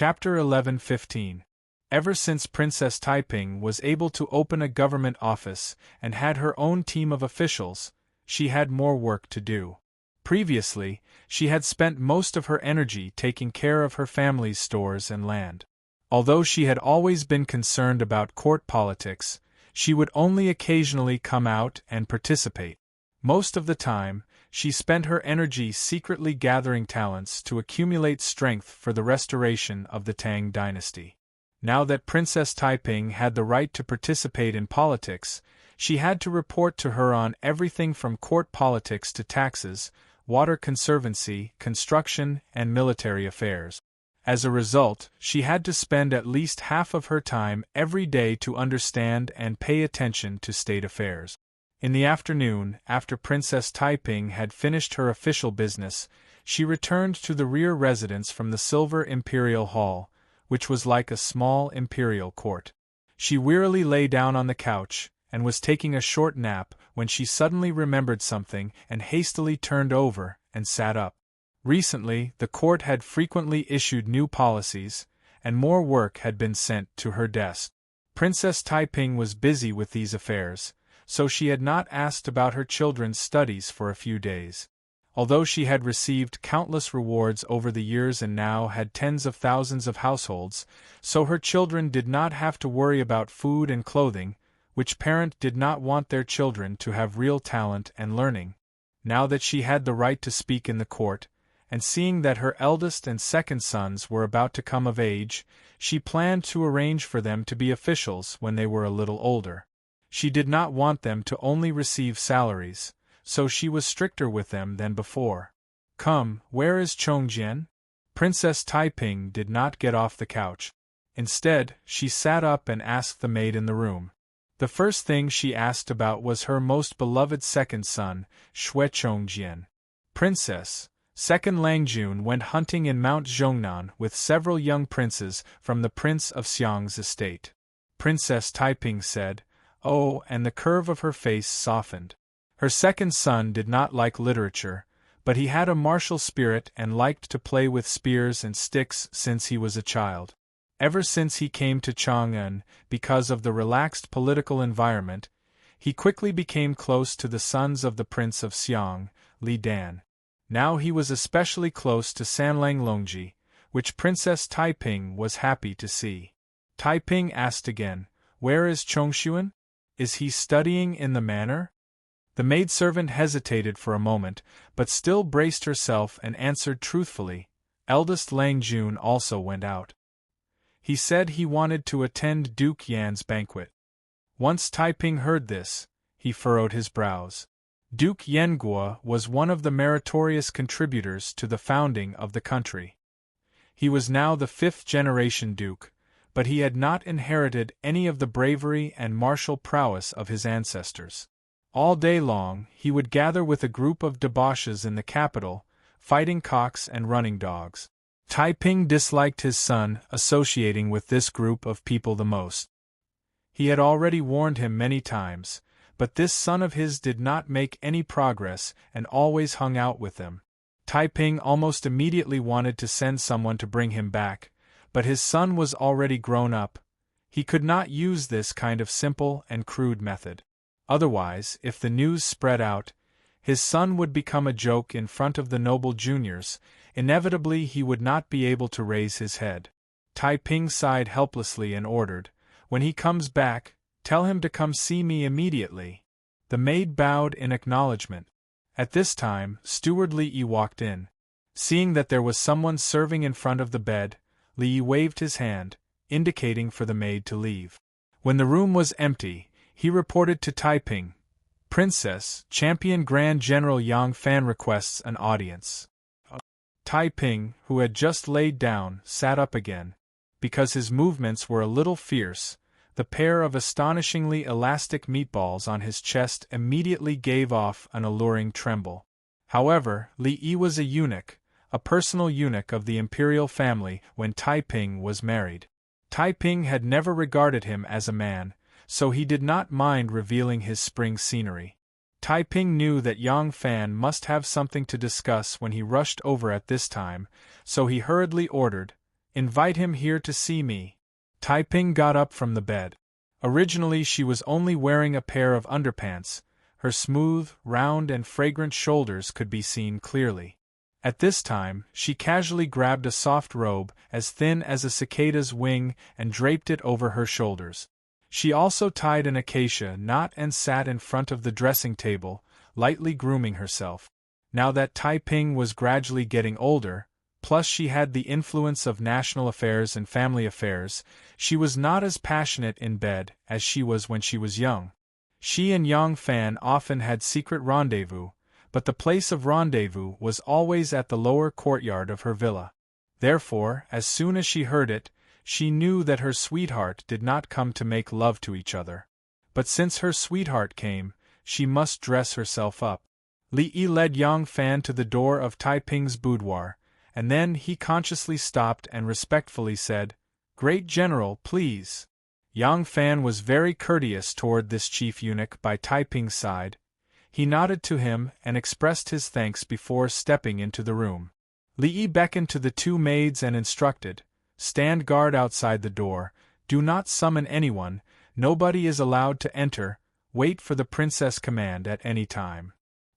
Chapter 11:15. Ever since Princess Taiping was able to open a government office and had her own team of officials, she had more work to do. Previously, she had spent most of her energy taking care of her family's stores and land. Although she had always been concerned about court politics, she would only occasionally come out and participate. Most of the time, she spent her energy secretly gathering talents to accumulate strength for the restoration of the Tang dynasty. Now that Princess Taiping had the right to participate in politics, she had to report to her on everything from court politics to taxes, water conservancy, construction, and military affairs. As a result, she had to spend at least half of her time every day to understand and pay attention to state affairs. In the afternoon, after Princess Taiping had finished her official business, she returned to the rear residence from the Silver Imperial Hall, which was like a small imperial court. She wearily lay down on the couch, and was taking a short nap when she suddenly remembered something and hastily turned over and sat up. Recently, the court had frequently issued new policies, and more work had been sent to her desk. Princess Taiping was busy with these affairs, so she had not asked about her children's studies for a few days. Although she had received countless rewards over the years and now had tens of thousands of households, so her children did not have to worry about food and clothing, which parent did not want their children to have real talent and learning. Now that she had the right to speak in the court, and seeing that her eldest and second sons were about to come of age, she planned to arrange for them to be officials when they were a little older. She did not want them to only receive salaries, so she was stricter with them than before. "Come, where is Chongjian?" Princess Taiping did not get off the couch. Instead, she sat up and asked the maid in the room. The first thing she asked about was her most beloved second son, Shui Chongjian. "Princess, Second Langjun went hunting in Mount Zhongnan with several young princes from the Prince of Xiang's estate," Princess Taiping said. Oh, and the curve of her face softened. Her second son did not like literature, but he had a martial spirit and liked to play with spears and sticks since he was a child. Ever since he came to Chang'an, because of the relaxed political environment, he quickly became close to the sons of the Prince of Xiang, Li Dan. Now he was especially close to Sanlang Longji, which Princess Taiping was happy to see. Taiping asked again, "Where is Chongshuan? Is he studying in the manor?" The maidservant hesitated for a moment, but still braced herself and answered truthfully, "Eldest Langjun also went out. He said he wanted to attend Duke Yan's banquet." Once Taiping heard this, he furrowed his brows. Duke Yenguo was one of the meritorious contributors to the founding of the country. He was now the fifth-generation duke, but he had not inherited any of the bravery and martial prowess of his ancestors. All day long, he would gather with a group of debauches in the capital, fighting cocks and running dogs. Taiping disliked his son associating with this group of people the most. He had already warned him many times, but this son of his did not make any progress and always hung out with them. Taiping almost immediately wanted to send someone to bring him back, but his son was already grown up. He could not use this kind of simple and crude method. Otherwise, if the news spread out, his son would become a joke in front of the noble juniors. Inevitably he would not be able to raise his head. Taiping sighed helplessly and ordered, "When he comes back, tell him to come see me immediately." The maid bowed in acknowledgement. At this time, Steward Li Yi walked in. Seeing that there was someone serving in front of the bed, Li Yi waved his hand, indicating for the maid to leave. When the room was empty, he reported to Taiping, "Princess, Champion Grand General Yang Fan requests an audience." Taiping, who had just laid down, sat up again. Because his movements were a little fierce, the pair of astonishingly elastic meatballs on his chest immediately gave off an alluring tremble. However, Li Yi was a eunuch, a personal eunuch of the imperial family when Taiping was married. Taiping had never regarded him as a man, so he did not mind revealing his spring scenery. Taiping knew that Yang Fan must have something to discuss when he rushed over at this time, so he hurriedly ordered, Invite him here to see me. Taiping got up from the bed. Originally she was only wearing a pair of underpants. Her smooth, round and fragrant shoulders could be seen clearly. At this time, she casually grabbed a soft robe as thin as a cicada's wing and draped it over her shoulders. She also tied an acacia knot and sat in front of the dressing table, lightly grooming herself. Now that Taiping was gradually getting older, plus she had the influence of national affairs and family affairs, she was not as passionate in bed as she was when she was young. She and Yang Fan often had secret rendezvous, but the place of rendezvous was always at the lower courtyard of her villa. Therefore, as soon as she heard it, she knew that her sweetheart did not come to make love to each other. But since her sweetheart came, she must dress herself up. Li Yi led Yang Fan to the door of Taiping's boudoir, and then he consciously stopped and respectfully said, "Great General, please." Yang Fan was very courteous toward this chief eunuch by Taiping's side. He nodded to him and expressed his thanks before stepping into the room. Li Yi beckoned to the two maids and instructed, "Stand guard outside the door, do not summon anyone, nobody is allowed to enter, wait for the princess' command at any time."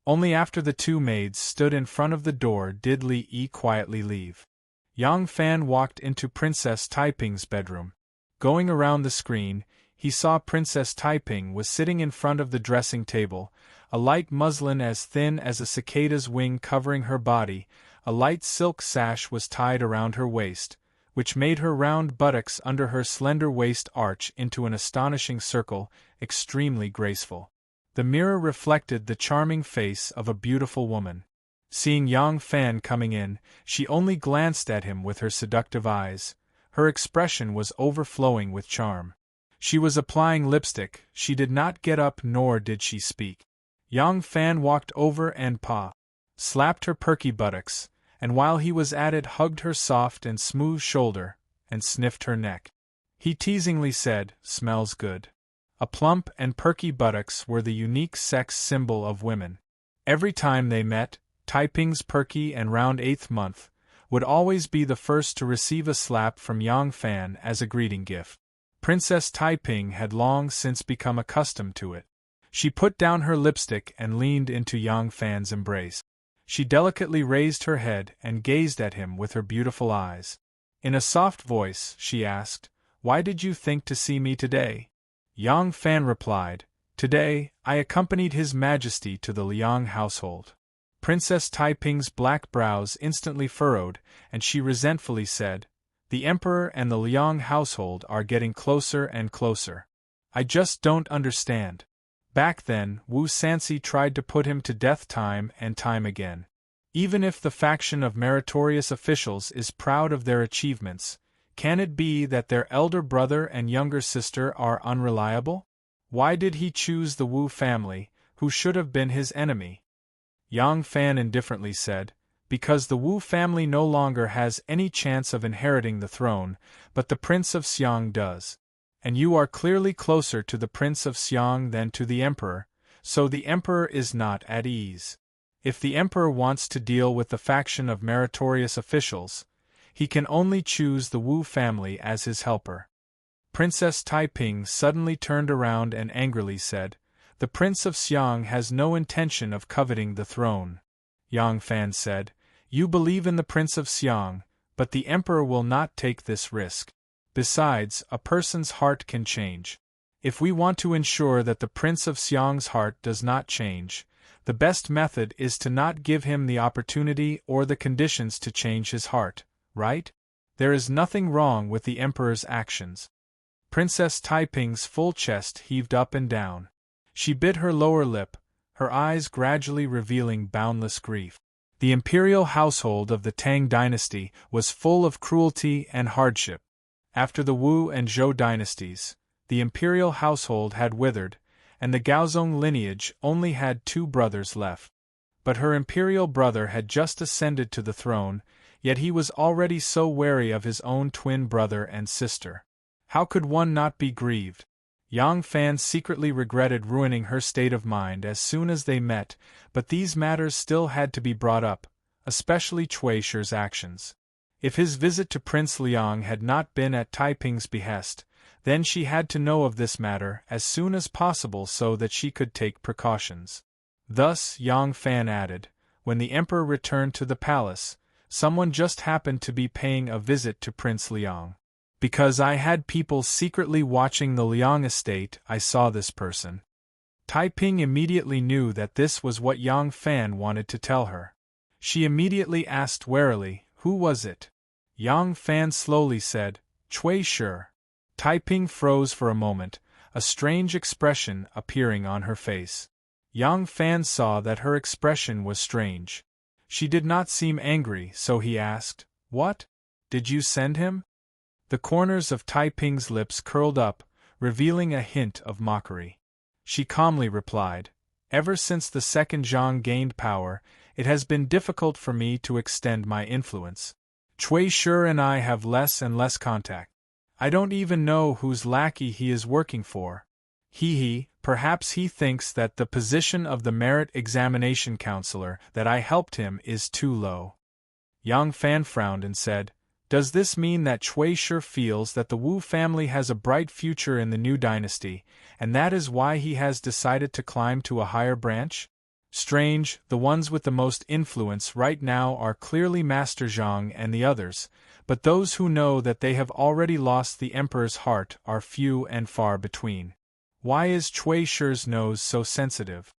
Only after the two maids stood in front of the door did Li Yi quietly leave. Yang Fan walked into Princess Taiping's bedroom. Going around the screen, he saw Princess Taiping was sitting in front of the dressing table, a light muslin as thin as a cicada's wing covering her body, a light silk sash was tied around her waist, which made her round buttocks under her slender waist arch into an astonishing circle, extremely graceful. The mirror reflected the charming face of a beautiful woman. Seeing Yang Fan coming in, she only glanced at him with her seductive eyes. Her expression was overflowing with charm. She was applying lipstick, she did not get up nor did she speak. Yang Fan walked over and slapped her perky buttocks, and while he was at it hugged her soft and smooth shoulder, and sniffed her neck. He teasingly said, "Smells good." A plump and perky buttocks were the unique sex symbol of women. Every time they met, Taiping's perky and round eighth month would always be the first to receive a slap from Yang Fan as a greeting gift. Princess Taiping had long since become accustomed to it. She put down her lipstick and leaned into Yang Fan's embrace. She delicately raised her head and gazed at him with her beautiful eyes. In a soft voice, she asked, "Why did you think to see me today?" Yang Fan replied, "Today, I accompanied His Majesty to the Liang household." Princess Taiping's black brows instantly furrowed, and she resentfully said, "The Emperor and the Liang household are getting closer and closer. I just don't understand." Back then, Wu Sanxi tried to put him to death time and time again. Even if the faction of meritorious officials is proud of their achievements, can it be that their elder brother and younger sister are unreliable? Why did he choose the Wu family, who should have been his enemy? Yang Fan indifferently said, "Because the Wu family no longer has any chance of inheriting the throne, but the Prince of Xiang does. And you are clearly closer to the Prince of Xiang than to the Emperor, so the Emperor is not at ease. If the Emperor wants to deal with the faction of meritorious officials, he can only choose the Wu family as his helper." Princess Taiping suddenly turned around and angrily said, "The Prince of Xiang has no intention of coveting the throne." Yang Fan said, "You believe in the Prince of Xiang, but the Emperor will not take this risk. Besides, a person's heart can change. If we want to ensure that the Prince of Xiang's heart does not change, the best method is to not give him the opportunity or the conditions to change his heart, right? There is nothing wrong with the Emperor's actions." Princess Taiping's full chest heaved up and down. She bit her lower lip, her eyes gradually revealing boundless grief. The imperial household of the Tang dynasty was full of cruelty and hardship. After the Wu and Zhou dynasties, the imperial household had withered, and the Gaozong lineage only had two brothers left. But her imperial brother had just ascended to the throne, yet he was already so wary of his own twin brother and sister. How could one not be grieved? Yang Fan secretly regretted ruining her state of mind as soon as they met, but these matters still had to be brought up, especially Cui Shi's actions. If his visit to Prince Liang had not been at Taiping's behest, then she had to know of this matter as soon as possible so that she could take precautions. Thus, Yang Fan added, when the emperor returned to the palace, someone just happened to be paying a visit to Prince Liang. Because I had people secretly watching the Liang estate, I saw this person. Taiping immediately knew that this was what Yang Fan wanted to tell her. She immediately asked warily, who was it? Yang Fan slowly said, Cui Shi. Taiping froze for a moment, a strange expression appearing on her face. Yang Fan saw that her expression was strange. She did not seem angry, so he asked, What? Did you send him? The corners of Taiping's lips curled up, revealing a hint of mockery. She calmly replied, Ever since the second Zhang gained power, it has been difficult for me to extend my influence. Cui Shi and I have less and less contact. I don't even know whose lackey he is working for. Perhaps he thinks that the position of the merit examination counselor that I helped him is too low. Yang Fan frowned and said, Does this mean that Cui Shi feels that the Wu family has a bright future in the new dynasty, and that is why he has decided to climb to a higher branch? Strange, the ones with the most influence right now are clearly Master Zhang and the others, but those who know that they have already lost the emperor's heart are few and far between. Why is Cui Shi's nose so sensitive?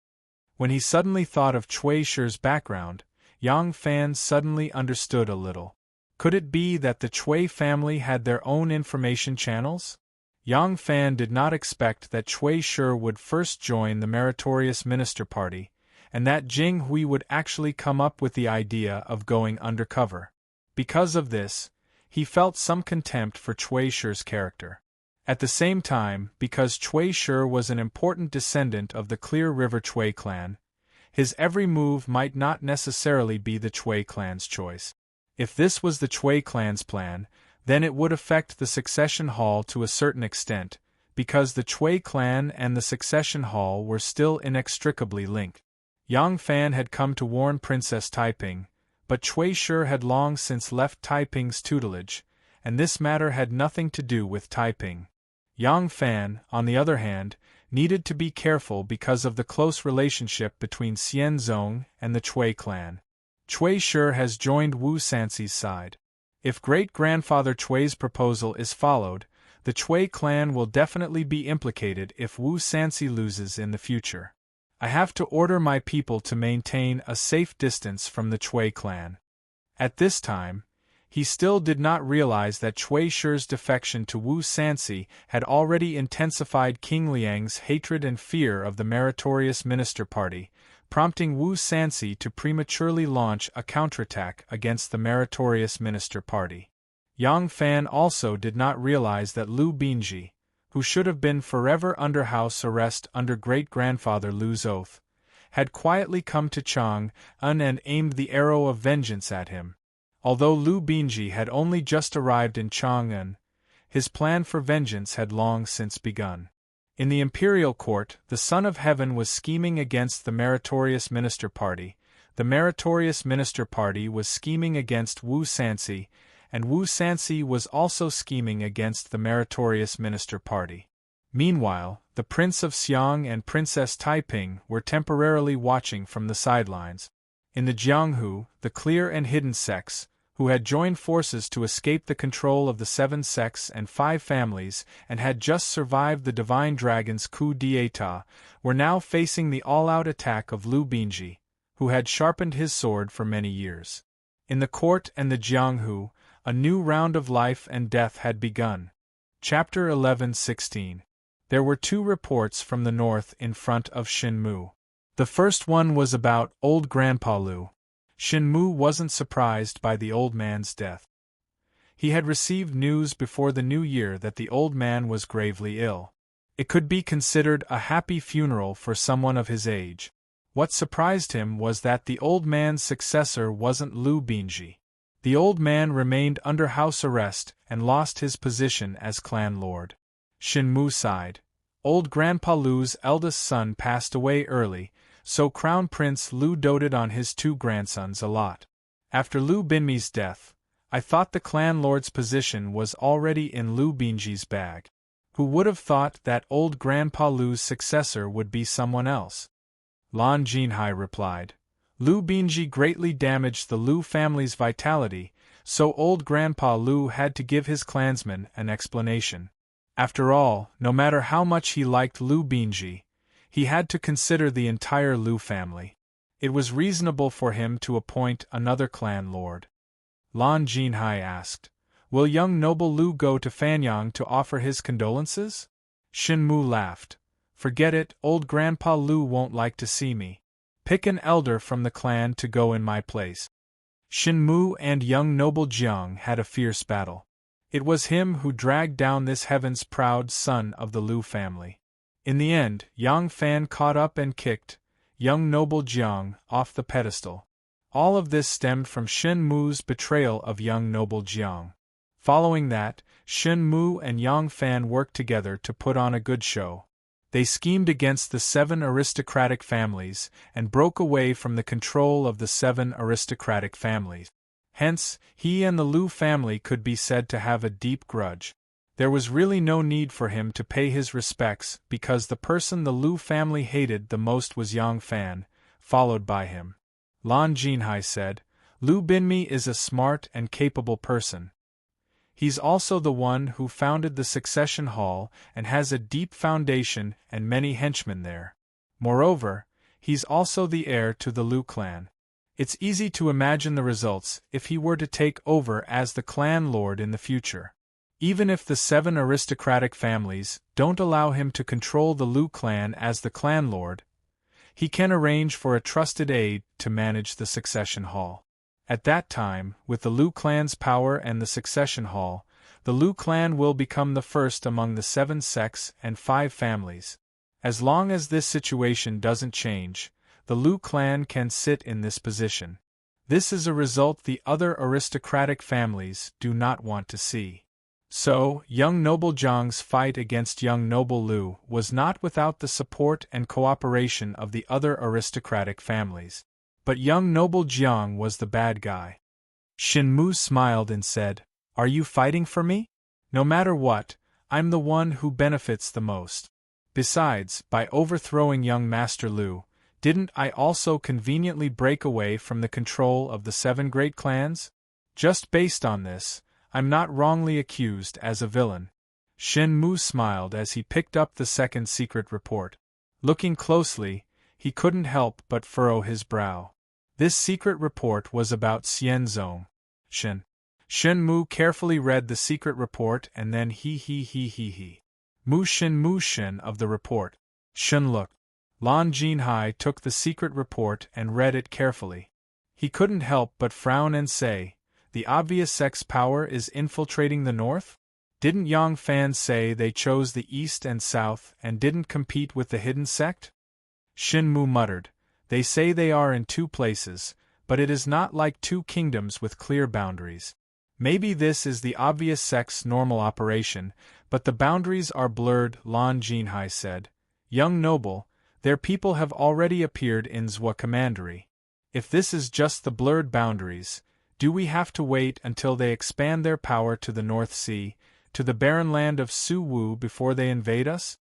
When he suddenly thought of Cui Shi's background, Yang Fan suddenly understood a little. Could it be that the Cui family had their own information channels? Yang Fan did not expect that Cui Shi would first join the meritorious minister party, and that Jing Hui would actually come up with the idea of going undercover. Because of this, he felt some contempt for Cui Shi's character. At the same time, because Cui Shi was an important descendant of the Clear River Cui clan, his every move might not necessarily be the Cui clan's choice. If this was the Cui clan's plan, then it would affect the succession hall to a certain extent, because the Cui clan and the succession hall were still inextricably linked. Yang Fan had come to warn Princess Taiping, but Cui Shi had long since left Taiping's tutelage, and this matter had nothing to do with Taiping. Yang Fan, on the other hand, needed to be careful because of the close relationship between Xianzong and the Cui clan. Cui Shi has joined Wu Sanxi's side. If great-grandfather Cui's proposal is followed, the Cui clan will definitely be implicated if Wu Sanxi loses in the future. I have to order my people to maintain a safe distance from the Cui clan. At this time, he still did not realize that Cui Shi's defection to Wu Sanxi had already intensified King Liang's hatred and fear of the meritorious minister party, prompting Wu Sanxi to prematurely launch a counterattack against the meritorious minister party. Yang Fan also did not realize that Lu Binji, who should have been forever under house arrest under great-grandfather Lu's oath, had quietly come to Chang'an and aimed the arrow of vengeance at him. Although Lu Binji had only just arrived in Chang'an, his plan for vengeance had long since begun. In the imperial court, the Son of Heaven was scheming against the meritorious minister party, the meritorious minister party was scheming against Wu Sanxi, and Wu Sanxi was also scheming against the meritorious minister party. Meanwhile, the Prince of Xiang and Princess Taiping were temporarily watching from the sidelines. In the Jianghu, the clear and hidden sects, who had joined forces to escape the control of the 7 sects and 5 families and had just survived the Divine Dragon's coup d'état, were now facing the all-out attack of Lu Binji, who had sharpened his sword for many years. In the court and the Jianghu, a new round of life and death had begun. Chapter 11:16. There were 2 reports from the north in front of Shinmu. The first one was about old Grandpa Lu. Shinmu wasn't surprised by the old man's death. He had received news before the new year that the old man was gravely ill. It could be considered a happy funeral for someone of his age. What surprised him was that the old man's successor wasn't Lu Binji. The old man remained under house arrest and lost his position as clan lord. Shinmu sighed. Old Grandpa Lu's eldest son passed away early, so Crown Prince Lu doted on his 2 grandsons a lot. After Lu Binmi's death, I thought the clan lord's position was already in Lu Binji's bag. Who would have thought that old Grandpa Lu's successor would be someone else? Lan Jinhai replied. Lu Binji greatly damaged the Lu family's vitality, so old Grandpa Lu had to give his clansmen an explanation. After all, no matter how much he liked Lu Binji, he had to consider the entire Lu family. It was reasonable for him to appoint another clan lord. Lan Jinhai asked, "Will young noble Lu go to Fanyang to offer his condolences?" Shin Mu laughed. "Forget it, old Grandpa Lu won't like to see me. Pick an elder from the clan to go in my place." Shin Mu and young noble Jiang had a fierce battle. It was him who dragged down this heaven's proud son of the Lu family. In the end, Yang Fan caught up and kicked young noble Jiang off the pedestal. All of this stemmed from Shin Mu's betrayal of young noble Jiang. Following that, Shin Mu and Yang Fan worked together to put on a good show. They schemed against the 7 aristocratic families and broke away from the control of the 7 aristocratic families. Hence, he and the Lu family could be said to have a deep grudge. There was really no need for him to pay his respects because the person the Lu family hated the most was Yang Fan, followed by him. Lan Jinhai said, "Lu Binmi is a smart and capable person. He's also the one who founded the Succession Hall and has a deep foundation and many henchmen there. Moreover, he's also the heir to the Lu clan. It's easy to imagine the results if he were to take over as the clan lord in the future. Even if the 7 aristocratic families don't allow him to control the Lu clan as the clan lord, he can arrange for a trusted aide to manage the Succession Hall. At that time, with the Lu clan's power and the Succession Hall, the Lu clan will become the first among the 7 sects and 5 families. As long as this situation doesn't change, the Lu clan can sit in this position. This is a result the other aristocratic families do not want to see. So, young noble Jiang's fight against young noble Lu was not without the support and cooperation of the other aristocratic families. But young noble Jiang was the bad guy. Shin Mu smiled and said, "Are you fighting for me? No matter what, I'm the one who benefits the most. Besides, by overthrowing young Master Lu, didn't I also conveniently break away from the control of the 7 great clans? Just based on this, I'm not wrongly accused as a villain." Shin Mu smiled as he picked up the second secret report. Looking closely, he couldn't help but furrow his brow. This secret report was about Xian Zong. Shin Mu carefully read the secret report and then Mu Shin of the report. Shin looked. Lan Jinhai took the secret report and read it carefully. He couldn't help but frown and say, "The obvious sex power is infiltrating the north? Didn't Yang Fan say they chose the east and south and didn't compete with the hidden sect?" Shin Mu muttered, "They say they are in 2 places, but it is not like 2 kingdoms with clear boundaries. Maybe this is the obvious sect's normal operation, but the boundaries are blurred," Lan Jinhai said. "Young noble, their people have already appeared in Zhua Commandery. If this is just the blurred boundaries, do we have to wait until they expand their power to the North Sea, to the barren land of Su Wu before they invade us?"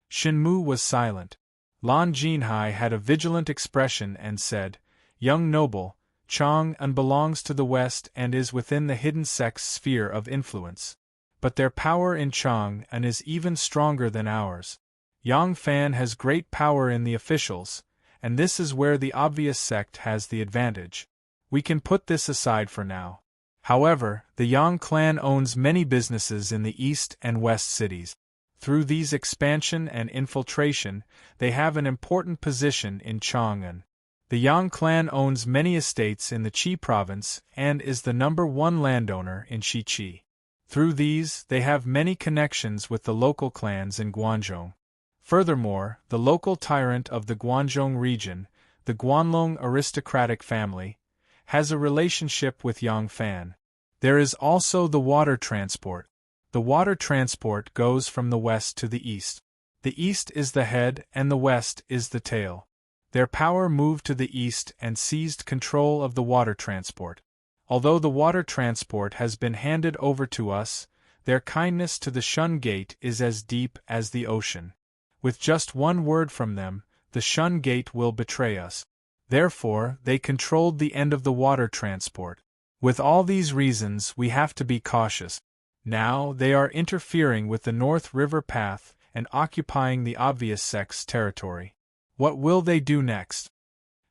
Shin Mu was silent. Lan Jinhai had a vigilant expression and said, "Young noble, Chang'an belongs to the west and is within the hidden sect's sphere of influence. But their power in Chang'an is even stronger than ours. Yang Fan has great power in the officials, and this is where the obvious sect has the advantage. We can put this aside for now. However, the Yang clan owns many businesses in the east and west cities. Through these expansion and infiltration, they have an important position in Chang'an. The Yang clan owns many estates in the Qi province and is the #1 landowner in Shiqi. Through these, they have many connections with the local clans in Guanzhong. Furthermore, the local tyrant of the Guanzhong region, the Guanlong aristocratic family, has a relationship with Yang Fan. There is also the water transport. The water transport goes from the west to the east. The east is the head and the west is the tail. Their power moved to the east and seized control of the water transport. Although the water transport has been handed over to us, their kindness to the Shun Gate is as deep as the ocean. With just one word from them, the Shun Gate will betray us. Therefore, they controlled the end of the water transport. With all these reasons, we have to be cautious. Now, they are interfering with the North River path and occupying the obvious sect's territory. What will they do next?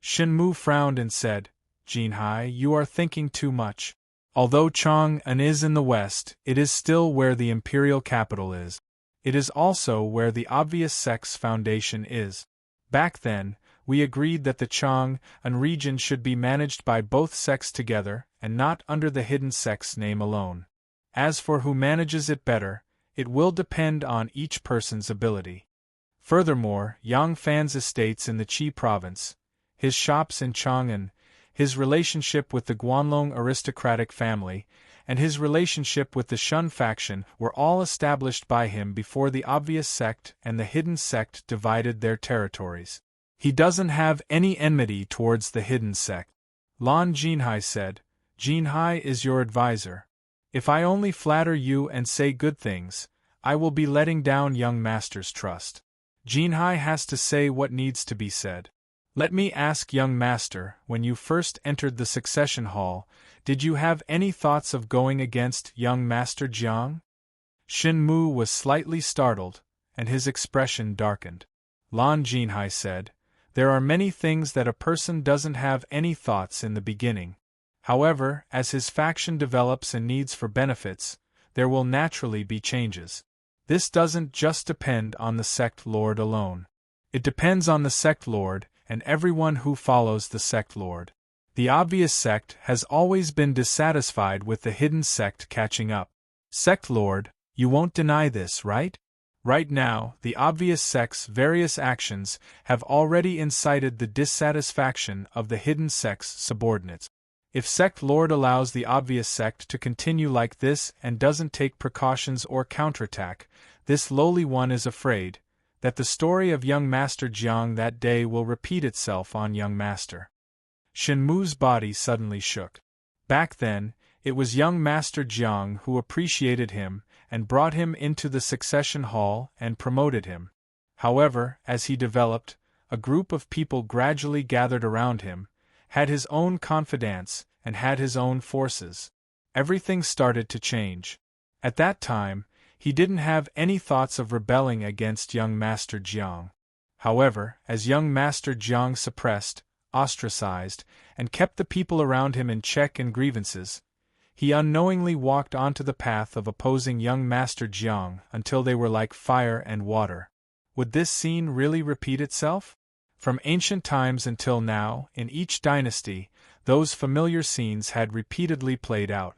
Shenmue frowned and said, Jinhai, you are thinking too much. Although Chang'an is in the west, it is still where the imperial capital is. It is also where the obvious sect's foundation is. Back then, we agreed that the Chang'an region should be managed by both sects together and not under the hidden sect's name alone. As for who manages it better, it will depend on each person's ability. Furthermore, Yang Fan's estates in the Qi province, his shops in Chang'an, his relationship with the Guanlong aristocratic family, and his relationship with the Shun faction were all established by him before the obvious sect and the hidden sect divided their territories. He doesn't have any enmity towards the hidden sect. Lan Jinhai said, Jinhai is your advisor. If I only flatter you and say good things, I will be letting down young master's trust. Jinhai has to say what needs to be said. Let me ask, young master, when you first entered the succession hall, did you have any thoughts of going against young master Jiang? Shenmue was slightly startled, and his expression darkened. Lan Jinhai said, There are many things that a person doesn't have any thoughts in the beginning. However, as his faction develops and needs for benefits, there will naturally be changes. This doesn't just depend on the sect lord alone. It depends on the sect lord and everyone who follows the sect lord. The obvious sect has always been dissatisfied with the hidden sect catching up. Sect lord, you won't deny this, right? Right now, the obvious sect's various actions have already incited the dissatisfaction of the hidden sect's subordinates. If sect lord allows the obvious sect to continue like this and doesn't take precautions or counterattack, this lowly one is afraid that the story of young master Jiang that day will repeat itself on young master. Shenmue's body suddenly shook. Back then, it was young master Jiang who appreciated him and brought him into the succession hall and promoted him. However, as he developed, a group of people gradually gathered around him, had his own confidants, and had his own forces. Everything started to change. At that time, he didn't have any thoughts of rebelling against young master Jiang. However, as young master Jiang suppressed, ostracized, and kept the people around him in check and grievances, he unknowingly walked onto the path of opposing young master Jiang until they were like fire and water. Would this scene really repeat itself? From ancient times until now, in each dynasty, those familiar scenes had repeatedly played out.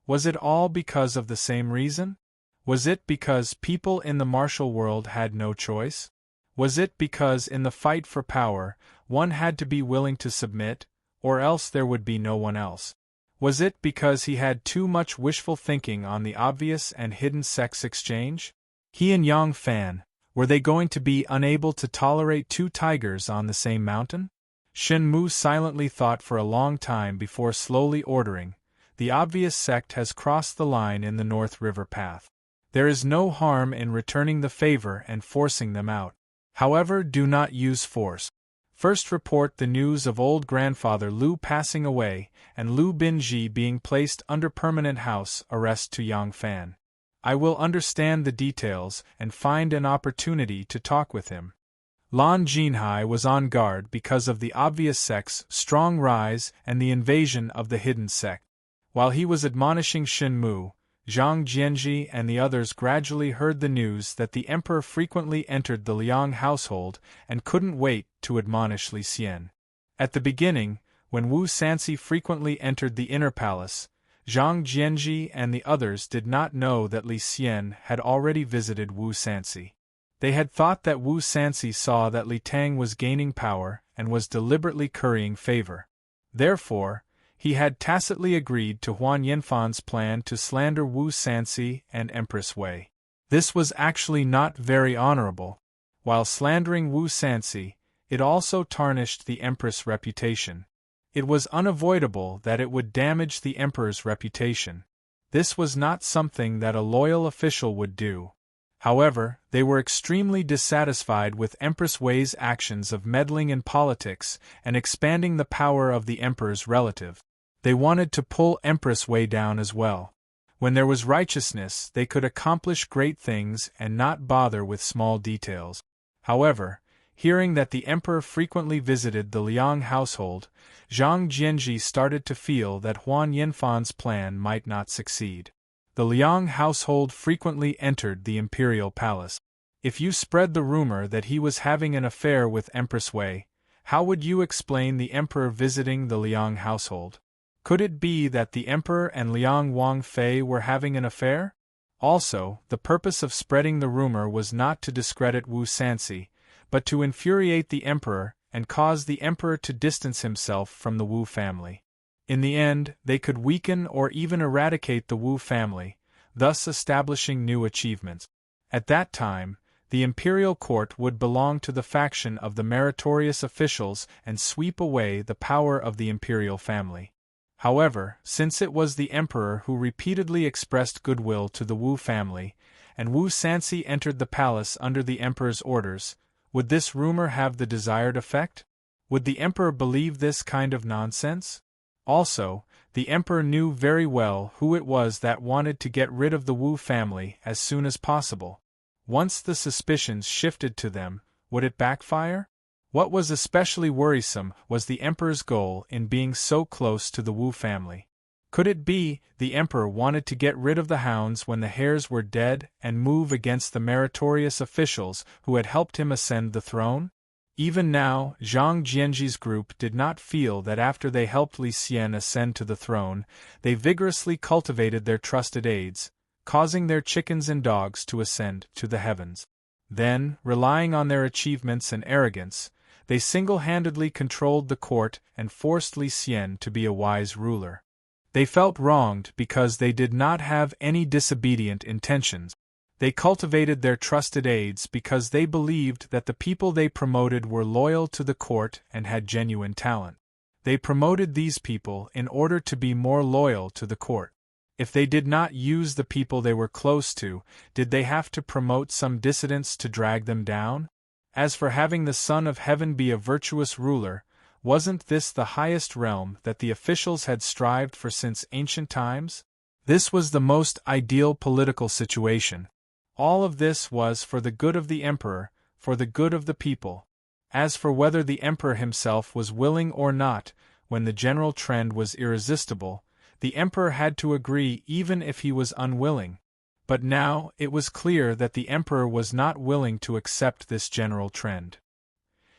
Was it all because of the same reason? Was it because people in the martial world had no choice? Was it because in the fight for power, one had to be willing to submit, or else there would be no one else? Was it because he had too much wishful thinking on the obvious and hidden sex exchange? He and Yang Fan, were they going to be unable to tolerate two tigers on the same mountain? Shenmue silently thought for a long time before slowly ordering, the obvious sect has crossed the line in the North River path. There is no harm in returning the favor and forcing them out. However, do not use force. First report the news of old grandfather Lu passing away and Lu Binji being placed under permanent house arrest to Yang Fan. I will understand the details and find an opportunity to talk with him. Lan Jinhai was on guard because of the obvious sect's strong rise and the invasion of the hidden sect. While he was admonishing Shenmue, Zhang Jianji and the others gradually heard the news that the emperor frequently entered the Liang household and couldn't wait to admonish Li Xian. At the beginning, when Wu Sanxi frequently entered the inner palace, Zhang Jianji and the others did not know that Li Xian had already visited Wu Sanxi. They had thought that Wu Sanxi saw that Li Tang was gaining power and was deliberately currying favor. Therefore, he had tacitly agreed to Huan Yanfan's plan to slander Wu Sanxi and Empress Wei. This was actually not very honorable. While slandering Wu Sanxi, it also tarnished the Empress' reputation. It was unavoidable that it would damage the emperor's reputation. This was not something that a loyal official would do. However, they were extremely dissatisfied with Empress Wei's actions of meddling in politics and expanding the power of the emperor's relative. They wanted to pull Empress Wei down as well. When there was righteousness, they could accomplish great things and not bother with small details. However, hearing that the emperor frequently visited the Liang household, Zhang Jianji started to feel that Huan Yanfan's plan might not succeed. The Liang household frequently entered the imperial palace. If you spread the rumor that he was having an affair with Empress Wei, how would you explain the emperor visiting the Liang household? Could it be that the emperor and Liang Wangfei were having an affair? Also, the purpose of spreading the rumor was not to discredit Wu Sanxi, but to infuriate the emperor and cause the emperor to distance himself from the Wu family. In the end, they could weaken or even eradicate the Wu family, thus establishing new achievements. At that time, the imperial court would belong to the faction of the meritorious officials and sweep away the power of the imperial family. However, since it was the emperor who repeatedly expressed goodwill to the Wu family, and Wu Sanxi entered the palace under the emperor's orders, would this rumor have the desired effect? Would the emperor believe this kind of nonsense? Also, the emperor knew very well who it was that wanted to get rid of the Wu family as soon as possible. Once the suspicions shifted to them, would it backfire? What was especially worrisome was the emperor's goal in being so close to the Wu family. Could it be the emperor wanted to get rid of the hounds when the hares were dead and move against the meritorious officials who had helped him ascend the throne? Even now, Zhang Jianji's group did not feel that after they helped Li Xian ascend to the throne, they vigorously cultivated their trusted aides, causing their chickens and dogs to ascend to the heavens. Then, relying on their achievements and arrogance, they single-handedly controlled the court and forced Li Xian to be a wise ruler. They felt wronged because they did not have any disobedient intentions. They cultivated their trusted aides because they believed that the people they promoted were loyal to the court and had genuine talent. They promoted these people in order to be more loyal to the court. If they did not use the people they were close to, did they have to promote some dissidents to drag them down? As for having the Son of Heaven be a virtuous ruler, wasn't this the highest realm that the officials had strived for since ancient times? This was the most ideal political situation. All of this was for the good of the emperor, for the good of the people. As for whether the emperor himself was willing or not, when the general trend was irresistible, the emperor had to agree even if he was unwilling. But now it was clear that the emperor was not willing to accept this general trend.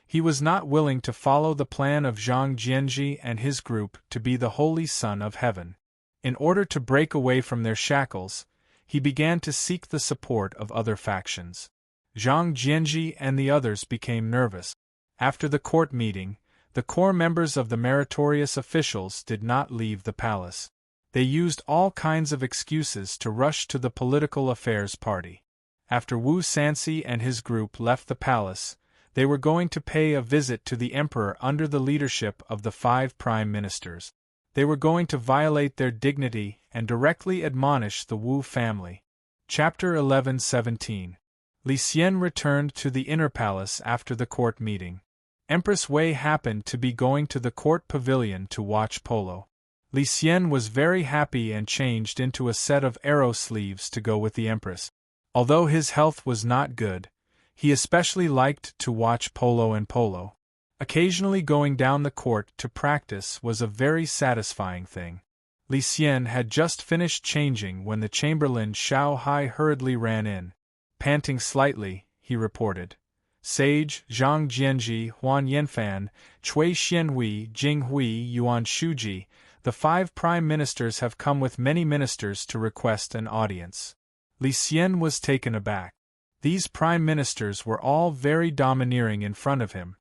He was not willing to follow the plan of Zhang Jianji and his group to be the Holy Son of Heaven. In order to break away from their shackles, he began to seek the support of other factions. Zhang Jianji and the others became nervous. After the court meeting, the core members of the meritorious officials did not leave the palace. They used all kinds of excuses to rush to the political affairs party. After Wu Sanxi and his group left the palace, they were going to pay a visit to the emperor under the leadership of the 5 prime ministers. They were going to violate their dignity and directly admonish the Wu family. Chapter 11:17. Li Xian returned to the inner palace after the court meeting. Empress Wei happened to be going to the court pavilion to watch polo. Li Xian was very happy and changed into a set of arrow sleeves to go with the empress. Although his health was not good, he especially liked to watch polo and polo. Occasionally going down the court to practice was a very satisfying thing. Li Xian had just finished changing when the chamberlain Xiao Hai hurriedly ran in. Panting slightly, he reported, "Sage, Zhang Jianji, Huan Yanfan, Cui Xianhui, Jing Hui, Yuan Shuji, the 5 prime ministers have come with many ministers to request an audience." Li Xian was taken aback. These prime ministers were all very domineering in front of him.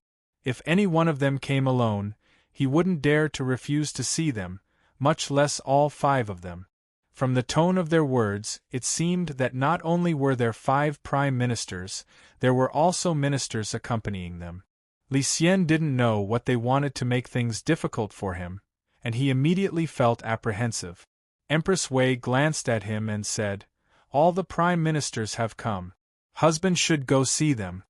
If any one of them came alone, he wouldn't dare to refuse to see them, much less all 5 of them. From the tone of their words, it seemed that not only were there 5 prime ministers, there were also ministers accompanying them. Li Xian didn't know what they wanted to make things difficult for him, and he immediately felt apprehensive. Empress Wei glanced at him and said, "All the prime ministers have come. Husband should go see them."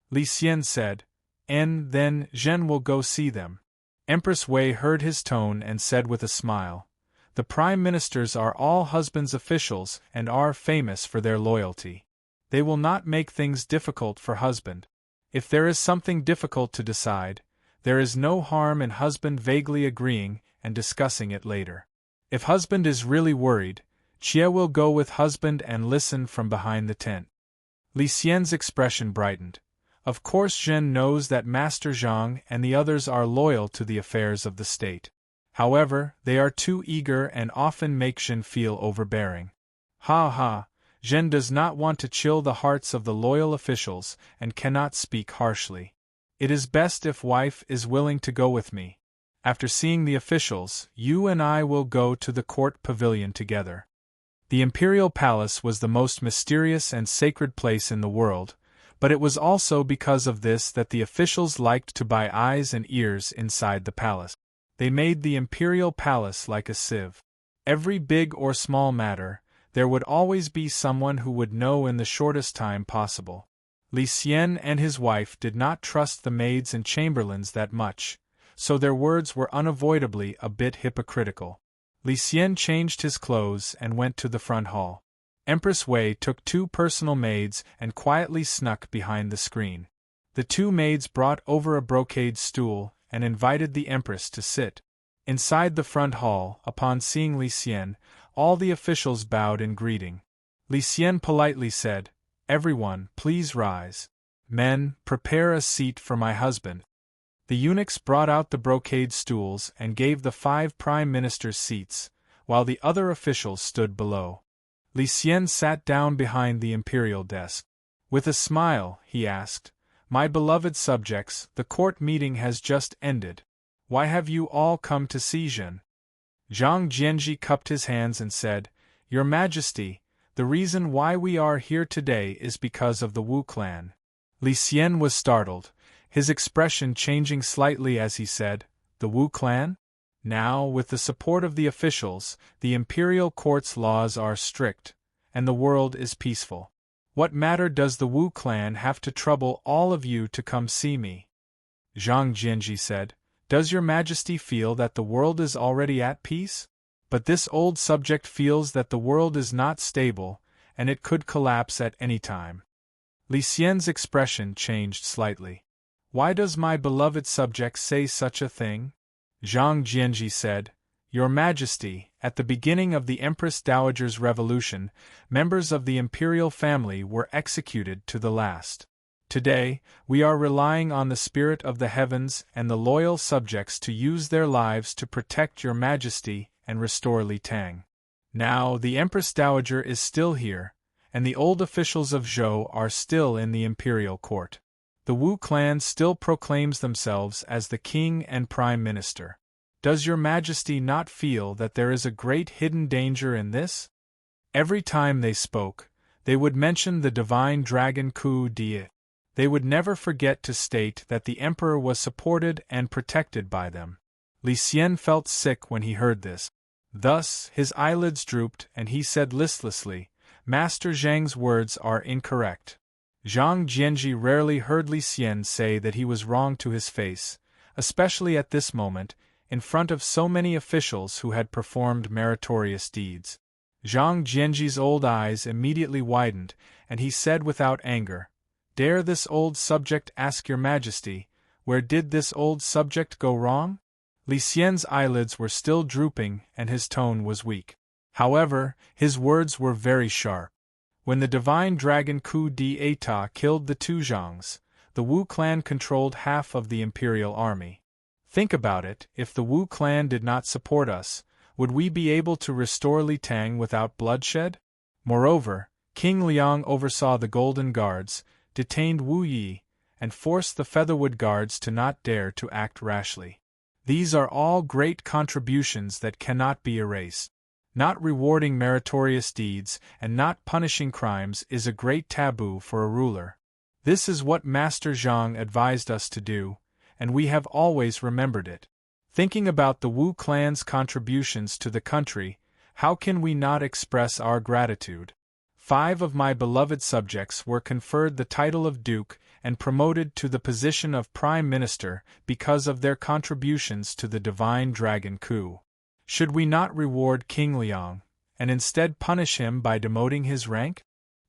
Li Xian said, "And then Zhen will go see them." Empress Wei heard his tone and said with a smile, "The prime ministers are all husband's officials and are famous for their loyalty. They will not make things difficult for husband. If there is something difficult to decide, there is no harm in husband vaguely agreeing and discussing it later. If husband is really worried, Jie will go with husband and listen from behind the tent." Li Xian's expression brightened. Of course Zhen knows that Master Zhang and the others are loyal to the affairs of the state. However, they are too eager and often make Zhen feel overbearing. Ha ha, Zhen does not want to chill the hearts of the loyal officials and cannot speak harshly. "It is best if wife is willing to go with me. After seeing the officials, you and I will go to the court pavilion together." The imperial palace was the most mysterious and sacred place in the world, but it was also because of this that the officials liked to buy eyes and ears inside the palace. They made the imperial palace like a sieve. Every big or small matter, there would always be someone who would know in the shortest time possible. Li Xian and his wife did not trust the maids and chamberlains that much, so their words were unavoidably a bit hypocritical. Li Xian changed his clothes and went to the front hall. Empress Wei took 2 personal maids and quietly snuck behind the screen. The 2 maids brought over a brocade stool and invited the Empress to sit. Inside the front hall, upon seeing Li Xian, all the officials bowed in greeting. Li Xian politely said, "Everyone, please rise. Men, prepare a seat for my husband." The eunuchs brought out the brocade stools and gave the 5 prime ministers seats, while the other officials stood below. Li Xian sat down behind the imperial desk. With a smile, he asked, "My beloved subjects, the court meeting has just ended. Why have you all come to see Zhen?" Zhang Jianji cupped his hands and said, "Your Majesty, the reason why we are here today is because of the Wu clan." Li Xian was startled, his expression changing slightly as he said, "The Wu clan?" Now, with the support of the officials, the imperial court's laws are strict, and the world is peaceful. What matter does the Wu clan have to trouble all of you to come see me? Zhang Jianji said, "Does your Majesty feel that the world is already at peace? But this old subject feels that the world is not stable, and it could collapse at any time." Li Xian's expression changed slightly. "Why does my beloved subject say such a thing?" Zhang Jianji said, "Your Majesty, at the beginning of the Empress Dowager's revolution, members of the imperial family were executed to the last. Today, we are relying on the spirit of the heavens and the loyal subjects to use their lives to protect your Majesty and restore Li Tang. Now, the Empress Dowager is still here, and the old officials of Zhou are still in the imperial court. The Wu clan still proclaims themselves as the king and prime minister. Does your Majesty not feel that there is a great hidden danger in this?" Every time they spoke, they would mention the divine dragon Ku Die. They would never forget to state that the emperor was supported and protected by them. Li Xian felt sick when he heard this. Thus, his eyelids drooped and he said listlessly, "Master Zhang's words are incorrect." Zhang Jianji rarely heard Li Xian say that he was wrong to his face, especially at this moment, in front of so many officials who had performed meritorious deeds. Zhang Jianji's old eyes immediately widened, and he said without anger, "Dare this old subject ask your Majesty, where did this old subject go wrong?" Li Xian's eyelids were still drooping and his tone was weak. However, his words were very sharp. When the divine dragon Ku Di killed the 2 Zhangs, the Wu clan controlled half of the imperial army. Think about it, if the Wu clan did not support us, would we be able to restore Li Tang without bloodshed? Moreover, King Liang oversaw the Golden Guards, detained Wu Yi, and forced the Featherwood Guards to not dare to act rashly. These are all great contributions that cannot be erased. Not rewarding meritorious deeds and not punishing crimes is a great taboo for a ruler. This is what Master Zhang advised us to do, and we have always remembered it. Thinking about the Wu clan's contributions to the country, how can we not express our gratitude? 5 of my beloved subjects were conferred the title of Duke and promoted to the position of Prime Minister because of their contributions to the Divine Dragon coup. Should we not reward King Liang, and instead punish him by demoting his rank?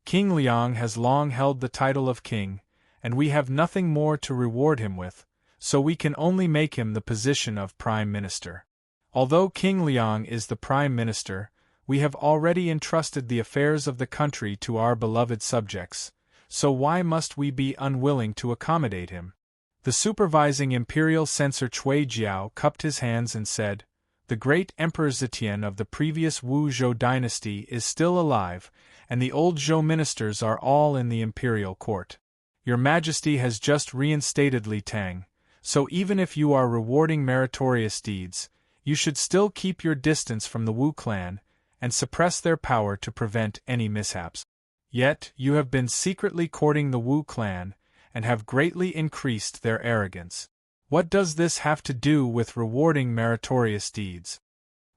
King Liang has long held the title of king, and we have nothing more to reward him with, so we can only make him the position of Prime Minister. Although King Liang is the Prime Minister, we have already entrusted the affairs of the country to our beloved subjects, so why must we be unwilling to accommodate him? The supervising imperial censor Cui Jiao cupped his hands and said, "The great Emperor Zetian of the previous Wu Zhou dynasty is still alive, and the old Zhou ministers are all in the imperial court. Your Majesty has just reinstated Li Tang, so even if you are rewarding meritorious deeds, you should still keep your distance from the Wu clan, and suppress their power to prevent any mishaps. Yet, you have been secretly courting the Wu clan, and have greatly increased their arrogance. What does this have to do with rewarding meritorious deeds?"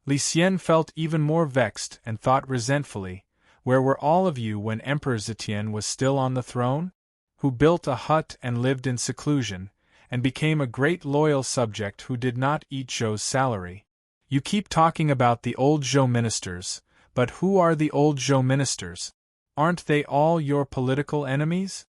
Li Xian felt even more vexed and thought resentfully, "Where were all of you when Emperor Zetian was still on the throne? Who built a hut and lived in seclusion, and became a great loyal subject who did not eat Zhou's salary? You keep talking about the old Zhou ministers, but who are the old Zhou ministers? Aren't they all your political enemies?"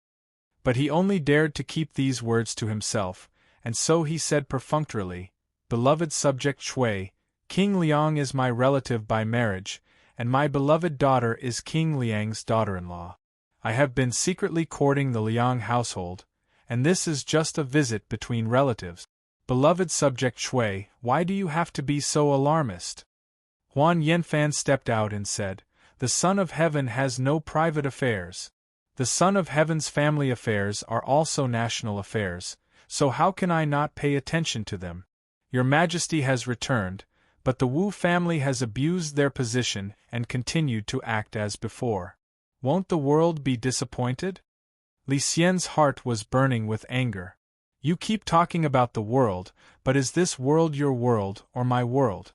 But he only dared to keep these words to himself, and so he said perfunctorily, "Beloved subject Cui, King Liang is my relative by marriage, and my beloved daughter is King Liang's daughter-in-law. I have been secretly courting the Liang household, and this is just a visit between relatives. Beloved subject Cui, why do you have to be so alarmist?" Huan Yanfan stepped out and said, "The Son of Heaven has no private affairs. The Son of Heaven's family affairs are also national affairs, so how can I not pay attention to them? Your Majesty has returned, but the Wu family has abused their position and continued to act as before. Won't the world be disappointed?" Li Xian's heart was burning with anger. "You keep talking about the world, but is this world your world or my world?"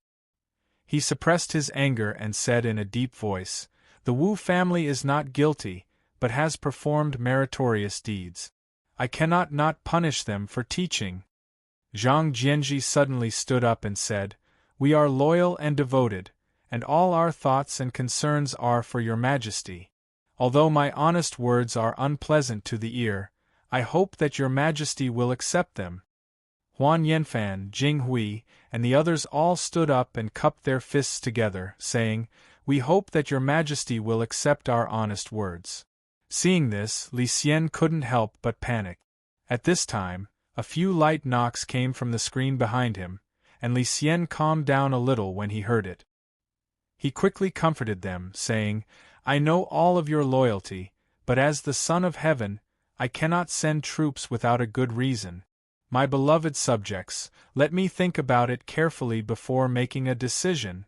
He suppressed his anger and said in a deep voice, "The Wu family is not guilty, but has performed meritorious deeds. I cannot not punish them for teaching." Zhang Jianji suddenly stood up and said, "We are loyal and devoted, and all our thoughts and concerns are for your Majesty. Although my honest words are unpleasant to the ear, I hope that your Majesty will accept them." Huan Yanfan, Jing Hui, and the others all stood up and cupped their fists together, saying, "We hope that your Majesty will accept our honest words." Seeing this, Li Xian couldn't help but panic. At this time, a few light knocks came from the screen behind him, and Li Xian calmed down a little when he heard it. He quickly comforted them, saying, "I know all of your loyalty, but as the Son of Heaven, I cannot send troops without a good reason. My beloved subjects, let me think about it carefully before making a decision."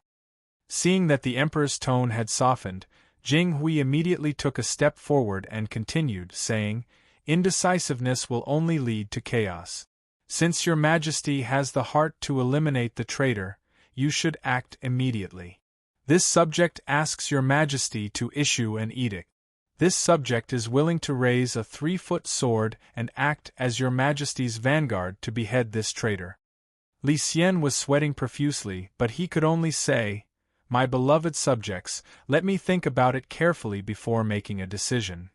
Seeing that the Emperor's tone had softened, Jing Hui immediately took a step forward and continued, saying, "Indecisiveness will only lead to chaos. Since your Majesty has the heart to eliminate the traitor, you should act immediately. This subject asks your Majesty to issue an edict. This subject is willing to raise a 3-foot sword and act as your Majesty's vanguard to behead this traitor." Li Xian was sweating profusely, but he could only say, "My beloved subjects, let me think about it carefully before making a decision."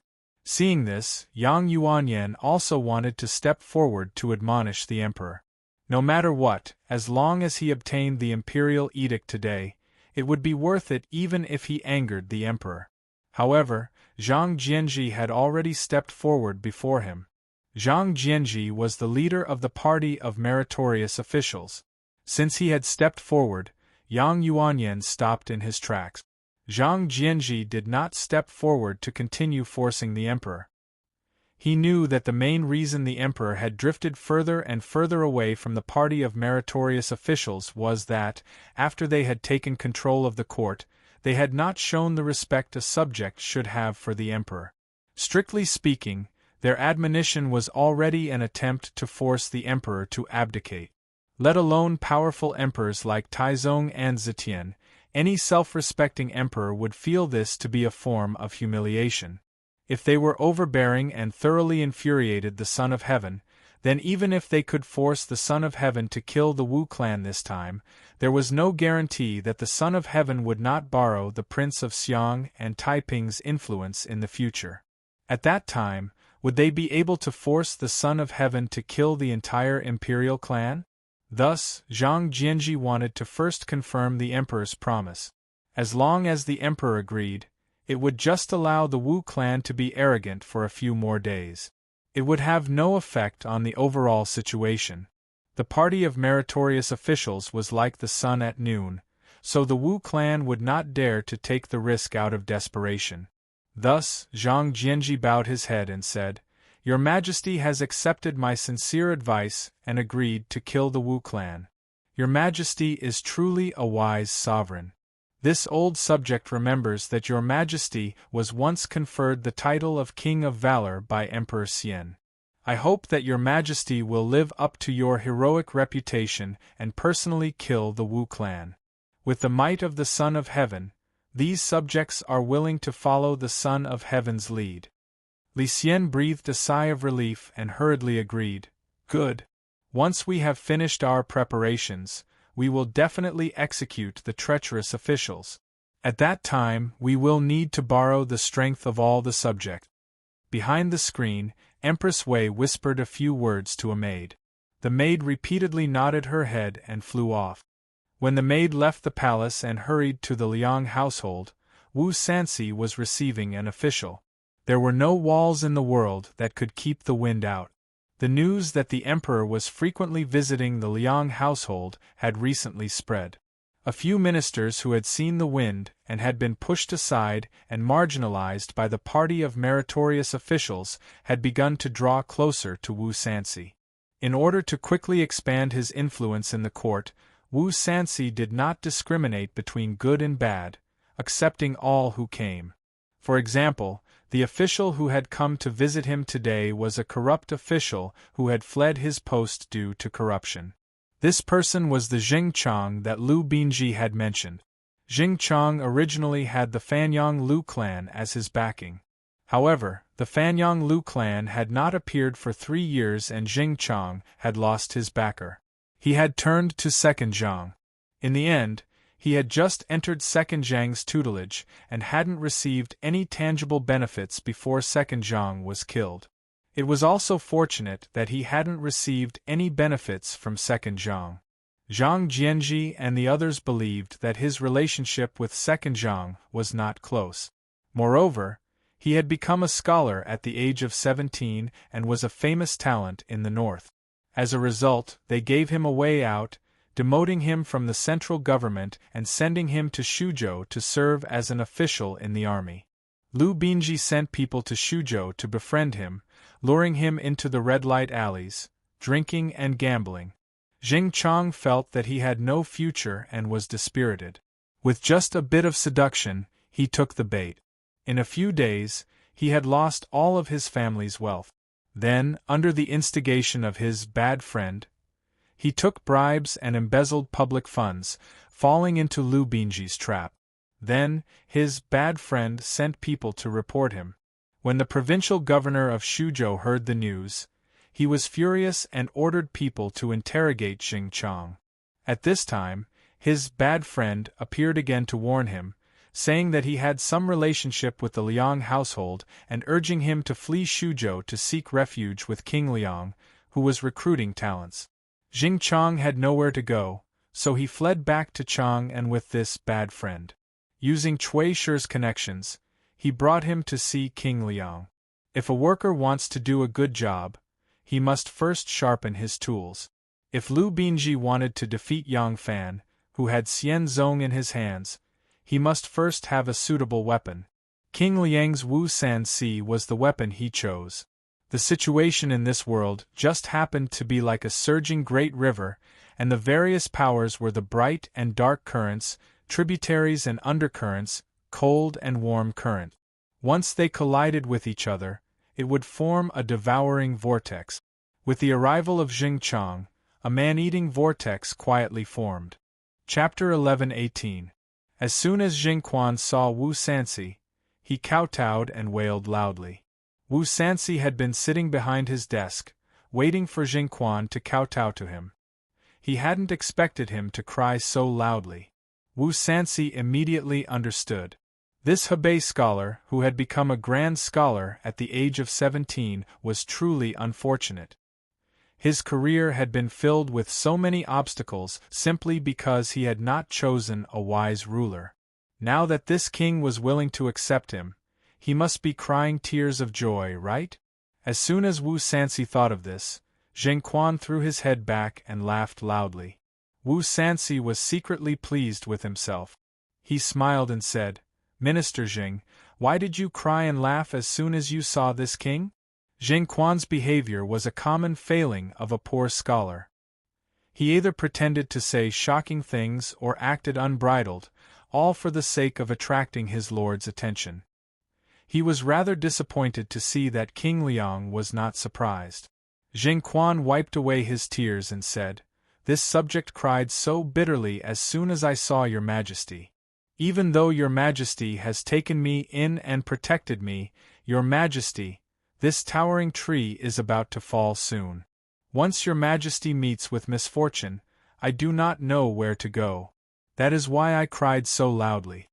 Seeing this, Yang Yuanyan also wanted to step forward to admonish the Emperor. No matter what, as long as he obtained the imperial edict today, it would be worth it even if he angered the Emperor. However, Zhang Jianji had already stepped forward before him. Zhang Jianji was the leader of the party of meritorious officials. Since he had stepped forward, Yang Yuanyan stopped in his tracks. Zhang Jianji did not step forward to continue forcing the Emperor. He knew that the main reason the Emperor had drifted further and further away from the party of meritorious officials was that, after they had taken control of the court, they had not shown the respect a subject should have for the Emperor. Strictly speaking, Their admonition was already an attempt to force the emperor to abdicate. Let alone powerful emperors like Taizong and Zetian, any self-respecting emperor would feel this to be a form of humiliation. If they were overbearing and thoroughly infuriated the Son of Heaven, then even if they could force the Son of Heaven to kill the Wu clan this time, there was no guarantee that the Son of Heaven would not borrow the Prince of Xiang and Taiping's influence in the future. At that time, would they be able to force the Son of Heaven to kill the entire imperial clan? Thus, Zhang Jianji wanted to first confirm the emperor's promise. As long as the emperor agreed, it would just allow the Wu clan to be arrogant for a few more days. It would have no effect on the overall situation. The party of meritorious officials was like the sun at noon, so the Wu clan would not dare to take the risk out of desperation. Thus, Zhang Jianji bowed his head and said, "Your Majesty has accepted my sincere advice and agreed to kill the Wu clan. Your Majesty is truly a wise sovereign. This old subject remembers that Your Majesty was once conferred the title of King of Valor by Emperor Xian. I hope that Your Majesty will live up to your heroic reputation and personally kill the Wu clan. With the might of the Son of Heaven, these subjects are willing to follow the Son of Heaven's lead." Li Xian breathed a sigh of relief and hurriedly agreed, "Good. Once we have finished our preparations, we will definitely execute the treacherous officials. At that time, we will need to borrow the strength of all the subjects." Behind the screen, Empress Wei whispered a few words to a maid. The maid repeatedly nodded her head and flew off. When the maid left the palace and hurried to the Liang household, Wu Sanxi was receiving an official. There were no walls in the world that could keep the wind out. The news that the emperor was frequently visiting the Liang household had recently spread. A few ministers who had seen the wind and had been pushed aside and marginalized by the party of meritorious officials had begun to draw closer to Wu Sanxi. In order to quickly expand his influence in the court, Wu Sanxi did not discriminate between good and bad, accepting all who came. For example, the official who had come to visit him today was a corrupt official who had fled his post due to corruption. This person was the Xingqiang that Lu Binji had mentioned. Xingqiang originally had the Fanyang Lu clan as his backing. However, the Fanyang Lu clan had not appeared for 3 years and Xingqiang had lost his backer. He had turned to Second Zhang. In the end, he had just entered Second Zhang's tutelage and hadn't received any tangible benefits before Second Zhang was killed. It was also fortunate that he hadn't received any benefits from Second Zhang. Zhang Jianji and the others believed that his relationship with Second Zhang was not close. Moreover, he had become a scholar at the age of 17 and was a famous talent in the north. As a result, they gave him a way out, demoting him from the central government and sending him to Shuzhou to serve as an official in the army. Lu Binji sent people to Shuzhou to befriend him, luring him into the red light alleys, drinking and gambling. Xingqiang felt that he had no future and was dispirited. With just a bit of seduction, he took the bait. In a few days, he had lost all of his family's wealth. Then, under the instigation of his bad friend, he took bribes and embezzled public funds, falling into Lu Binji's trap. Then, his bad friend sent people to report him. When the provincial governor of Shuzhou heard the news, he was furious and ordered people to interrogate Xingqiang. At this time, his bad friend appeared again to warn him, saying that he had some relationship with the Liang household and urging him to flee Shuzhou to seek refuge with King Liang, who was recruiting talents. Xingqiang had nowhere to go, so he fled back to Chang and with this bad friend. Using Cui Shi's connections, he brought him to see King Liang. If a worker wants to do a good job, he must first sharpen his tools. If Lu Binji wanted to defeat Yang Fan, who had Xian Zong in his hands, he must first have a suitable weapon. King Liang's Wu Sanxi was the weapon he chose. The situation in this world just happened to be like a surging great river, and the various powers were the bright and dark currents, tributaries and undercurrents, cold and warm current. Once they collided with each other, it would form a devouring vortex. With the arrival of Jing Chang, a man-eating vortex quietly formed. Chapter 11:18. As soon as Jing Quan saw Wu Sanxi, he kowtowed and wailed loudly. Wu Sanxi had been sitting behind his desk, waiting for Jing Quan to kowtow to him. He hadn't expected him to cry so loudly. Wu Sanxi immediately understood. This Hebei scholar, who had become a grand scholar at the age of 17, was truly unfortunate. His career had been filled with so many obstacles simply because he had not chosen a wise ruler. Now that this king was willing to accept him, he must be crying tears of joy, right? As soon as Wu Sanxi thought of this, Jing Quan threw his head back and laughed loudly. Wu Sanxi was secretly pleased with himself. He smiled and said, "Minister Jing, why did you cry and laugh as soon as you saw this king?" Jing Quan's behavior was a common failing of a poor scholar. He either pretended to say shocking things or acted unbridled, all for the sake of attracting his lord's attention. He was rather disappointed to see that King Liang was not surprised. Jing Quan wiped away his tears and said, "This subject cried so bitterly as soon as I saw your majesty. Even though your majesty has taken me in and protected me, your majesty, this towering tree is about to fall soon. Once your majesty meets with misfortune, I do not know where to go. That is why I cried so loudly."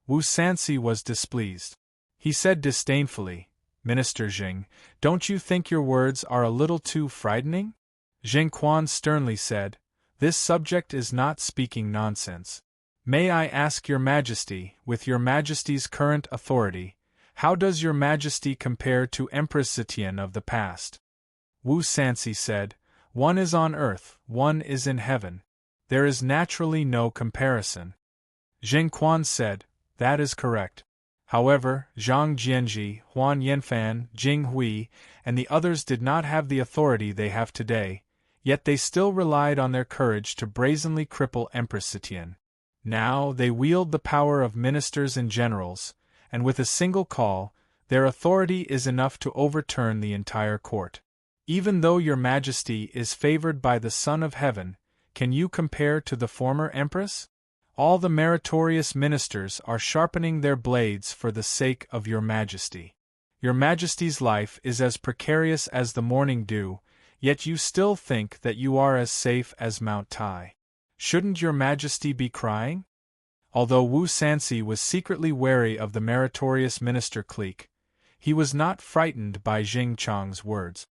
Wu Sanxi was displeased. He said disdainfully, "Minister Jing, don't you think your words are a little too frightening?" Jing Quan sternly said, "This subject is not speaking nonsense. May I ask your majesty, with your majesty's current authority, how does your majesty compare to Empress Zetian of the past?" Wu Sanxi said, "One is on earth, one is in heaven. There is naturally no comparison." Jing Quan said, "That is correct. However, Zhang Jianji, Huan Yanfan, Jing Hui, and the others did not have the authority they have today, yet they still relied on their courage to brazenly cripple Empress Zetian. Now they wield the power of ministers and generals, and with a single call, their authority is enough to overturn the entire court. Even though your majesty is favored by the Son of Heaven, can you compare to the former empress? All the meritorious ministers are sharpening their blades for the sake of your majesty. Your majesty's life is as precarious as the morning dew, yet you still think that you are as safe as Mount Tai. Shouldn't your majesty be crying?" Although Wu Sanxi was secretly wary of the meritorious minister clique, he was not frightened by Jing Chang's words.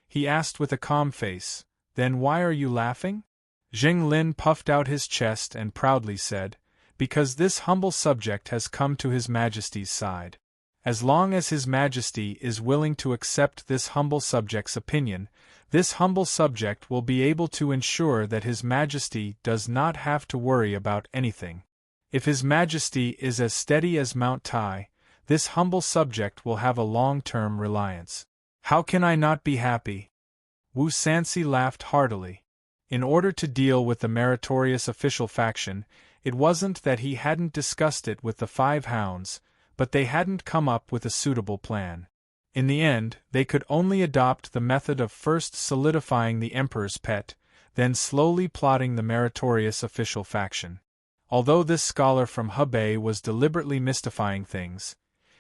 He asked with a calm face, "Then why are you laughing?" Jing Lin puffed out his chest and proudly said, "Because this humble subject has come to His Majesty's side. As long as His Majesty is willing to accept this humble subject's opinion, this humble subject will be able to ensure that His Majesty does not have to worry about anything. If His Majesty is as steady as Mount Tai, this humble subject will have a long-term reliance. How can I not be happy?" Wu Sanxi laughed heartily. In order to deal with the meritorious official faction, it wasn't that he hadn't discussed it with the 5 hounds, but they hadn't come up with a suitable plan. In the end, they could only adopt the method of first solidifying the emperor's pet, then slowly plotting the meritorious official faction. Although this scholar from Hebei was deliberately mystifying things,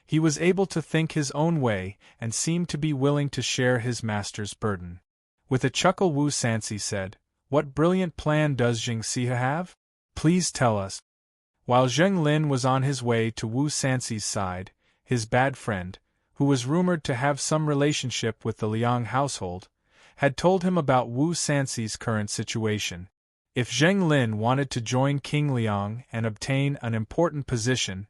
he was able to think his own way and seemed to be willing to share his master's burden. With a chuckle, Wu Sanxi said, "What brilliant plan does Jing Siha have? Please tell us." While Zheng Lin was on his way to Wu Sanxi's side, his bad friend, who was rumored to have some relationship with the Liang household, had told him about Wu Sanxi's current situation. If Zheng Lin wanted to join King Liang and obtain an important position,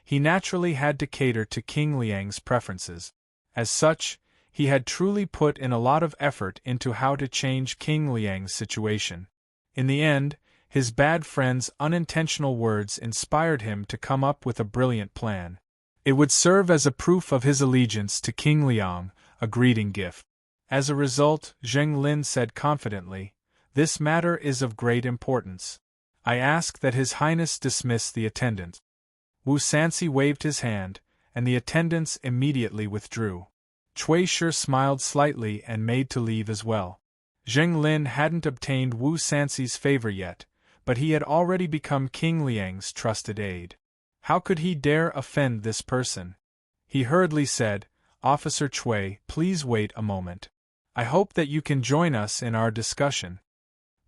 he naturally had to cater to King Liang's preferences. As such, he had truly put in a lot of effort into how to change King Liang's situation. In the end, his bad friend's unintentional words inspired him to come up with a brilliant plan. It would serve as a proof of his allegiance to King Liang, a greeting gift. As a result, Zheng Lin said confidently, "This matter is of great importance. I ask that His Highness dismiss the attendant." Wu Sanxi waved his hand, and the attendants immediately withdrew. Cui Shi smiled slightly and made to leave as well. Zheng Lin hadn't obtained Wu Sanxi's favor yet, but he had already become King Liang's trusted aide. How could he dare offend this person? He hurriedly said, "Officer Cui, please wait a moment. I hope that you can join us in our discussion."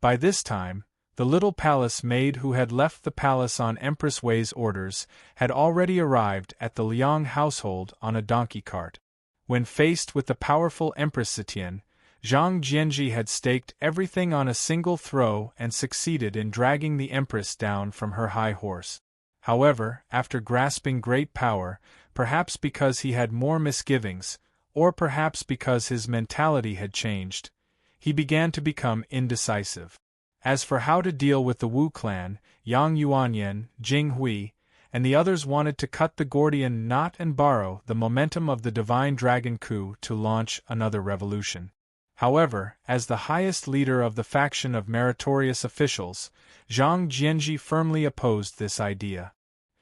By this time, the little palace maid who had left the palace on Empress Wei's orders had already arrived at the Liang household on a donkey cart. When faced with the powerful Empress Zetian, Zhang Jianji had staked everything on a single throw and succeeded in dragging the Empress down from her high horse. However, after grasping great power, perhaps because he had more misgivings, or perhaps because his mentality had changed, he began to become indecisive. As for how to deal with the Wu clan, Yang Yuanyan, Jing Hui, and the others wanted to cut the Gordian knot and borrow the momentum of the Divine Dragon coup to launch another revolution. However, as the highest leader of the faction of meritorious officials, Zhang Jianji firmly opposed this idea.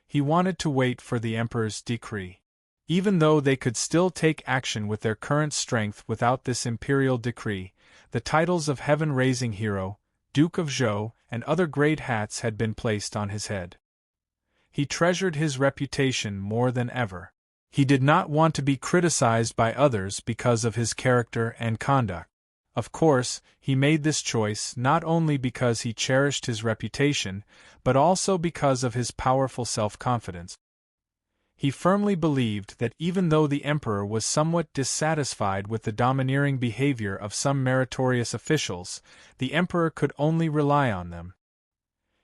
He wanted to wait for the emperor's decree. Even though they could still take action with their current strength without this imperial decree, the titles of heaven-raising hero, Duke of Zhou, and other great hats had been placed on his head. He treasured his reputation more than ever. He did not want to be criticized by others because of his character and conduct. Of course, he made this choice not only because he cherished his reputation, but also because of his powerful self-confidence. He firmly believed that even though the emperor was somewhat dissatisfied with the domineering behavior of some meritorious officials, the emperor could only rely on them.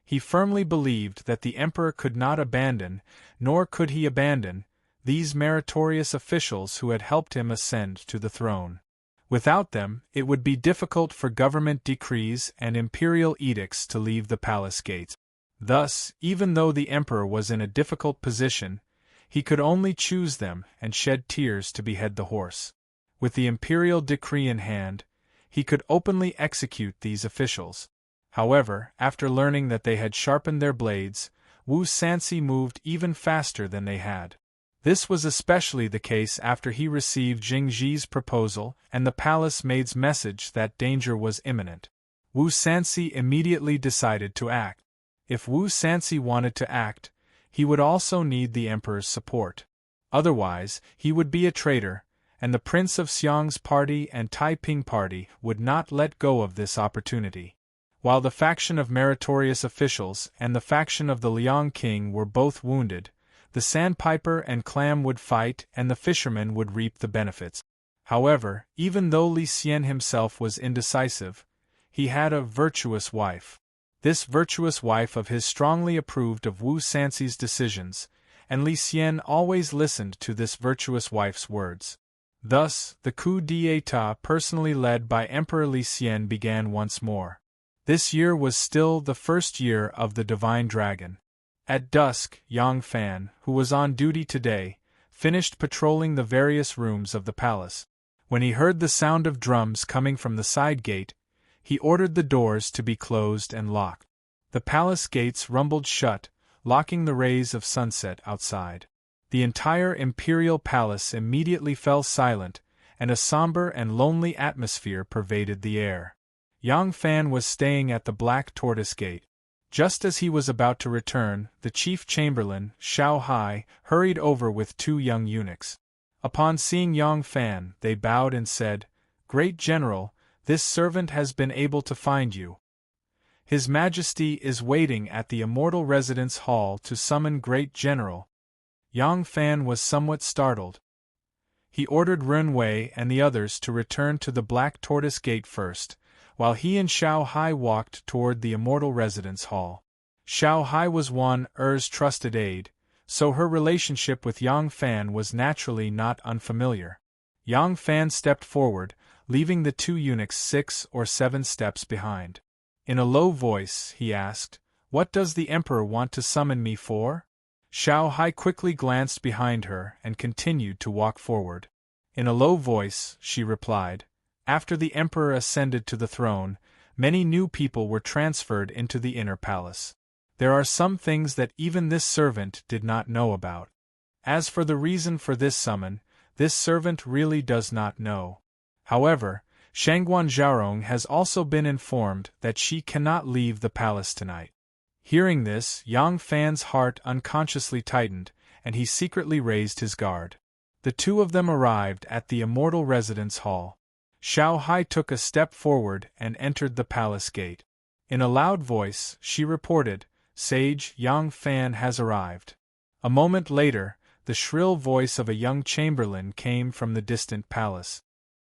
He firmly believed that the emperor could not abandon, nor could he abandon, these meritorious officials who had helped him ascend to the throne. Without them, it would be difficult for government decrees and imperial edicts to leave the palace gates. Thus, even though the emperor was in a difficult position, he could only choose them and shed tears to behead the horse. With the imperial decree in hand, he could openly execute these officials. However, after learning that they had sharpened their blades, Wu Sanxi moved even faster than they had. This was especially the case after he received Jing Ji's proposal and the palace maid's message that danger was imminent. Wu Sanxi immediately decided to act. If Wu Sanxi wanted to act, he would also need the emperor's support. Otherwise, he would be a traitor, and the Prince of Xiang's party and Taiping party would not let go of this opportunity. While the faction of meritorious officials and the faction of the Liang king were both wounded, the sandpiper and clam would fight and the fisherman would reap the benefits. However, even though Li Xian himself was indecisive, he had a virtuous wife. This virtuous wife of his strongly approved of Wu Sanxi's decisions, and Li Xian always listened to this virtuous wife's words. Thus, the coup d'état personally led by Emperor Li Xian began once more. This year was still the first year of the Divine Dragon. At dusk, Yang Fan, who was on duty today, finished patrolling the various rooms of the palace. When he heard the sound of drums coming from the side gate, he ordered the doors to be closed and locked. The palace gates rumbled shut, locking the rays of sunset outside. The entire imperial palace immediately fell silent, and a somber and lonely atmosphere pervaded the air. Yang Fan was staying at the Black Tortoise Gate. Just as he was about to return, the chief chamberlain, Xiao Hai, hurried over with 2 young eunuchs. Upon seeing Yang Fan, they bowed and said, "Great General, this servant has been able to find you. His Majesty is waiting at the Immortal Residence Hall to summon Great General." Yang Fan was somewhat startled. He ordered Ren Wei and the others to return to the Black Tortoise Gate first, while he and Xiao Hai walked toward the Immortal Residence Hall. Xiao Hai was Wan Er's trusted aide, so her relationship with Yang Fan was naturally not unfamiliar. Yang Fan stepped forward, leaving the 2 eunuchs 6 or 7 steps behind. In a low voice, he asked, "What does the emperor want to summon me for?" Xiao Hai quickly glanced behind her and continued to walk forward. In a low voice, she replied, "After the emperor ascended to the throne, many new people were transferred into the inner palace. There are some things that even this servant did not know about. As for the reason for this summon, this servant really does not know. However, Shangguan Zhaorong has also been informed that she cannot leave the palace tonight. Hearing this, Yang Fan's heart unconsciously tightened, and he secretly raised his guard. The two of them arrived at the immortal residence hall. Xiao Hai took a step forward and entered the palace gate. In a loud voice, she reported, "Sage Yang Fan has arrived." A moment later, the shrill voice of a young chamberlain came from the distant palace.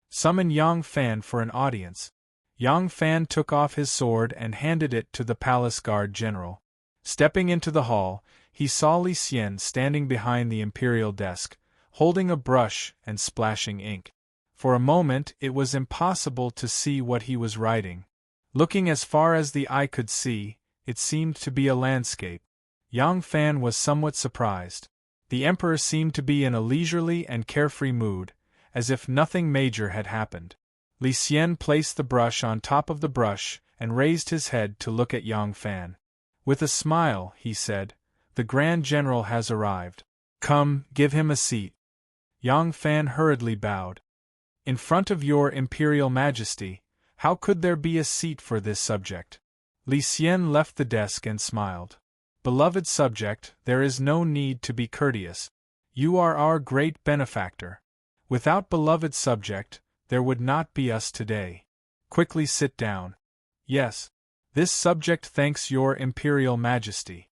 "Summon Yang Fan for an audience." Yang Fan took off his sword and handed it to the palace guard general. Stepping into the hall, he saw Li Xian standing behind the imperial desk, holding a brush and splashing ink. For a moment it was impossible to see what he was writing. Looking as far as the eye could see, it seemed to be a landscape. Yang Fan was somewhat surprised. The emperor seemed to be in a leisurely and carefree mood, as if nothing major had happened. Li Xian placed the brush on top of the brush and raised his head to look at Yang Fan. With a smile, he said, "The Grand General has arrived. Come, give him a seat." Yang Fan hurriedly bowed. "In front of your Imperial Majesty, how could there be a seat for this subject?" Li Xian left the desk and smiled. "Beloved subject, there is no need to be courteous. You are our great benefactor. Without beloved subject, there would not be us today. Quickly sit down." "Yes. This subject thanks your Imperial Majesty."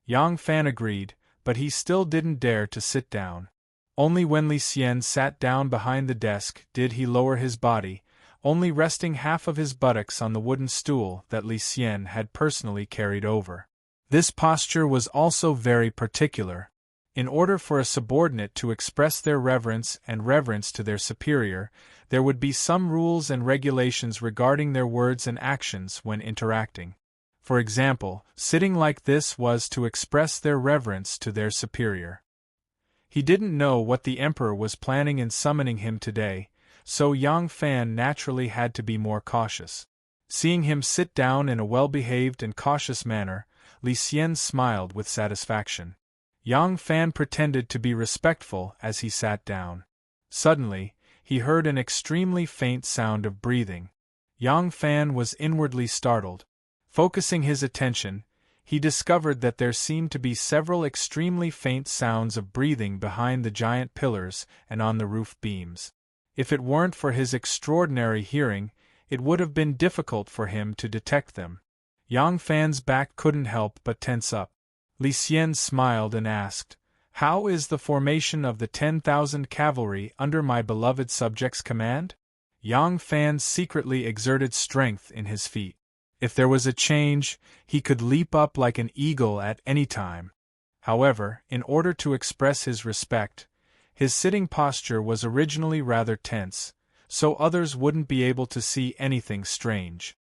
Yang Fan agreed, but he still didn't dare to sit down. Only when Li Xian sat down behind the desk did he lower his body, only resting half of his buttocks on the wooden stool that Li Xian had personally carried over. This posture was also very particular. In order for a subordinate to express their reverence and reverence to their superior, there would be some rules and regulations regarding their words and actions when interacting. For example, sitting like this was to express their reverence to their superior. He didn't know what the emperor was planning in summoning him today, so Yang Fan naturally had to be more cautious. Seeing him sit down in a well-behaved and cautious manner, Li Xian smiled with satisfaction. Yang Fan pretended to be respectful as he sat down. Suddenly, he heard an extremely faint sound of breathing. Yang Fan was inwardly startled. Focusing his attention, he discovered that there seemed to be several extremely faint sounds of breathing behind the giant pillars and on the roof beams. If it weren't for his extraordinary hearing, it would have been difficult for him to detect them. Yang Fan's back couldn't help but tense up. Li Xian smiled and asked, "How is the formation of the 10,000 cavalry under my beloved subject's command?" Yang Fan secretly exerted strength in his feet. If there was a change, he could leap up like an eagle at any time. However, in order to express his respect, his sitting posture was originally rather tense, so others wouldn't be able to see anything strange.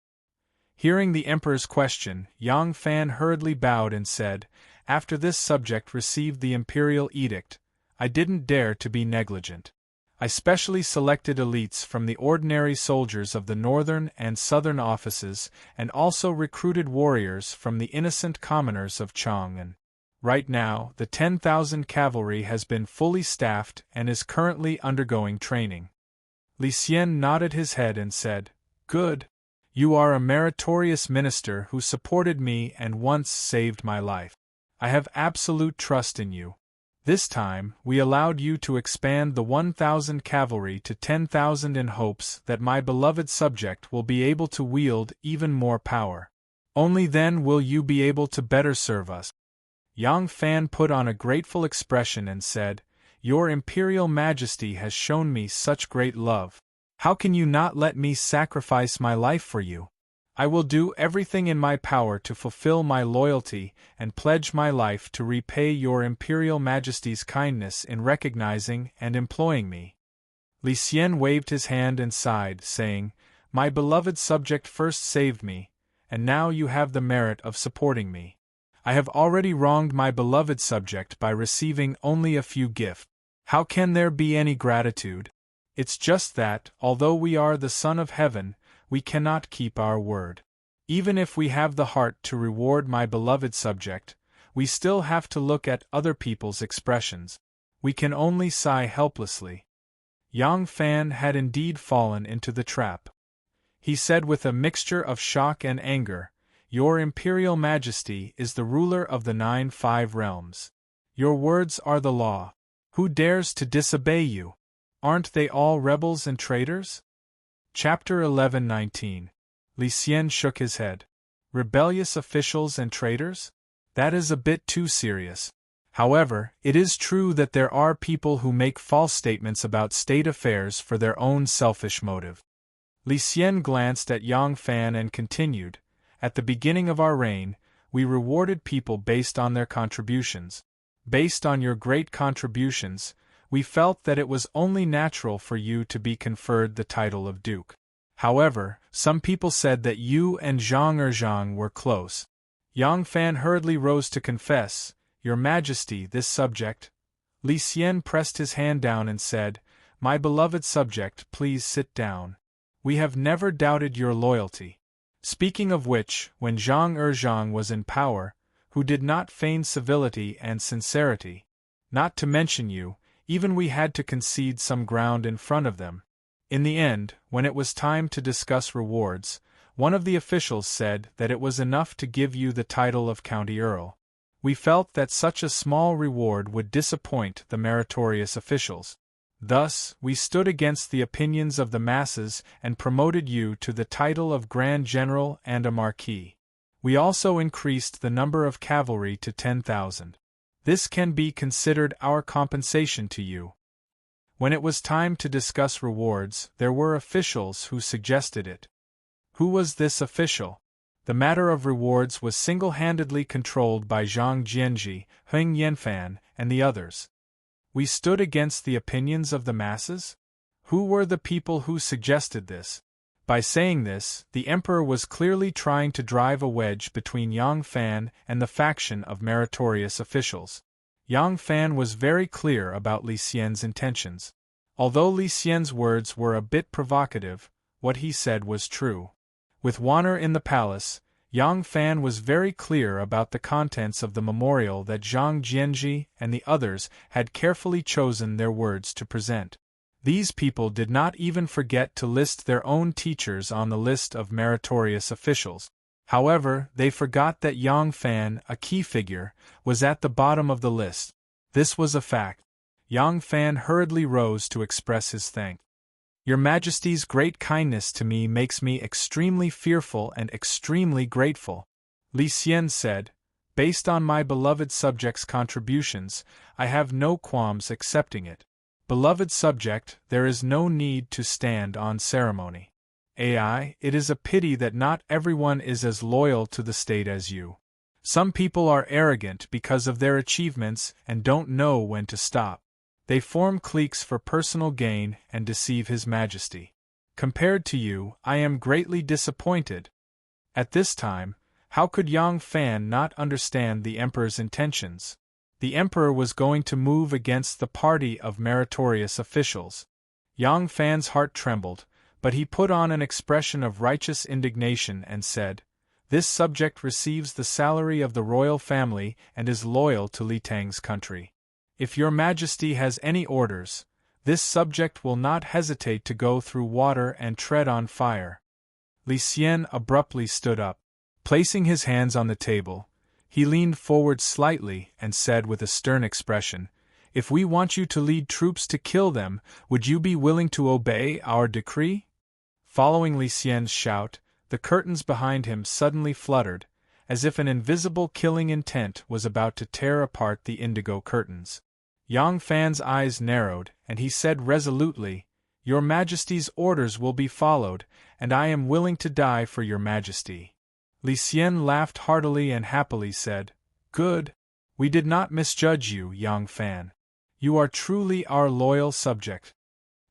Hearing the emperor's question, Yang Fan hurriedly bowed and said, "After this subject received the imperial edict, I didn't dare to be negligent. I specially selected elites from the ordinary soldiers of the northern and southern offices and also recruited warriors from the innocent commoners of Chang'an. Right now, the 10,000 cavalry has been fully staffed and is currently undergoing training." Li Xian nodded his head and said, "Good. You are a meritorious minister who supported me and once saved my life. I have absolute trust in you. This time, we allowed you to expand the 1,000 cavalry to 10,000 in hopes that my beloved subject will be able to wield even more power. Only then will you be able to better serve us." Yang Fan put on a grateful expression and said, "Your Imperial Majesty has shown me such great love. How can you not let me sacrifice my life for you? I will do everything in my power to fulfill my loyalty and pledge my life to repay your Imperial Majesty's kindness in recognizing and employing me." Li Xian waved his hand and sighed, saying, "My beloved subject first saved me, and now you have the merit of supporting me. I have already wronged my beloved subject by receiving only a few gifts. How can there be any gratitude? It's just that, although we are the Son of Heaven, we cannot keep our word. Even if we have the heart to reward my beloved subject, we still have to look at other people's expressions. We can only sigh helplessly. Yang Fan had indeed fallen into the trap. He said with a mixture of shock and anger, "Your Imperial Majesty is the ruler of the 9-5 realms. Your words are the law. Who dares to disobey you? Aren't they all rebels and traitors?" Chapter 11:19. Li Xian shook his head. Rebellious officials and traitors? That is a bit too serious. However, it is true that there are people who make false statements about state affairs for their own selfish motive. Li Xian glanced at Yang Fan and continued, "At the beginning of our reign, we rewarded people based on their contributions. Based on your great contributions, we felt that it was only natural for you to be conferred the title of Duke. However, some people said that you and Zhang Erzhang were close." Yang Fan hurriedly rose to confess, "Your Majesty, this subject." Li Xian pressed his hand down and said, "My beloved subject, please sit down. We have never doubted your loyalty. Speaking of which, when Zhang Erzhang was in power, who did not feign civility and sincerity, not to mention you, even we had to concede some ground in front of them. In the end, when it was time to discuss rewards, one of the officials said that it was enough to give you the title of County Earl. We felt that such a small reward would disappoint the meritorious officials. Thus, we stood against the opinions of the masses and promoted you to the title of Grand General and a Marquis. We also increased the number of cavalry to 10,000. This can be considered our compensation to you." When it was time to discuss rewards, there were officials who suggested it. Who was this official? The matter of rewards was single-handedly controlled by Zhang Jianji, Heng Yanfan, and the others. We stood against the opinions of the masses? Who were the people who suggested this? By saying this, the emperor was clearly trying to drive a wedge between Yang Fan and the faction of meritorious officials. Yang Fan was very clear about Li Xian's intentions. Although Li Xian's words were a bit provocative, what he said was true. With Wanner in the palace, Yang Fan was very clear about the contents of the memorial that Zhang Jianji and the others had carefully chosen their words to present. These people did not even forget to list their own teachers on the list of meritorious officials. However, they forgot that Yang Fan, a key figure, was at the bottom of the list. This was a fact. Yang Fan hurriedly rose to express his thanks. "Your Majesty's great kindness to me makes me extremely fearful and extremely grateful," Li Xian said. "Based on my beloved subject's contributions, I have no qualms accepting it. Beloved subject, there is no need to stand on ceremony. It is a pity that not everyone is as loyal to the state as you. Some people are arrogant because of their achievements and don't know when to stop. They form cliques for personal gain and deceive His Majesty. Compared to you, I am greatly disappointed." At this time, how could Yang Fan not understand the emperor's intentions? The emperor was going to move against the party of meritorious officials. Yang Fan's heart trembled, but he put on an expression of righteous indignation and said, "This subject receives the salary of the royal family and is loyal to Li Tang's country. If your Majesty has any orders, this subject will not hesitate to go through water and tread on fire." Li Xian abruptly stood up. Placing his hands on the table, he leaned forward slightly and said with a stern expression, "If we want you to lead troops to kill them, would you be willing to obey our decree?" Following Li Xian's shout, the curtains behind him suddenly fluttered, as if an invisible killing intent was about to tear apart the indigo curtains. Yang Fan's eyes narrowed, and he said resolutely, "Your Majesty's orders will be followed, and I am willing to die for your Majesty." Li Xian laughed heartily and happily said, "Good. We did not misjudge you, Yang Fan. You are truly our loyal subject."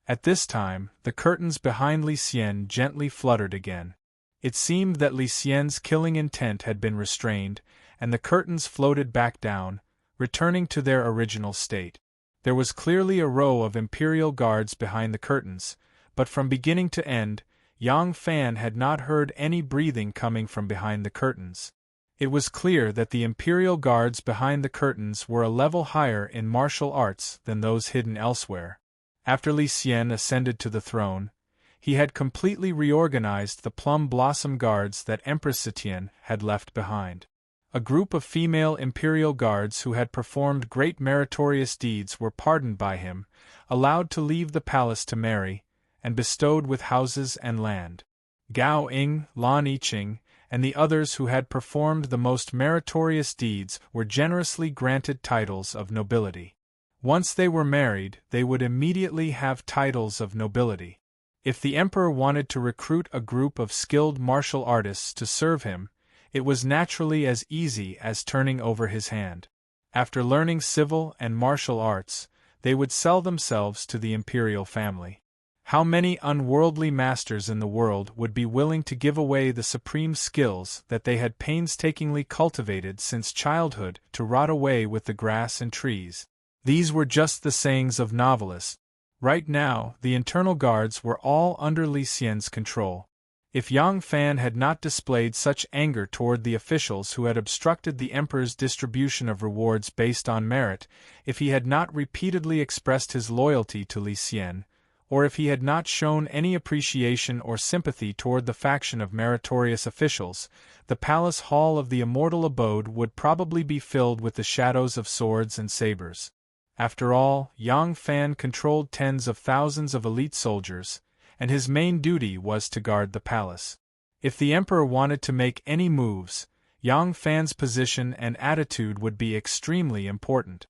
At this time, the curtains behind Li Xian gently fluttered again. It seemed that Li Xian's killing intent had been restrained, and the curtains floated back down, returning to their original state. There was clearly a row of imperial guards behind the curtains, but from beginning to end, Yang Fan had not heard any breathing coming from behind the curtains. It was clear that the imperial guards behind the curtains were a level higher in martial arts than those hidden elsewhere. After Li Xian ascended to the throne, he had completely reorganized the plum blossom guards that Empress Cetian had left behind. A group of female imperial guards who had performed great meritorious deeds were pardoned by him, allowed to leave the palace to marry, and bestowed with houses and land. Gao Ying, Lan Yiqing, and the others who had performed the most meritorious deeds were generously granted titles of nobility. Once they were married, they would immediately have titles of nobility. If the emperor wanted to recruit a group of skilled martial artists to serve him, it was naturally as easy as turning over his hand. After learning civil and martial arts, they would sell themselves to the imperial family. How many unworldly masters in the world would be willing to give away the supreme skills that they had painstakingly cultivated since childhood to rot away with the grass and trees? These were just the sayings of novelists. Right now, the internal guards were all under Li Xian's control. If Yang Fan had not displayed such anger toward the officials who had obstructed the emperor's distribution of rewards based on merit, if he had not repeatedly expressed his loyalty to Li Xian, or if he had not shown any appreciation or sympathy toward the faction of meritorious officials, the palace hall of the immortal abode would probably be filled with the shadows of swords and sabers. After all, Yang Fan controlled tens of thousands of elite soldiers, and his main duty was to guard the palace. If the emperor wanted to make any moves, Yang Fan's position and attitude would be extremely important.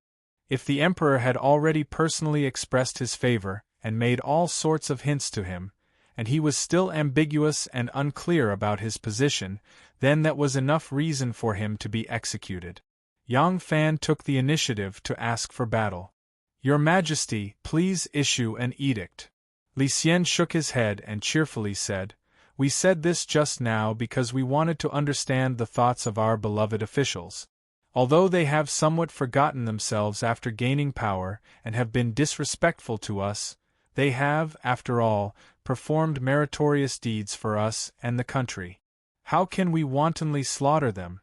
If the emperor had already personally expressed his favor and made all sorts of hints to him, and he was still ambiguous and unclear about his position, then that was enough reason for him to be executed. Yang Fan took the initiative to ask for battle. "Your Majesty, please issue an edict." Li Xian shook his head and cheerfully said, "We said this just now because we wanted to understand the thoughts of our beloved officials. Although they have somewhat forgotten themselves after gaining power and have been disrespectful to us, they have, after all, performed meritorious deeds for us and the country. How can we wantonly slaughter them?"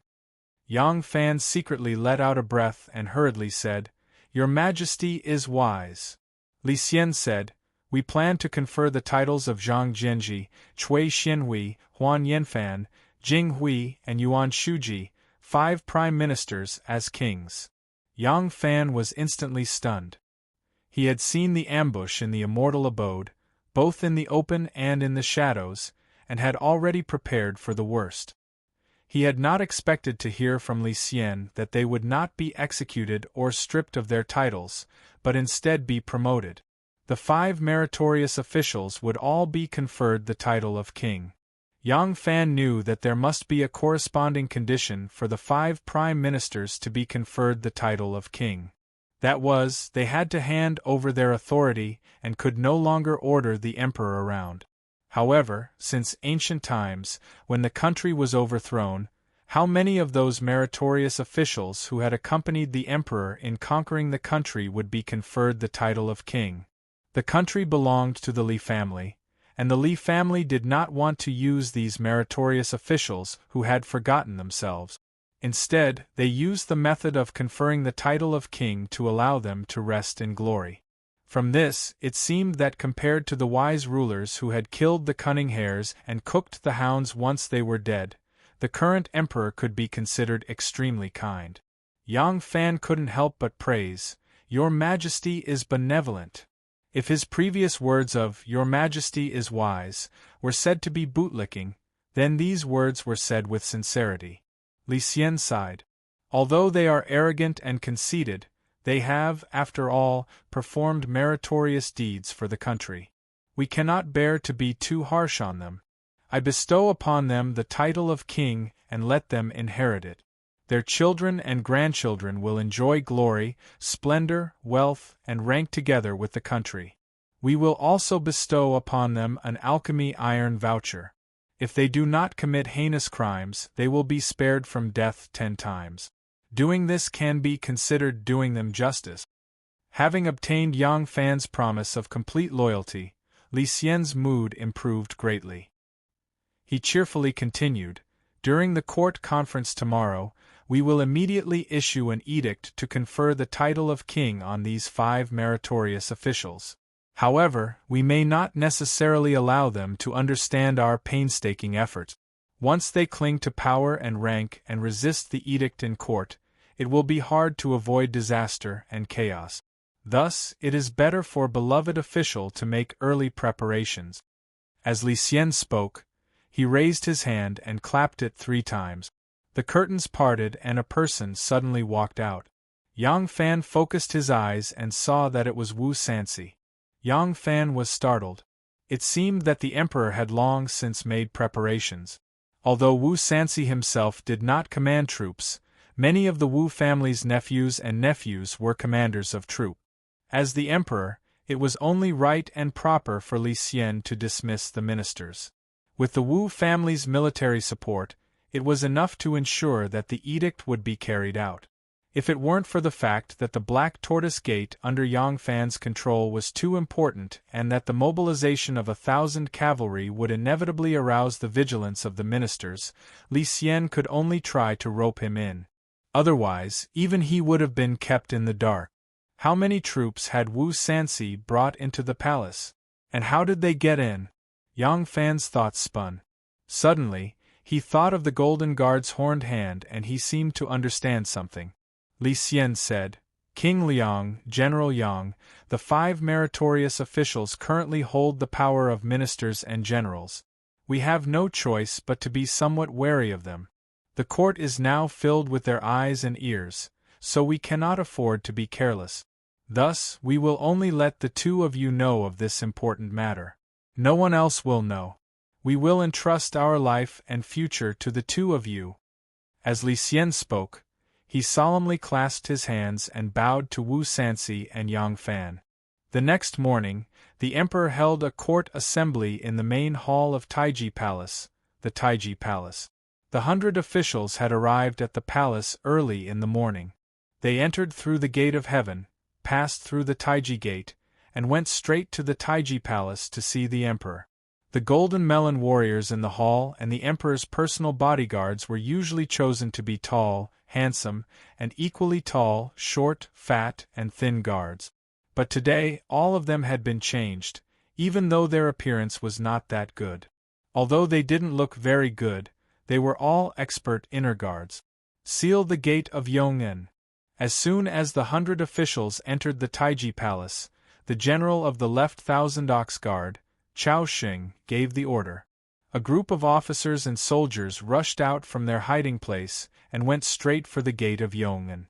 Yang Fan secretly let out a breath and hurriedly said, "Your Majesty is wise." Li Xian said, "We plan to confer the titles of Zhang Jianji, Cui Xianhui, Huan Yanfan, Jing Hui, and Yuan Shuji, 5 prime ministers, as kings." Yang Fan was instantly stunned. He had seen the ambush in the immortal abode, both in the open and in the shadows, and had already prepared for the worst. He had not expected to hear from Li Xian that they would not be executed or stripped of their titles, but instead be promoted. The 5 meritorious officials would all be conferred the title of king. Yang Fan knew that there must be a corresponding condition for the 5 prime ministers to be conferred the title of king. That was, they had to hand over their authority and could no longer order the emperor around. However, since ancient times, when the country was overthrown, how many of those meritorious officials who had accompanied the emperor in conquering the country would be conferred the title of king? The country belonged to the Li family, and the Li family did not want to use these meritorious officials who had forgotten themselves. Instead, they used the method of conferring the title of king to allow them to rest in glory. From this, it seemed that compared to the wise rulers who had killed the cunning hares and cooked the hounds once they were dead, the current emperor could be considered extremely kind. Yang Fan couldn't help but praise, "Your Majesty is benevolent." If his previous words of "Your Majesty is wise" were said to be bootlicking, then these words were said with sincerity. Li Xian sighed. Although they are arrogant and conceited, they have, after all, performed meritorious deeds for the country. We cannot bear to be too harsh on them. I bestow upon them the title of king and let them inherit it. Their children and grandchildren will enjoy glory, splendor, wealth, and rank together with the country. We will also bestow upon them an alchemy iron voucher. If they do not commit heinous crimes, they will be spared from death 10 times. Doing this can be considered doing them justice. Having obtained Yang Fan's promise of complete loyalty, Li Xian's mood improved greatly. He cheerfully continued, During the court conference tomorrow, we will immediately issue an edict to confer the title of king on these 5 meritorious officials. However, we may not necessarily allow them to understand our painstaking efforts. Once they cling to power and rank and resist the edict in court, it will be hard to avoid disaster and chaos. Thus, it is better for beloved official to make early preparations. As Li Xian spoke, he raised his hand and clapped it 3 times. The curtains parted and a person suddenly walked out. Yang Fan focused his eyes and saw that it was Wu Sansi. Yang Fan was startled. It seemed that the emperor had long since made preparations. Although Wu Sansi himself did not command troops, many of the Wu family's nephews and nephews were commanders of troops. As the emperor, it was only right and proper for Li Xian to dismiss the ministers. With the Wu family's military support, it was enough to ensure that the edict would be carried out. If it weren't for the fact that the Black Tortoise Gate under Yang Fan's control was too important and that the mobilization of 1,000 cavalry would inevitably arouse the vigilance of the ministers, Li Xian could only try to rope him in. Otherwise, even he would have been kept in the dark. How many troops had Wu Sansi brought into the palace? And how did they get in? Yang Fan's thoughts spun. Suddenly, he thought of the Golden Guard's horned hand and he seemed to understand something. Li Xian said, King Liang, General Yang, the 5 meritorious officials currently hold the power of ministers and generals. We have no choice but to be somewhat wary of them. The court is now filled with their eyes and ears, so we cannot afford to be careless. Thus, we will only let the 2 of you know of this important matter. No one else will know. We will entrust our life and future to the 2 of you. As Li Xian spoke, he solemnly clasped his hands and bowed to Wu Sansi and Yang Fan. The next morning, the emperor held a court assembly in the main hall of Taiji Palace, the Taiji Palace. The 100 officials had arrived at the palace early in the morning. They entered through the gate of heaven, passed through the Taiji Gate, and went straight to the Taiji Palace to see the emperor. The Golden Melon warriors in the hall and the emperor's personal bodyguards were usually chosen to be tall, handsome, and equally tall, short, fat, and thin guards. But today, all of them had been changed, even though their appearance was not that good. Although they didn't look very good, they were all expert inner guards. Seal the gate of Yong'an. As soon as the 100 officials entered the Taiji Palace, the general of the left 1,000 Ox Guard, Chao Xing, gave the order. A group of officers and soldiers rushed out from their hiding place and went straight for the gate of Yong'an.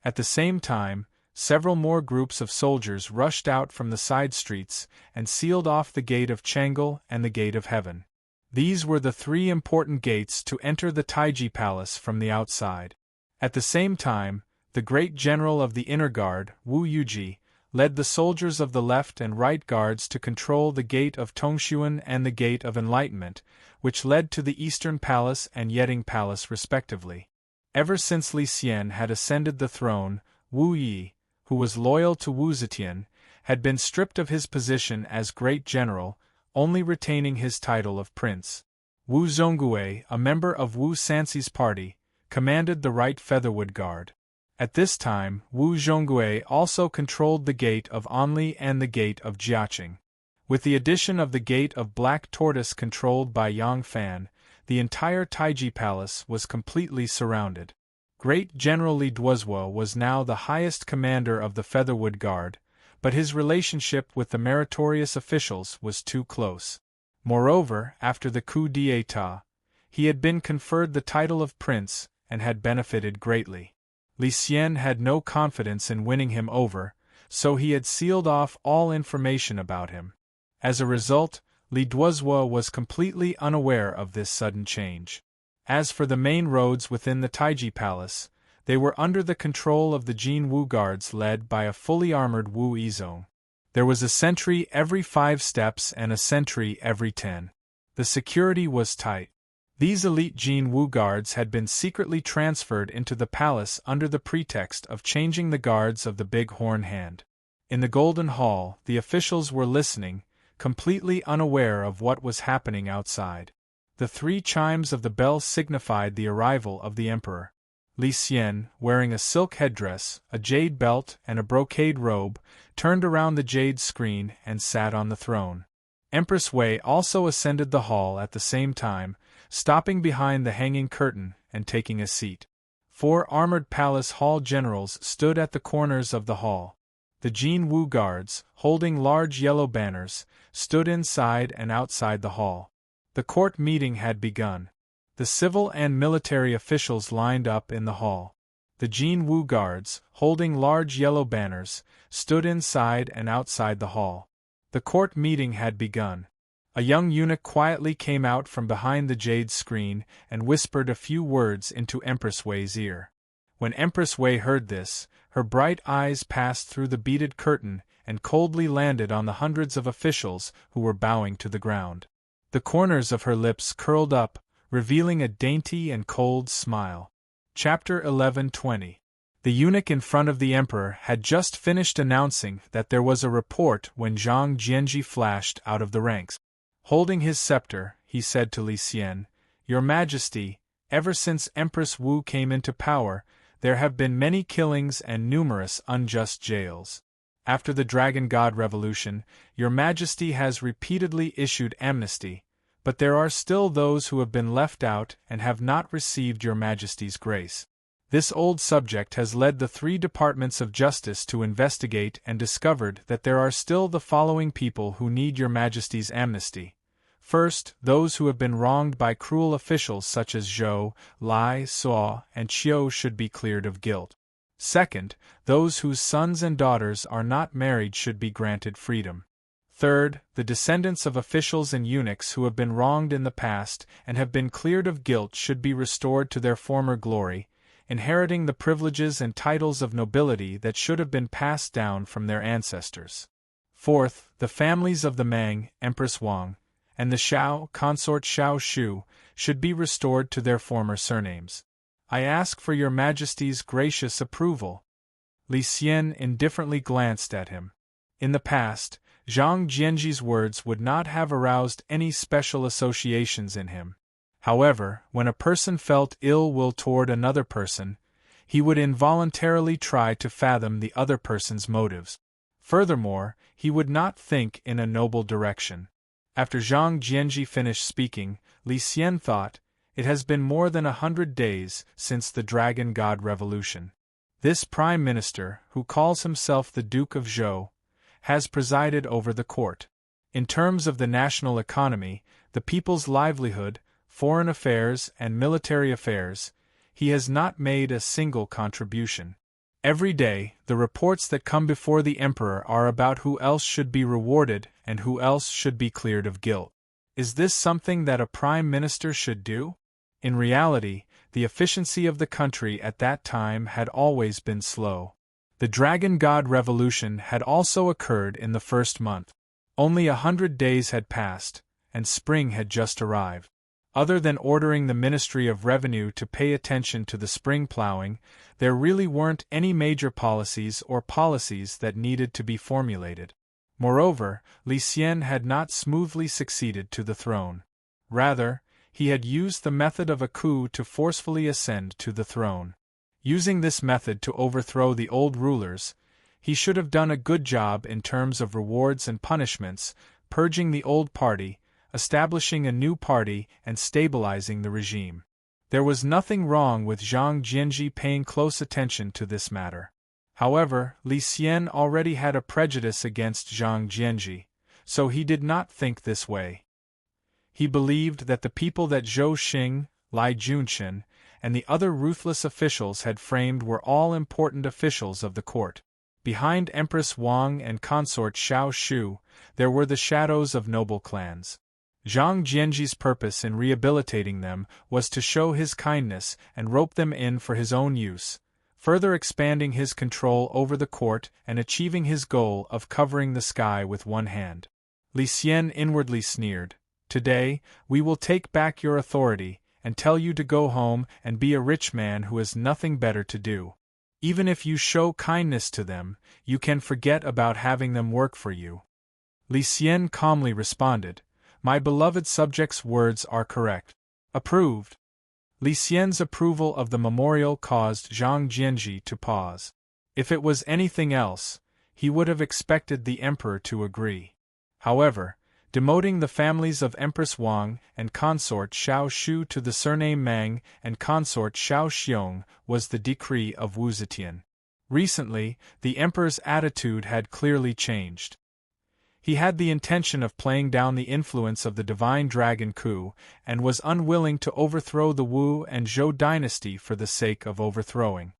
At the same time, several more groups of soldiers rushed out from the side streets and sealed off the gate of Chang'e and the gate of heaven. These were the 3 important gates to enter the Taiji Palace from the outside. At the same time, the great general of the inner guard, Wu Yuji, led the soldiers of the left and right guards to control the gate of Tongshuan and the gate of enlightenment, which led to the Eastern Palace and Yeding Palace respectively. Ever since Li Xian had ascended the throne, Wu Yi, who was loyal to Wu Zetian, had been stripped of his position as great general, only retaining his title of prince. Wu Zhongguo, a member of Wu Sansi's party, commanded the right Featherwood Guard. At this time, Wu Zhongguo also controlled the gate of Anli and the gate of Jiaqing. With the addition of the gate of Black Tortoise controlled by Yang Fan, the entire Taiji Palace was completely surrounded. Great General Li Duozuo was now the highest commander of the Featherwood Guard, but his relationship with the meritorious officials was too close. Moreover, after the coup d'état, he had been conferred the title of prince and had benefited greatly. Li Xian had no confidence in winning him over, so he had sealed off all information about him. As a result, Li Duozuo was completely unaware of this sudden change. As for the main roads within the Taiji Palace, they were under the control of the Jin Wu guards led by a fully armored Wu Yizong. There was a sentry every 5 steps and a sentry every 10. The security was tight. These elite Jin Wu guards had been secretly transferred into the palace under the pretext of changing the guards of the Big Horn Hand. In the Golden Hall, the officials were listening, completely unaware of what was happening outside. The 3 chimes of the bell signified the arrival of the emperor. Li Xian, wearing a silk headdress, a jade belt, and a brocade robe, turned around the jade screen and sat on the throne. Empress Wei also ascended the hall at the same time, stopping behind the hanging curtain and taking a seat. 4 armored palace hall generals stood at the corners of the hall. The Jin Wu guards, holding large yellow banners, stood inside and outside the hall. The court meeting had begun. The civil and military officials lined up in the hall. The Jin Wu guards, holding large yellow banners, stood inside and outside the hall. The court meeting had begun. A young eunuch quietly came out from behind the jade screen and whispered a few words into Empress Wei's ear. When Empress Wei heard this, her bright eyes passed through the beaded curtain and coldly landed on the hundreds of officials who were bowing to the ground. The corners of her lips curled up, revealing a dainty and cold smile. Chapter 11:20. The eunuch in front of the emperor had just finished announcing that there was a report when Zhang Jianji flashed out of the ranks. Holding his scepter, he said to Li Xian, "Your Majesty, ever since Empress Wu came into power, there have been many killings and numerous unjust jails. After the Dragon God Revolution, Your Majesty has repeatedly issued amnesty, but there are still those who have been left out and have not received Your Majesty's grace. This old subject has led the 3 departments of justice to investigate and discovered that there are still the following people who need Your Majesty's amnesty. First, those who have been wronged by cruel officials such as Zhou, Lai, Suo, and Qiu should be cleared of guilt. Second, those whose sons and daughters are not married should be granted freedom. Third, the descendants of officials and eunuchs who have been wronged in the past and have been cleared of guilt should be restored to their former glory, inheriting the privileges and titles of nobility that should have been passed down from their ancestors. Fourth, the families of the Meng, Empress Wang, and the Xiao, consort Xiao Shu, should be restored to their former surnames. I ask for Your Majesty's gracious approval." Li Xian indifferently glanced at him. In the past, Zhang Jianji's words would not have aroused any special associations in him. However, when a person felt ill will toward another person, he would involuntarily try to fathom the other person's motives. Furthermore, he would not think in a noble direction. After Zhang Jianji finished speaking, Li Xian thought, "It has been more than 100 days since the Dragon God Revolution. This Prime Minister, who calls himself the Duke of Zhou, has presided over the court. In terms of the national economy, the people's livelihood, foreign affairs, and military affairs, he has not made a single contribution. Every day, the reports that come before the emperor are about who else should be rewarded and who else should be cleared of guilt. Is this something that a prime minister should do?" In reality, the efficiency of the country at that time had always been slow. The Dragon God Revolution had also occurred in the first month. Only 100 days had passed, and spring had just arrived. Other than ordering the Ministry of Revenue to pay attention to the spring plowing, there really weren't any major policies or policies that needed to be formulated. Moreover, Li Xian had not smoothly succeeded to the throne. Rather, he had used the method of a coup to forcefully ascend to the throne. Using this method to overthrow the old rulers, he should have done a good job in terms of rewards and punishments, purging the old party, establishing a new party, and stabilizing the regime. There was nothing wrong with Zhang Jianji paying close attention to this matter. However, Li Xian already had a prejudice against Zhang Jianji, so he did not think this way. He believed that the people that Zhou Xing, Lai Junqian, and the other ruthless officials had framed were all important officials of the court. Behind Empress Wang and consort Xiao Shu, there were the shadows of noble clans. Zhang Jianji's purpose in rehabilitating them was to show his kindness and rope them in for his own use, further expanding his control over the court and achieving his goal of covering the sky with one hand. Li Xian inwardly sneered, "Today, we will take back your authority and tell you to go home and be a rich man who has nothing better to do. Even if you show kindness to them, you can forget about having them work for you." Li Xian calmly responded, My beloved subject's words are correct. Approved. Li Xian's approval of the memorial caused Zhang Jianji to pause. If it was anything else, he would have expected the emperor to agree. However, demoting the families of Empress Wang and consort Xiao Shu to the surname Mang and consort Xiao Xiong was the decree of Wu Zetian. Recently, the emperor's attitude had clearly changed. He had the intention of playing down the influence of the divine dragon coup and was unwilling to overthrow the Wu and Zhou dynasty for the sake of overthrowing.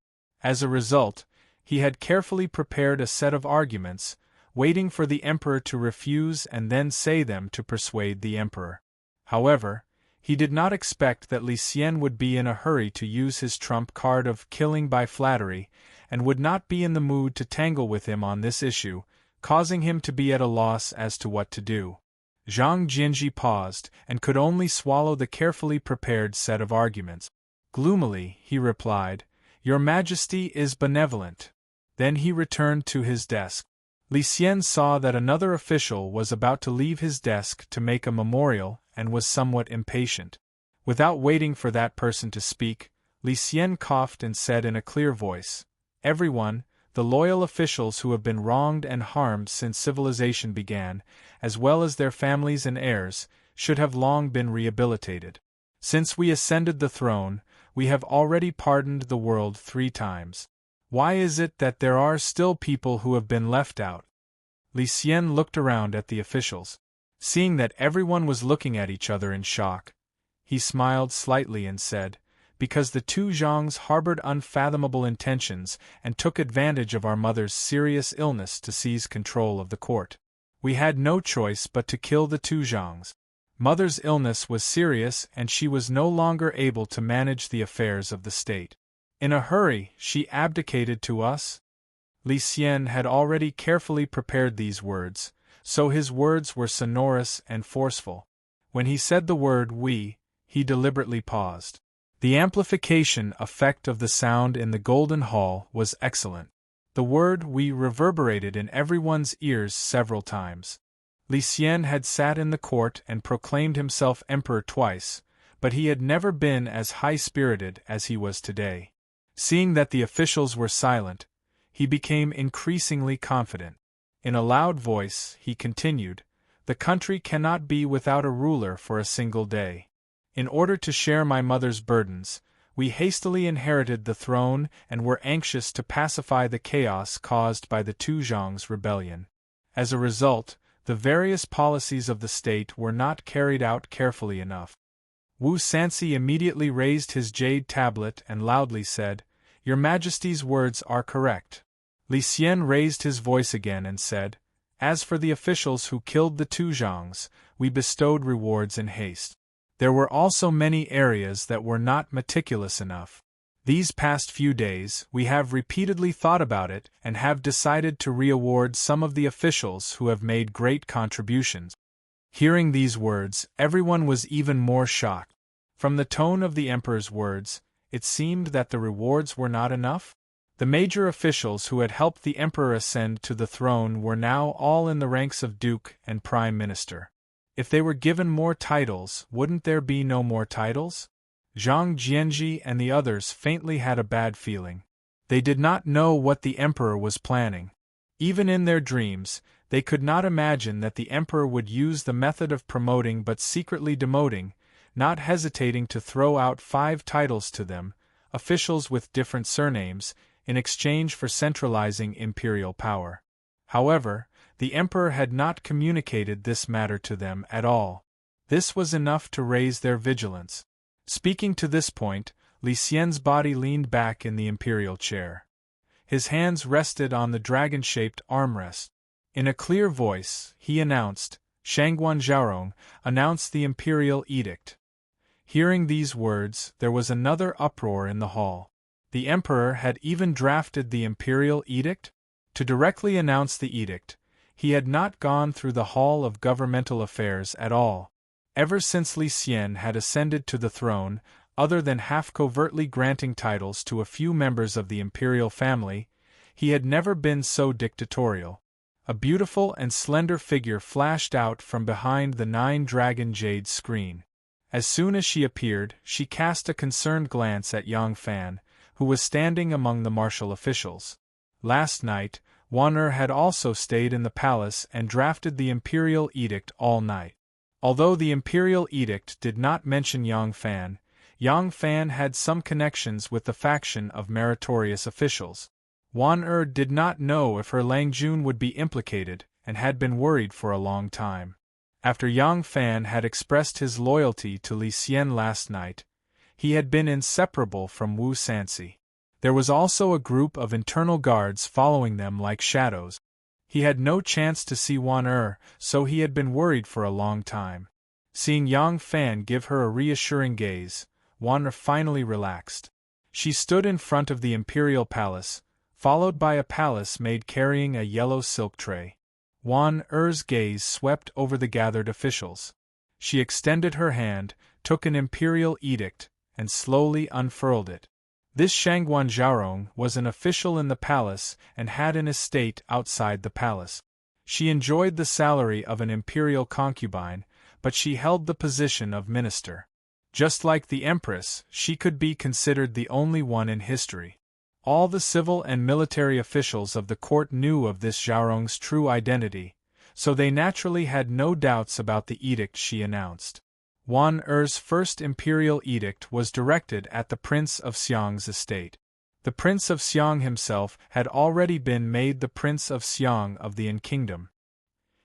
As a result, he had carefully prepared a set of arguments, waiting for the emperor to refuse and then say them to persuade the emperor. However, he did not expect that Li Xian would be in a hurry to use his trump card of killing by flattery, and would not be in the mood to tangle with him on this issue, causing him to be at a loss as to what to do. Zhang Jianji paused and could only swallow the carefully prepared set of arguments. Gloomily, he replied, "Your Majesty is benevolent." Then he returned to his desk. Li Xian saw that another official was about to leave his desk to make a memorial and was somewhat impatient. Without waiting for that person to speak, Li Xian coughed and said in a clear voice, "Everyone, the loyal officials who have been wronged and harmed since civilization began, as well as their families and heirs, should have long been rehabilitated. Since we ascended the throne, we have already pardoned the world 3 times. Why is it that there are still people who have been left out?" Li Xian looked around at the officials. Seeing that everyone was looking at each other in shock, he smiled slightly and said, "Because the 2 Zhangs harbored unfathomable intentions and took advantage of our mother's serious illness to seize control of the court. We had no choice but to kill the 2 Zhangs. Mother's illness was serious and she was no longer able to manage the affairs of the state. In a hurry, she abdicated to us." Li Xian had already carefully prepared these words, so his words were sonorous and forceful. When he said the word "we," he deliberately paused. The amplification effect of the sound in the Golden Hall was excellent. The word "we" reverberated in everyone's ears several times. Li Xian had sat in the court and proclaimed himself emperor twice, but he had never been as high-spirited as he was today. Seeing that the officials were silent, he became increasingly confident. In a loud voice, he continued, "The country cannot be without a ruler for a single day. In order to share my mother's burdens, we hastily inherited the throne and were anxious to pacify the chaos caused by the 2 Zhangs' rebellion. As a result, the various policies of the state were not carried out carefully enough." Wu Sanxi immediately raised his jade tablet and loudly said, "Your Majesty's words are correct." Li Xian raised his voice again and said, "As for the officials who killed the 2 Zhangs, we bestowed rewards in haste. There were also many areas that were not meticulous enough. These past few days, we have repeatedly thought about it and have decided to re-award some of the officials who have made great contributions." Hearing these words, everyone was even more shocked. From the tone of the emperor's words, it seemed that the rewards were not enough. The major officials who had helped the emperor ascend to the throne were now all in the ranks of duke and prime minister. If they were given more titles, wouldn't there be no more titles? Zhang Jianji and the others faintly had a bad feeling. They did not know what the emperor was planning. Even in their dreams, they could not imagine that the emperor would use the method of promoting but secretly demoting, not hesitating to throw out 5 titles to them, officials with different surnames, in exchange for centralizing imperial power. However, the emperor had not communicated this matter to them at all. This was enough to raise their vigilance. Speaking to this point, Li Xian's body leaned back in the imperial chair. His hands rested on the dragon-shaped armrest. In a clear voice, he announced, "Shangguan Zhaorong, announced the imperial edict." Hearing these words, there was another uproar in the hall. The emperor had even drafted the imperial edict? To directly announce the edict, he had not gone through the hall of governmental affairs at all. Ever since Li Xian had ascended to the throne, other than half-covertly granting titles to a few members of the imperial family, he had never been so dictatorial. A beautiful and slender figure flashed out from behind the 9-dragon jade screen. As soon as she appeared, she cast a concerned glance at Yang Fan, who was standing among the martial officials. Last night, Wan had also stayed in the palace and drafted the imperial edict all night. Although the imperial edict did not mention Yang Fan had some connections with the faction of meritorious officials. Wan did not know if her Langjun would be implicated and had been worried for a long time. After Yang Fan had expressed his loyalty to Li Xian last night, he had been inseparable from Wu Sanxi. There was also a group of internal guards following them like shadows. He had no chance to see Wan so he had been worried for a long time. Seeing Yang Fan give her a reassuring gaze, Wan finally relaxed. She stood in front of the imperial palace, followed by a palace maid carrying a yellow silk tray. Wan-er's gaze swept over the gathered officials. She extended her hand, took an imperial edict, and slowly unfurled it. This Shangguan Zhaorong was an official in the palace and had an estate outside the palace. She enjoyed the salary of an imperial concubine, but she held the position of minister. Just like the empress, she could be considered the only one in history. All the civil and military officials of the court knew of this Zhaorong's true identity, so they naturally had no doubts about the edict she announced. Wan-er's first imperial edict was directed at the Prince of Xiang's estate. The Prince of Xiang himself had already been made the Prince of Xiang of the Kingdom.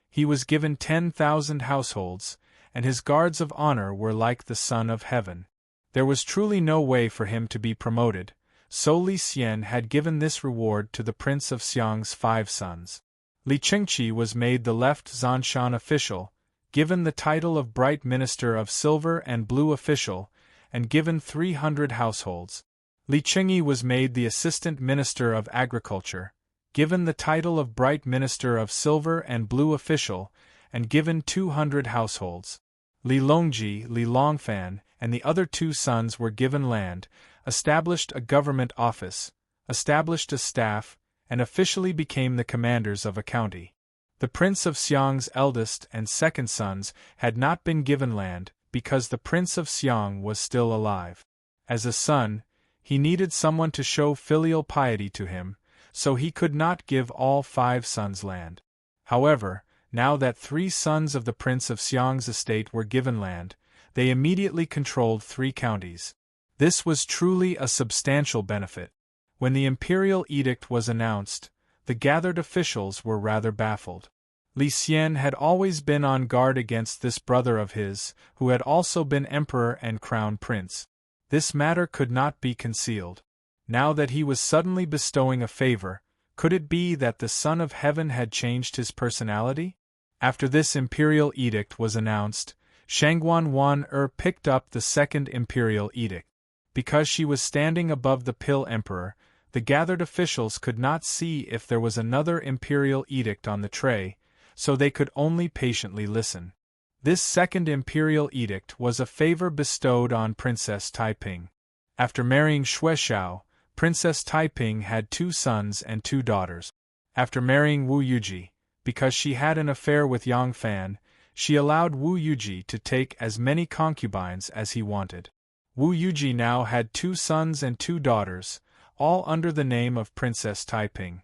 He was given 10,000 households, and his guards of honor were like the Son of Heaven. There was truly no way for him to be promoted, so Li Xian had given this reward to the Prince of Xiang's 5 sons. Li Chengqi was made the left Zanshan official, given the title of Bright Minister of Silver and Blue official, and given 300 households. Li Chengyi was made the Assistant Minister of Agriculture, given the title of Bright Minister of Silver and Blue official, and given 200 households. Li Longji, Li Longfan, and the other 2 sons were given land, established a government office, established a staff, and officially became the commanders of a county. The Prince of Xiang's eldest and second sons had not been given land because the Prince of Xiang was still alive. As a son, he needed someone to show filial piety to him, so he could not give all 5 sons land. However, now that 3 sons of the Prince of Xiang's estate were given land, they immediately controlled 3 counties. This was truly a substantial benefit. When the imperial edict was announced, the gathered officials were rather baffled. Li Xian had always been on guard against this brother of his, who had also been emperor and crown prince. This matter could not be concealed. Now that he was suddenly bestowing a favor, could it be that the Son of Heaven had changed his personality? After this imperial edict was announced, Shangguan Wan picked up the second imperial edict. Because she was standing above the Pill Emperor, the gathered officials could not see if there was another imperial edict on the tray, so they could only patiently listen. This second imperial edict was a favor bestowed on Princess Taiping. After marrying Xueshao, Princess Taiping had 2 sons and 2 daughters. After marrying Wu Yuji, because she had an affair with Yang Fan, she allowed Wu Yuji to take as many concubines as he wanted. Wu Yuji now had 2 sons and 2 daughters, all under the name of Princess Taiping.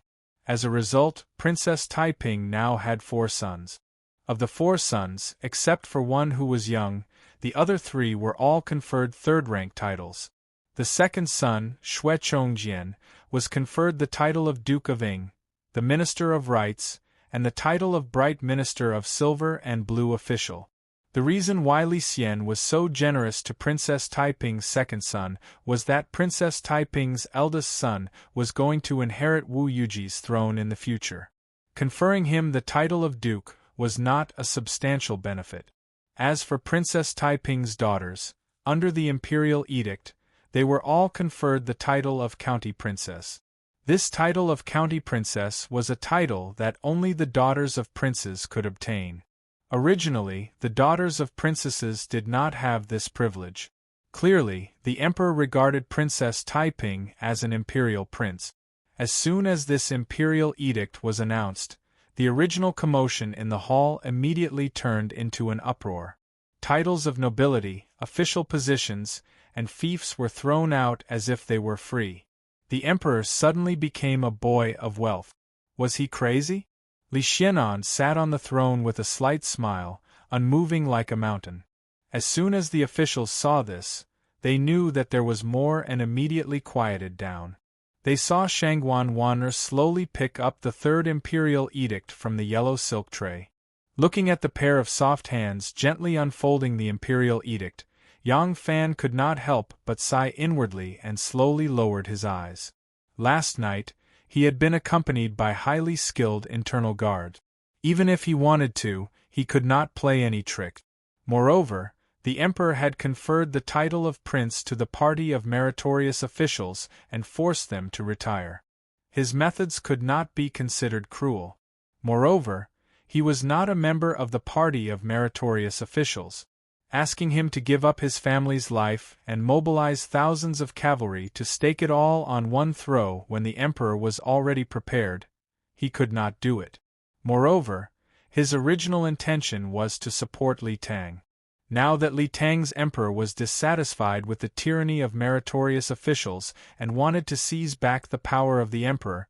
As a result, Princess Taiping now had 4 sons. Of the 4 sons, except for one who was young, the other 3 were all conferred 3rd-rank titles. The second son, Xue Chongjian, was conferred the title of Duke of Ying, the Minister of Rights, and the title of Bright Minister of Silver and Blue official. The reason why Li Xian was so generous to Princess Taiping's second son was that Princess Taiping's eldest son was going to inherit Wu Yuji's throne in the future. Conferring him the title of Duke was not a substantial benefit. As for Princess Taiping's daughters, under the imperial edict, they were all conferred the title of County Princess. This title of County Princess was a title that only the daughters of princes could obtain. Originally, the daughters of princesses did not have this privilege. Clearly, the emperor regarded Princess Taiping as an imperial prince. As soon as this imperial edict was announced, The original commotion in the hall immediately turned into an uproar. Titles of nobility, official positions, and fiefs were thrown out as if they were free. The emperor suddenly became a boy of wealth. Was he crazy? Li Xianan sat on the throne with a slight smile, unmoving like a mountain. As soon as the officials saw this, they knew that there was more and immediately quieted down. They saw Shangguan Wan'er slowly pick up the third imperial edict from the yellow silk tray. Looking at the pair of soft hands gently unfolding the imperial edict, Yang Fan could not help but sigh inwardly and slowly lowered his eyes. Last night, he had been accompanied by highly skilled internal guard. Even if he wanted to, he could not play any trick. Moreover, the emperor had conferred the title of prince to the party of meritorious officials and forced them to retire. His methods could not be considered cruel. Moreover, he was not a member of the party of meritorious officials. Asking him to give up his family's life and mobilize thousands of cavalry to stake it all on one throw when the emperor was already prepared, he could not do it. Moreover, his original intention was to support Li Tang. Now that Li Tang's emperor was dissatisfied with the tyranny of meritorious officials and wanted to seize back the power of the emperor,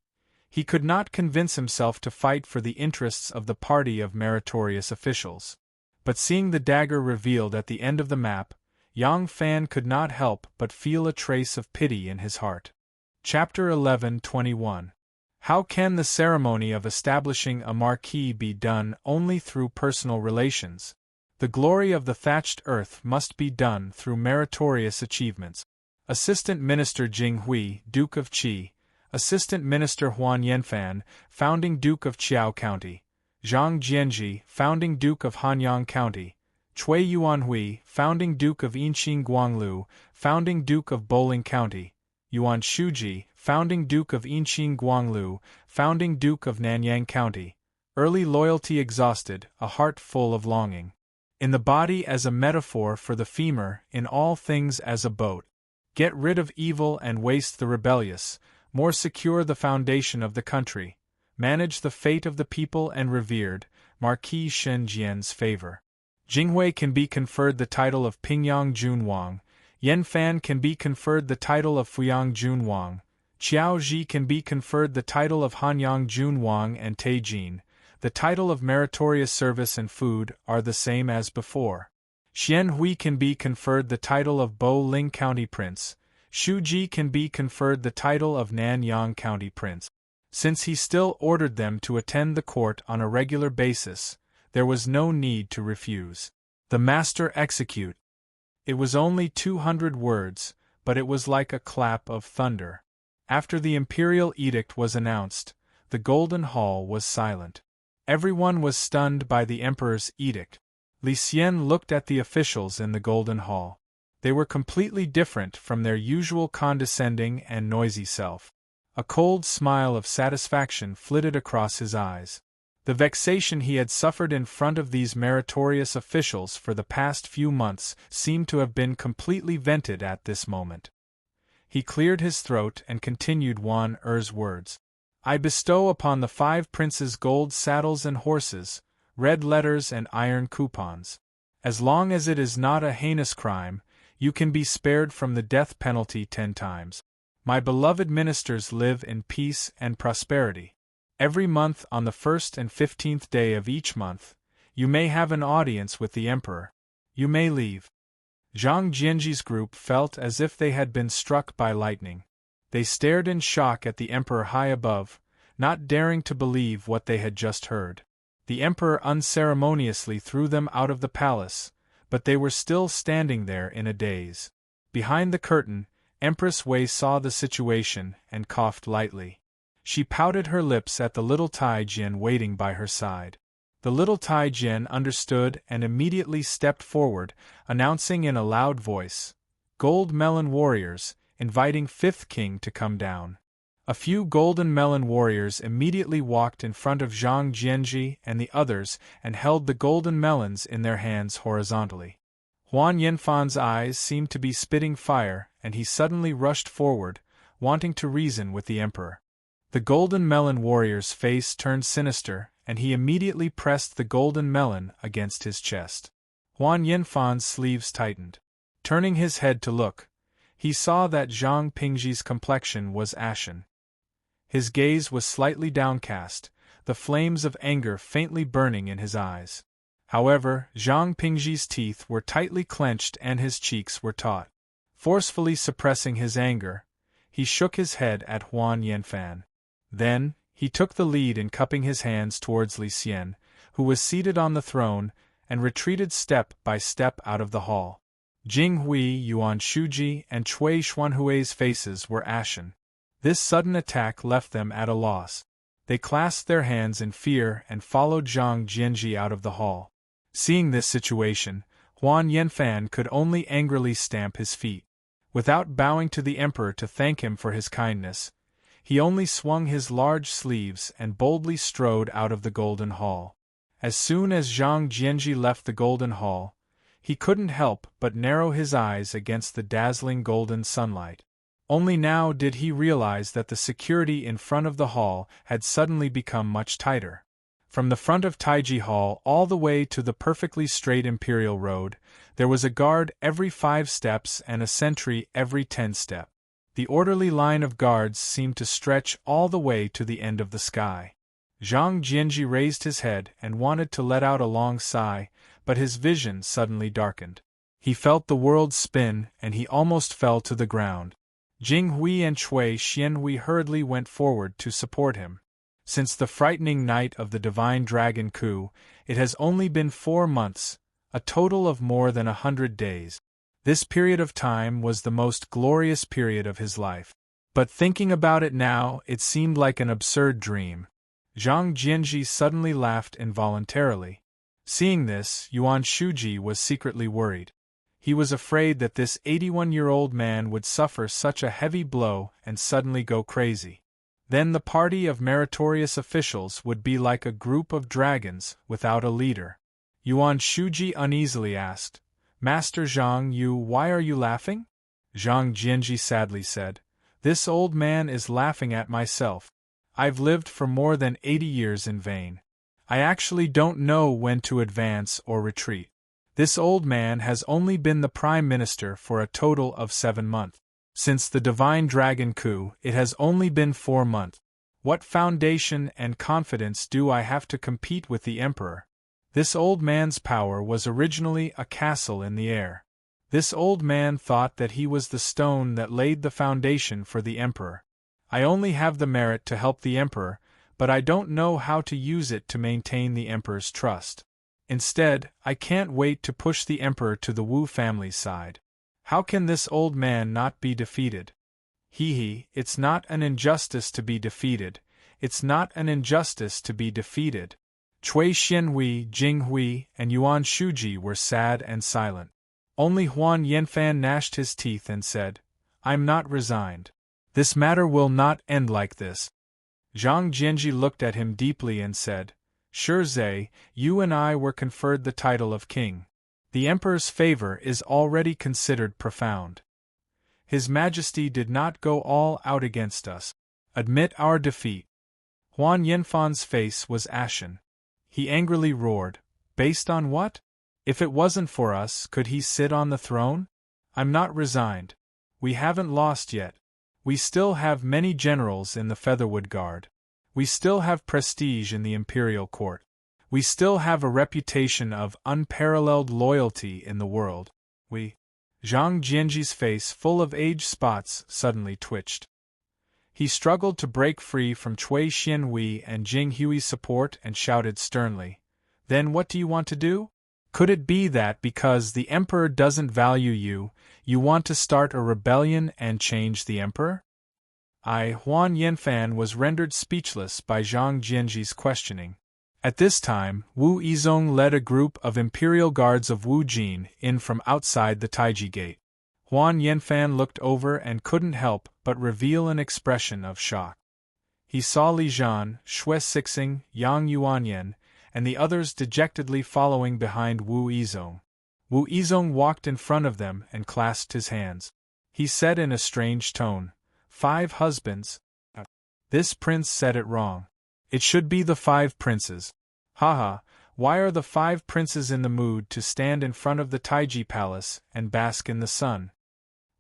he could not convince himself to fight for the interests of the party of meritorious officials. But seeing the dagger revealed at the end of the map, Yang Fan could not help but feel a trace of pity in his heart. Chapter 11:21. How can the ceremony of establishing a marquis be done only through personal relations? The glory of the thatched earth must be done through meritorious achievements. Assistant Minister Jing Hui, Duke of Qi, Assistant Minister Huan Yanfan, Founding Duke of Qiao County, Zhang Jianji, Founding Duke of Hanyang County, Cui Yuanhui, Founding Duke of Yinqing Guanglu, Founding Duke of Boling County, Yuan Shuji, Founding Duke of Yinqing Guanglu, Founding Duke of Nanyang County. Early loyalty exhausted, a heart full of longing. In the body as a metaphor for the femur, in all things as a boat. Get rid of evil and waste the rebellious, more secure the foundation of the country. Manage the fate of the people and revered, Marquis Shen Jian's favor. Jinghui can be conferred the title of Pingyang Junwang, Yanfan can be conferred the title of Fuyang Junwang, Qiao Ji can be conferred the title of Hanyang Junwang and Teijin. The title of meritorious service and food are the same as before. Xian Hui can be conferred the title of Bo Ling County Prince, Shu Ji can be conferred the title of Nanyang County Prince. Since he still ordered them to attend the court on a regular basis, there was no need to refuse. The master execute. It was only 200 words, but it was like a clap of thunder. After the imperial edict was announced, the Golden Hall was silent. Everyone was stunned by the emperor's edict. Li Xian looked at the officials in the Golden Hall. They were completely different from their usual condescending and noisy self. A cold smile of satisfaction flitted across his eyes. The vexation he had suffered in front of these meritorious officials for the past few months seemed to have been completely vented at this moment. He cleared his throat and continued Wan Er's words. I bestow upon the 5 princes gold saddles and horses, red letters and iron coupons. As long as it is not a heinous crime, you can be spared from the death penalty 10 times. My beloved ministers live in peace and prosperity. Every month on the 1st and 15th day of each month, you may have an audience with the emperor. You may leave. Zhang Jianji's group felt as if they had been struck by lightning. They stared in shock at the emperor high above, not daring to believe what they had just heard. The emperor unceremoniously threw them out of the palace, but they were still standing there in a daze. Behind the curtain, Empress Wei saw the situation and coughed lightly. She pouted her lips at the little Tai Jian waiting by her side. The little Tai Jian understood and immediately stepped forward, announcing in a loud voice, "Gold Melon Warriors, inviting 5th King to come down." A few Golden Melon Warriors immediately walked in front of Zhang Jianji and the others and held the golden melons in their hands horizontally. Huan Yanfan's eyes seemed to be spitting fire, and he suddenly rushed forward, wanting to reason with the emperor. The Golden Melon Warrior's face turned sinister, and he immediately pressed the golden melon against his chest. Huan Yanfan's sleeves tightened. Turning his head to look, he saw that Zhang Pingji's complexion was ashen. His gaze was slightly downcast, the flames of anger faintly burning in his eyes. However, Zhang Pingji's teeth were tightly clenched and his cheeks were taut. Forcefully suppressing his anger, he shook his head at Huan Yanfan. Then, he took the lead in cupping his hands towards Li Xian, who was seated on the throne, and retreated step by step out of the hall. Jing Hui, Yuan Shuji, and Cui Xuanhui's faces were ashen. This sudden attack left them at a loss. They clasped their hands in fear and followed Zhang Jianji out of the hall. Seeing this situation, Huan Yanfan could only angrily stamp his feet. Without bowing to the emperor to thank him for his kindness, he only swung his large sleeves and boldly strode out of the Golden Hall. As soon as Zhang Jianji left the Golden Hall, he couldn't help but narrow his eyes against the dazzling golden sunlight. Only now did he realize that the security in front of the hall had suddenly become much tighter. From the front of Taiji Hall all the way to the perfectly straight Imperial Road, there was a guard every 5 steps and a sentry every 10 steps. The orderly line of guards seemed to stretch all the way to the end of the sky. Zhang Jianji raised his head and wanted to let out a long sigh, but his vision suddenly darkened. He felt the world spin and he almost fell to the ground. Jing Hui and Cui Xianhui hurriedly went forward to support him. Since the frightening night of the Divine Dragon coup, it has only been 4 months, a total of more than 100 days. This period of time was the most glorious period of his life. But thinking about it now, it seemed like an absurd dream. Zhang Jianji suddenly laughed involuntarily. Seeing this, Yuan Shuji was secretly worried. He was afraid that this 81-year-old man would suffer such a heavy blow and suddenly go crazy. Then the party of meritorious officials would be like a group of dragons without a leader. Yuan Shuji uneasily asked, "Master Zhang, why are you laughing?" Zhang Jianji sadly said, "This old man is laughing at myself. I've lived for more than 80 years in vain. I actually don't know when to advance or retreat. This old man has only been the Prime Minister for a total of 7 months. Since the Divine Dragon coup, it has only been 4 months. What foundation and confidence do I have to compete with the Emperor? This old man's power was originally a castle in the air. This old man thought that he was the stone that laid the foundation for the Emperor. I only have the merit to help the Emperor, but I don't know how to use it to maintain the Emperor's trust. Instead, I can't wait to push the Emperor to the Wu family's side. How can this old man not be defeated? It's not an injustice to be defeated. It's not an injustice to be defeated." Cui Xianhui, Jing Hui, and Yuan Shuji were sad and silent. Only Huan Yanfan gnashed his teeth and said, "I'm not resigned. This matter will not end like this." Zhang Jianji looked at him deeply and said, "Zhe, you and I were conferred the title of king. The Emperor's favor is already considered profound. His Majesty did not go all out against us. Admit our defeat." Huan Yanfan's face was ashen. He angrily roared, "Based on what? If it wasn't for us, could he sit on the throne? I'm not resigned. We haven't lost yet. We still have many generals in the Featherwood Guard. We still have prestige in the Imperial Court. We still have a reputation of unparalleled loyalty in the world. Zhang Jianji's face, full of age spots, suddenly twitched. He struggled to break free from Cui Xianhui and Jing Hui's support and shouted sternly, "Then what do you want to do? Could it be that because the Emperor doesn't value you, you want to start a rebellion and change the Emperor?" Huan Yanfan was rendered speechless by Zhang Jianji's questioning. At this time, Wu Yizong led a group of Imperial Guards of Wu Jin in from outside the Taiji Gate. Huan Yanfan looked over and couldn't help but reveal an expression of shock. He saw Li Zhan, Xue Sixing, Yang Yuanyan, and the others dejectedly following behind Wu Yizong. Wu Yizong walked in front of them and clasped his hands. He said in a strange tone, "5 husbands? This prince said it wrong. It should be the 5 princes. Haha, why are the 5 princes in the mood to stand in front of the Taiji Palace and bask in the sun?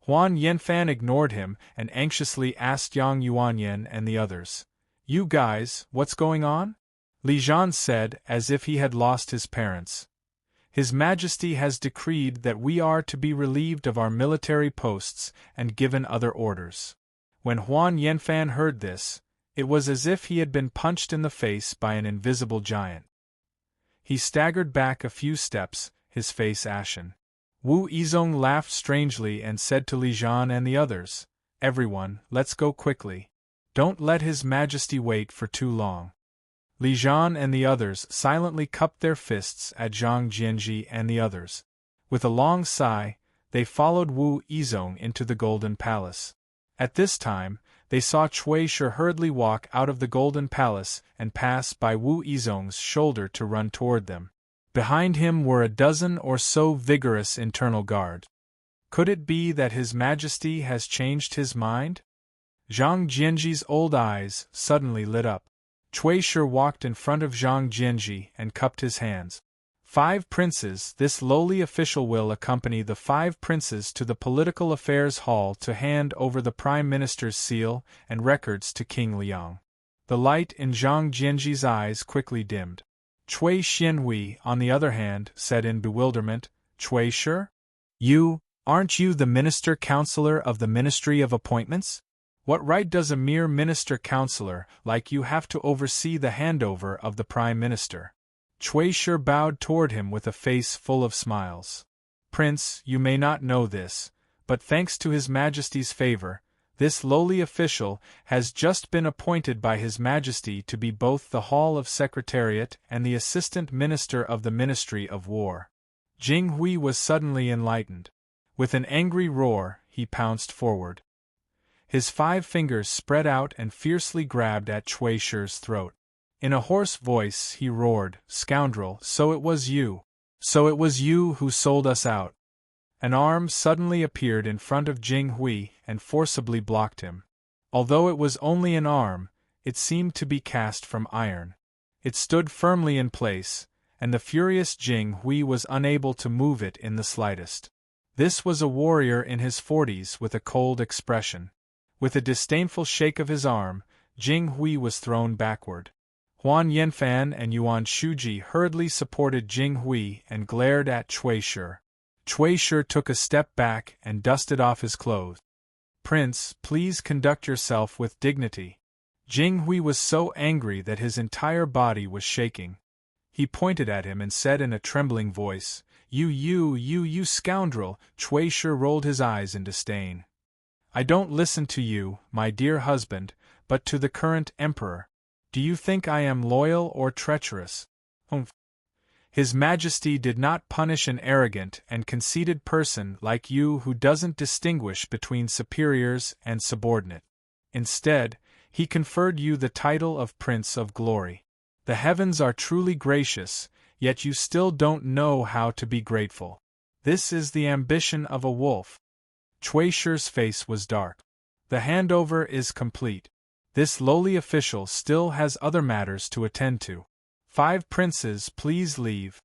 Huan Yanfan ignored him and anxiously asked Yang Yuanyan and the others. You guys, what's going on? Li Zhan said, as if he had lost his parents. His Majesty has decreed that we are to be relieved of our military posts and given other orders. When Huan Yanfan heard this, it was as if he had been punched in the face by an invisible giant. He staggered back a few steps, his face ashen. Wu Yizong laughed strangely and said to Li Zhan and the others, Everyone, let's go quickly. Don't let His Majesty wait for too long. Li Zhan and the others silently cupped their fists at Zhang Jianji and the others. With a long sigh, they followed Wu Yizong into the Golden Palace. At this time, they saw Cui Shi hurriedly walk out of the Golden Palace and pass by Wu Yizong's shoulder to run toward them. Behind him were a dozen or so vigorous internal guards. Could it be that His Majesty has changed his mind? Zhang Jianji's old eyes suddenly lit up. Cui Shi walked in front of Zhang Jianji and cupped his hands. 5 princes. This lowly official will accompany the 5 princes to the Political Affairs Hall to hand over the Prime Minister's seal and records to King Liang. The light in Zhang Jianji's eyes quickly dimmed. Cui Xianhui, on the other hand, said in bewilderment, Cui Shi? Aren't you the Minister-Counselor of the Ministry of Appointments? What right does a mere Minister-Counselor like you have to oversee the handover of the Prime Minister? Cui Shi bowed toward him with a face full of smiles. Prince, you may not know this, but thanks to His Majesty's favor, this lowly official has just been appointed by His Majesty to be both the Hall of Secretariat and the Assistant Minister of the Ministry of War. Jing Hui was suddenly enlightened. With an angry roar, he pounced forward. His 5 fingers spread out and fiercely grabbed at Cui Shi's throat. In a hoarse voice he roared, Scoundrel, so it was you. So it was you who sold us out. An arm suddenly appeared in front of Jing Hui and forcibly blocked him. Although it was only an arm, it seemed to be cast from iron. It stood firmly in place, and the furious Jing Hui was unable to move it in the slightest. This was a warrior in his 40s with a cold expression. With a disdainful shake of his arm, Jing Hui was thrown backward. Huan Yanfan and Yuan Shuji hurriedly supported Jing Hui and glared at Cui Shi. Cui Shi took a step back and dusted off his clothes. Prince, please conduct yourself with dignity. Jing Hui was so angry that his entire body was shaking. He pointed at him and said in a trembling voice, You scoundrel! Cui Shi rolled his eyes in disdain. I don't listen to you, my dear husband, but to the current emperor. Do you think I am loyal or treacherous? Humph. His Majesty did not punish an arrogant and conceited person like you who doesn't distinguish between superiors and subordinate. Instead, he conferred you the title of Prince of Glory. The heavens are truly gracious, yet you still don't know how to be grateful. This is the ambition of a wolf. Cui Shi's face was dark. The handover is complete. This lowly official still has other matters to attend to. 5 princes, please leave.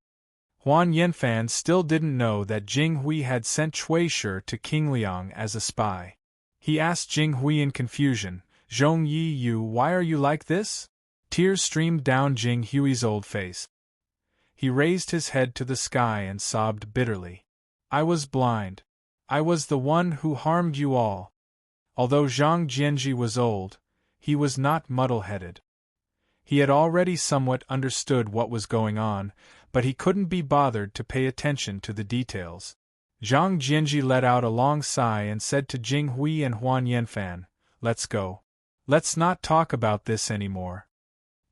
Huan Yanfan still didn't know that Jing Hui had sent Cui Shi to King Liang as a spy. He asked Jing Hui in confusion, Zhong Yi, why are you like this? Tears streamed down Jing Hui's old face. He raised his head to the sky and sobbed bitterly. I was blind. I was the one who harmed you all. Although Zhang Jianji was old, he was not muddle-headed. He had already somewhat understood what was going on, but he couldn't be bothered to pay attention to the details. Zhang Jianji let out a long sigh and said to Jing Hui and Huan Yanfan, Let's go. Let's not talk about this anymore.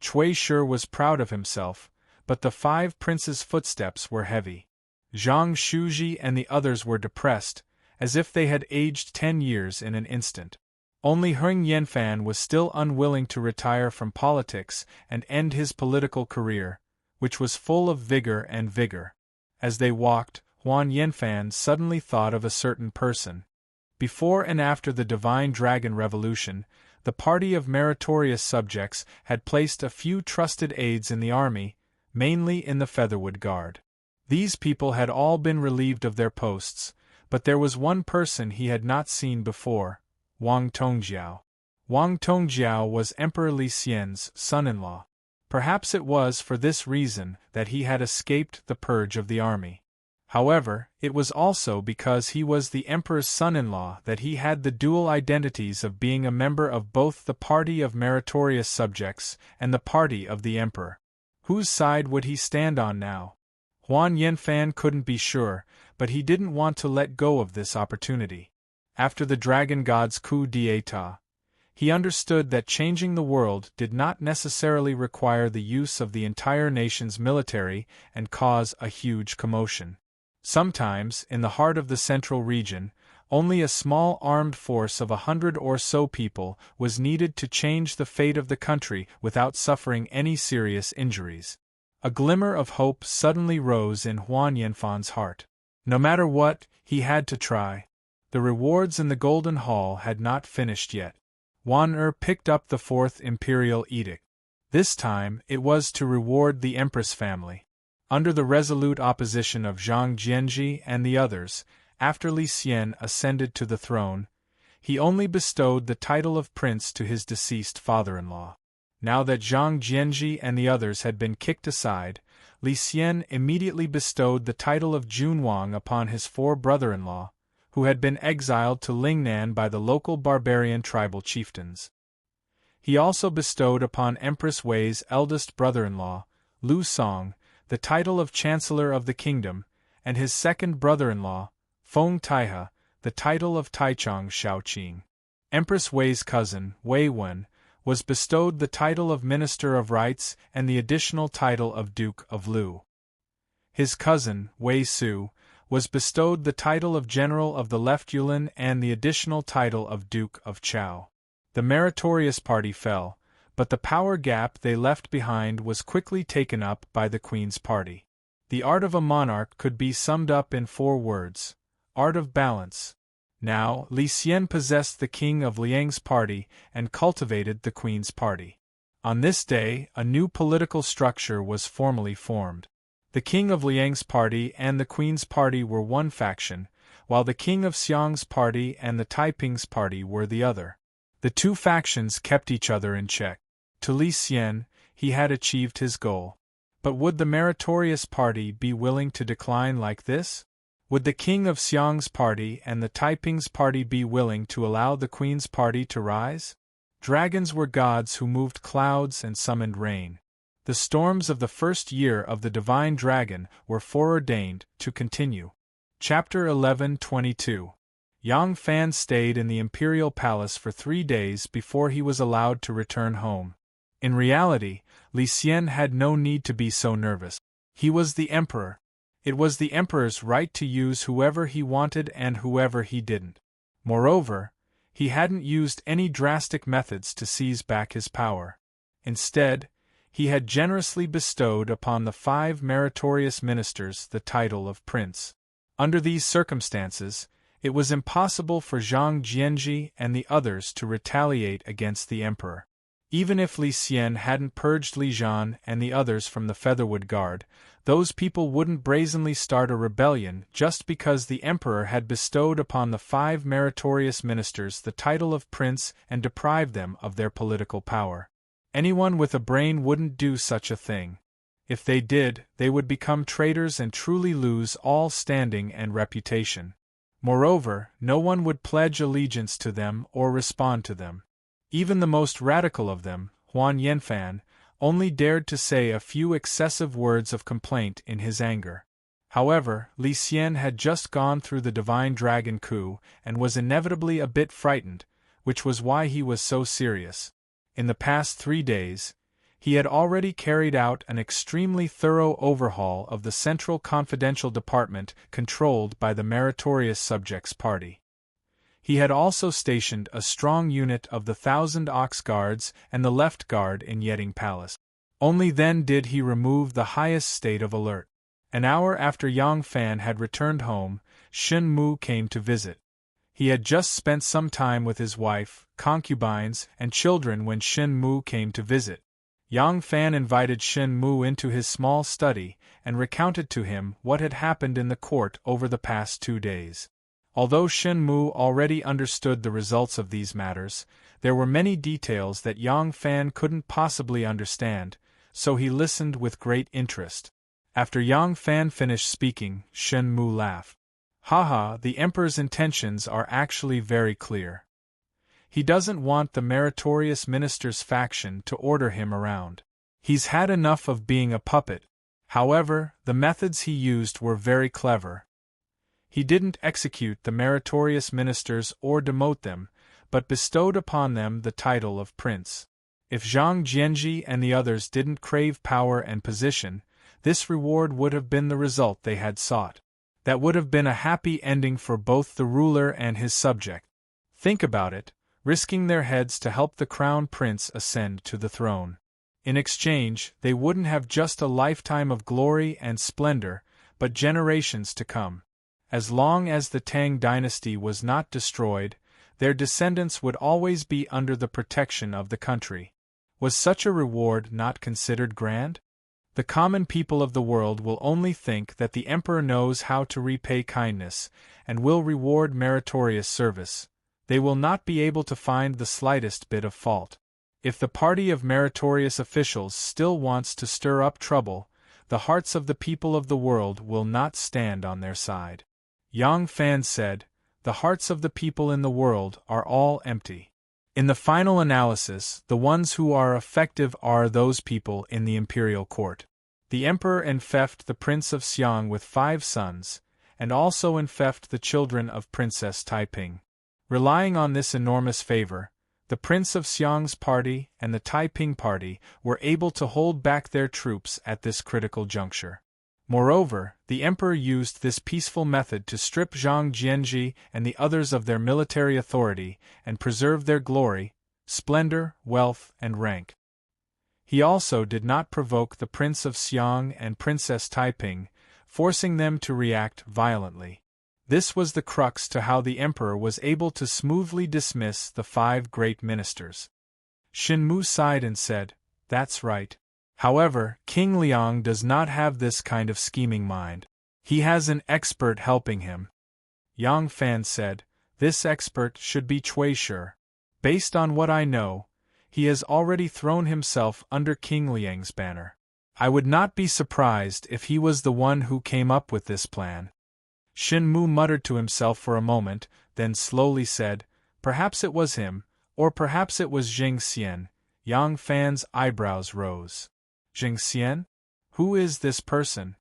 Cui Shi was proud of himself, but the 5 princes' footsteps were heavy. Zhang Shuji and the others were depressed, as if they had aged 10 years in an instant. Only Huang Yanfan was still unwilling to retire from politics and end his political career, which was full of vigor and vigor. As they walked, Huan Yanfan suddenly thought of a certain person. Before and after the Divine Dragon Revolution, the party of meritorious subjects had placed a few trusted aides in the army, mainly in the Featherwood Guard. These people had all been relieved of their posts, but there was one person he had not seen before, Wang Tongjiao. Wang Tongjiao was Emperor Li Xian's son-in-law. Perhaps it was for this reason that he had escaped the purge of the army. However, it was also because he was the emperor's son-in-law that he had the dual identities of being a member of both the party of meritorious subjects and the party of the emperor. Whose side would he stand on now? Huan Yanfan couldn't be sure, but he didn't want to let go of this opportunity. After the Dragon God's coup d'état, he understood that changing the world did not necessarily require the use of the entire nation's military and cause a huge commotion. Sometimes, in the heart of the central region, only a small armed force of 100 or so people was needed to change the fate of the country without suffering any serious injuries. A glimmer of hope suddenly rose in Huan Yanfan's heart. No matter what, he had to try. The rewards in the Golden Hall had not finished yet. Wan Er picked up the fourth imperial edict. This time, it was to reward the Empress family. Under the resolute opposition of Zhang Jianji and the others, after Li Xian ascended to the throne, he only bestowed the title of prince to his deceased father-in-law. Now that Zhang Jianji and the others had been kicked aside, Li Xian immediately bestowed the title of Junwang upon his 4 brother-in-law, who had been exiled to Lingnan by the local barbarian tribal chieftains. He also bestowed upon Empress Wei's eldest brother-in-law, Lu Song, the title of Chancellor of the Kingdom, and his second brother-in-law, Feng Taihe, the title of Taichong Shaoqing. Empress Wei's cousin, Wei Wen, was bestowed the title of Minister of Rights and the additional title of Duke of Lu. His cousin, Wei Su, was bestowed the title of General of the Left Yulin and the additional title of Duke of Chao. The meritorious party fell, but the power gap they left behind was quickly taken up by the Queen's party. The art of a monarch could be summed up in 4 words: art of balance. Now, Li Xian possessed the King of Liang's party and cultivated the Queen's party. On this day, a new political structure was formally formed. The King of Liang's party and the Queen's party were one faction, while the King of Xiang's party and the Taiping's party were the other. The 2 factions kept each other in check. To Li Xian, he had achieved his goal. But would the meritorious party be willing to decline like this? Would the King of Xiang's party and the Taiping's party be willing to allow the Queen's party to rise? Dragons were gods who moved clouds and summoned rain. The storms of the first year of the divine dragon were foreordained to continue. Chapter 11:22. Yang Fan stayed in the imperial palace for 3 days before he was allowed to return home. In reality, Li Xian had no need to be so nervous. He was the emperor. It was the emperor's right to use whoever he wanted and whoever he didn't. Moreover, he hadn't used any drastic methods to seize back his power. Instead, he had generously bestowed upon the 5 meritorious ministers the title of prince. Under these circumstances, it was impossible for Zhang Jianji and the others to retaliate against the emperor. Even if Li Xian hadn't purged Li Zhan and the others from the Featherwood Guard, those people wouldn't brazenly start a rebellion just because the emperor had bestowed upon the 5 meritorious ministers the title of prince and deprived them of their political power. Anyone with a brain wouldn't do such a thing. If they did, they would become traitors and truly lose all standing and reputation. Moreover, no one would pledge allegiance to them or respond to them. Even the most radical of them, Huan Yanfan, only dared to say a few excessive words of complaint in his anger. However, Li Xian had just gone through the divine dragon coup and was inevitably a bit frightened, which was why he was so serious. In the past 3 days, he had already carried out an extremely thorough overhaul of the Central Confidential Department controlled by the Meritorious Subjects Party. He had also stationed a strong unit of the 1,000 Ox Guards and the Left Guard in Yeting Palace. Only then did he remove the highest state of alert. An hour after Yang Fan had returned home, Shen Mu came to visit. He had just spent some time with his wife, concubines, and children when Shin Mu came to visit. Yang Fan invited Shin Mu into his small study and recounted to him what had happened in the court over the past 2 days. Although Shin Mu already understood the results of these matters, there were many details that Yang Fan couldn't possibly understand, so he listened with great interest. After Yang Fan finished speaking, Shin Mu laughed. Haha, the Emperor's intentions are actually very clear. He doesn't want the meritorious minister's faction to order him around. He's had enough of being a puppet. However, the methods he used were very clever. He didn't execute the meritorious ministers or demote them, but bestowed upon them the title of prince. If Zhang Jianji and the others didn't crave power and position, this reward would have been the result they had sought. That would have been a happy ending for both the ruler and his subject. Think about it, risking their heads to help the crown prince ascend to the throne. In exchange, they wouldn't have just a lifetime of glory and splendor, but generations to come. As long as the Tang dynasty was not destroyed, their descendants would always be under the protection of the country. Was such a reward not considered grand? The common people of the world will only think that the emperor knows how to repay kindness, and will reward meritorious service. They will not be able to find the slightest bit of fault. If the party of meritorious officials still wants to stir up trouble, the hearts of the people of the world will not stand on their side. Yang Fan said, "The hearts of the people in the world are all empty. In the final analysis, the ones who are effective are those people in the imperial court." The emperor enfeoffed the Prince of Xiang with 5 sons, and also enfeoffed the children of Princess Taiping. Relying on this enormous favor, the Prince of Xiang's party and the Taiping party were able to hold back their troops at this critical juncture. Moreover, the emperor used this peaceful method to strip Zhang Jianji and the others of their military authority and preserve their glory, splendor, wealth, and rank. He also did not provoke the Prince of Xiang and Princess Taiping, forcing them to react violently. This was the crux to how the emperor was able to smoothly dismiss the 5 great ministers. Shin Mu sighed and said, "That's right. However, King Liang does not have this kind of scheming mind. He has an expert helping him." Yang Fan said, "This expert should be Cui Shi. Based on what I know, he has already thrown himself under King Liang's banner. I would not be surprised if he was the one who came up with this plan." Shin Mu muttered to himself for a moment, then slowly said, "Perhaps it was him, or perhaps it was Jing Xian." Yang Fan's eyebrows rose. "Jing Xian? Who is this person?"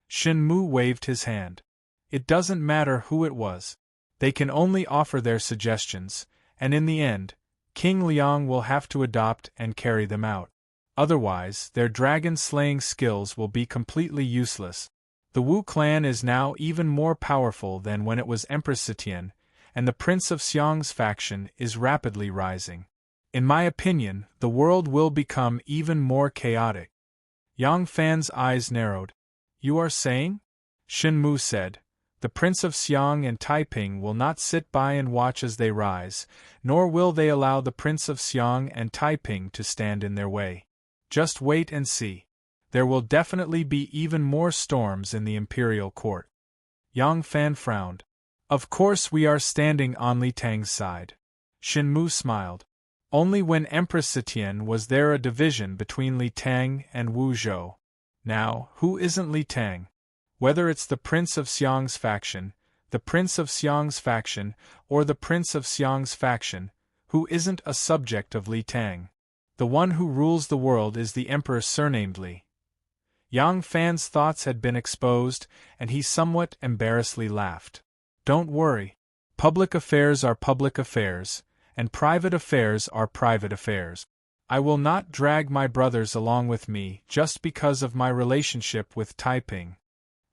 Shin Mu waved his hand. "It doesn't matter who it was. They can only offer their suggestions, and in the end, King Liang will have to adopt and carry them out. Otherwise, their dragon-slaying skills will be completely useless. The Wu clan is now even more powerful than when it was Empress Zetian, and the Prince of Xiang's faction is rapidly rising. In my opinion, the world will become even more chaotic." Yang Fan's eyes narrowed. "You are saying?" Shin Mu said, "The Prince of Xiang and Taiping will not sit by and watch as they rise, nor will they allow the Prince of Xiang and Taiping to stand in their way. Just wait and see. There will definitely be even more storms in the imperial court." Yang Fan frowned. "Of course we are standing on Li Tang's side." Shin Mu smiled. "Only when Empress Zetian was there a division between Li Tang and Wu Zhou. Now, who isn't Li Tang? Whether it's the Prince of Xiang's faction, the Prince of Xiang's faction, or the Prince of Xiang's faction, who isn't a subject of Li Tang? The one who rules the world is the Emperor surnamed Li." Yang Fan's thoughts had been exposed, and he somewhat embarrassedly laughed. "Don't worry. Public affairs are public affairs, and private affairs are private affairs. I will not drag my brothers along with me just because of my relationship with Taiping.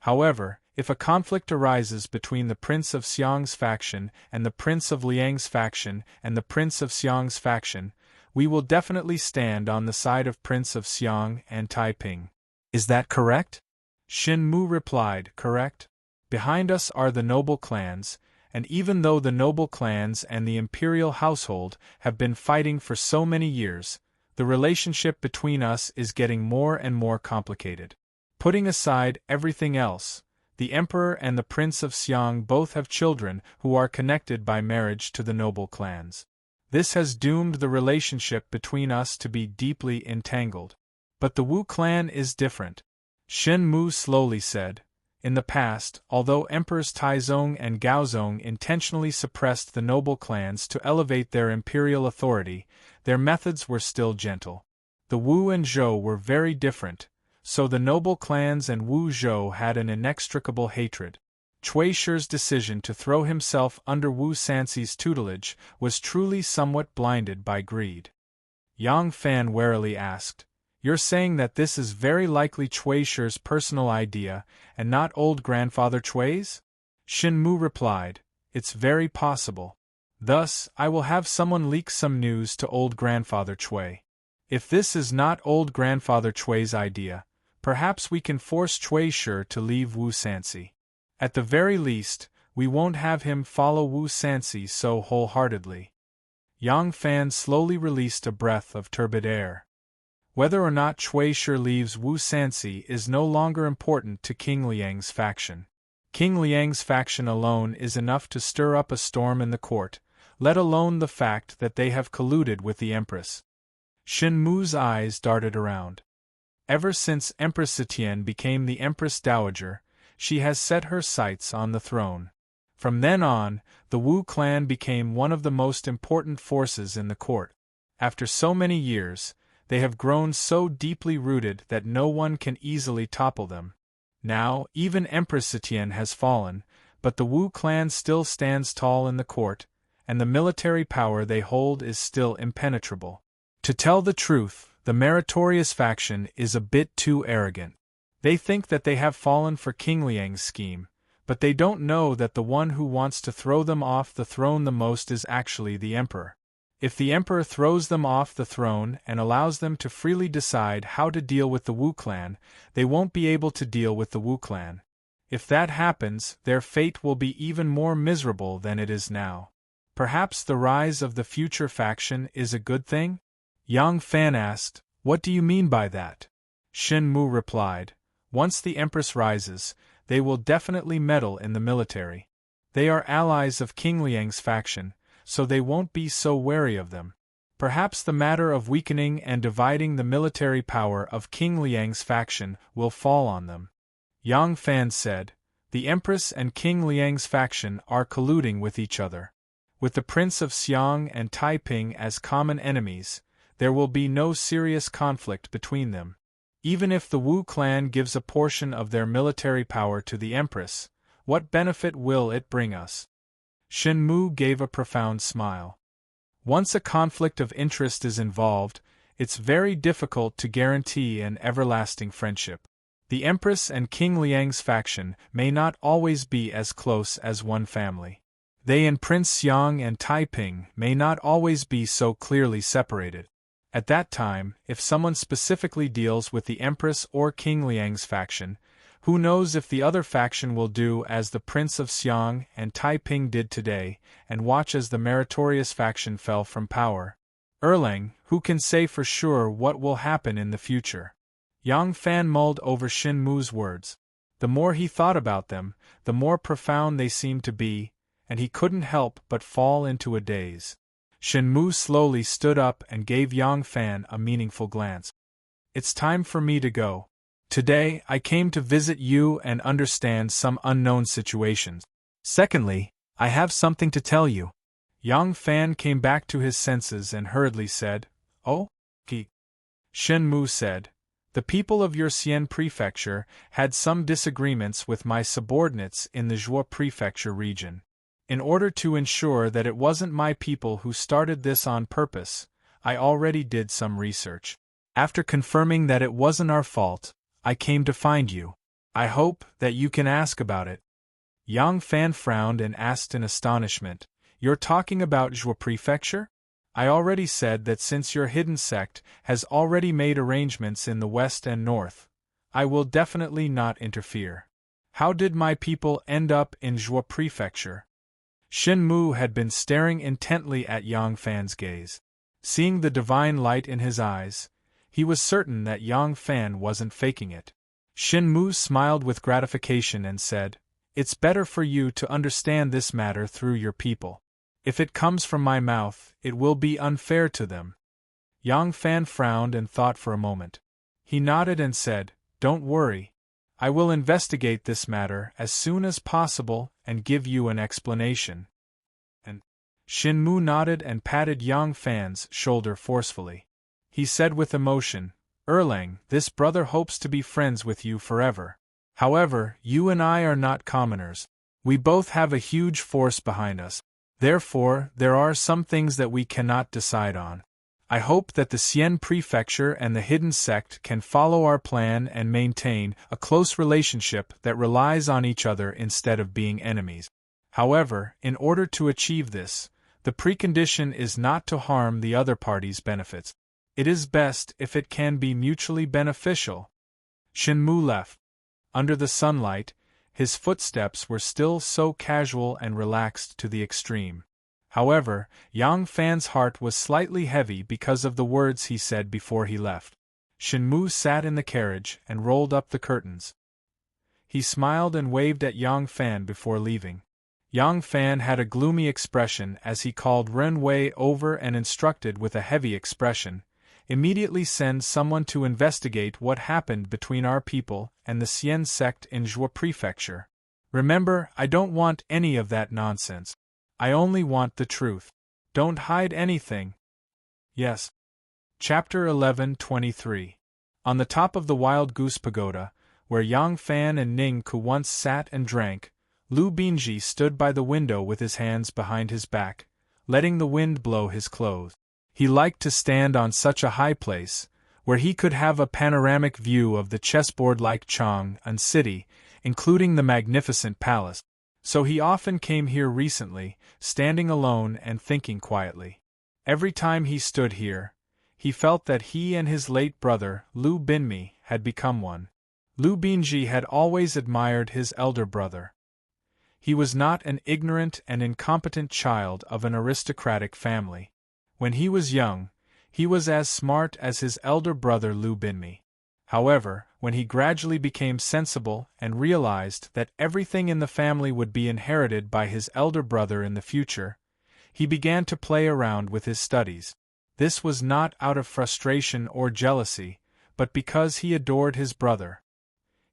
However, if a conflict arises between the Prince of Xiang's faction and the Prince of Liang's faction and the Prince of Xiang's faction, we will definitely stand on the side of Prince of Xiang and Taiping. Is that correct?" Shin Mu replied, "Correct. Behind us are the noble clans, and even though the noble clans and the imperial household have been fighting for so many years, the relationship between us is getting more and more complicated. Putting aside everything else, the Emperor and the Prince of Xiang both have children who are connected by marriage to the noble clans. This has doomed the relationship between us to be deeply entangled. But the Wu clan is different. Shen Mu slowly said. In the past, although Emperors Taizong and Gaozong intentionally suppressed the noble clans to elevate their imperial authority, their methods were still gentle. The Wu and Zhou were very different, so the noble clans and Wu Zhou had an inextricable hatred. Cui Shi's decision to throw himself under Wu Sanxi's tutelage was truly somewhat blinded by greed. Yang Fan warily asked, "You're saying that this is very likely Cui Shi's personal idea, and not old grandfather Cui's?" Shen Mu replied, "It's very possible. Thus, I will have someone leak some news to old grandfather Cui. If this is not old grandfather Cui's idea, perhaps we can force Cui Shi to leave Wu Sanxi. At the very least, we won't have him follow Wu Sanxi so wholeheartedly." Yang Fan slowly released a breath of turbid air. Whether or not Cui Shi leaves Wu Sanxi is no longer important to King Liang's faction. King Liang's faction alone is enough to stir up a storm in the court, let alone the fact that they have colluded with the Empress. Shen Mu's eyes darted around. Ever since Empress Zetian became the Empress Dowager, she has set her sights on the throne. From then on, the Wu clan became one of the most important forces in the court. After so many years, they have grown so deeply rooted that no one can easily topple them. Now, even Empress Zetian has fallen, but the Wu clan still stands tall in the court, and the military power they hold is still impenetrable. To tell the truth, the meritorious faction is a bit too arrogant. They think that they have fallen for King Liang's scheme, but they don't know that the one who wants to throw them off the throne the most is actually the Emperor. If the Emperor throws them off the throne and allows them to freely decide how to deal with the Wu clan, they won't be able to deal with the Wu clan. If that happens, their fate will be even more miserable than it is now. Perhaps the rise of the future faction is a good thing? Yang Fan asked, "What do you mean by that?" Shen Mu replied, "Once the Empress rises, they will definitely meddle in the military. They are allies of King Liang's faction, so they won't be so wary of them. Perhaps the matter of weakening and dividing the military power of King Liang's faction will fall on them." Yang Fan said, "The Empress and King Liang's faction are colluding with each other. With the Prince of Xiang and Taiping as common enemies, there will be no serious conflict between them. Even if the Wu clan gives a portion of their military power to the Empress, what benefit will it bring us?" Shen Mu gave a profound smile. Once a conflict of interest is involved, it's very difficult to guarantee an everlasting friendship. The Empress and King Liang's faction may not always be as close as one family. They and Prince Xiang and Taiping may not always be so clearly separated. At that time, if someone specifically deals with the Empress or King Liang's faction, who knows if the other faction will do as the Prince of Xiang and Taiping did today, and watch as the meritorious faction fell from power. Erlang, who can say for sure what will happen in the future? Yang Fan mulled over Shen Mu's words. The more he thought about them, the more profound they seemed to be, and he couldn't help but fall into a daze. Shen Mu slowly stood up and gave Yang Fan a meaningful glance. "It's time for me to go. Today, I came to visit you and understand some unknown situations. Secondly, I have something to tell you." Yang Fan came back to his senses and hurriedly said, "Oh? Ki." Shen Mu said, "The people of your Xian prefecture had some disagreements with my subordinates in the Zhuo prefecture region. In order to ensure that it wasn't my people who started this on purpose, I already did some research. After confirming that it wasn't our fault, I came to find you. I hope that you can ask about it." Yang Fan frowned and asked in astonishment, "You're talking about Zhuo prefecture? I already said that since your hidden sect has already made arrangements in the west and north, I will definitely not interfere. How did my people end up in Zhuo prefecture?" Shin Mu had been staring intently at Yang Fan's gaze. Seeing the divine light in his eyes, he was certain that Yang Fan wasn't faking it. Shin Mu smiled with gratification and said, "It's better for you to understand this matter through your people. If it comes from my mouth, it will be unfair to them." Yang Fan frowned and thought for a moment. He nodded and said, "Don't worry. I will investigate this matter as soon as possible and give you an explanation." And Shin Mu nodded and patted Yang Fan's shoulder forcefully. He said with emotion, "Erlang, this brother hopes to be friends with you forever. However, you and I are not commoners. We both have a huge force behind us. Therefore, there are some things that we cannot decide on. I hope that the Xian Prefecture and the hidden sect can follow our plan and maintain a close relationship that relies on each other instead of being enemies. However, in order to achieve this, the precondition is not to harm the other party's benefits. It is best if it can be mutually beneficial." Shin Mu left. Under the sunlight, his footsteps were still so casual and relaxed to the extreme. However, Yang Fan's heart was slightly heavy because of the words he said before he left. Shin Mu sat in the carriage and rolled up the curtains. He smiled and waved at Yang Fan before leaving. Yang Fan had a gloomy expression as he called Ren Wei over and instructed with a heavy expression, "Immediately send someone to investigate what happened between our people and the Xian sect in Zhuo Prefecture. Remember, I don't want any of that nonsense. I only want the truth. Don't hide anything." "Yes." Chapter 11:23. On the top of the Wild Goose Pagoda, where Yang Fan and Ning Ku once sat and drank, Lu Binji stood by the window with his hands behind his back, letting the wind blow his clothes. He liked to stand on such a high place, where he could have a panoramic view of the chessboard-like Chang'an city, including the magnificent palace. So he often came here recently, standing alone and thinking quietly. Every time he stood here, he felt that he and his late brother, Lu Binmi, had become one. Lu Binji had always admired his elder brother. He was not an ignorant and incompetent child of an aristocratic family. When he was young, he was as smart as his elder brother Lu Binmi. However, when he gradually became sensible and realized that everything in the family would be inherited by his elder brother in the future, he began to play around with his studies. This was not out of frustration or jealousy, but because he adored his brother.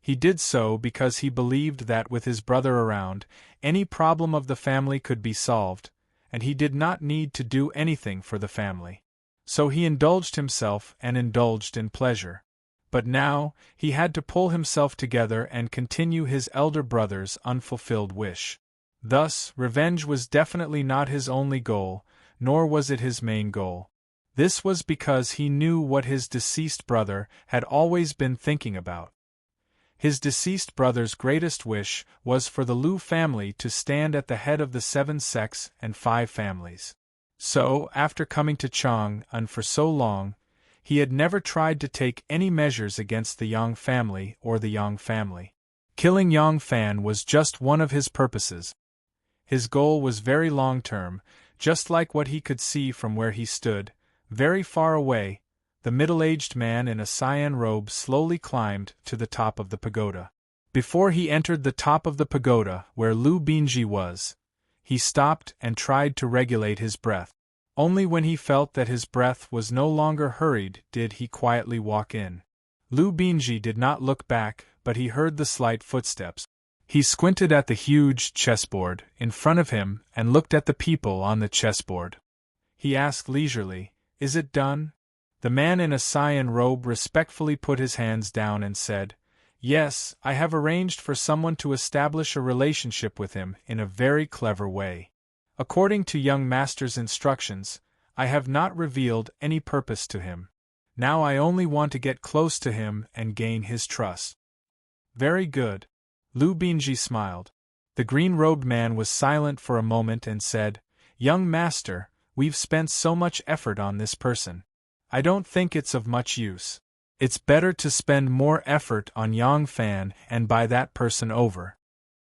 He did so because he believed that with his brother around, any problem of the family could be solved, and he did not need to do anything for the family. So he indulged himself and indulged in pleasure. But now, he had to pull himself together and continue his elder brother's unfulfilled wish. Thus, revenge was definitely not his only goal, nor was it his main goal. This was because he knew what his deceased brother had always been thinking about. His deceased brother's greatest wish was for the Lu family to stand at the head of the 7 sects and 5 families. So, after coming to Chang'an for so long, he had never tried to take any measures against the Yang family or the Yang family. Killing Yang Fan was just one of his purposes. His goal was very long-term, just like what he could see from where he stood, very far away. The middle-aged man in a cyan robe slowly climbed to the top of the pagoda. Before he entered the top of the pagoda where Lu Binji was, he stopped and tried to regulate his breath. Only when he felt that his breath was no longer hurried did he quietly walk in. Lu Binji did not look back, but he heard the slight footsteps. He squinted at the huge chessboard in front of him and looked at the people on the chessboard. He asked leisurely, "Is it done?" The man in a cyan robe respectfully put his hands down and said, "Yes, I have arranged for someone to establish a relationship with him in a very clever way. According to young master's instructions, I have not revealed any purpose to him. Now I only want to get close to him and gain his trust." "Very good." Lu Binji smiled. The green-robed man was silent for a moment and said, "Young master, we've spent so much effort on this person. I don't think it's of much use. It's better to spend more effort on Yang Fan and buy that person over."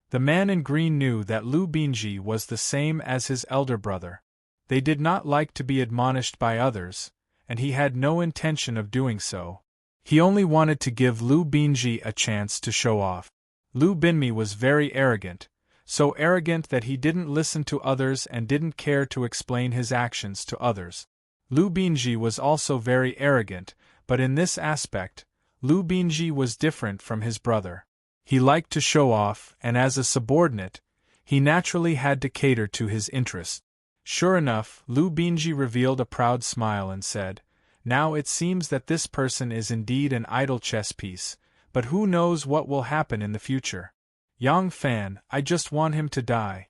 The man in green knew that Lu Binji was the same as his elder brother. They did not like to be admonished by others, and he had no intention of doing so. He only wanted to give Lu Binji a chance to show off. Lu Binmi was very arrogant, so arrogant that he didn't listen to others and didn't care to explain his actions to others. Lu Binji was also very arrogant, but in this aspect, Lu Binji was different from his brother. He liked to show off, and as a subordinate, he naturally had to cater to his interests. Sure enough, Lu Binji revealed a proud smile and said, "Now it seems that this person is indeed an idle chess piece, but who knows what will happen in the future? Yang Fan, I just want him to die.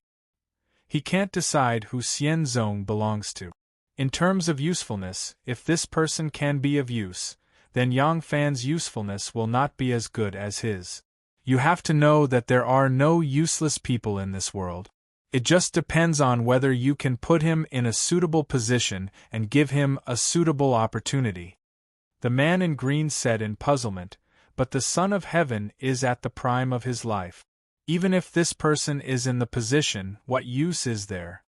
He can't decide who Xian Zong belongs to. In terms of usefulness, if this person can be of use, then Yang Fan's usefulness will not be as good as his. You have to know that there are no useless people in this world. It just depends on whether you can put him in a suitable position and give him a suitable opportunity." The man in green said in puzzlement, "But the Son of Heaven is at the prime of his life. Even if this person is in the position, what use is there?"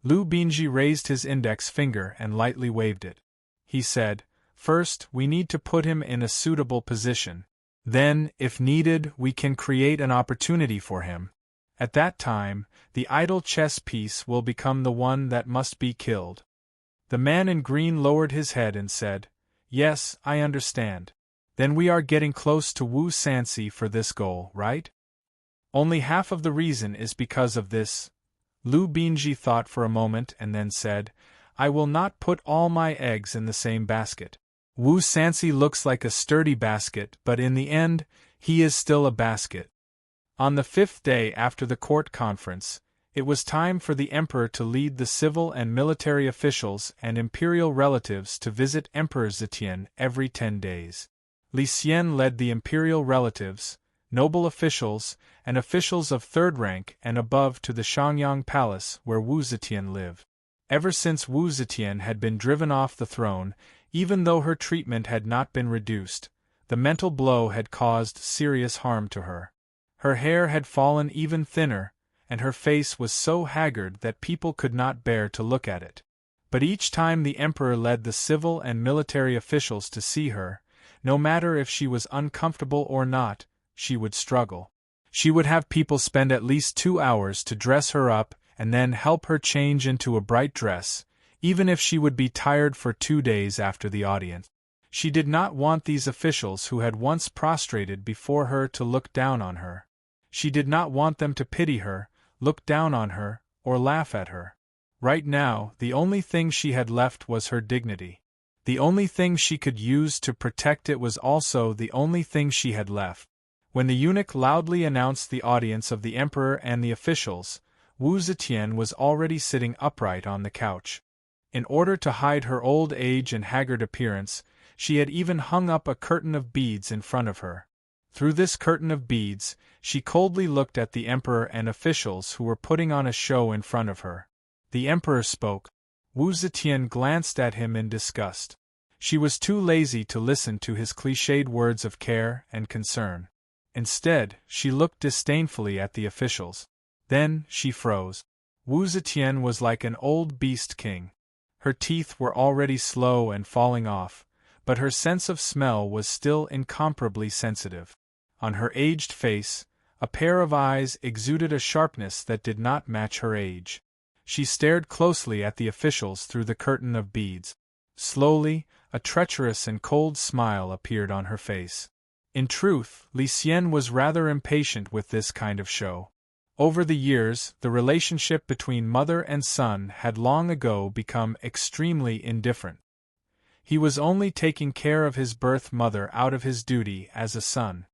Lu Binji raised his index finger and lightly waved it. He said, "First, we need to put him in a suitable position. Then, if needed, we can create an opportunity for him. At that time, the idle chess piece will become the one that must be killed." The man in green lowered his head and said, "Yes, I understand. Then we are getting close to Wu Sansi for this goal, right? Only half of the reason is because of this." Lu Binji thought for a moment and then said, "I will not put all my eggs in the same basket. Wu Sansi looks like a sturdy basket, but in the end, he is still a basket." On the 5th day after the court conference, it was time for the emperor to lead the civil and military officials and imperial relatives to visit Emperor Zetian every 10 days. Li Xian led the imperial relatives, noble officials, and officials of third rank and above to the Shangyang Palace where Wu Zetian lived. Ever since Wu Zetian had been driven off the throne, even though her treatment had not been reduced, the mental blow had caused serious harm to her. Her hair had fallen even thinner, and her face was so haggard that people could not bear to look at it. But each time the emperor led the civil and military officials to see her, no matter if she was uncomfortable or not, she would struggle. She would have people spend at least 2 hours to dress her up and then help her change into a bright dress, even if she would be tired for 2 days after the audience. She did not want these officials who had once prostrated before her to look down on her. She did not want them to pity her, look down on her, or laugh at her. Right now, the only thing she had left was her dignity. The only thing she could use to protect it was also the only thing she had left. When the eunuch loudly announced the audience of the emperor and the officials, Wu Zetian was already sitting upright on the couch. In order to hide her old age and haggard appearance, she had even hung up a curtain of beads in front of her. Through this curtain of beads, she coldly looked at the emperor and officials who were putting on a show in front of her. The emperor spoke. Wu Zetian glanced at him in disgust. She was too lazy to listen to his cliched words of care and concern. Instead, she looked disdainfully at the officials. Then, she froze. Wu Zetian was like an old beast king. Her teeth were already slow and falling off, but her sense of smell was still incomparably sensitive. On her aged face, a pair of eyes exuded a sharpness that did not match her age. She stared closely at the officials through the curtain of beads. Slowly, a treacherous and cold smile appeared on her face. In truth, Li Xian was rather impatient with this kind of show. Over the years, the relationship between mother and son had long ago become extremely indifferent. He was only taking care of his birth mother out of his duty as a son.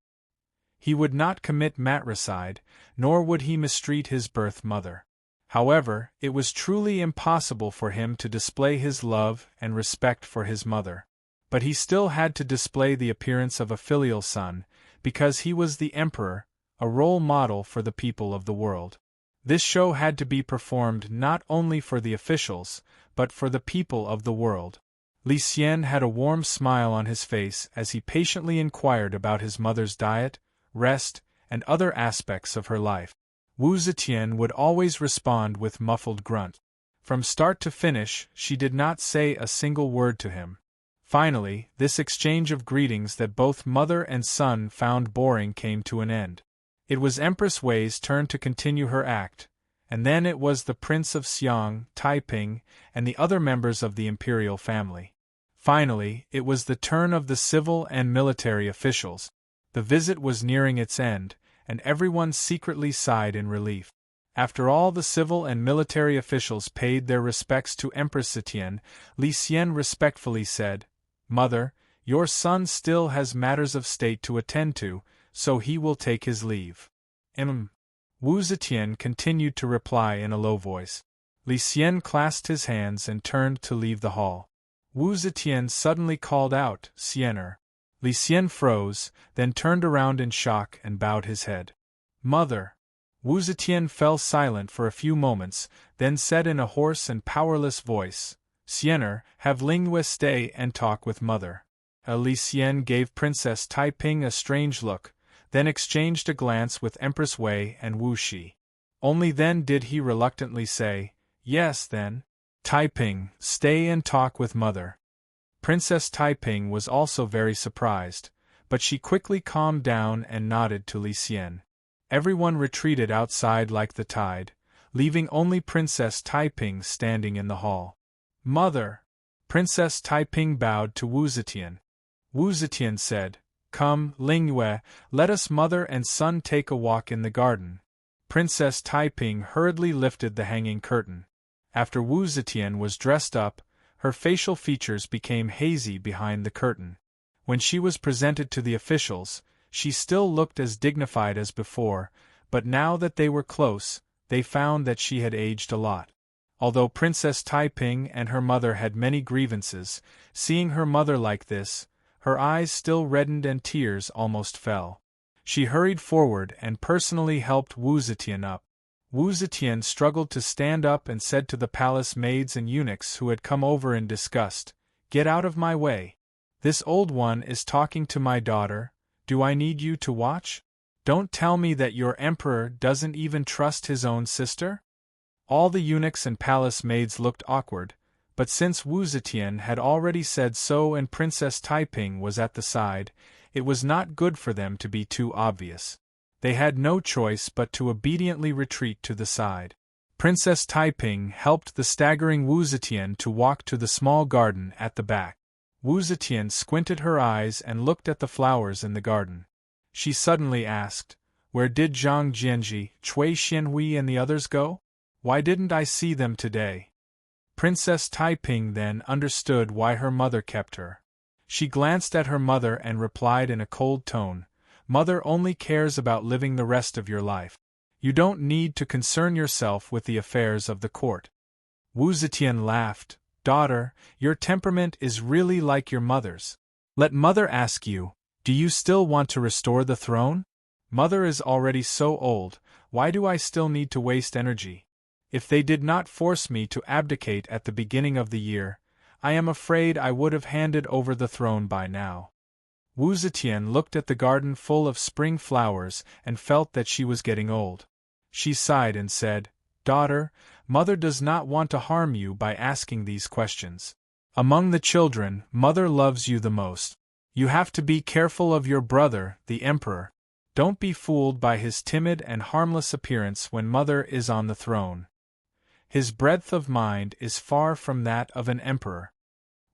He would not commit matricide, nor would he mistreat his birth mother. However, it was truly impossible for him to display his love and respect for his mother. But he still had to display the appearance of a filial son, because he was the emperor, a role model for the people of the world. This show had to be performed not only for the officials, but for the people of the world. Li Xian had a warm smile on his face as he patiently inquired about his mother's diet, rest, and other aspects of her life. Wu Zetian would always respond with muffled grunt. From start to finish, she did not say a single word to him. Finally, this exchange of greetings that both mother and son found boring came to an end. It was Empress Wei's turn to continue her act, and then it was the Prince of Xiang, Taiping, and the other members of the imperial family. Finally, it was the turn of the civil and military officials. The visit was nearing its end, and everyone secretly sighed in relief. After all the civil and military officials paid their respects to Empress Zetian, Li Xian respectfully said, "Mother, your son still has matters of state to attend to, so he will take his leave." Wu Zetian continued to reply in a low voice. Li Xian clasped his hands and turned to leave the hall. Wu Zetian suddenly called out, "Xianer." Li Xian froze, then turned around in shock and bowed his head. "Mother." Wu Zetian fell silent for a few moments, then said in a hoarse and powerless voice, "Xianer, have Lingue stay and talk with mother." Li Xian gave Princess Taiping a strange look, then exchanged a glance with Empress Wei and Wu Shi. Only then did he reluctantly say, "Yes, then. Taiping, stay and talk with mother." Princess Taiping was also very surprised, but she quickly calmed down and nodded to Li Xian. Everyone retreated outside like the tide, leaving only Princess Taiping standing in the hall. "Mother!" Princess Taiping bowed to Wu Zetian. Wu Zetian said, "Come, Lingue, let us mother and son take a walk in the garden." Princess Taiping hurriedly lifted the hanging curtain. After Wu Zetian was dressed up, her facial features became hazy behind the curtain. When she was presented to the officials, she still looked as dignified as before, but now that they were close, they found that she had aged a lot. Although Princess Taiping and her mother had many grievances, seeing her mother like this, her eyes still reddened and tears almost fell. She hurried forward and personally helped Wu Zetian up. Wu Zetian struggled to stand up and said to the palace maids and eunuchs who had come over in disgust, "Get out of my way. This old one is talking to my daughter. Do I need you to watch? Don't tell me that your emperor doesn't even trust his own sister?" All the eunuchs and palace maids looked awkward, but since Wu Zetian had already said so and Princess Taiping was at the side, it was not good for them to be too obvious. They had no choice but to obediently retreat to the side. Princess Taiping helped the staggering Wu Zetian to walk to the small garden at the back. Wu Zetian squinted her eyes and looked at the flowers in the garden. She suddenly asked, "Where did Zhang Jianji, Cui Xianhui and the others go? Why didn't I see them today?" Princess Taiping then understood why her mother kept her. She glanced at her mother and replied in a cold tone, "Mother only cares about living the rest of your life. You don't need to concern yourself with the affairs of the court." Wu Zetian laughed, "Daughter, your temperament is really like your mother's. Let mother ask you, do you still want to restore the throne? Mother is already so old, why do I still need to waste energy? If they did not force me to abdicate at the beginning of the year, I am afraid I would have handed over the throne by now." Wu Zetian looked at the garden full of spring flowers and felt that she was getting old. She sighed and said, "Daughter, mother does not want to harm you by asking these questions. Among the children, mother loves you the most. You have to be careful of your brother, the emperor. Don't be fooled by his timid and harmless appearance when mother is on the throne. His breadth of mind is far from that of an emperor."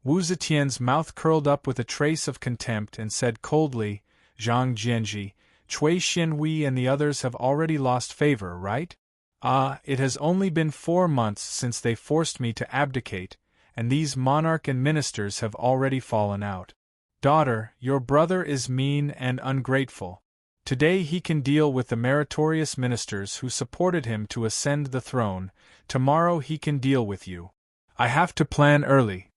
Wu Zetian's mouth curled up with a trace of contempt and said coldly, "Zhang Jianji, Cui Xianhui and the others have already lost favor, right? Ah, it has only been 4 months since they forced me to abdicate, and these monarch and ministers have already fallen out. Daughter, your brother is mean and ungrateful. Today he can deal with the meritorious ministers who supported him to ascend the throne, tomorrow he can deal with you. I have to plan early."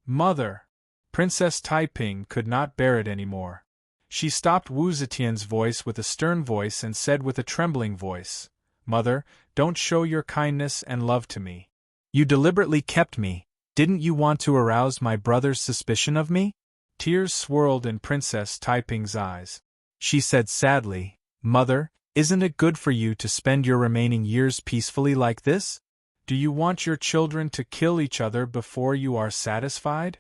"Mother!" Princess Taiping could not bear it anymore. She stopped Wu Zetian's voice with a stern voice and said with a trembling voice, "Mother, don't show your kindness and love to me. You deliberately kept me. Didn't you want to arouse my brother's suspicion of me?" Tears swirled in Princess Taiping's eyes. She said sadly, "Mother, Isn't it good for you to spend your remaining years peacefully like this? Do you want your children to kill each other before you are satisfied?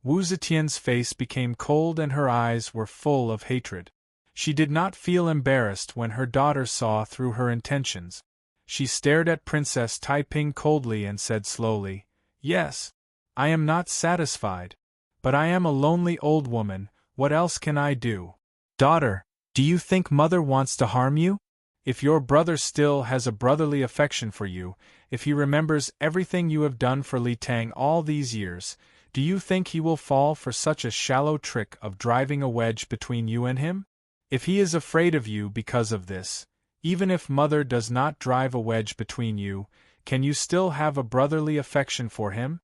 Wu Zetian's face became cold and her eyes were full of hatred. She did not feel embarrassed when her daughter saw through her intentions. She stared at Princess Taiping coldly and said slowly, "Yes, I am not satisfied. But I am a lonely old woman, what else can I do?" "Daughter, do you think Mother wants to harm you? If your brother still has a brotherly affection for you, if he remembers everything you have done for Li Tang all these years, do you think he will fall for such a shallow trick of driving a wedge between you and him? If he is afraid of you because of this, even if Mother does not drive a wedge between you, can you still have a brotherly affection for him?"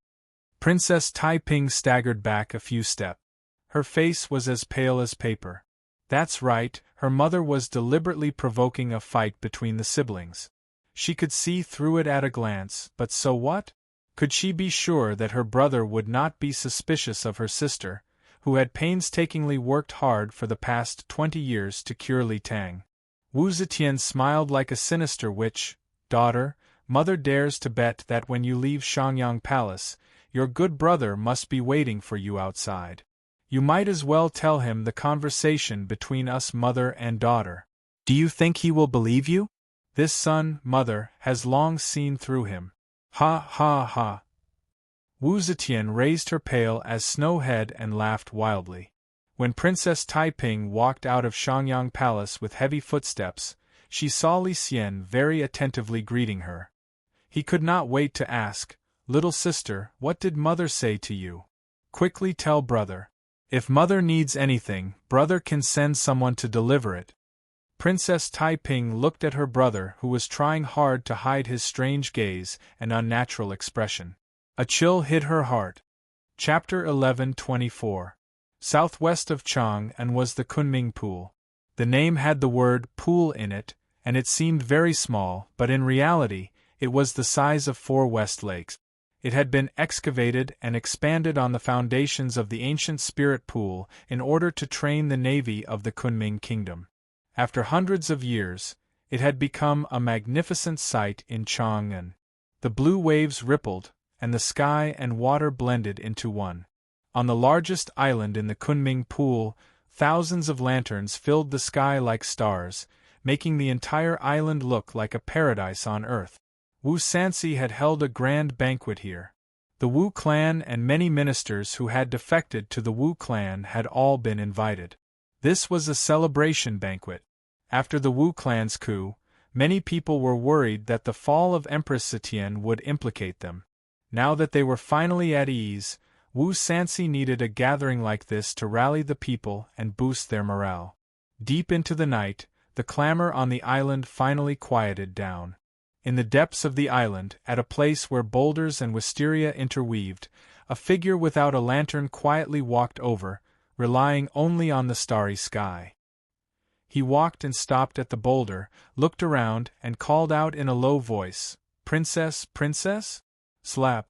Princess Taiping staggered back a few steps. Her face was as pale as paper. That's right, her mother was deliberately provoking a fight between the siblings. She could see through it at a glance, but so what? Could she be sure that her brother would not be suspicious of her sister, who had painstakingly worked hard for the past 20 years to cure Li Tang? Wu Zetian smiled like a sinister witch. "Daughter, Mother dares to bet that when you leave Shangyang Palace, your good brother must be waiting for you outside. You might as well tell him the conversation between us mother and daughter. Do you think he will believe you? This son, Mother, has long seen through him." "Ha ha ha!" Wu Zetian raised her pale as snow head and laughed wildly. When Princess Taiping walked out of Shangyang Palace with heavy footsteps, she saw Li Xian very attentively greeting her. He could not wait to ask, "Little sister, what did Mother say to you? Quickly tell brother. If Mother needs anything, brother can send someone to deliver it." Princess Taiping looked at her brother, who was trying hard to hide his strange gaze and unnatural expression. A chill hit her heart. Chapter 11:24. Southwest of Chang'an was the Kunming Pool. The name had the word pool in it, and it seemed very small, but in reality, it was the size of 4 West Lakes. It had been excavated and expanded on the foundations of the ancient spirit pool in order to train the navy of the Kunming Kingdom. After hundreds of years, it had become a magnificent sight in Chang'an. The blue waves rippled, and the sky and water blended into one. On the largest island in the Kunming Pool, thousands of lanterns filled the sky like stars, making the entire island look like a paradise on earth. Wu Sanxi had held a grand banquet here. The Wu clan and many ministers who had defected to the Wu clan had all been invited. This was a celebration banquet. After the Wu clan's coup, many people were worried that the fall of Empress Zetian would implicate them. Now that they were finally at ease, Wu Sanxi needed a gathering like this to rally the people and boost their morale. Deep into the night, the clamor on the island finally quieted down. In the depths of the island, at a place where boulders and wisteria interweaved, a figure without a lantern quietly walked over, relying only on the starry sky. He walked and stopped at the boulder, looked around, and called out in a low voice, "Princess, princess?" Slap!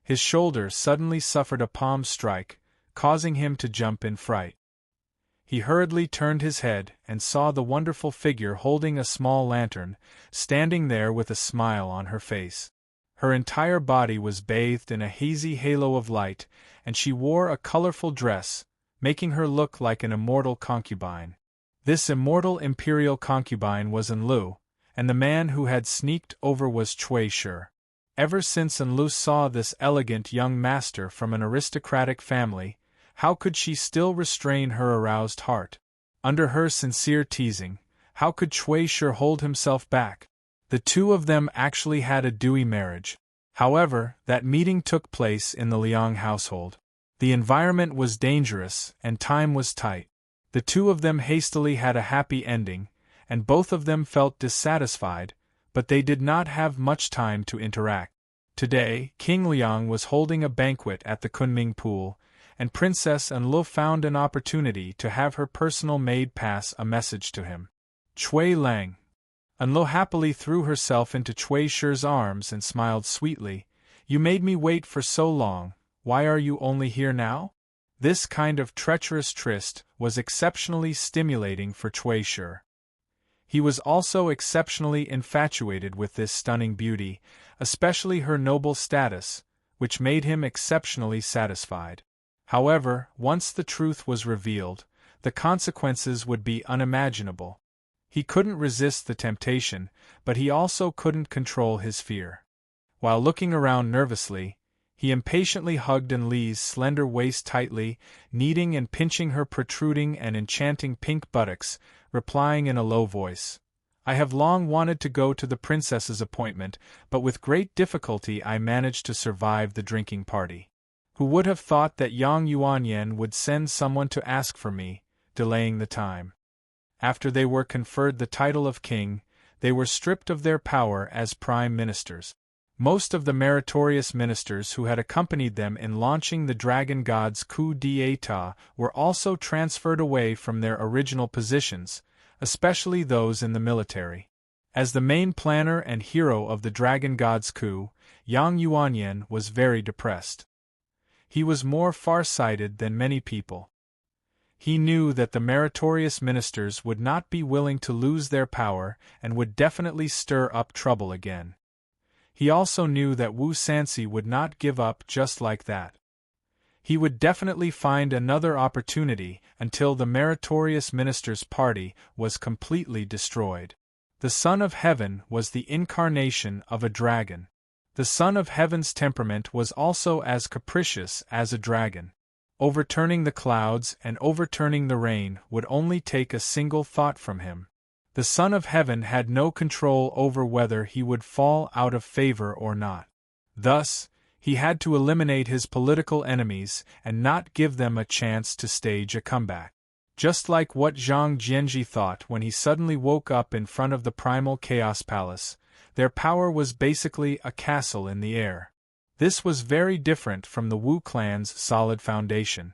His shoulder suddenly suffered a palm strike, causing him to jump in fright. He hurriedly turned his head and saw the wonderful figure holding a small lantern, standing there with a smile on her face. Her entire body was bathed in a hazy halo of light, and she wore a colorful dress, making her look like an immortal concubine. This immortal imperial concubine was Enlu, and the man who had sneaked over was Cui Shi. Ever since Enlu saw this elegant young master from an aristocratic family, how could she still restrain her aroused heart? Under her sincere teasing, how could Cui Shi hold himself back? The two of them actually had a dewy marriage. However, that meeting took place in the Liang household. The environment was dangerous, and time was tight. The two of them hastily had a happy ending, and both of them felt dissatisfied, but they did not have much time to interact. Today, King Liang was holding a banquet at the Kunming Pool, and Princess Enlu found an opportunity to have her personal maid pass a message to him. "Cui Lang." Enlu happily threw herself into Cui Shi's arms and smiled sweetly. "You made me wait for so long, why are you only here now?" This kind of treacherous tryst was exceptionally stimulating for Cui Shi. He was also exceptionally infatuated with this stunning beauty, especially her noble status, which made him exceptionally satisfied. However, once the truth was revealed, the consequences would be unimaginable. He couldn't resist the temptation, but he also couldn't control his fear. While looking around nervously, he impatiently hugged Enli's slender waist tightly, kneading and pinching her protruding and enchanting pink buttocks, replying in a low voice, "I have long wanted to go to the princess's appointment, but with great difficulty I managed to survive the drinking party. Who would have thought that Yang Yuanyan would send someone to ask for me, delaying the time?" After they were conferred the title of king, they were stripped of their power as prime ministers. Most of the meritorious ministers who had accompanied them in launching the Dragon God's coup d'état were also transferred away from their original positions, especially those in the military. As the main planner and hero of the Dragon God's coup, Yang Yuanyan was very depressed. He was more far-sighted than many people. He knew that the meritorious ministers would not be willing to lose their power and would definitely stir up trouble again. He also knew that Wu Sanxi would not give up just like that. He would definitely find another opportunity until the meritorious minister's party was completely destroyed. The Son of Heaven was the incarnation of a dragon. The Son of Heaven's temperament was also as capricious as a dragon. Overturning the clouds and overturning the rain would only take a single thought from him. The Son of Heaven had no control over whether he would fall out of favor or not. Thus, he had to eliminate his political enemies and not give them a chance to stage a comeback. Just like what Zhang Jianji thought when he suddenly woke up in front of the Primal Chaos Palace, their power was basically a castle in the air. This was very different from the Wu clan's solid foundation.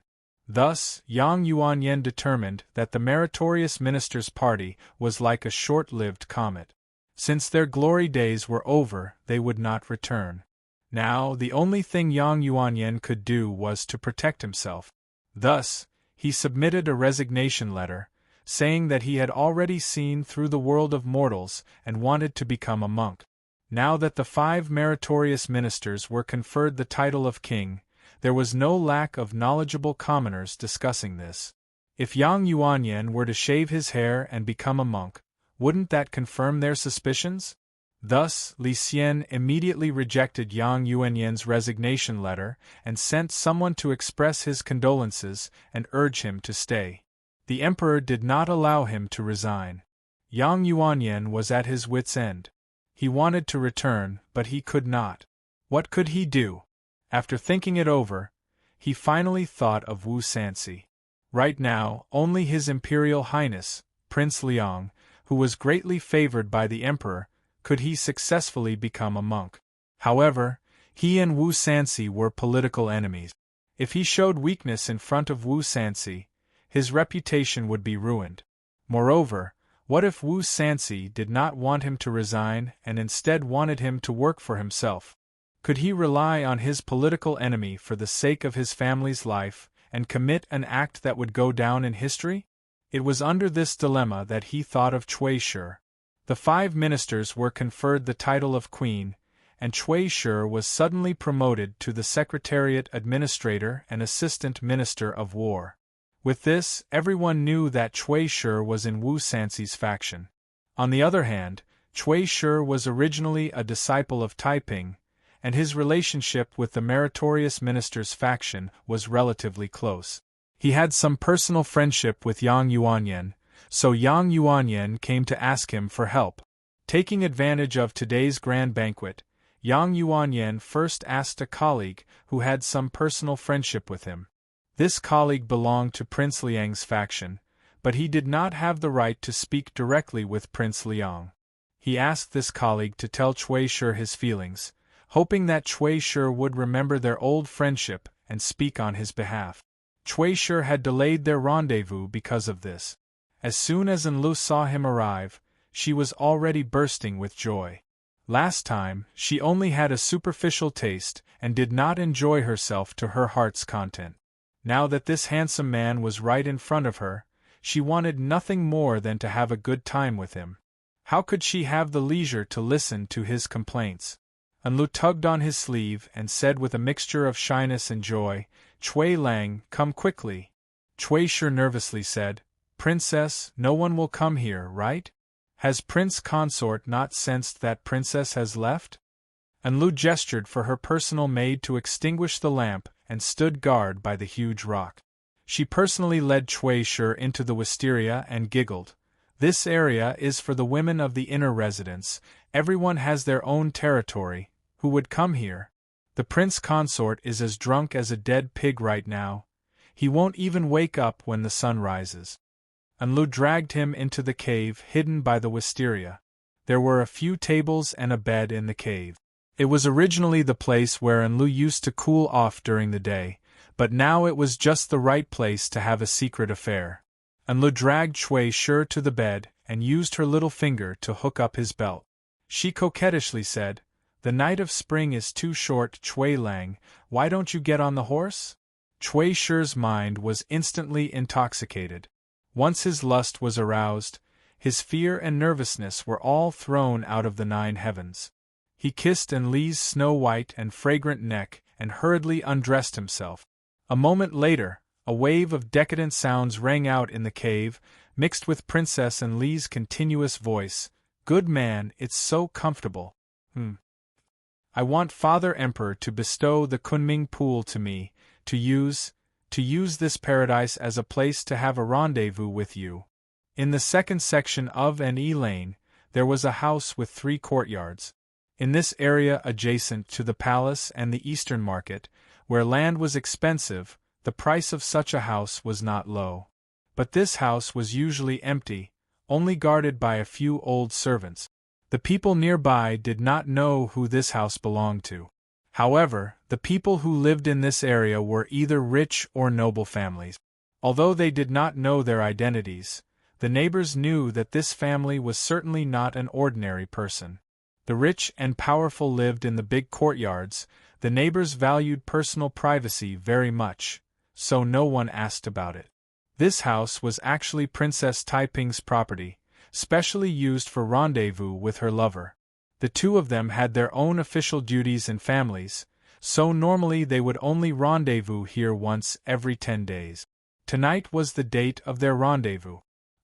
Thus, Yang Yuanyan determined that the meritorious minister's party was like a short-lived comet. Since their glory days were over, they would not return. Now, the only thing Yang Yuanyan could do was to protect himself. Thus, he submitted a resignation letter, saying that he had already seen through the world of mortals and wanted to become a monk. Now that the 5 meritorious ministers were conferred the title of king, there was no lack of knowledgeable commoners discussing this. If Yang Yuanyan were to shave his hair and become a monk, wouldn't that confirm their suspicions? Thus, Li Xian immediately rejected Yang Yuanyan's resignation letter and sent someone to express his condolences and urge him to stay. The emperor did not allow him to resign. Yang Yuanyan was at his wits' end. He wanted to return, but he could not. What could he do? After thinking it over, he finally thought of Wu Sanxi. Right now, only His Imperial Highness, Prince Liang, who was greatly favored by the emperor, could he successfully become a monk. However, he and Wu Sanxi were political enemies. If he showed weakness in front of Wu Sanxi, his reputation would be ruined. Moreover, what if Wu Sanxi did not want him to resign and instead wanted him to work for himself? Could he rely on his political enemy for the sake of his family's life and commit an act that would go down in history? It was under this dilemma that he thought of Cui Shi. The 5 ministers were conferred the title of queen, and Cui Shi was suddenly promoted to the Secretariat Administrator and Assistant Minister of War. With this, everyone knew that Cui Shi was in Wu Sanxi's faction. On the other hand, Cui Shi was originally a disciple of Taiping, and his relationship with the meritorious minister's faction was relatively close. He had some personal friendship with Yang Yuanyan, so Yang Yuanyan came to ask him for help. Taking advantage of today's grand banquet, Yang Yuanyan first asked a colleague who had some personal friendship with him. This colleague belonged to Prince Liang's faction, but he did not have the right to speak directly with Prince Liang. He asked this colleague to tell Cui Shi his feelings, hoping that Cui Shi would remember their old friendship and speak on his behalf. Cui Shi had delayed their rendezvous because of this. As soon as Enlu saw him arrive, she was already bursting with joy. Last time, she only had a superficial taste and did not enjoy herself to her heart's content. Now that this handsome man was right in front of her, she wanted nothing more than to have a good time with him. How could she have the leisure to listen to his complaints? Enlu tugged on his sleeve and said with a mixture of shyness and joy, "Chui Lang, come quickly." Chui Shi nervously said, "Princess, no one will come here, right? Has Prince Consort not sensed that Princess has left?" Enlu gestured for her personal maid to extinguish the lamp and stood guard by the huge rock. She personally led Chui Shi into the wisteria and giggled. "This area is for the women of the inner residence. Everyone has their own territory. Who would come here? The Prince Consort is as drunk as a dead pig right now. He won't even wake up when the sun rises." Enlu dragged him into the cave hidden by the wisteria. There were a few tables and a bed in the cave. It was originally the place where Enlu used to cool off during the day, but now it was just the right place to have a secret affair. Enlu dragged Chui Shi to the bed and used her little finger to hook up his belt. She coquettishly said, "The night of spring is too short, Chui Lang, why don't you get on the horse?" Chui Shi's mind was instantly intoxicated. Once his lust was aroused, his fear and nervousness were all thrown out of the 9 heavens. He kissed Enli's snow-white and fragrant neck and hurriedly undressed himself. A moment later, a wave of decadent sounds rang out in the cave, mixed with Princess Enli's continuous voice. "Good man, it's so comfortable. I want Father Emperor to bestow the Kunming Pool to me, to use this paradise as a place to have a rendezvous with you." In the second section of An-E Lane, there was a house with 3 courtyards. In this area adjacent to the palace and the Eastern Market, where land was expensive, the price of such a house was not low. But this house was usually empty, only guarded by a few old servants. The people nearby did not know who this house belonged to. However, the people who lived in this area were either rich or noble families. Although they did not know their identities, the neighbors knew that this family was certainly not an ordinary person. The rich and powerful lived in the big courtyards. The neighbors valued personal privacy very much, so no one asked about it. This house was actually Princess Taiping's property, specially used for rendezvous with her lover. The two of them had their own official duties and families, so normally they would only rendezvous here once every 10 days. Tonight was the date of their rendezvous.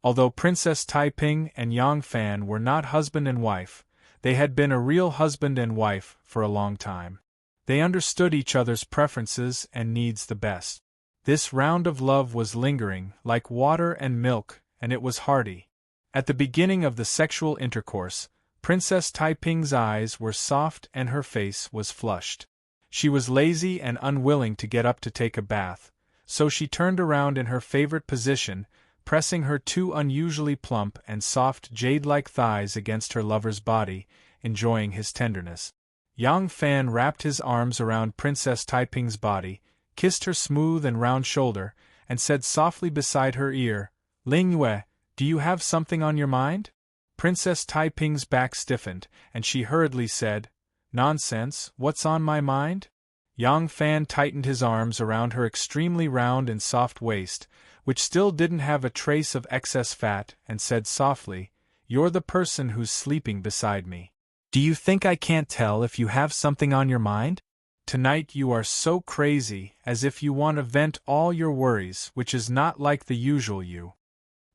Although Princess Taiping and Yang Fan were not husband and wife, they had been a real husband and wife for a long time. They understood each other's preferences and needs the best. This round of love was lingering, like water and milk, and it was hearty. At the beginning of the sexual intercourse, Princess Taiping's eyes were soft and her face was flushed. She was lazy and unwilling to get up to take a bath, so she turned around in her favorite position, pressing her 2 unusually plump and soft jade-like thighs against her lover's body, enjoying his tenderness. Yang Fan wrapped his arms around Princess Taiping's body, kissed her smooth and round shoulder, and said softly beside her ear, "Ling Yue, do you have something on your mind?" Princess Taiping's back stiffened, and she hurriedly said, "Nonsense, what's on my mind?" Yang Fan tightened his arms around her extremely round and soft waist, which still didn't have a trace of excess fat, and said softly, "You're the person who's sleeping beside me. Do you think I can't tell if you have something on your mind? Tonight you are so crazy, as if you want to vent all your worries, which is not like the usual you."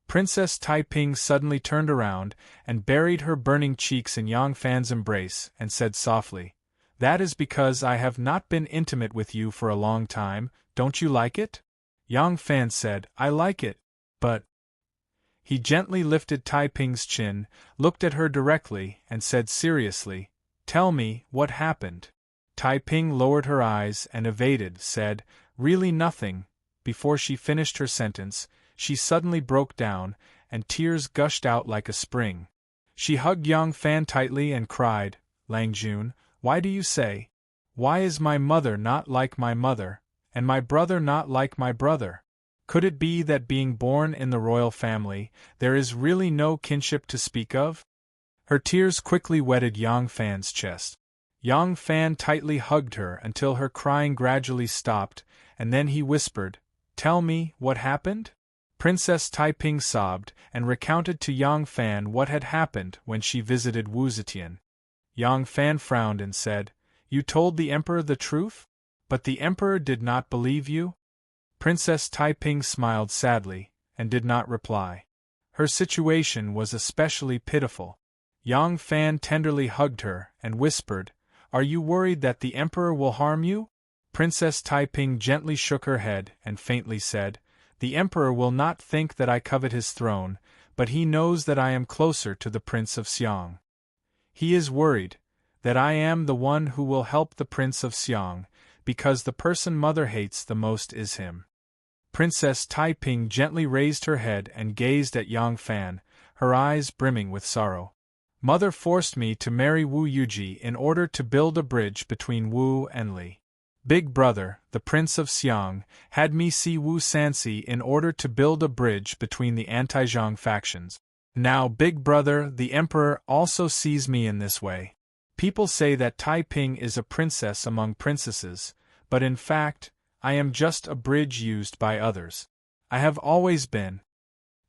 Princess Taiping suddenly turned around and buried her burning cheeks in Yang Fan's embrace and said softly, "That is because I have not been intimate with you for a long time. Don't you like it?" Yang Fan said, "I like it, but—" He gently lifted Taiping's chin, looked at her directly, and said seriously, "Tell me, what happened?" Taiping lowered her eyes and evaded, said, "Really nothing." Before she finished her sentence, she suddenly broke down, and tears gushed out like a spring. She hugged Yang Fan tightly and cried, "Lang Jun, why do you say? Why is my mother not like my mother, and my brother not like my brother? Could it be that being born in the royal family, there is really no kinship to speak of?" Her tears quickly wetted Yang Fan's chest. Yang Fan tightly hugged her until her crying gradually stopped, and then he whispered, "Tell me, what happened?" Princess Taiping sobbed and recounted to Yang Fan what had happened when she visited Wu Zetian. Yang Fan frowned and said, "You told the emperor the truth? But the emperor did not believe you?" Princess Taiping smiled sadly, and did not reply. Her situation was especially pitiful. Yang Fan tenderly hugged her and whispered, "Are you worried that the emperor will harm you?" Princess Taiping gently shook her head and faintly said, "The emperor will not think that I covet his throne, but he knows that I am closer to the Prince of Xiang. He is worried that I am the one who will help the Prince of Xiang, because the person Mother hates the most is him." Princess Taiping gently raised her head and gazed at Yang Fan, her eyes brimming with sorrow. "Mother forced me to marry Wu Yuji in order to build a bridge between Wu and Li. Big Brother, the Prince of Xiang, had me see Wu Sanxi in order to build a bridge between the anti-Zhang factions. Now Big Brother, the Emperor, also sees me in this way. People say that Taiping is a princess among princesses, but in fact, I am just a bridge used by others. I have always been."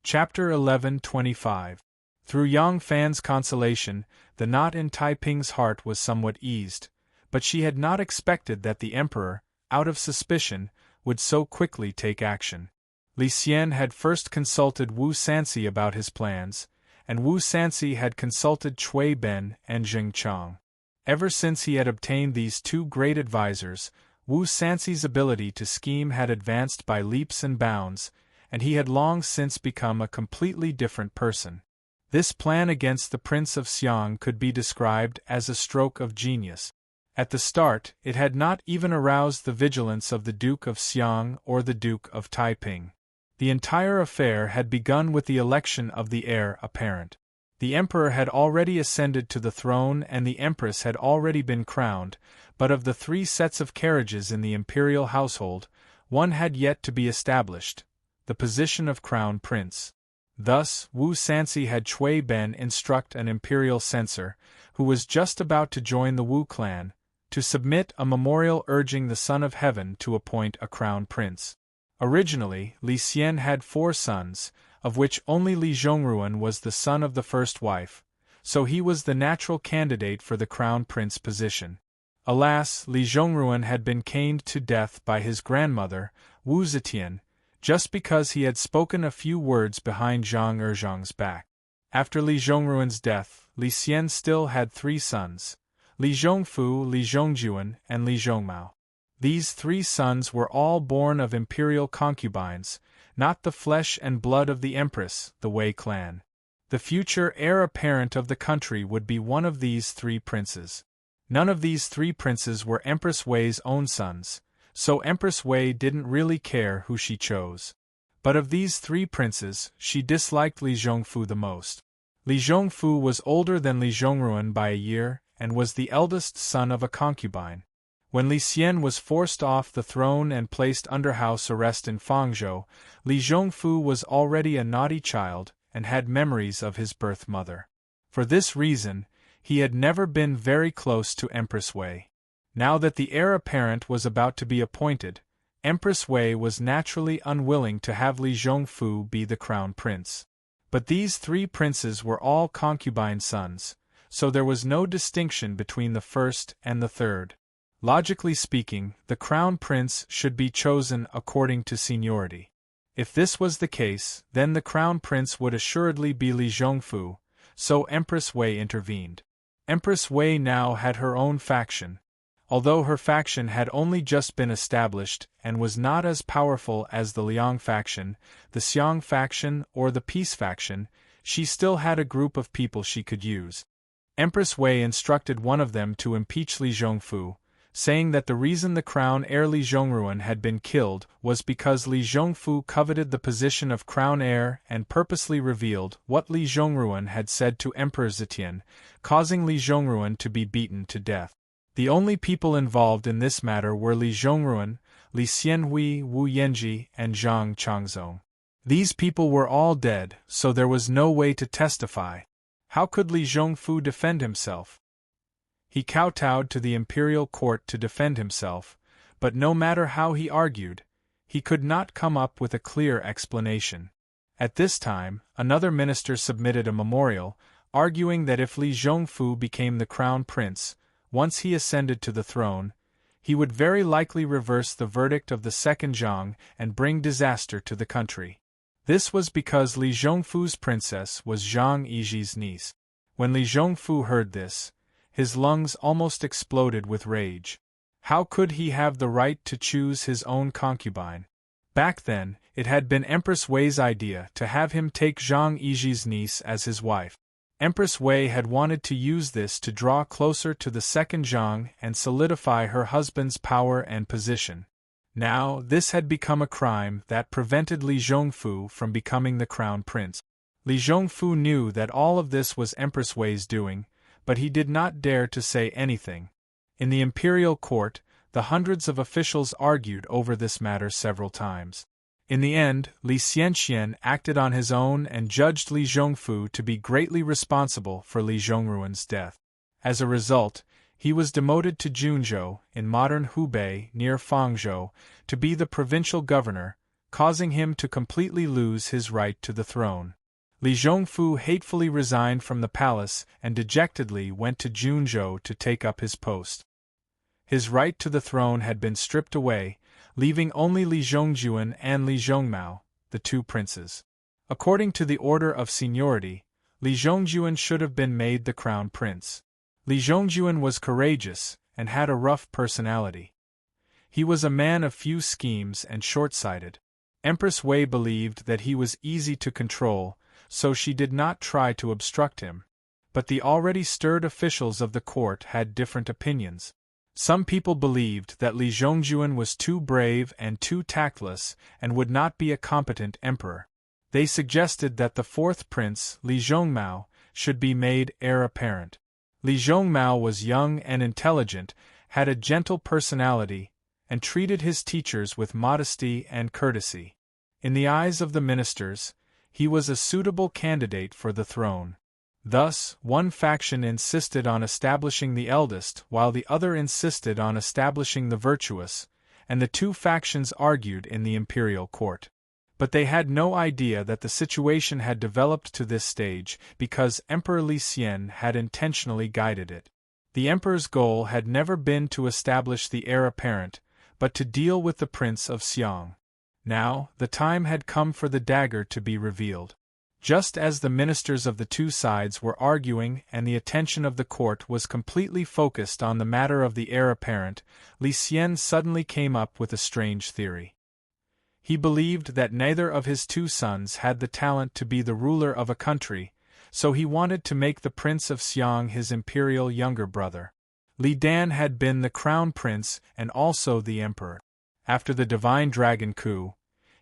Chapter 11:25. Through Yang Fan's consolation, the knot in Taiping's heart was somewhat eased, but she had not expected that the emperor, out of suspicion, would so quickly take action. Li Xian had first consulted Wu Sanxi about his plans, and Wu Sanxi had consulted Cui Ben and Jing Chang. Ever since he had obtained these two great advisors, Wu Sanxi's ability to scheme had advanced by leaps and bounds, and he had long since become a completely different person. This plan against the Prince of Xiang could be described as a stroke of genius. At the start, it had not even aroused the vigilance of the Duke of Xiang or the Duke of Taiping. The entire affair had begun with the election of the heir apparent. The emperor had already ascended to the throne and the empress had already been crowned, but of the 3 sets of carriages in the imperial household, one had yet to be established, the position of crown prince. Thus, Wu Sanxi had Cui Ben instruct an imperial censor, who was just about to join the Wu clan, to submit a memorial urging the Son of Heaven to appoint a crown prince. Originally, Li Xian had 4 sons, of which only Li Zhongruan was the son of the first wife, so he was the natural candidate for the crown prince position. Alas, Li Zhongruan had been caned to death by his grandmother, Wu Zetian, just because he had spoken a few words behind Zhang Erzhang's back. After Li Zhongruan's death, Li Xian still had 3 sons, Li Zhongfu, Li Zhongjuan, and Li Zhongmao. These 3 sons were all born of imperial concubines, not the flesh and blood of the empress, the Wei clan. The future heir apparent of the country would be one of these 3 princes. None of these 3 princes were Empress Wei's own sons, so Empress Wei didn't really care who she chose. But of these 3 princes, she disliked Li Zhongfu the most. Li Zhongfu was older than Li Zhongruan by a year, and was the eldest son of a concubine. When Li Xian was forced off the throne and placed under house arrest in Fangzhou, Li Zhongfu was already a naughty child, and had memories of his birth mother. For this reason, he had never been very close to Empress Wei. Now that the heir apparent was about to be appointed, Empress Wei was naturally unwilling to have Li Zhongfu be the crown prince. But these 3 princes were all concubine sons, so there was no distinction between the first and the third. Logically speaking, the crown prince should be chosen according to seniority. If this was the case, then the crown prince would assuredly be Li Zhongfu, so Empress Wei intervened. Empress Wei now had her own faction. Although her faction had only just been established and was not as powerful as the Liang faction, the Xiang faction, or the Peace faction, she still had a group of people she could use. Empress Wei instructed one of them to impeach Li Zhongfu, saying that the reason the crown heir Li Zhongruan had been killed was because Li Zhongfu coveted the position of crown heir and purposely revealed what Li Zhongruan had said to Emperor Zetian, causing Li Zhongruan to be beaten to death. The only people involved in this matter were Li Zhongruan, Li Xianhui, Wu Yanji, and Zhang Changzong. These people were all dead, so there was no way to testify. How could Li Zhongfu defend himself? He kowtowed to the imperial court to defend himself, but no matter how he argued, he could not come up with a clear explanation. At this time, another minister submitted a memorial, arguing that if Li Zhongfu became the crown prince, once he ascended to the throne, he would very likely reverse the verdict of the second Zhang and bring disaster to the country. This was because Li Zhongfu's princess was Zhang Yiji's niece. When Li Zhongfu heard this, his lungs almost exploded with rage. How could he have the right to choose his own concubine? Back then, it had been Empress Wei's idea to have him take Zhang Yiji's niece as his wife. Empress Wei had wanted to use this to draw closer to the second Zhang and solidify her husband's power and position. Now, this had become a crime that prevented Li Zhongfu from becoming the crown prince. Li Zhongfu knew that all of this was Empress Wei's doing, but he did not dare to say anything. In the imperial court, the hundreds of officials argued over this matter several times. In the end, Li Xianxian acted on his own and judged Li Zhongfu to be greatly responsible for Li Zhongruan's death. As a result, he was demoted to Junzhou, in modern Hubei near Fangzhou, to be the provincial governor, causing him to completely lose his right to the throne. Li Zhongfu hatefully resigned from the palace and dejectedly went to Junzhou to take up his post. His right to the throne had been stripped away, leaving only Li Zhongjuan and Li Zhongmao, the two princes. According to the order of seniority, Li Zhongjuan should have been made the crown prince. Li Zhongjuan was courageous and had a rough personality. He was a man of few schemes and short-sighted. Empress Wei believed that he was easy to control, so she did not try to obstruct him. But the already stirred officials of the court had different opinions. Some people believed that Li Zhongjuan was too brave and too tactless and would not be a competent emperor. They suggested that the fourth prince, Li Zhongmao, should be made heir apparent. Li Zhongmao was young and intelligent, had a gentle personality, and treated his teachers with modesty and courtesy. In the eyes of the ministers, he was a suitable candidate for the throne. Thus, one faction insisted on establishing the eldest while the other insisted on establishing the virtuous, and the two factions argued in the imperial court. But they had no idea that the situation had developed to this stage because Emperor Li Xian had intentionally guided it. The emperor's goal had never been to establish the heir apparent, but to deal with the Prince of Xiang. Now, the time had come for the dagger to be revealed. Just as the ministers of the two sides were arguing and the attention of the court was completely focused on the matter of the heir apparent, Li Xian suddenly came up with a strange theory. He believed that neither of his two sons had the talent to be the ruler of a country, so he wanted to make the Prince of Xiang his imperial younger brother. Li Dan had been the crown prince and also the emperor. After the divine dragon coup,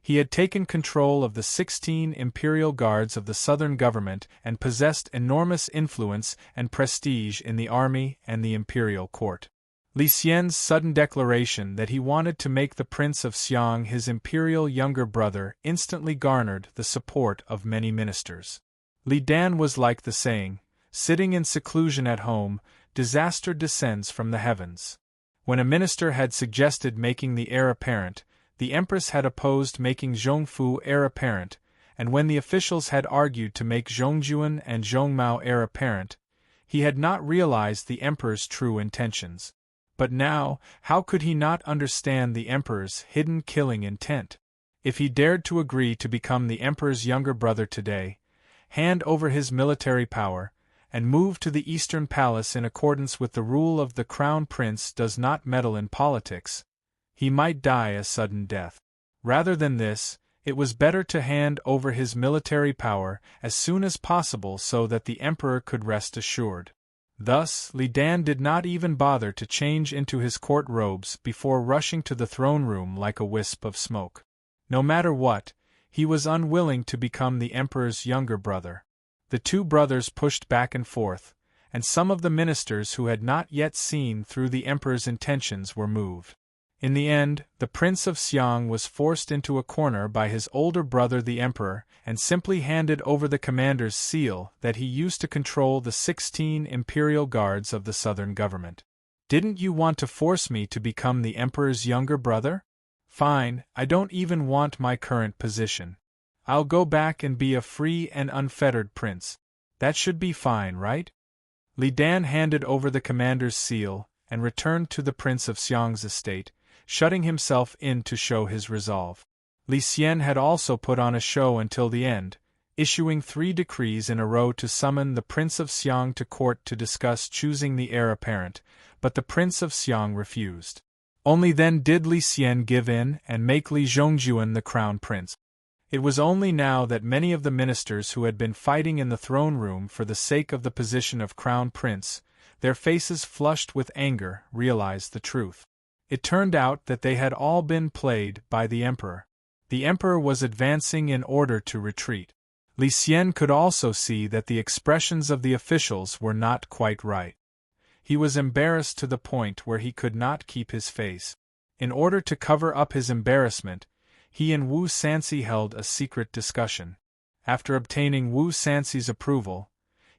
he had taken control of the 16 imperial guards of the southern government and possessed enormous influence and prestige in the army and the imperial court. Li Xian's sudden declaration that he wanted to make the Prince of Xiang his imperial younger brother instantly garnered the support of many ministers. Li Dan was like the saying, "Sitting in seclusion at home, disaster descends from the heavens." When a minister had suggested making the heir apparent, the empress had opposed making Zhongfu heir apparent, and when the officials had argued to make Zhongjuan and Zhongmao heir apparent, he had not realized the emperor's true intentions. But now, how could he not understand the emperor's hidden killing intent? If he dared to agree to become the emperor's younger brother today, hand over his military power, and move to the Eastern Palace in accordance with the rule of the Crown Prince does not meddle in politics, he might die a sudden death. Rather than this, it was better to hand over his military power as soon as possible so that the emperor could rest assured. Thus, Li Dan did not even bother to change into his court robes before rushing to the throne room like a wisp of smoke. No matter what, he was unwilling to become the emperor's younger brother. The two brothers pushed back and forth, and some of the ministers who had not yet seen through the emperor's intentions were moved. In the end, the Prince of Xiang was forced into a corner by his older brother the emperor and simply handed over the commander's seal that he used to control the 16 imperial guards of the southern government. "Didn't you want to force me to become the emperor's younger brother? Fine, I don't even want my current position. I'll go back and be a free and unfettered prince. That should be fine, right? Li Dan handed over the commander's seal and returned to the Prince of Xiang's estate, shutting himself in to show his resolve. Li Xian had also put on a show until the end, issuing 3 decrees in a row to summon the Prince of Xiang to court to discuss choosing the heir apparent, but the Prince of Xiang refused. Only then did Li Xian give in and make Li Zhongjuan the crown prince. It was only now that many of the ministers who had been fighting in the throne room for the sake of the position of crown prince, their faces flushed with anger, realized the truth. It turned out that they had all been played by the emperor. The emperor was advancing in order to retreat. Li Xian could also see that the expressions of the officials were not quite right. He was embarrassed to the point where he could not keep his face. In order to cover up his embarrassment, he and Wu Sanxi held a secret discussion. After obtaining Wu Sanxi's approval,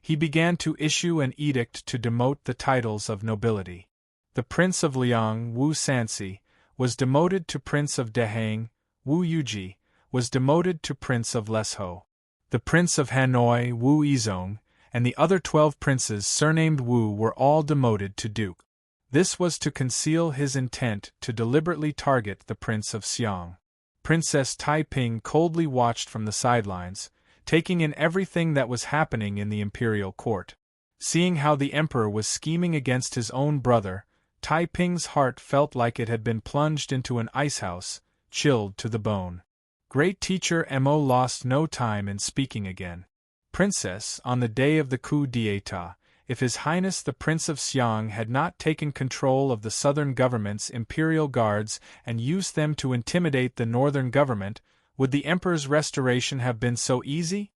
he began to issue an edict to demote the titles of nobility. The Prince of Liang, Wu Sanxi, was demoted to Prince of Dehang. Wu Yuji was demoted to Prince of Lesho. The Prince of Hanoi, Wu Yizong, and the other 12 princes surnamed Wu were all demoted to duke. This was to conceal his intent to deliberately target the Prince of Xiang. Princess Taiping coldly watched from the sidelines, taking in everything that was happening in the imperial court. Seeing how the emperor was scheming against his own brother, Taiping's heart felt like it had been plunged into an icehouse, chilled to the bone. Great teacher Mo lost no time in speaking again. Princess, on the day of the coup d'état, if His Highness the Prince of Xiang had not taken control of the southern government's imperial guards and used them to intimidate the northern government, would the emperor's restoration have been so easy?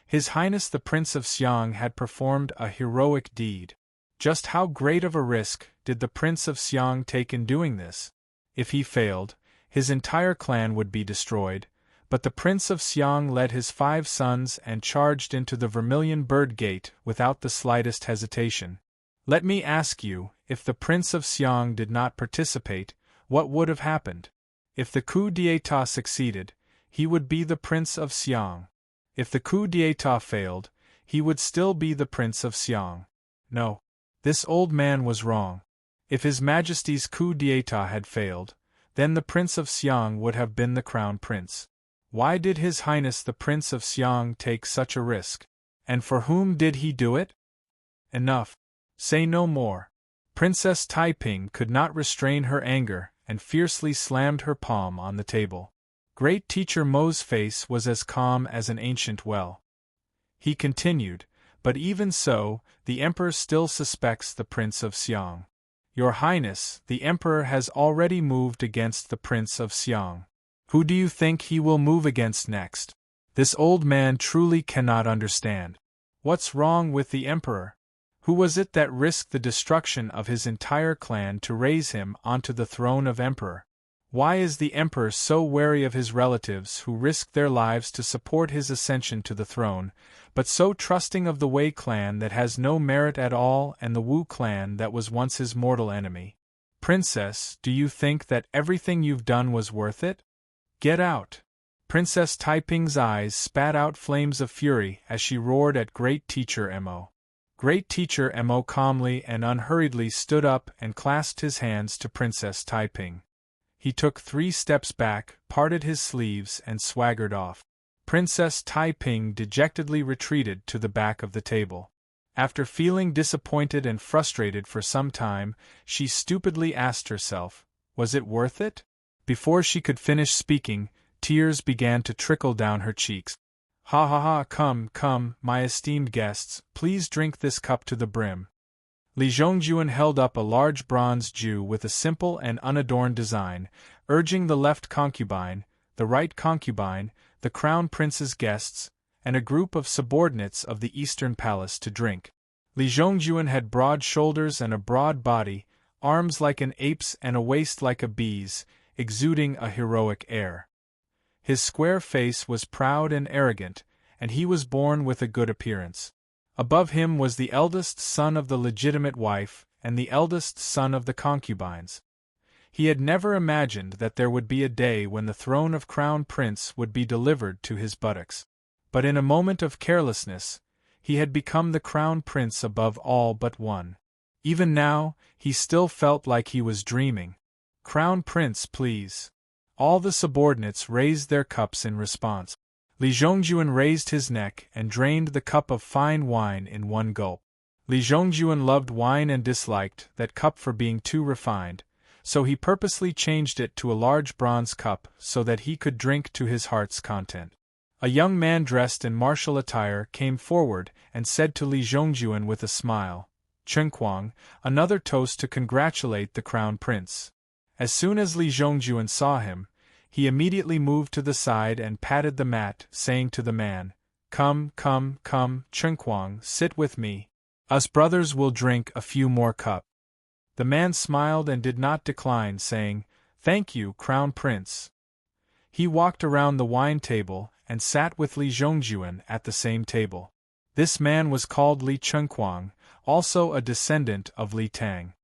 His Highness the Prince of Xiang had performed a heroic deed. Just how great of a risk did the Prince of Xiang take in doing this? If he failed, his entire clan would be destroyed, but the Prince of Xiang led his 5 sons and charged into the Vermilion Bird Gate without the slightest hesitation. Let me ask you, if the Prince of Xiang did not participate, what would have happened? If the coup d'état succeeded, he would be the Prince of Xiang. If the coup d'état failed, he would still be the Prince of Xiang. No. This old man was wrong. If His Majesty's coup d'état had failed, then the Prince of Xiang would have been the crown prince. Why did His Highness the Prince of Xiang take such a risk? And for whom did he do it? Enough. Say no more. Princess Taiping could not restrain her anger and fiercely slammed her palm on the table. Great Teacher Mo's face was as calm as an ancient well. He continued, but even so, the Emperor still suspects the Prince of Xiang. Your Highness, the Emperor has already moved against the Prince of Xiang. Who do you think he will move against next? This old man truly cannot understand. What's wrong with the Emperor? Who was it that risked the destruction of his entire clan to raise him onto the throne of Emperor? Why is the Emperor so wary of his relatives who risked their lives to support his ascension to the throne, but so trusting of the Wei clan that has no merit at all and the Wu clan that was once his mortal enemy? Princess, do you think that everything you've done was worth it? Get out! Princess Taiping's eyes spat out flames of fury as she roared at Great Teacher Mo. Great Teacher Mo calmly and unhurriedly stood up and clasped his hands to Princess Taiping. He took 3 steps back, parted his sleeves and swaggered off. Princess Taiping dejectedly retreated to the back of the table. After feeling disappointed and frustrated for some time, she stupidly asked herself, was it worth it? Before she could finish speaking, tears began to trickle down her cheeks. Ha ha ha, come, come, my esteemed guests, please drink this cup to the brim. Li Zhongjuan held up a large bronze Jew with a simple and unadorned design, urging the left concubine, the right concubine, the crown prince's guests, and a group of subordinates of the eastern palace to drink. Li Zhongjuan had broad shoulders and a broad body, arms like an ape's and a waist like a bee's, exuding a heroic air. His square face was proud and arrogant, and he was born with a good appearance. Above him was the eldest son of the legitimate wife and the eldest son of the concubines. He had never imagined that there would be a day when the throne of Crown Prince would be delivered to his buttocks. But in a moment of carelessness, he had become the Crown Prince above all but one. Even now, he still felt like he was dreaming. "Crown Prince, please." All the subordinates raised their cups in response. Li Zhongjuan raised his neck and drained the cup of fine wine in one gulp. Li Zhongjuan loved wine and disliked that cup for being too refined, so he purposely changed it to a large bronze cup so that he could drink to his heart's content. A young man dressed in martial attire came forward and said to Li Zhongjuan with a smile, "Chenquang, another toast to congratulate the Crown Prince." As soon as Li Zhongjuan saw him, he immediately moved to the side and patted the mat, saying to the man, "Come, come, come, Chenquang, sit with me. Us brothers will drink a few more cups." The man smiled and did not decline, saying, "Thank you, Crown Prince." He walked around the wine table and sat with Li Zhongjuan at the same table. This man was called Li Chenquang, also a descendant of Li Tang.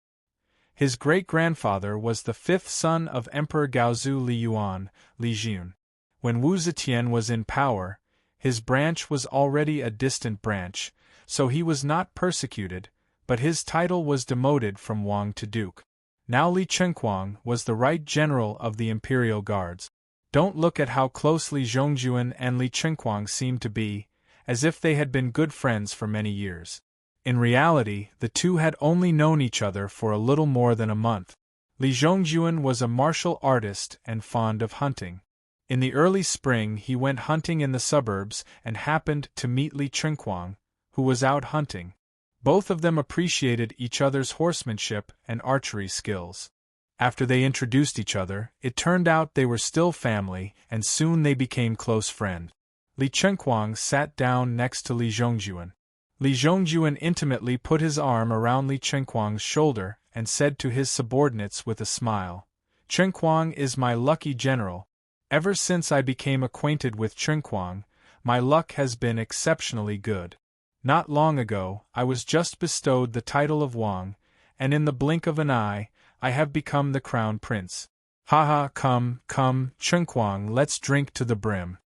His great-grandfather was the fifth son of Emperor Gaozu Li Yuan, Li Jun. When Wu Zetian was in power, his branch was already a distant branch, so he was not persecuted, but his title was demoted from Wang to Duke. Now Li Chenquang was the right general of the Imperial Guards. Don't look at how close Li Zhongjuan and Li Chenquang seemed to be, as if they had been good friends for many years. In reality, the two had only known each other for a little more than a month. Li Zhongjuan was a martial artist and fond of hunting. In the early spring he went hunting in the suburbs and happened to meet Li Chenquang, who was out hunting. Both of them appreciated each other's horsemanship and archery skills. After they introduced each other, it turned out they were still family, and soon they became close friends. Li Chenquang sat down next to Li Zhongjuan. Li Zhongjuan intimately put his arm around Li Chenquang's shoulder and said to his subordinates with a smile, "Chenquang is my lucky general. Ever since I became acquainted with Chenquang, my luck has been exceptionally good. Not long ago, I was just bestowed the title of Wang, and in the blink of an eye, I have become the Crown Prince. Ha ha, come, come, Chenquang, let's drink to the brim."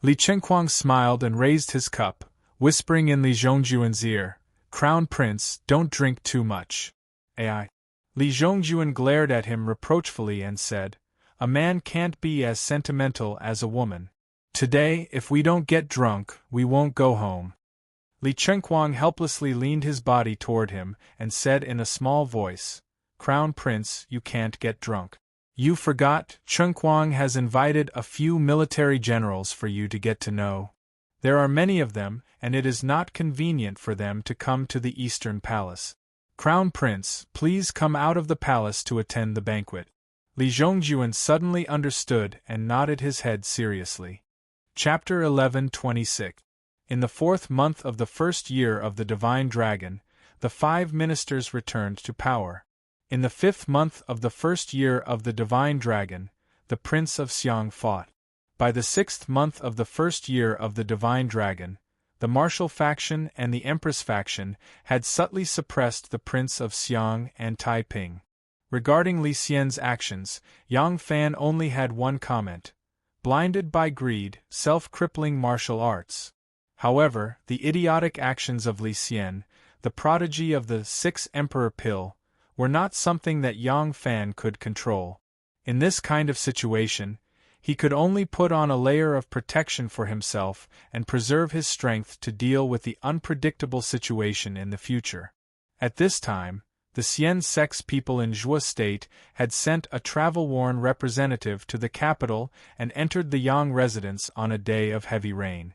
Li Chenquang smiled and raised his cup, whispering in Li Zhongjuan's ear, "Crown Prince, don't drink too much." Ai. Li Zhongjuan glared at him reproachfully and said, "A man can't be as sentimental as a woman. Today, if we don't get drunk, we won't go home." Li Chenquang helplessly leaned his body toward him and said in a small voice, "Crown Prince, you can't get drunk. You forgot, Chenquang has invited a few military generals for you to get to know. There are many of them, and it is not convenient for them to come to the Eastern Palace. Crown Prince, please come out of the palace to attend the banquet." Li Zhongjuan suddenly understood and nodded his head seriously. Chapter 11:26. In the 4th month of the 1st year of the Divine Dragon, the 5 ministers returned to power. In the 5th month of the 1st year of the Divine Dragon, the Prince of Xiang fought. By the 6th month of the 1st year of the Divine Dragon, the martial faction and the Empress faction had subtly suppressed the Prince of Xiang and Taiping. Regarding Li Xian's actions, Yang Fan only had one comment: blinded by greed, self-crippling martial arts. However, the idiotic actions of Li Xian, the prodigy of the 6th Emperor Pill, were not something that Yang Fan could control. In this kind of situation, he could only put on a layer of protection for himself and preserve his strength to deal with the unpredictable situation in the future. At this time, the Xian Sex people in Zhuo State had sent a travel-worn representative to the capital and entered the Yang residence on a day of heavy rain.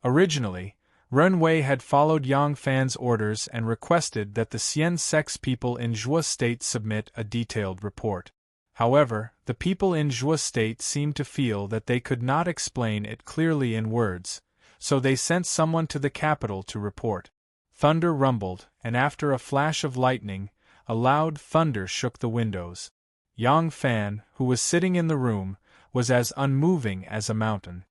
Originally, Ren Wei had followed Yang Fan's orders and requested that the Xian Sex people in Zhuo State submit a detailed report. However, the people in Zhuo State seemed to feel that they could not explain it clearly in words, so they sent someone to the capital to report. Thunder rumbled, and after a flash of lightning, a loud thunder shook the windows. Yang Fan, who was sitting in the room, was as unmoving as a mountain.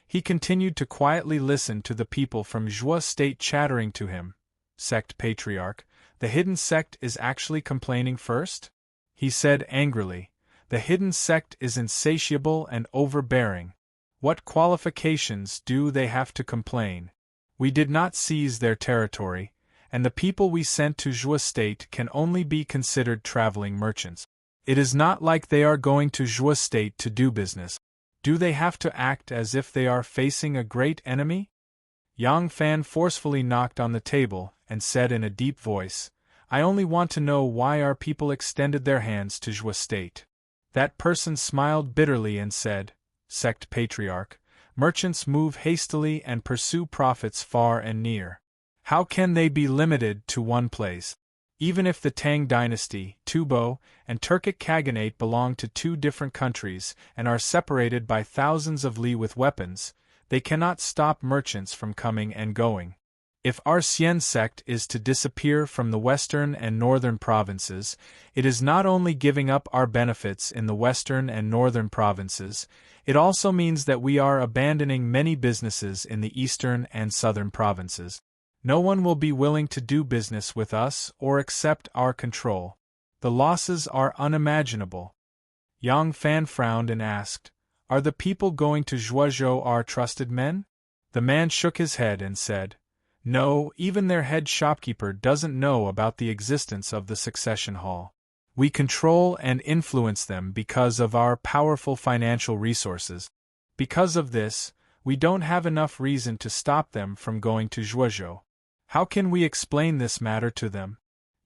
He continued to quietly listen to the people from Zhuo State chattering to him. "Sect Patriarch, the hidden sect is actually complaining first?" he said angrily, The hidden sect is insatiable and overbearing. What qualifications do they have to complain? We did not seize their territory, and the people we sent to Jua State can only be considered traveling merchants. It is not like they are going to Jua State to do business. Do they have to act as if they are facing a great enemy? Yang Fan forcefully knocked on the table and said in a deep voice, I only want to know why our people extended their hands to Jua State. That person smiled bitterly and said, Sect Patriarch, merchants move hastily and pursue profits far and near. How can they be limited to one place? Even if the Tang dynasty, Tubo, and Turkic Khaganate belong to two different countries and are separated by thousands of li with weapons, they cannot stop merchants from coming and going. If our Xian sect is to disappear from the western and northern provinces, it is not only giving up our benefits in the western and northern provinces, it also means that we are abandoning many businesses in the eastern and southern provinces. No one will be willing to do business with us or accept our control. The losses are unimaginable. Yang Fan frowned and asked, Are the people going to Zhuozhou our trusted men? The man shook his head and said, No, even their head shopkeeper doesn't know about the existence of the succession hall. We control and influence them because of our powerful financial resources. Because of this, we don't have enough reason to stop them from going to Zhuozhou. How can we explain this matter to them?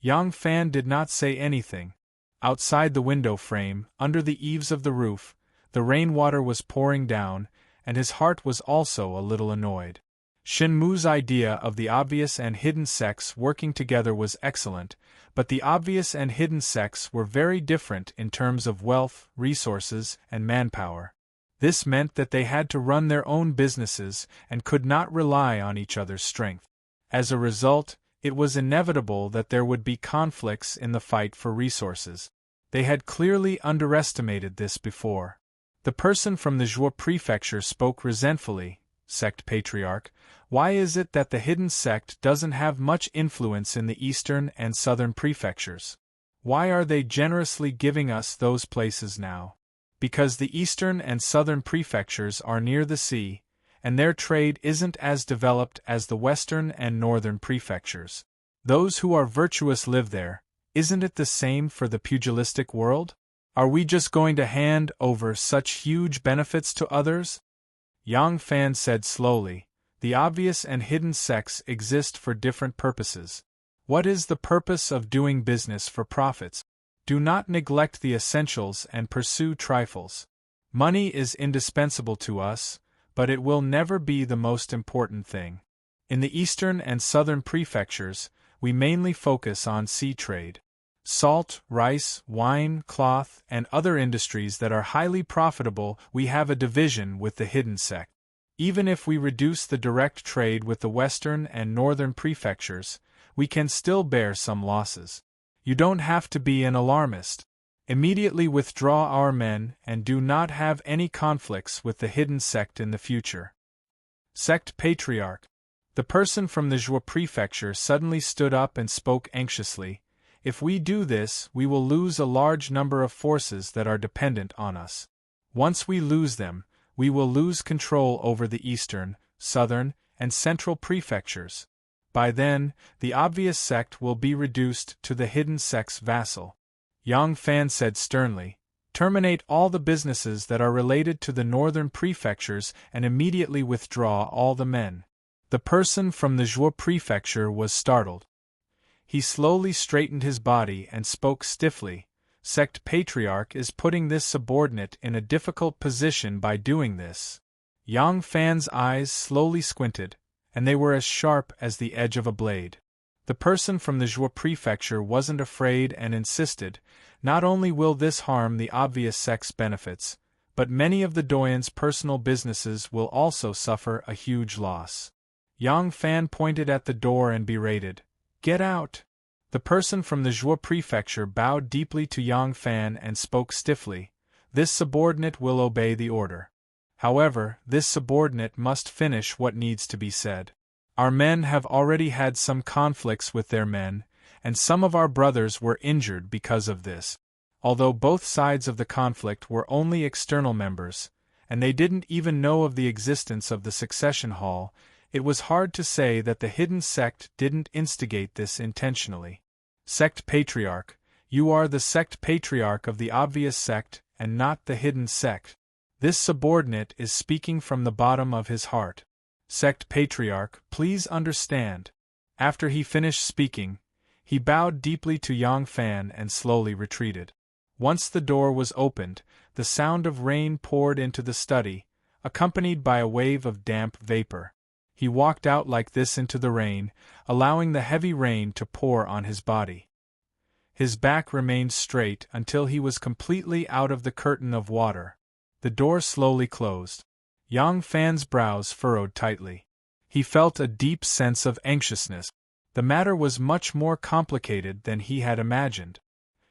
Yang Fan did not say anything. Outside the window frame, under the eaves of the roof, the rainwater was pouring down, and his heart was also a little annoyed. Shenmu's idea of the obvious and hidden sects working together was excellent, but the obvious and hidden sects were very different in terms of wealth, resources, and manpower. This meant that they had to run their own businesses and could not rely on each other's strength. As a result, it was inevitable that there would be conflicts in the fight for resources. They had clearly underestimated this before. The person from the Zhuo prefecture spoke resentfully, Sect Patriarch, why is it that the hidden sect doesn't have much influence in the eastern and southern prefectures? Why are they generously giving us those places now? Because the eastern and southern prefectures are near the sea, and their trade isn't as developed as the western and northern prefectures. Those who are virtuous live there. Isn't it the same for the pugilistic world? Are we just going to hand over such huge benefits to others? Yang Fan said slowly, the obvious and hidden sects exist for different purposes. What is the purpose of doing business for profits? Do not neglect the essentials and pursue trifles. Money is indispensable to us, but it will never be the most important thing. In the eastern and southern prefectures, we mainly focus on sea trade. Salt, rice, wine, cloth, and other industries that are highly profitable, we have a division with the hidden sect. Even if we reduce the direct trade with the western and northern prefectures, we can still bear some losses. You don't have to be an alarmist. Immediately withdraw our men and do not have any conflicts with the hidden sect in the future. Sect Patriarch. The person from the Zhuo prefecture suddenly stood up and spoke anxiously. If we do this, we will lose a large number of forces that are dependent on us. Once we lose them, we will lose control over the eastern, southern, and central prefectures. By then, the obvious sect will be reduced to the hidden sect's vassal. Yang Fan said sternly, terminate all the businesses that are related to the northern prefectures and immediately withdraw all the men. The person from the Zhuo prefecture was startled. He slowly straightened his body and spoke stiffly. Sect Patriarch is putting this subordinate in a difficult position by doing this. Yang Fan's eyes slowly squinted, and they were as sharp as the edge of a blade. The person from the Zhuo prefecture wasn't afraid and insisted, not only will this harm the obvious sect's benefits, but many of the doyen's personal businesses will also suffer a huge loss. Yang Fan pointed at the door and berated, Get out! The person from the Zhuo prefecture bowed deeply to Yang Fan and spoke stiffly, This subordinate will obey the order. However, this subordinate must finish what needs to be said. Our men have already had some conflicts with their men, and some of our brothers were injured because of this. although both sides of the conflict were only external members, and they didn't even know of the existence of the succession hall, it was hard to say that the hidden sect didn't instigate this intentionally. Sect Patriarch, you are the sect patriarch of the obvious sect, and not the hidden sect. This subordinate is speaking from the bottom of his heart. Sect Patriarch, please understand. After he finished speaking, he bowed deeply to Yang Fan and slowly retreated. Once the door was opened, the sound of rain poured into the study, accompanied by a wave of damp vapor. He walked out like this into the rain, allowing the heavy rain to pour on his body. His back remained straight until he was completely out of the curtain of water. The door slowly closed. Yang Fan's brows furrowed tightly. He felt a deep sense of anxiousness. The matter was much more complicated than he had imagined.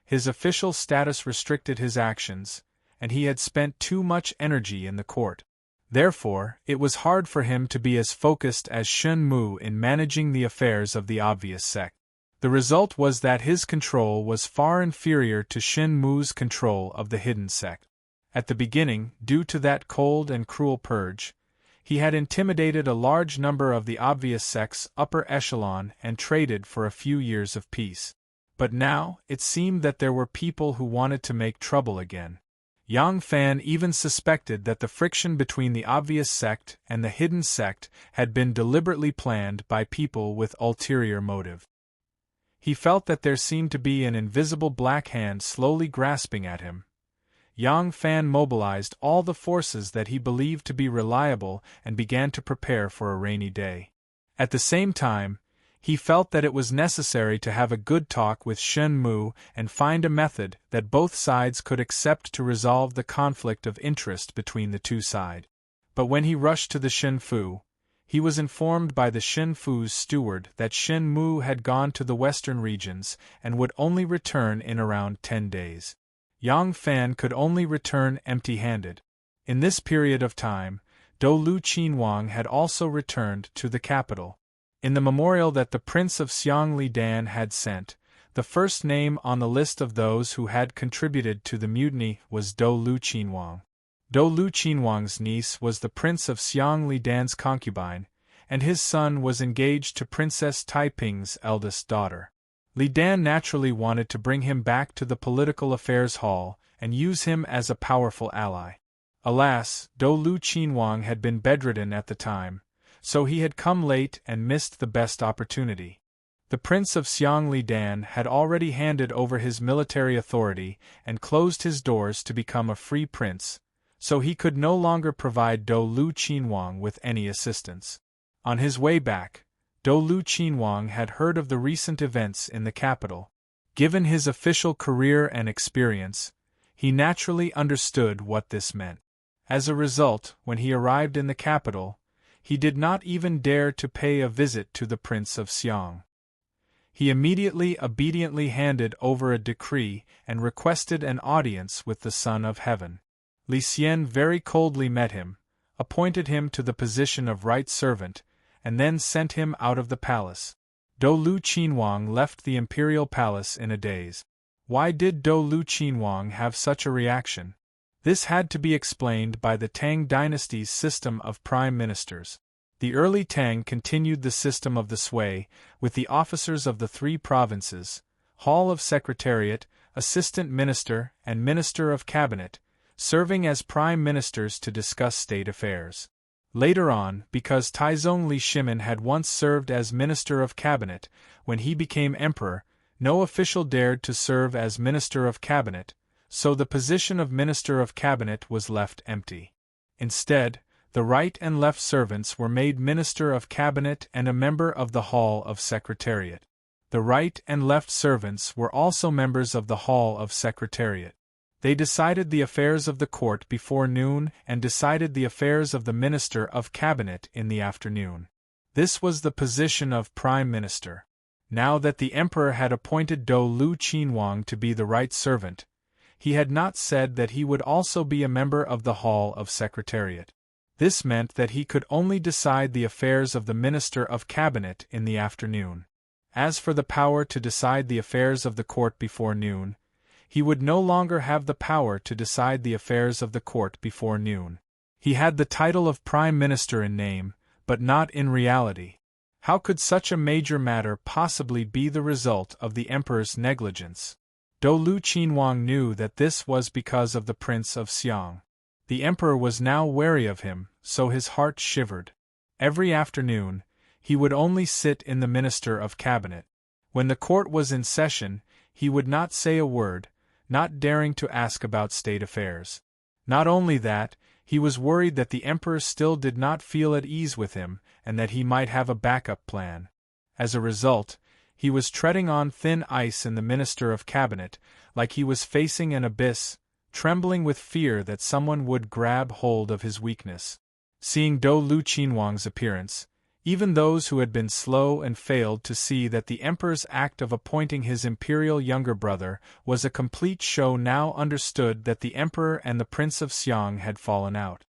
His official status restricted his actions, and he had spent too much energy in the court. Therefore, it was hard for him to be as focused as Shen Mu in managing the affairs of the obvious sect. The result was that his control was far inferior to Shen Mu's control of the hidden sect. At the beginning, due to that cold and cruel purge, he had intimidated a large number of the obvious sect's upper echelon and traded for a few years of peace. But now, it seemed that there were people who wanted to make trouble again. Yang Fan even suspected that the friction between the obvious sect and the hidden sect had been deliberately planned by people with ulterior motive. He felt that there seemed to be an invisible black hand slowly grasping at him. Yang Fan mobilized all the forces that he believed to be reliable and began to prepare for a rainy day. At the same time, he felt that it was necessary to have a good talk with Shen Mu and find a method that both sides could accept to resolve the conflict of interest between the two sides. But when he rushed to the Shen Fu, he was informed by the Shen Fu's steward that Shen Mu had gone to the western regions and would only return in around 10 days. Yang Fan could only return empty-handed. In this period of time, Dou Qinhuang had also returned to the capital. In the memorial that the Prince of Xianglidan had sent, the first name on the list of those who had contributed to the mutiny was Dou Qinhuang. Dou Qinhuang's niece was the Prince of Xianglidan's concubine, and his son was engaged to Princess Taiping's eldest daughter. Li Dan naturally wanted to bring him back to the political affairs hall and use him as a powerful ally. Alas, Dou Qinhuang had been bedridden at the time, so he had come late and missed the best opportunity. The Prince of Xianglidan had already handed over his military authority and closed his doors to become a free prince, so he could no longer provide Dou Qinhuang with any assistance. On his way back, Dou Qinhuang had heard of the recent events in the capital. Given his official career and experience, he naturally understood what this meant. As a result, when he arrived in the capital, he did not even dare to pay a visit to the Prince of Xiang. He immediately obediently handed over a decree and requested an audience with the Son of Heaven. Li Xian very coldly met him, appointed him to the position of right servant, and then sent him out of the palace. Dou Qinhuang left the imperial palace in a daze. Why did Dou Qinhuang have such a reaction? This had to be explained by the Tang dynasty's system of prime ministers. The early Tang continued the system of the Sui, with the officers of the 3 provinces, Hall of Secretariat, Assistant Minister, and Minister of Cabinet, serving as prime ministers to discuss state affairs. Later on, because Taizong Li Shimin had once served as Minister of Cabinet, when he became emperor, no official dared to serve as Minister of Cabinet, so the position of Minister of Cabinet was left empty. Instead, the right and left servants were made Minister of Cabinet and a member of the Hall of Secretariat. The right and left servants were also members of the Hall of Secretariat. They decided the affairs of the court before noon and decided the affairs of the Minister of Cabinet in the afternoon. This was the position of Prime Minister. Now that the Emperor had appointed Dou Qinhuang to be the right servant, he had not said that he would also be a member of the Hall of Secretariat. This meant that he could only decide the affairs of the Minister of Cabinet in the afternoon. As for the power to decide the affairs of the court before noon, he would no longer have the power to decide the affairs of the court before noon. He had the title of Prime Minister in name, but not in reality. How could such a major matter possibly be the result of the emperor's negligence? Dou Qinhuang knew that this was because of the Prince of Xiang. The emperor was now wary of him, so his heart shivered. Every afternoon, he would only sit in the Minister of Cabinet. When the court was in session, he would not say a word, not daring to ask about state affairs. Not only that, he was worried that the emperor still did not feel at ease with him, and that he might have a backup plan. As a result, he was treading on thin ice in the Minister of Cabinet, like he was facing an abyss, trembling with fear that someone would grab hold of his weakness. Seeing Dou Qinhuang's appearance, even those who had been slow and failed to see that the emperor's act of appointing his imperial younger brother was a complete show now understood that the emperor and the Prince of Xiang had fallen out.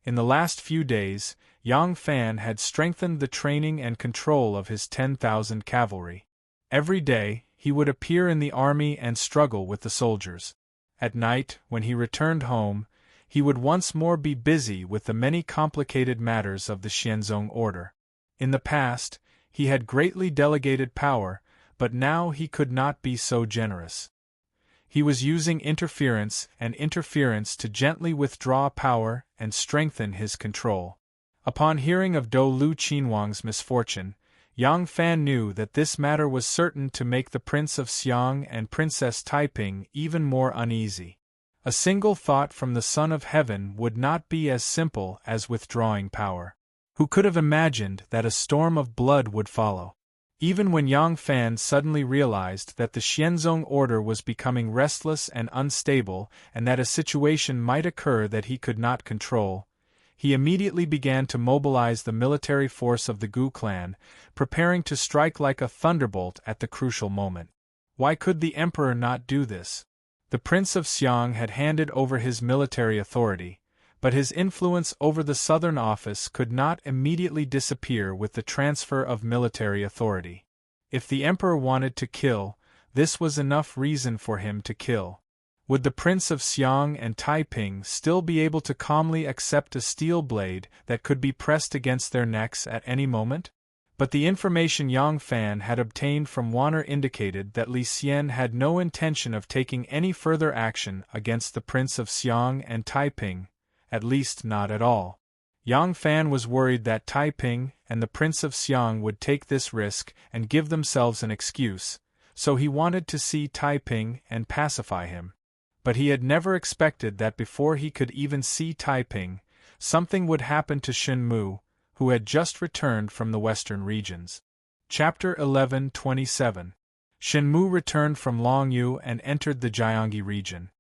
In the last few days, Yang Fan had strengthened the training and control of his 10,000 cavalry. Every day, he would appear in the army and struggle with the soldiers. At night, when he returned home, he would once more be busy with the many complicated matters of the Xianzong order. In the past, he had greatly delegated power, but now he could not be so generous. He was using interference to gently withdraw power and strengthen his control. Upon hearing of Dou Qinhuang's misfortune, Yang Fan knew that this matter was certain to make the Prince of Xiang and Princess Taiping even more uneasy. A single thought from the Son of Heaven would not be as simple as withdrawing power. Who could have imagined that a storm of blood would follow? Even when Yang Fan suddenly realized that the Xianzong order was becoming restless and unstable and that a situation might occur that he could not control, he immediately began to mobilize the military force of the Gu clan, preparing to strike like a thunderbolt at the crucial moment. Why could the emperor not do this? The Prince of Xiang had handed over his military authority, but his influence over the southern office could not immediately disappear with the transfer of military authority. If the emperor wanted to kill, this was enough reason for him to kill. Would the Prince of Xiang and Taiping still be able to calmly accept a steel blade that could be pressed against their necks at any moment? But the information Yang Fan had obtained from Wanner indicated that Li Xian had no intention of taking any further action against the Prince of Xiang and Taiping, at least not at all. Yang Fan was worried that Taiping and the Prince of Xiang would take this risk and give themselves an excuse, so he wanted to see Taiping and pacify him. But he had never expected that before he could even see Taiping, something would happen to Shen Mu, who had just returned from the western regions. Chapter 11:27. Shen Mu returned from Longyu and entered the Jiangyi region.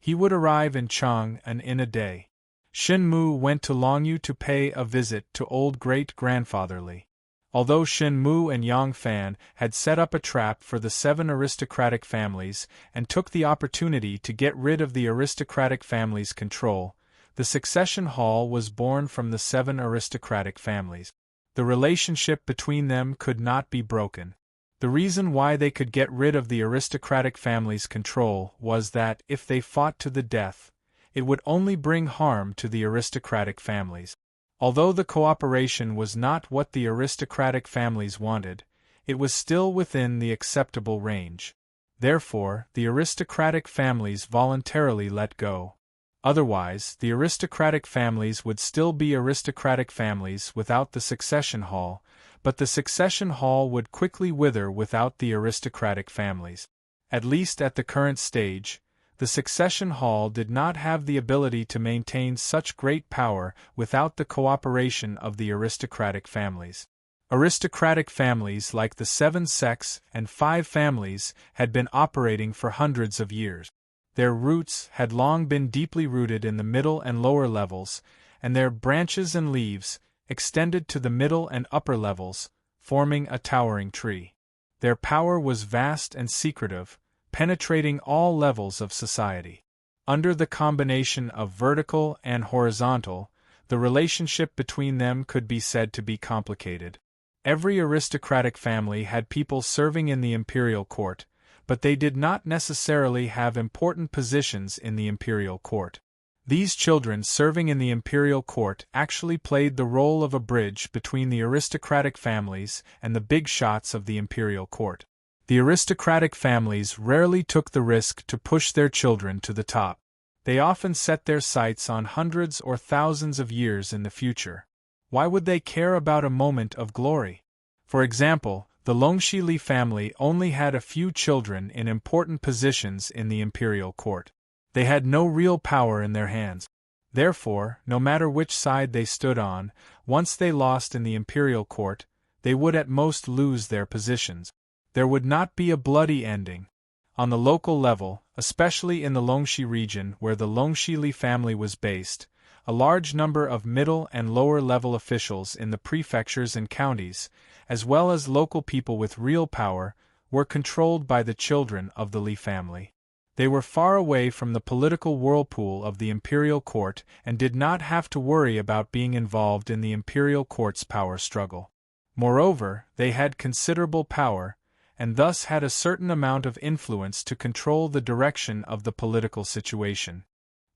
He would arrive in Chang'an in a day. Shen Mu went to Longyu to pay a visit to old great-grandfather Li. Although Shen Mu and Yang Fan had set up a trap for the 7 aristocratic families and took the opportunity to get rid of the aristocratic families' control, the succession hall was born from the 7 aristocratic families. The relationship between them could not be broken. The reason why they could get rid of the aristocratic families' control was that, if they fought to the death, it would only bring harm to the aristocratic families. Although the cooperation was not what the aristocratic families wanted, it was still within the acceptable range. Therefore, the aristocratic families voluntarily let go. Otherwise, the aristocratic families would still be aristocratic families without the succession hall, but the succession hall would quickly wither without the aristocratic families. At least at the current stage, the succession hall did not have the ability to maintain such great power without the cooperation of the aristocratic families. Aristocratic families like the 7 sects and 5 families had been operating for hundreds of years. Their roots had long been deeply rooted in the middle and lower levels, and their branches and leaves extended to the middle and upper levels, forming a towering tree. Their power was vast and secretive, penetrating all levels of society. Under the combination of vertical and horizontal, the relationship between them could be said to be complicated. Every aristocratic family had people serving in the imperial court, but they did not necessarily have important positions in the imperial court. These children serving in the imperial court actually played the role of a bridge between the aristocratic families and the big shots of the imperial court. The aristocratic families rarely took the risk to push their children to the top. They often set their sights on hundreds or thousands of years in the future. Why would they care about a moment of glory? For example, the Longxi Li family only had a few children in important positions in the imperial court. They had no real power in their hands. Therefore, no matter which side they stood on, once they lost in the imperial court, they would at most lose their positions. There would not be a bloody ending. On the local level, especially in the Longxi region where the Longxi Li family was based, a large number of middle and lower-level officials in the prefectures and counties, as well as local people with real power, were controlled by the children of the Li family. They were far away from the political whirlpool of the imperial court and did not have to worry about being involved in the imperial court's power struggle. Moreover, they had considerable power, and thus had a certain amount of influence to control the direction of the political situation.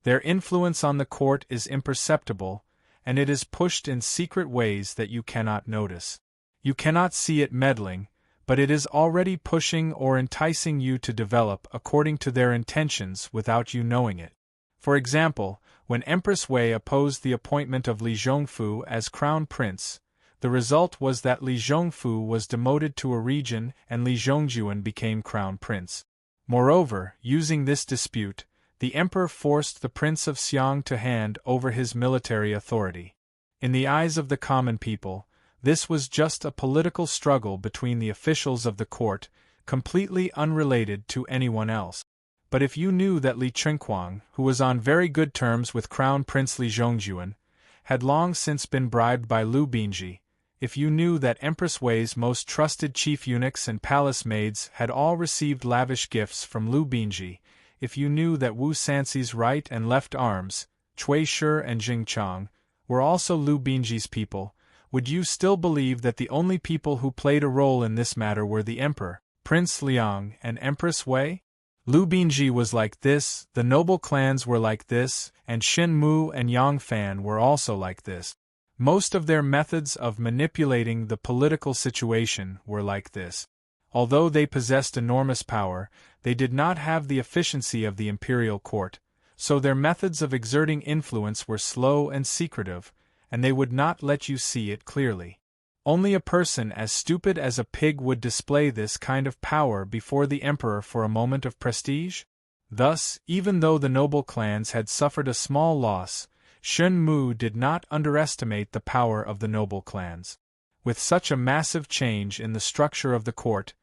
Their influence on the court is imperceptible, and it is pushed in secret ways that you cannot notice. You cannot see it meddling, but it is already pushing or enticing you to develop according to their intentions without you knowing it. For example, when Empress Wei opposed the appointment of Li Zhongfu as crown prince, the result was that Li Zhongfu was demoted to a region and Li Zhongjuan became crown prince. Moreover, using this dispute, the emperor forced the Prince of Xiang to hand over his military authority. In the eyes of the common people, this was just a political struggle between the officials of the court, completely unrelated to anyone else. But if you knew that Li Chengquang, who was on very good terms with Crown Prince Li Zhongjuan, had long since been bribed by Lu Bingji, if you knew that Empress Wei's most trusted chief eunuchs and palace maids had all received lavish gifts from Lu Bingji, if you knew that Wu Sanxi's right and left arms, Cui Shi and Jing Chang, were also Lu Bingji's people, would you still believe that the only people who played a role in this matter were the emperor, Prince Liang, and Empress Wei? Lu Bingji was like this, the noble clans were like this, and Shen Mu and Yang Fan were also like this. Most of their methods of manipulating the political situation were like this. Although they possessed enormous power, they did not have the efficiency of the imperial court, so their methods of exerting influence were slow and secretive, and they would not let you see it clearly. Only a person as stupid as a pig would display this kind of power before the emperor for a moment of prestige. Thus, even though the noble clans had suffered a small loss, Shen Mu did not underestimate the power of the noble clans. With such a massive change in the structure of the court,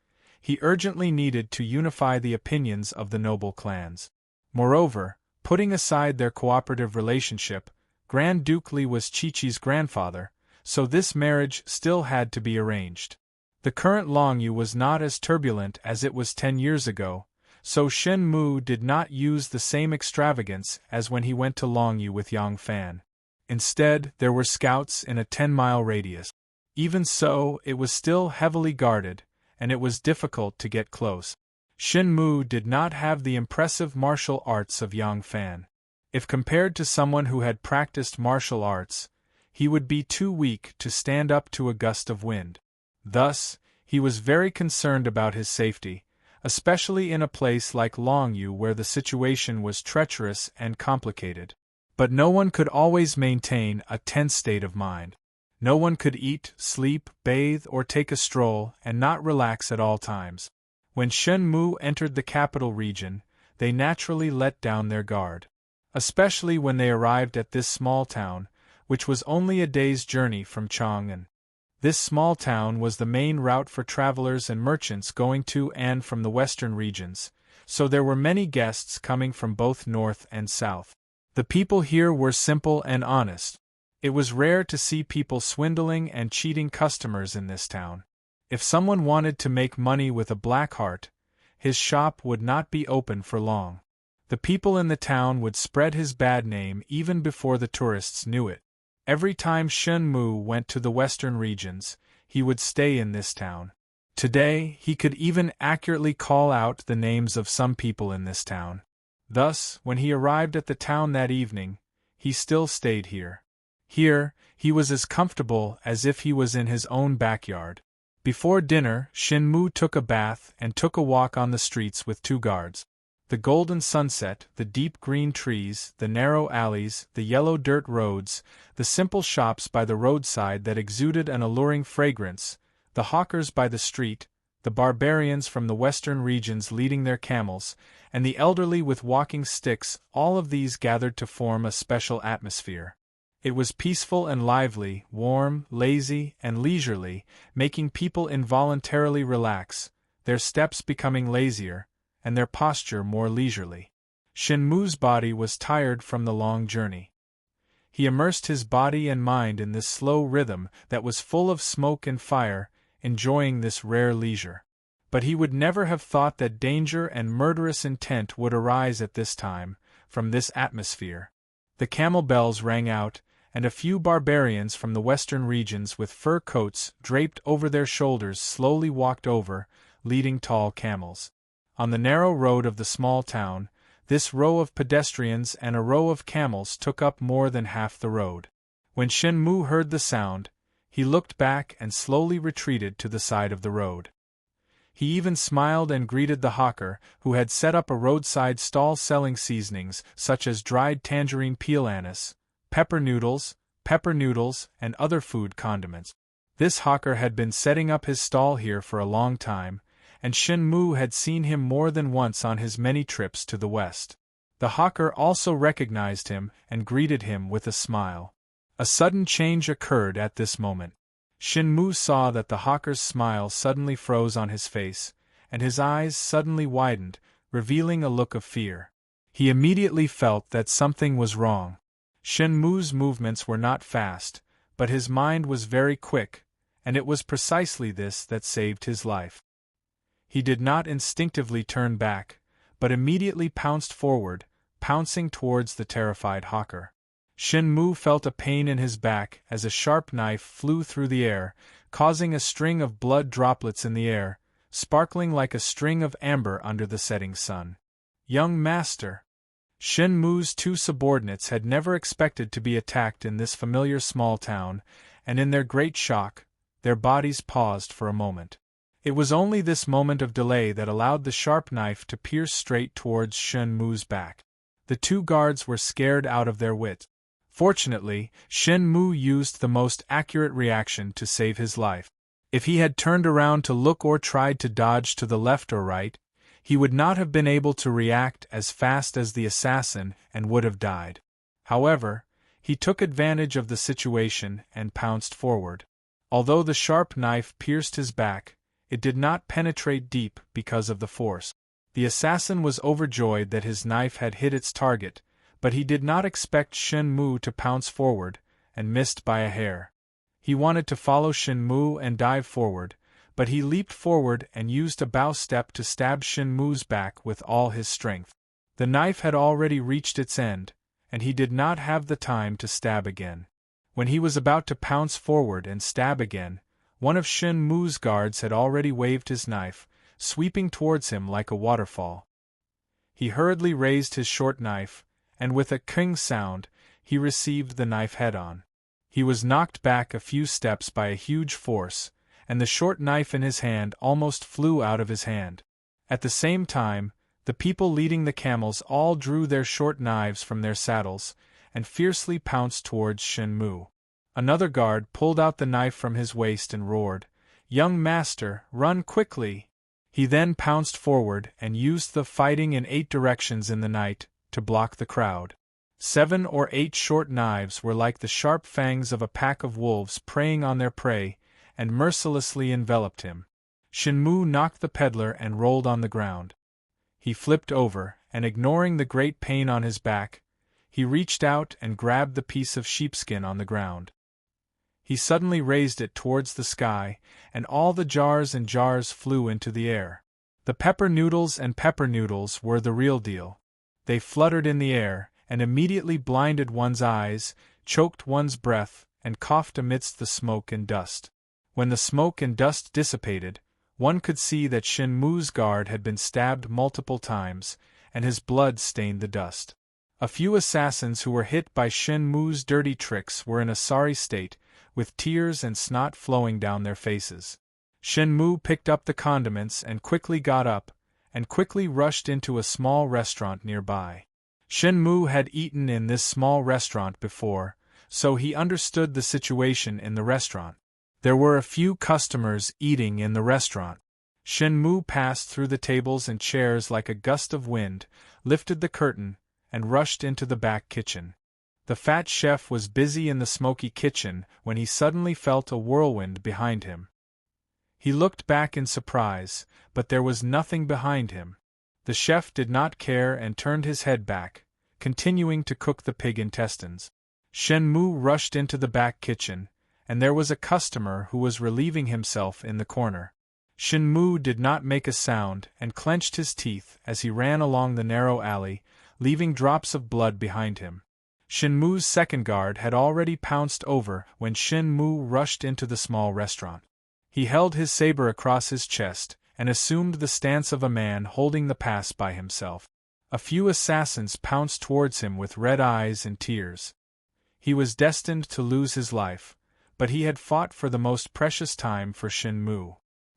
he urgently needed to unify the opinions of the noble clans. Moreover, putting aside their cooperative relationship, Grand Duke Li was Qiqi's grandfather, so this marriage still had to be arranged. The current Longyu was not as turbulent as it was 10 years ago, so Shen Mu did not use the same extravagance as when he went to Longyu with Yang Fan. Instead, there were scouts in a 10-mile radius. Even so, it was still heavily guarded, and it was difficult to get close. Shen Mu did not have the impressive martial arts of Yang Fan. If compared to someone who had practiced martial arts, he would be too weak to stand up to a gust of wind. Thus, he was very concerned about his safety, especially in a place like Longyu where the situation was treacherous and complicated. But no one could always maintain a tense state of mind. No one could eat, sleep, bathe, or take a stroll and not relax at all times. When Shen Mu entered the capital region, they naturally let down their guard. Especially when they arrived at this small town, which was only a day's journey from Chang'an. This small town was the main route for travelers and merchants going to and from the western regions, so there were many guests coming from both north and south. The people here were simple and honest. It was rare to see people swindling and cheating customers in this town. If someone wanted to make money with a black heart, his shop would not be open for long. The people in the town would spread his bad name even before the tourists knew it. Every time Shen Mu went to the western regions, he would stay in this town. Today, he could even accurately call out the names of some people in this town. Thus, when he arrived at the town that evening, he still stayed here. Here, he was as comfortable as if he was in his own backyard. Before dinner, Shin Mu took a bath and took a walk on the streets with 2 guards. The golden sunset, the deep green trees, the narrow alleys, the yellow dirt roads, the simple shops by the roadside that exuded an alluring fragrance, the hawkers by the street, the barbarians from the western regions leading their camels, and the elderly with walking sticks, all of these gathered to form a special atmosphere. It was peaceful and lively, warm, lazy, and leisurely, making people involuntarily relax, their steps becoming lazier, and their posture more leisurely. Shin Mu's body was tired from the long journey. He immersed his body and mind in this slow rhythm that was full of smoke and fire, enjoying this rare leisure. But he would never have thought that danger and murderous intent would arise at this time, from this atmosphere. The camel bells rang out, and a few barbarians from the western regions with fur coats draped over their shoulders slowly walked over, leading tall camels. On the narrow road of the small town, this row of pedestrians and a row of camels took up more than half the road. When Shin Mu heard the sound, he looked back and slowly retreated to the side of the road. He even smiled and greeted the hawker, who had set up a roadside stall selling seasonings such as dried tangerine peel anise, pepper noodles, and other food condiments. This hawker had been setting up his stall here for a long time, and Shin Mu had seen him more than once on his many trips to the west. The hawker also recognized him and greeted him with a smile. A sudden change occurred at this moment. Shin Mu saw that the hawker's smile suddenly froze on his face, and his eyes suddenly widened, revealing a look of fear. He immediately felt that something was wrong. Shin Mu's movements were not fast, but his mind was very quick, and it was precisely this that saved his life. He did not instinctively turn back, but immediately pounced forward, pouncing towards the terrified hawker. Shin Mu felt a pain in his back as a sharp knife flew through the air, causing a string of blood droplets in the air, sparkling like a string of amber under the setting sun. Young master! Shin Mu's 2 subordinates had never expected to be attacked in this familiar small town, and in their great shock, their bodies paused for a moment. It was only this moment of delay that allowed the sharp knife to pierce straight towards Shin Mu's back. The 2 guards were scared out of their wits. Fortunately, Shin Mu used the most accurate reaction to save his life. If he had turned around to look or tried to dodge to the left or right, he would not have been able to react as fast as the assassin and would have died. However, he took advantage of the situation and pounced forward. Although the sharp knife pierced his back, it did not penetrate deep because of the force. The assassin was overjoyed that his knife had hit its target, but he did not expect Shin Mu to pounce forward, and missed by a hair. He wanted to follow Shin Mu and dive forward, but he leaped forward and used a bow step to stab Shin Mu's back with all his strength. The knife had already reached its end, and he did not have the time to stab again. When he was about to pounce forward and stab again, one of Shin Mu's guards had already waved his knife, sweeping towards him like a waterfall. He hurriedly raised his short knife, and with a king sound, he received the knife head-on. He was knocked back a few steps by a huge force, and the short knife in his hand almost flew out of his hand. At the same time, the people leading the camels all drew their short knives from their saddles, and fiercely pounced towards Shin Mu. Another guard pulled out the knife from his waist and roared, "Young master, run quickly!" He then pounced forward and used the fighting in 8 directions in the night to block the crowd. 7 or 8 short knives were like the sharp fangs of a pack of wolves preying on their prey, and mercilessly enveloped him. Shin Mu knocked the peddler and rolled on the ground. He flipped over, and ignoring the great pain on his back, he reached out and grabbed the piece of sheepskin on the ground. He suddenly raised it towards the sky, and all the jars and jars flew into the air. The pepper noodles were the real deal. They fluttered in the air, and immediately blinded one's eyes, choked one's breath, and coughed amidst the smoke and dust. When the smoke and dust dissipated, One could see that Shin Mu's guard had been stabbed multiple times, and his blood stained the dust. A few assassins who were hit by Shin Mu's dirty tricks were in a sorry state, with tears and snot flowing down their faces. Shin Mu picked up the condiments and quickly got up, and quickly rushed into a small restaurant nearby. Shin Mu had eaten in this small restaurant before, so he understood the situation in the restaurant. There were a few customers eating in the restaurant. Shin Mu passed through the tables and chairs like a gust of wind, lifted the curtain, and rushed into the back kitchen. The fat chef was busy in the smoky kitchen when he suddenly felt a whirlwind behind him. He looked back in surprise, but there was nothing behind him. The chef did not care and turned his head back, continuing to cook the pig intestines. Shin Mu rushed into the back kitchen, and there was a customer who was relieving himself in the corner. Shin Mu did not make a sound and clenched his teeth as he ran along the narrow alley, leaving drops of blood behind him. Shin Mu's second guard had already pounced over when Shin Mu rushed into the small restaurant. He held his saber across his chest and assumed the stance of a man holding the pass by himself. A few assassins pounced towards him with red eyes and tears. He was destined to lose his life, but he had fought for the most precious time for Shin Mu.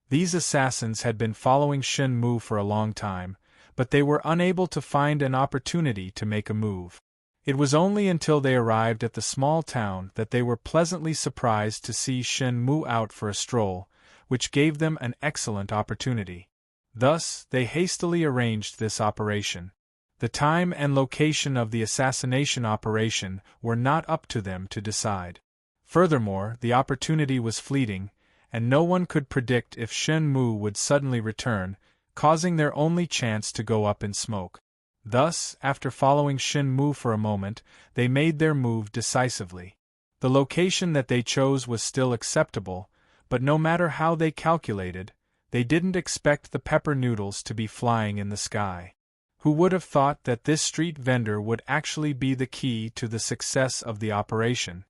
These assassins had been following Shin Mu for a long time, but they were unable to find an opportunity to make a move. It was only until they arrived at the small town that they were pleasantly surprised to see Shin Mu out for a stroll, which gave them an excellent opportunity. Thus, they hastily arranged this operation. The time and location of the assassination operation were not up to them to decide. Furthermore, the opportunity was fleeting, and no one could predict if Shin Mu would suddenly return, causing their only chance to go up in smoke. Thus, after following Shin Mu for a moment, they made their move decisively. The location that they chose was still acceptable, but no matter how they calculated, they didn't expect the pepper noodles to be flying in the sky. Who would have thought that this street vendor would actually be the key to the success of the operation?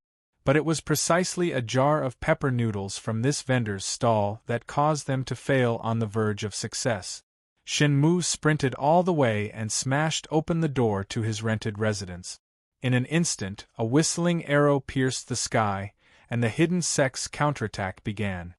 But it was precisely a jar of pepper noodles from this vendor's stall that caused them to fail on the verge of success. Shin Mu sprinted all the way and smashed open the door to his rented residence. In an instant, a whistling arrow pierced the sky, and the hidden sex counterattack began.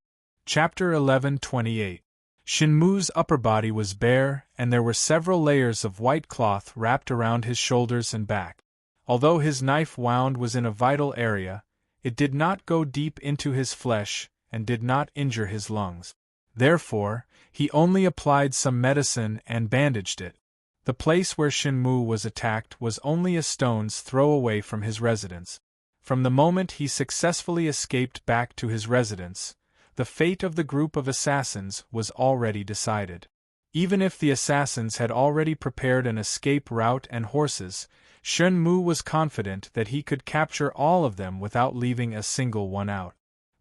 Chapter 11:28. Shin Mu's upper body was bare, and there were several layers of white cloth wrapped around his shoulders and back. Although his knife wound was in a vital area, it did not go deep into his flesh and did not injure his lungs. Therefore, he only applied some medicine and bandaged it. The place where Shin Mu was attacked was only a stone's throw away from his residence. From the moment he successfully escaped back to his residence, the fate of the group of assassins was already decided. Even if the assassins had already prepared an escape route and horses, Shin Mu was confident that he could capture all of them without leaving a single one out.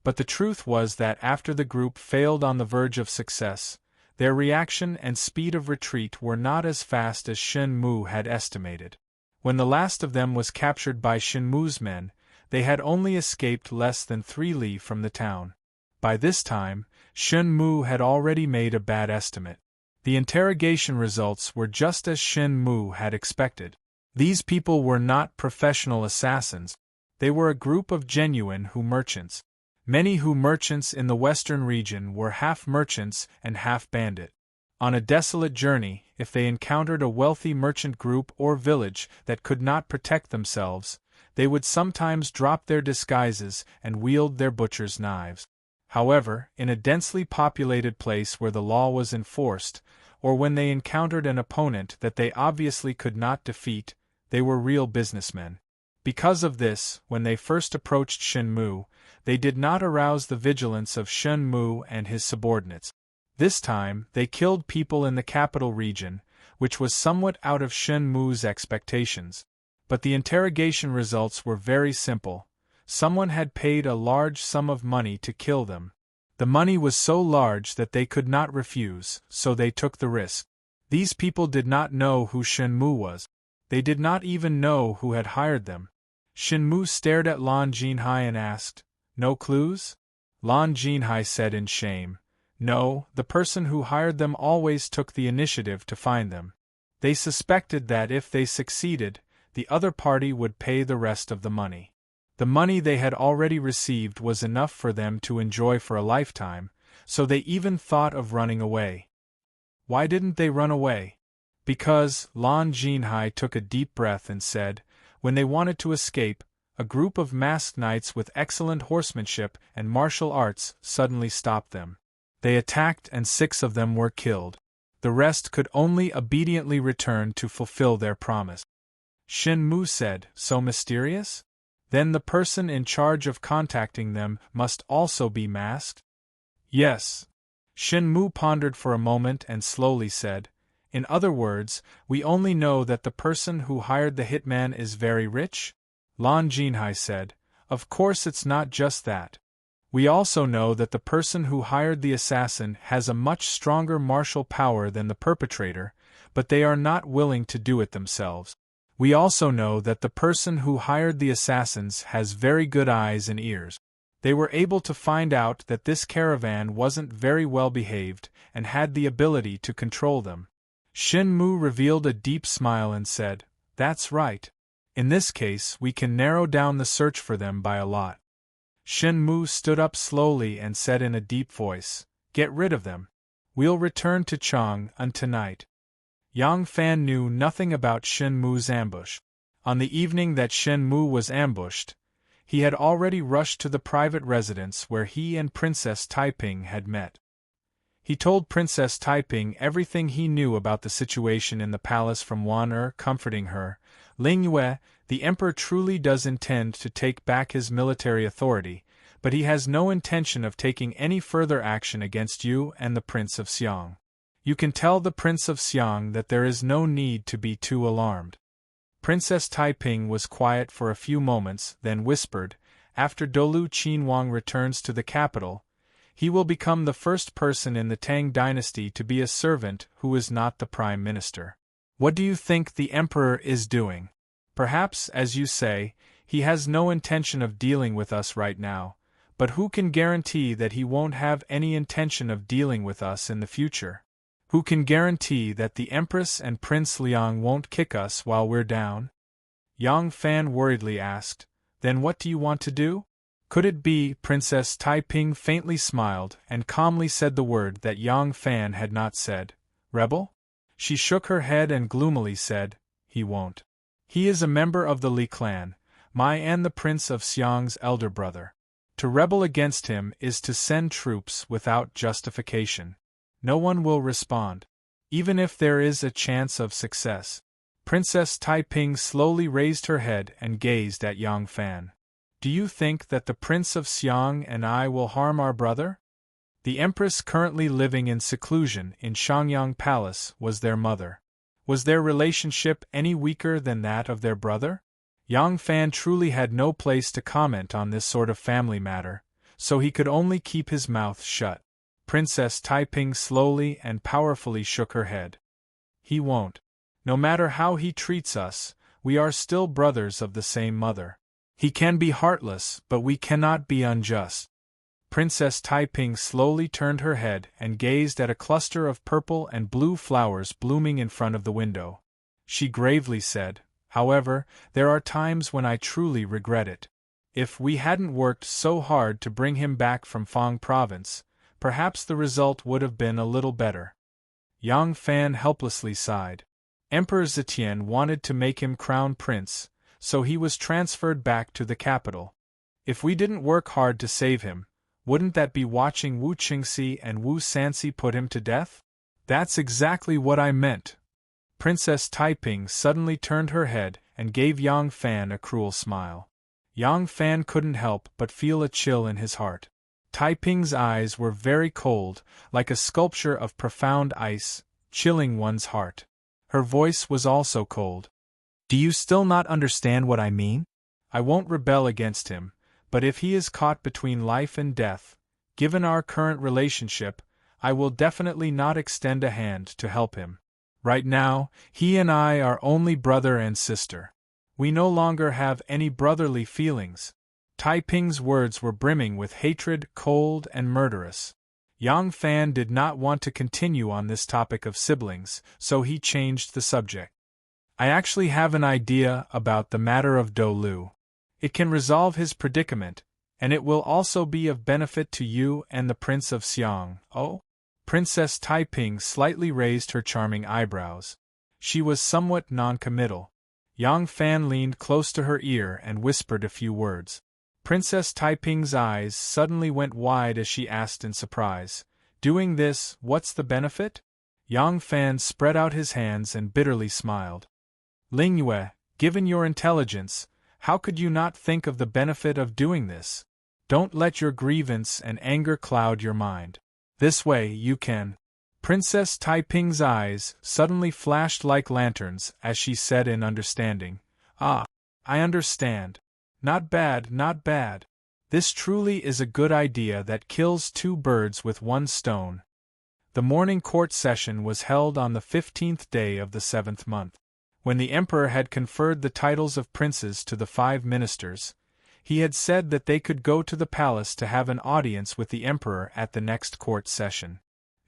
But the truth was that after the group failed on the verge of success, their reaction and speed of retreat were not as fast as Shin Mu had estimated. When the last of them was captured by Shin Mu's men, they had only escaped less than 3 li from the town. By this time, Shin Mu had already made a bad estimate. The interrogation results were just as Shin Mu had expected. These people were not professional assassins. They were a group of genuine Hu merchants. Many Hu merchants in the western region were half merchants and half bandit. On a desolate journey, if they encountered a wealthy merchant group or village that could not protect themselves, they would sometimes drop their disguises and wield their butcher's knives. However, in a densely populated place where the law was enforced, or when they encountered an opponent that they obviously could not defeat, they were real businessmen. Because of this, when they first approached Shin Mu, they did not arouse the vigilance of Shin Mu and his subordinates. This time, they killed people in the capital region, which was somewhat out of Shin Mu's expectations. But the interrogation results were very simple. Someone had paid a large sum of money to kill them. The money was so large that they could not refuse, so they took the risk. These people did not know who Shin Mu was. They did not even know who had hired them. Shin Mu stared at Lan Jinhai and asked, "No clues?" Lan Jinhai said in shame, No, the person who hired them always took the initiative to find them. They suspected that if they succeeded, the other party would pay the rest of the money. The money they had already received was enough for them to enjoy for a lifetime, so they even thought of running away. Why didn't they run away? Because, Lan Jinhai took a deep breath and said, when they wanted to escape, a group of masked knights with excellent horsemanship and martial arts suddenly stopped them. They attacked and 6 of them were killed. The rest could only obediently return to fulfill their promise. Shin Mu said, so mysterious? Then the person in charge of contacting them must also be masked? Yes. Shin Mu pondered for a moment and slowly said, in other words, we only know that the person who hired the hitman is very rich? Lan Jinhai said, of course it's not just that. We also know that the person who hired the assassin has a much stronger martial power than the perpetrator, but they are not willing to do it themselves. We also know that the person who hired the assassins has very good eyes and ears. They were able to find out that this caravan wasn't very well behaved and had the ability to control them. Shin Mu revealed a deep smile and said, that's right. In this case, we can narrow down the search for them by a lot. Shin Mu stood up slowly and said in a deep voice, get rid of them. We'll return to Chang'an tonight. Yang Fan knew nothing about Shin Mu's ambush. On the evening that Shin Mu was ambushed, he had already rushed to the private residence where he and Princess Taiping had met. He told Princess Taiping everything he knew about the situation in the palace from Wan comforting her. Ling Yue, the emperor truly does intend to take back his military authority, but he has no intention of taking any further action against you and the Prince of Xiang. You can tell the Prince of Xiang that there is no need to be too alarmed. Princess Taiping was quiet for a few moments, then whispered, after Dolu Qinhuang returns to the capital, he will become the first person in the Tang dynasty to be a servant who is not the prime minister. What do you think the emperor is doing? Perhaps, as you say, he has no intention of dealing with us right now, but who can guarantee that he won't have any intention of dealing with us in the future? Who can guarantee that the Empress and Prince Liang won't kick us while we're down? Yang Fan worriedly asked, then what do you want to do? Could it be? Princess Taiping faintly smiled and calmly said the word that Yang Fan had not said, rebel? She shook her head and gloomily said, he won't. He is a member of the Li clan, my and the Prince of Xiang's elder brother. To rebel against him is to send troops without justification. No one will respond, even if there is a chance of success. Princess Taiping slowly raised her head and gazed at Yang Fan. Do you think that the Prince of Xiang and I will harm our brother? The Empress currently living in seclusion in Shangyang Palace was their mother. Was their relationship any weaker than that of their brother? Yang Fan truly had no place to comment on this sort of family matter, so he could only keep his mouth shut. Princess Taiping slowly and powerfully shook her head. He won't. No matter how he treats us, we are still brothers of the same mother. He can be heartless, but we cannot be unjust. Princess Taiping slowly turned her head and gazed at a cluster of purple and blue flowers blooming in front of the window. She gravely said, however, there are times when I truly regret it. If we hadn't worked so hard to bring him back from Fang Province, perhaps the result would have been a little better. Yang Fan helplessly sighed. Emperor Zetian wanted to make him crown prince, so he was transferred back to the capital. If we didn't work hard to save him, wouldn't that be watching Wu Qingxi and Wu Sanxi put him to death? That's exactly what I meant. Princess Taiping suddenly turned her head and gave Yang Fan a cruel smile. Yang Fan couldn't help but feel a chill in his heart. Taiping's eyes were very cold, like a sculpture of profound ice, chilling one's heart. Her voice was also cold. Do you still not understand what I mean? I won't rebel against him, but if he is caught between life and death, given our current relationship, I will definitely not extend a hand to help him. Right now, he and I are only brother and sister. We no longer have any brotherly feelings. Taiping's words were brimming with hatred, cold and murderous. Yang Fan did not want to continue on this topic of siblings, so he changed the subject. I actually have an idea about the matter of Do Lu. It can resolve his predicament, and it will also be of benefit to you and the Prince of Xiang. Oh? Princess Taiping slightly raised her charming eyebrows. She was somewhat non-committal. Yang Fan leaned close to her ear and whispered a few words. Princess Taiping's eyes suddenly went wide as she asked in surprise, "Doing this, what's the benefit?" Yang Fan spread out his hands and bitterly smiled. Ling Yue, given your intelligence, how could you not think of the benefit of doing this? Don't let your grievance and anger cloud your mind. This way you can. Princess Taiping's eyes suddenly flashed like lanterns as she said in understanding, "Ah, I understand. Not bad, not bad. This truly is a good idea that kills two birds with one stone." The morning court session was held on the 15th day of the 7th month. When the emperor had conferred the titles of princes to the 5 ministers, he had said that they could go to the palace to have an audience with the emperor at the next court session.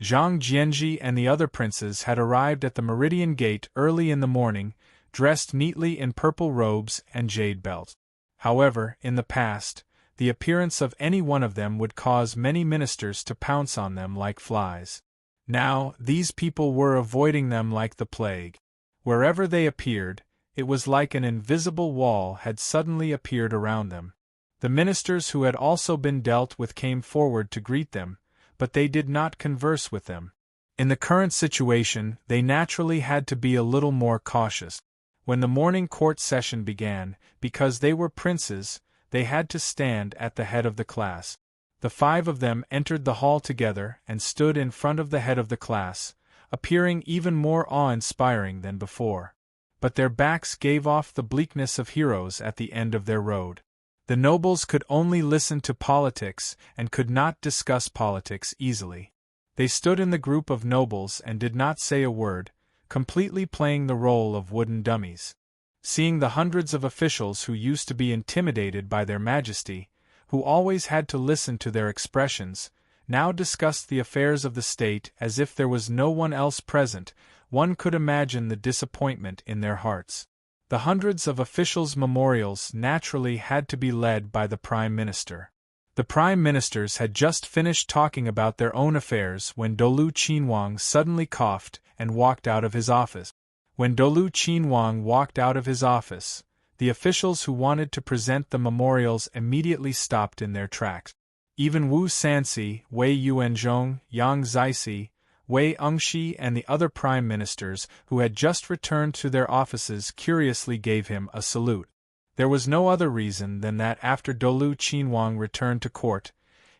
Zhang Jianji and the other princes had arrived at the Meridian Gate early in the morning, dressed neatly in purple robes and jade belts. However, in the past, the appearance of any one of them would cause many ministers to pounce on them like flies. Now, these people were avoiding them like the plague. Wherever they appeared, it was like an invisible wall had suddenly appeared around them. The ministers who had also been dealt with came forward to greet them, but they did not converse with them. In the current situation, they naturally had to be a little more cautious. When the morning court session began, because they were princes, they had to stand at the head of the class. The 5 of them entered the hall together and stood in front of the head of the class, appearing even more awe-inspiring than before. But their backs gave off the bleakness of heroes at the end of their road. The nobles could only listen to politics and could not discuss politics easily. They stood in the group of nobles and did not say a word, completely playing the role of wooden dummies. Seeing the hundreds of officials who used to be intimidated by their majesty, who always had to listen to their expressions, now discussed the affairs of the state as if there was no one else present, one could imagine the disappointment in their hearts. The hundreds of officials' memorials naturally had to be led by the Prime Minister. The Prime Ministers had just finished talking about their own affairs when Dolu Qinhuang suddenly coughed and walked out of his office. When Dolu Qinhuang walked out of his office, the officials who wanted to present the memorials immediately stopped in their tracks. Even Wu Sanxi, Wei Yuanzhong, Yang Zixi, Wei Engshi and the other prime ministers who had just returned to their offices curiously gave him a salute. There was no other reason than that after Dolu Qinhuang returned to court,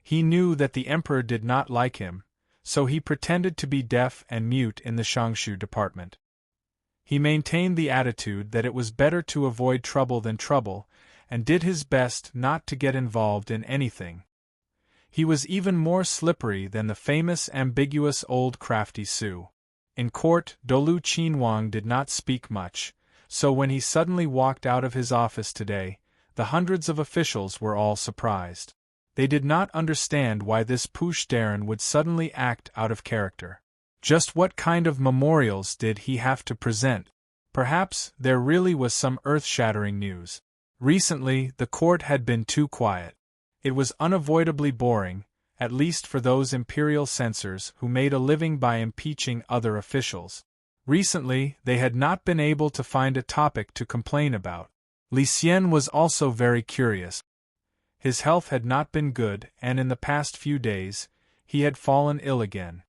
he knew that the emperor did not like him, so he pretended to be deaf and mute in the Shangshu department. He maintained the attitude that it was better to avoid trouble than trouble, and did his best not to get involved in anything. He was even more slippery than the famous ambiguous old crafty Su. In court, Dolu Qinhuang did not speak much, so when he suddenly walked out of his office today, the hundreds of officials were all surprised. They did not understand why this Pushdaran would suddenly act out of character. Just what kind of memorials did he have to present? Perhaps there really was some earth-shattering news. Recently, the court had been too quiet. It was unavoidably boring, at least for those imperial censors who made a living by impeaching other officials. Recently, they had not been able to find a topic to complain about. Li Xian was also very curious. His health had not been good, and in the past few days, he had fallen ill again.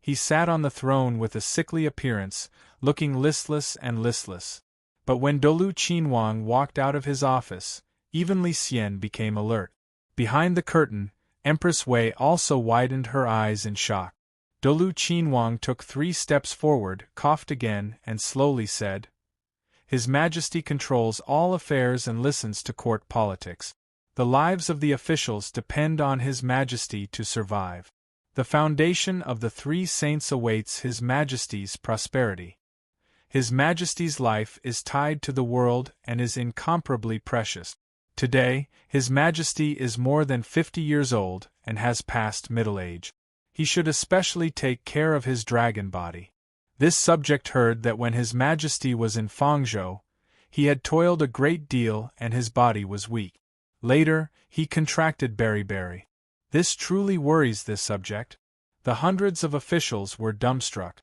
He sat on the throne with a sickly appearance, looking listless and listless. But when Dolu Qinhuang walked out of his office, even Li Xian became alert. Behind the curtain, Empress Wei also widened her eyes in shock. Dolu Qinhuang took 3 steps forward, coughed again, and slowly said, "His Majesty controls all affairs and listens to court politics. The lives of the officials depend on His Majesty to survive. The foundation of the 3 saints awaits His Majesty's prosperity. His Majesty's life is tied to the world and is incomparably precious. Today, His Majesty is more than 50 years old and has passed middle age. He should especially take care of his dragon body. This subject heard that when His Majesty was in Fangzhou, he had toiled a great deal and his body was weak. Later, he contracted beriberi. This truly worries this subject. The hundreds of officials were dumbstruck.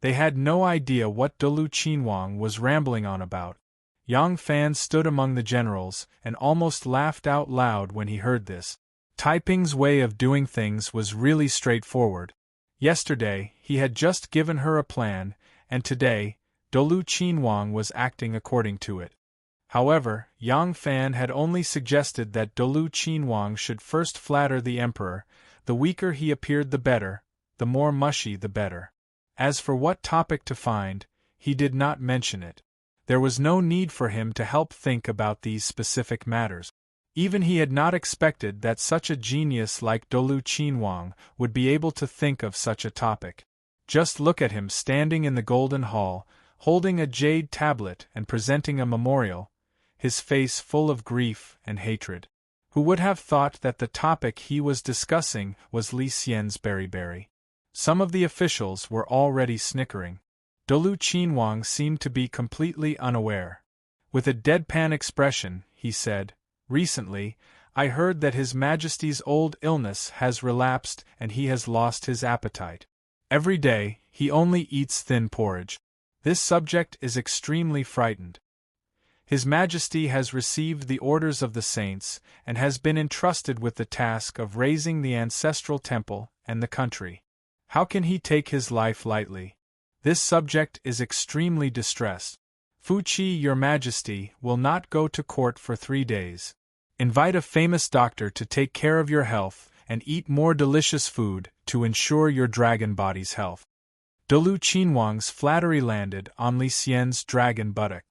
They had no idea what Dulu Qinhuang was rambling on about. Yang Fan stood among the generals and almost laughed out loud when he heard this. Taiping's way of doing things was really straightforward. Yesterday, he had just given her a plan, and today, Dulu Qinhuang was acting according to it. However, Yang Fan had only suggested that Dulu Qinhuang should first flatter the emperor. The weaker he appeared the better, the more mushy the better. As for what topic to find, he did not mention it. There was no need for him to help think about these specific matters. Even he had not expected that such a genius like Dulu Qinhuang would be able to think of such a topic. Just look at him standing in the Golden Hall, holding a jade tablet and presenting a memorial, his face full of grief and hatred. Who would have thought that the topic he was discussing was Li Xian's beriberi? Some of the officials were already snickering. Dulu Qinhuang seemed to be completely unaware. With a deadpan expression, he said, "Recently, I heard that His Majesty's old illness has relapsed and he has lost his appetite. Every day, he only eats thin porridge. This subject is extremely frightened. His Majesty has received the orders of the saints and has been entrusted with the task of raising the ancestral temple and the country. How can he take his life lightly? This subject is extremely distressed. Fuqi, Your Majesty, will not go to court for 3 days. Invite a famous doctor to take care of your health and eat more delicious food to ensure your dragon body's health." Dulu Qinhuang's flattery landed on Li Xian's dragon buttock.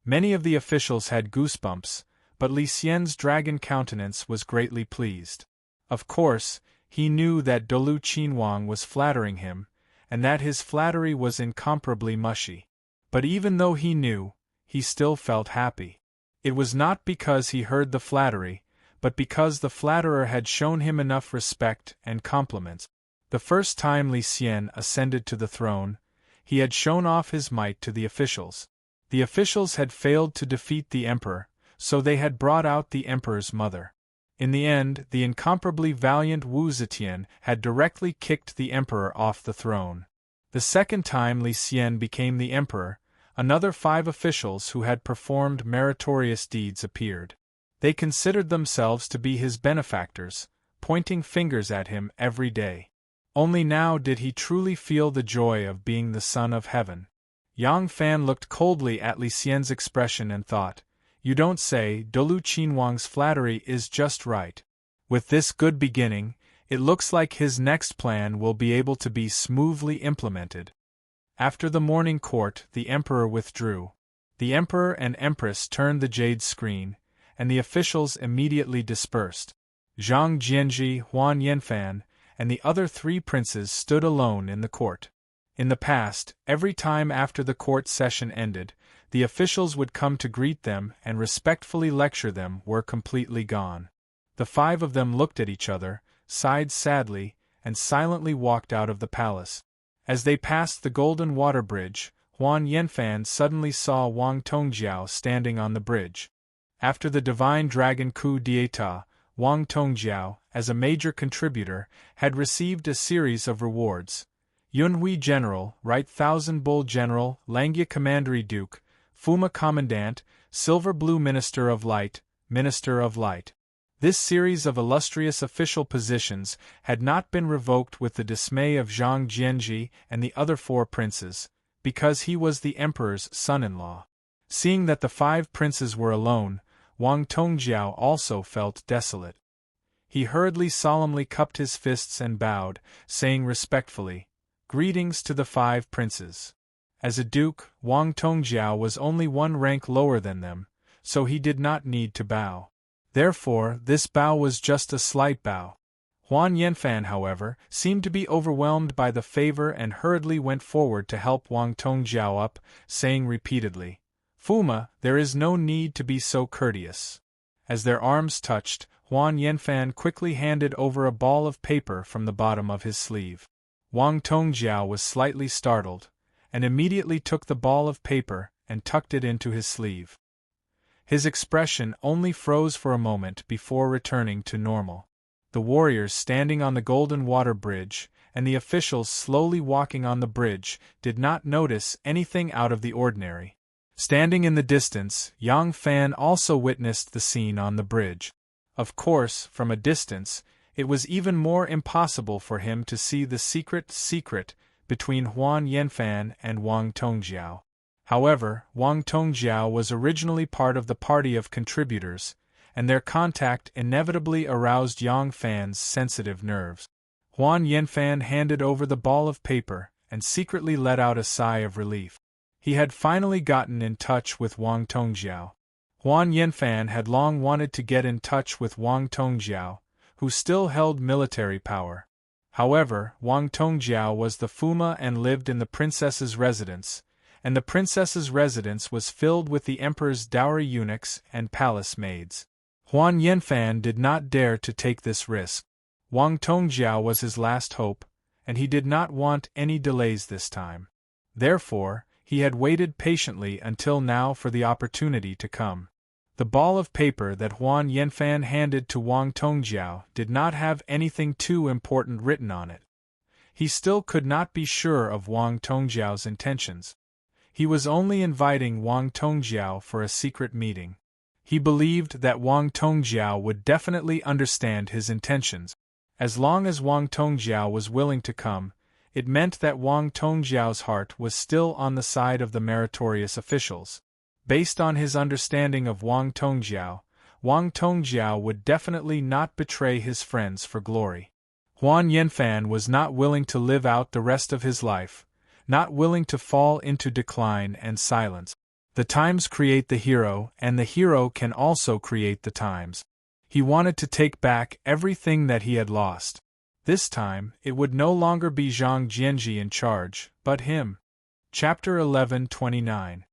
Many of the officials had goosebumps, but Li Xian's dragon countenance was greatly pleased. Of course, he knew that Dulu Qinhuang was flattering him, and that his flattery was incomparably mushy. But even though he knew, he still felt happy. It was not because he heard the flattery, but because the flatterer had shown him enough respect and compliments. The first time Li Xian ascended to the throne, he had shown off his might to the officials. The officials had failed to defeat the emperor, so they had brought out the emperor's mother. In the end, the incomparably valiant Wu Zetian had directly kicked the emperor off the throne. The second time Li Xian became the emperor, another 5 officials who had performed meritorious deeds appeared. They considered themselves to be his benefactors, pointing fingers at him every day. Only now did he truly feel the joy of being the son of heaven. Yang Fan looked coldly at Li Xian's expression and thought, "You don't say, Dulu Qinhuang's flattery is just right. With this good beginning, it looks like his next plan will be able to be smoothly implemented." After the morning court, the emperor withdrew. The emperor and empress turned the jade screen, and the officials immediately dispersed. Zhang Jianji, Huan Yanfan, and the other 3 princes stood alone in the court. In the past, every time after the court session ended, the officials would come to greet them and respectfully lecture them were completely gone. The 5 of them looked at each other, sighed sadly, and silently walked out of the palace. As they passed the golden water bridge, Huan Yanfan suddenly saw Wang Tongjiao standing on the bridge. After the divine dragon coup d'état, Wang Tongjiao, as a major contributor, had received a series of rewards. Yunhui General, Right Thousand Bull General, Langya Commandery Duke, Fuma Commandant, Silver Blue Minister of Light, Minister of Light. This series of illustrious official positions had not been revoked with the dismay of Zhang Jianji and the other 4 princes, because he was the emperor's son-in-law. Seeing that the 5 princes were alone, Wang Tongjiao also felt desolate. He hurriedly solemnly cupped his fists and bowed, saying respectfully, "Greetings to the 5 princes." As a duke, Wang Tongjiao was only 1 rank lower than them, so he did not need to bow. Therefore, this bow was just a slight bow. Huan Yanfan, however, seemed to be overwhelmed by the favor and hurriedly went forward to help Wang Tongjiao up, saying repeatedly, "Fuma, there is no need to be so courteous." As their arms touched, Huan Yanfan quickly handed over a ball of paper from the bottom of his sleeve. Wang Tongjiao was slightly startled, and immediately took the ball of paper and tucked it into his sleeve. His expression only froze for a moment before returning to normal. The warriors standing on the Golden Water Bridge and the officials slowly walking on the bridge did not notice anything out of the ordinary. Standing in the distance, Yang Fan also witnessed the scene on the bridge. Of course, from a distance, it was even more impossible for him to see the secret between Huan Yanfan and Wang Tongjiao. However, Wang Tongjiao was originally part of the party of contributors, and their contact inevitably aroused Yang Fan's sensitive nerves. Huan Yanfan handed over the ball of paper and secretly let out a sigh of relief. He had finally gotten in touch with Wang Tongjiao. Huan Yanfan had long wanted to get in touch with Wang Tongjiao, who still held military power. However, Wang Tongjiao was the Fuma and lived in the princess's residence, and the princess's residence was filled with the emperor's dowry eunuchs and palace maids. Huan Yanfan did not dare to take this risk. Wang Tongjiao was his last hope, and he did not want any delays this time. Therefore, he had waited patiently until now for the opportunity to come. The ball of paper that Huan Yanfan handed to Wang Tongjiao did not have anything too important written on it. He still could not be sure of Wang Tongjiao's intentions. He was only inviting Wang Tongjiao for a secret meeting. He believed that Wang Tongjiao would definitely understand his intentions. As long as Wang Tongjiao was willing to come, it meant that Wang Tongjiao's heart was still on the side of the meritorious officials. Based on his understanding of Wang Tongjiao would definitely not betray his friends for glory. Huan Yanfan was not willing to live out the rest of his life, not willing to fall into decline and silence. The times create the hero, and the hero can also create the times. He wanted to take back everything that he had lost. This time, it would no longer be Zhang Jianji in charge, but him. Chapter 11:29.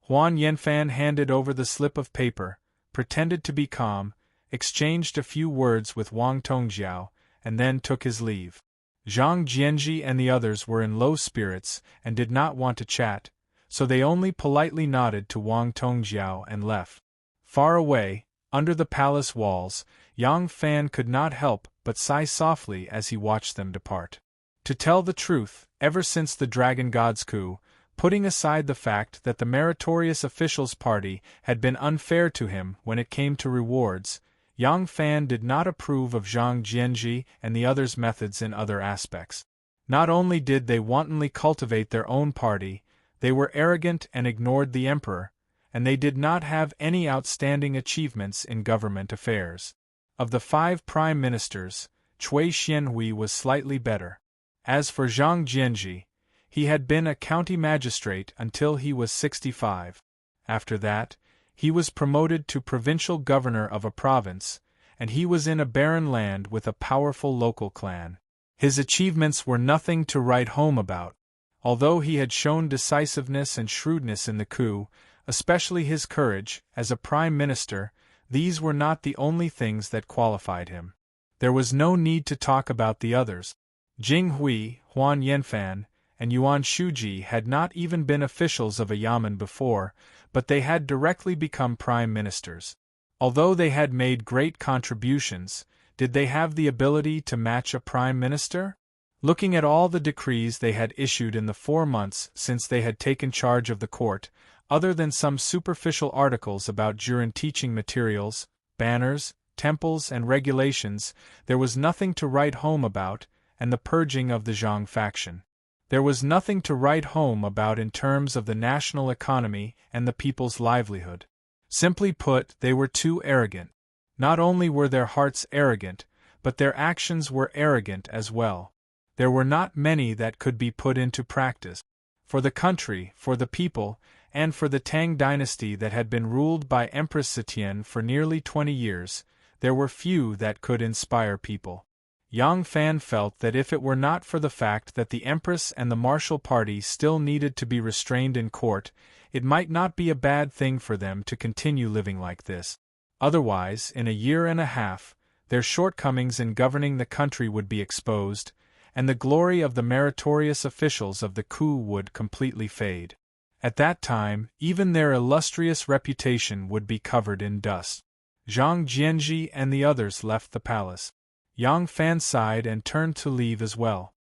Huan Yanfan handed over the slip of paper, pretended to be calm, exchanged a few words with Wang Tongjiao, and then took his leave. Zhang Jianji and the others were in low spirits and did not want to chat, so they only politely nodded to Wang Tongjiao and left. Far away, under the palace walls, Yang Fan could not help but sigh softly as he watched them depart. To tell the truth, ever since the Dragon God's coup, putting aside the fact that the meritorious officials' party had been unfair to him when it came to rewards, Yang Fan did not approve of Zhang Jianji and the others' methods in other aspects. Not only did they wantonly cultivate their own party, they were arrogant and ignored the emperor, and they did not have any outstanding achievements in government affairs. Of the 5 prime ministers, Cui Xianhui was slightly better. As for Zhang Jianji, he had been a county magistrate until he was 65. After that, he was promoted to provincial governor of a province, and he was in a barren land with a powerful local clan. His achievements were nothing to write home about. Although he had shown decisiveness and shrewdness in the coup, especially his courage, as a prime minister, these were not the only things that qualified him. There was no need to talk about the others. Jing Hui, Huan Yanfan, and Yuan Shuji had not even been officials of a yamen before, but they had directly become prime ministers. Although they had made great contributions, did they have the ability to match a prime minister? Looking at all the decrees they had issued in the 4 months since they had taken charge of the court, other than some superficial articles about Juran teaching materials, banners, temples and regulations, there was nothing to write home about, and the purging of the Zhang faction. There was nothing to write home about in terms of the national economy and the people's livelihood. Simply put, they were too arrogant. Not only were their hearts arrogant, but their actions were arrogant as well. There were not many that could be put into practice. For the country, for the people, and for the Tang dynasty that had been ruled by Empress Zetian for nearly 20 years, there were few that could inspire people. Yang Fan felt that if it were not for the fact that the Empress and the martial party still needed to be restrained in court, it might not be a bad thing for them to continue living like this. Otherwise, in a year and a half, their shortcomings in governing the country would be exposed, and the glory of the meritorious officials of the coup would completely fade. At that time, even their illustrious reputation would be covered in dust. Zhang Jianji and the others left the palace. Yang Fan sighed and turned to leave as well.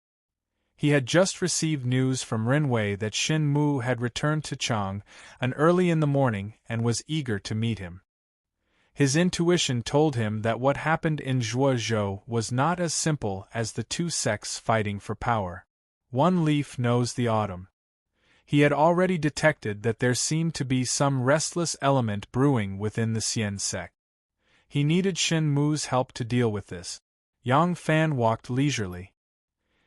He had just received news from Rinwei that Xin Mu had returned to Chang'an early in the morning and was eager to meet him. His intuition told him that what happened in Zhuozhou was not as simple as the two sects fighting for power. One leaf knows the autumn. He had already detected that there seemed to be some restless element brewing within the Xian sect. He needed Xin Mu's help to deal with this. Yang Fan walked leisurely.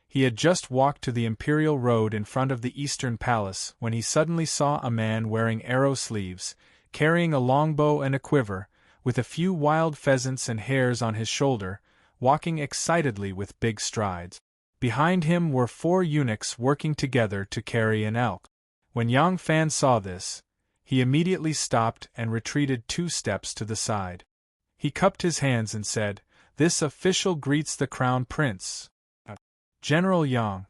He had just walked to the imperial road in front of the Eastern Palace when he suddenly saw a man wearing arrow sleeves, carrying a longbow and a quiver, with a few wild pheasants and hares on his shoulder, walking excitedly with big strides. Behind him were 4 eunuchs working together to carry an elk. When Yang Fan saw this, he immediately stopped and retreated 2 steps to the side. He cupped his hands and said, "This official greets the Crown Prince." General Yang.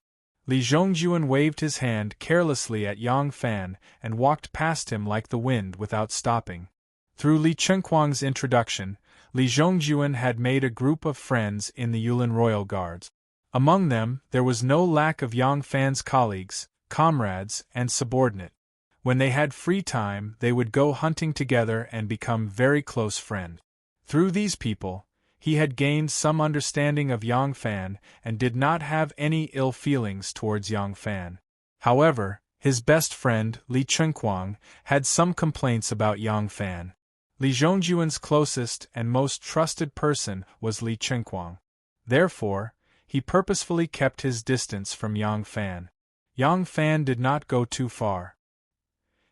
Li Zhongjuan waved his hand carelessly at Yang Fan and walked past him like the wind without stopping. Through Li Chenquang's introduction, Li Zhongjuan had made a group of friends in the Yulin Royal Guards. Among them, there was no lack of Yang Fan's colleagues, comrades, and subordinate. When they had free time, they would go hunting together and become very close friends. Through these people, he had gained some understanding of Yang Fan and did not have any ill feelings towards Yang Fan. However, his best friend, Li Chenquang, had some complaints about Yang Fan. Li Zhongjuan's closest and most trusted person was Li Chenquang. Therefore, he purposefully kept his distance from Yang Fan. Yang Fan did not go too far.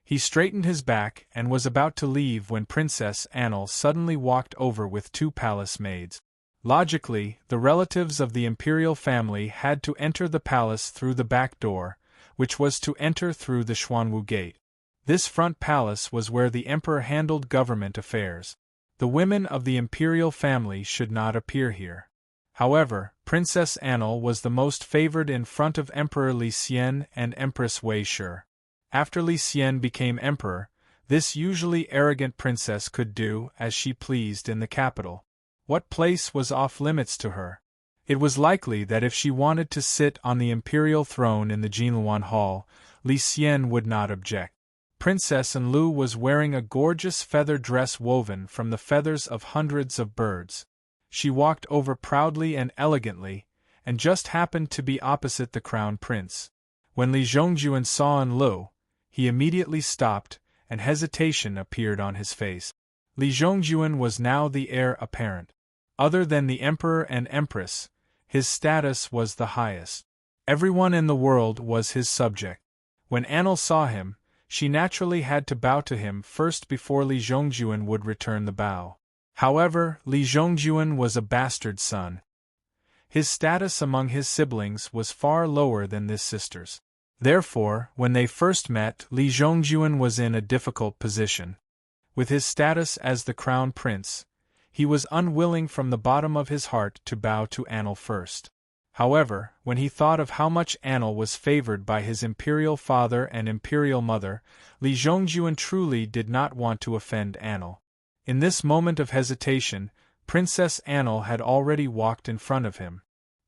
He straightened his back and was about to leave when Princess Annel suddenly walked over with 2 palace maids. Logically, the relatives of the imperial family had to enter the palace through the back door, which was to enter through the Xuanwu Gate. This front palace was where the emperor handled government affairs. The women of the imperial family should not appear here. However, Princess Annel was the most favored in front of Emperor Li Xian and Empress Wei Shi. After Li Xian became emperor, this usually arrogant princess could do as she pleased in the capital. What place was off-limits to her? It was likely that if she wanted to sit on the imperial throne in the Jinluan Hall, Li Xian would not object. Princess Enlu was wearing a gorgeous feather dress woven from the feathers of hundreds of birds. She walked over proudly and elegantly, and just happened to be opposite the crown prince. When Li Zhongjuan saw Enlu, he immediately stopped, and hesitation appeared on his face. Li Zhongjuan was now the heir apparent. Other than the emperor and empress, his status was the highest. Everyone in the world was his subject. When Annel saw him, she naturally had to bow to him first before Li Zhongjuan would return the bow. However, Li Zhongjuan was a bastard son. His status among his siblings was far lower than this sister's. Therefore, when they first met, Li Zhongjuan was in a difficult position. With his status as the crown prince, he was unwilling from the bottom of his heart to bow to Annel first. However, when he thought of how much Annel was favored by his imperial father and imperial mother, Li Zhongjuan truly did not want to offend Annel. In this moment of hesitation, Princess Annel had already walked in front of him.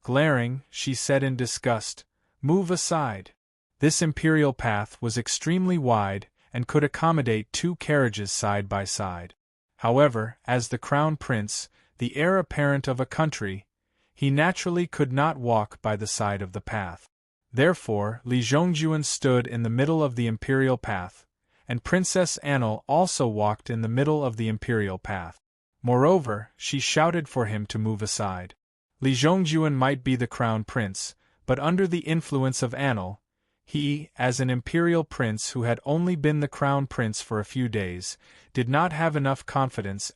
Glaring, she said in disgust, "Move aside." This imperial path was extremely wide and could accommodate 2 carriages side by side. However, as the crown prince, the heir apparent of a country, he naturally could not walk by the side of the path. Therefore, Li Zhongjuan stood in the middle of the imperial path, and Princess Annel also walked in the middle of the imperial path. Moreover, she shouted for him to move aside. Li Zhongjuan might be the crown prince, but under the influence of Annel, he, as an imperial prince who had only been the crown prince for a few days, did not have enough confidence.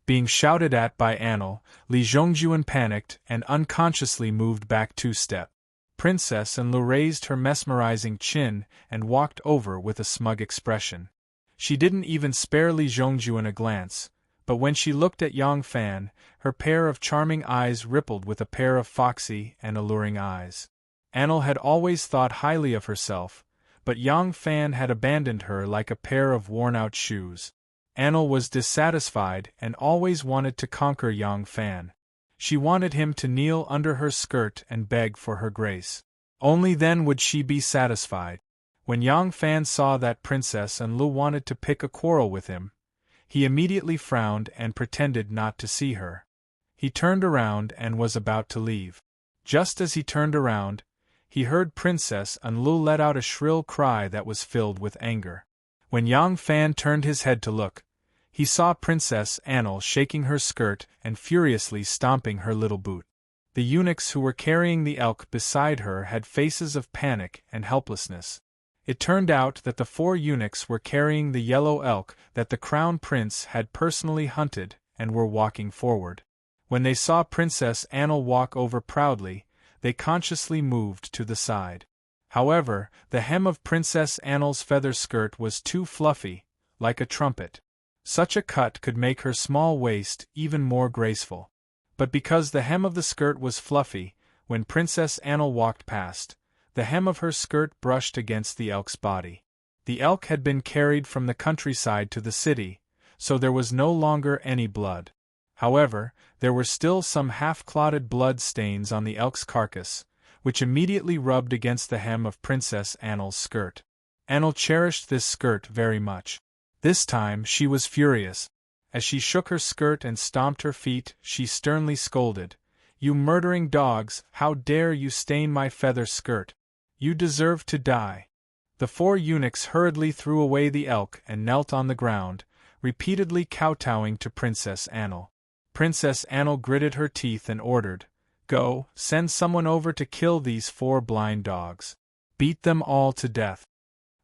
Being shouted at by Annel, Li Zhongjuan panicked and unconsciously moved back 2 steps. Princess Enlu raised her mesmerizing chin and walked over with a smug expression. She didn't even spare Li Zhongjuan a glance, But when she looked at Yang Fan, her pair of charming eyes rippled with a pair of foxy and alluring eyes. Anil had always thought highly of herself, but Yang Fan had abandoned her like a pair of worn-out shoes. Anil was dissatisfied and always wanted to conquer Yang Fan. She wanted him to kneel under her skirt and beg for her grace. Only then would she be satisfied. When Yang Fan saw that Princess Anlu wanted to pick a quarrel with him, he immediately frowned and pretended not to see her. He turned around and was about to leave. Just as he turned around, he heard Princess Anlu let out a shrill cry that was filled with anger. When Yang Fan turned his head to look, he saw Princess Anil shaking her skirt and furiously stomping her little boot. The eunuchs who were carrying the elk beside her had faces of panic and helplessness. It turned out that the 4 eunuchs were carrying the yellow elk that the crown prince had personally hunted and were walking forward. When they saw Princess Anil walk over proudly, they consciously moved to the side. However, the hem of Princess Anil's feather skirt was too fluffy, like a trumpet. Such a cut could make her small waist even more graceful. But because the hem of the skirt was fluffy, when Princess Anil walked past, the hem of her skirt brushed against the elk's body. The elk had been carried from the countryside to the city, so there was no longer any blood. However, there were still some half-clotted blood stains on the elk's carcass, which immediately rubbed against the hem of Princess Anil's skirt. Anil cherished this skirt very much. This time she was furious. As she shook her skirt and stomped her feet, she sternly scolded, "You murdering dogs, how dare you stain my feather skirt? You deserve to die." The 4 eunuchs hurriedly threw away the elk and knelt on the ground, repeatedly kowtowing to Princess Anil. Princess Anil gritted her teeth and ordered, "Go, send someone over to kill these 4 blind dogs. Beat them all to death."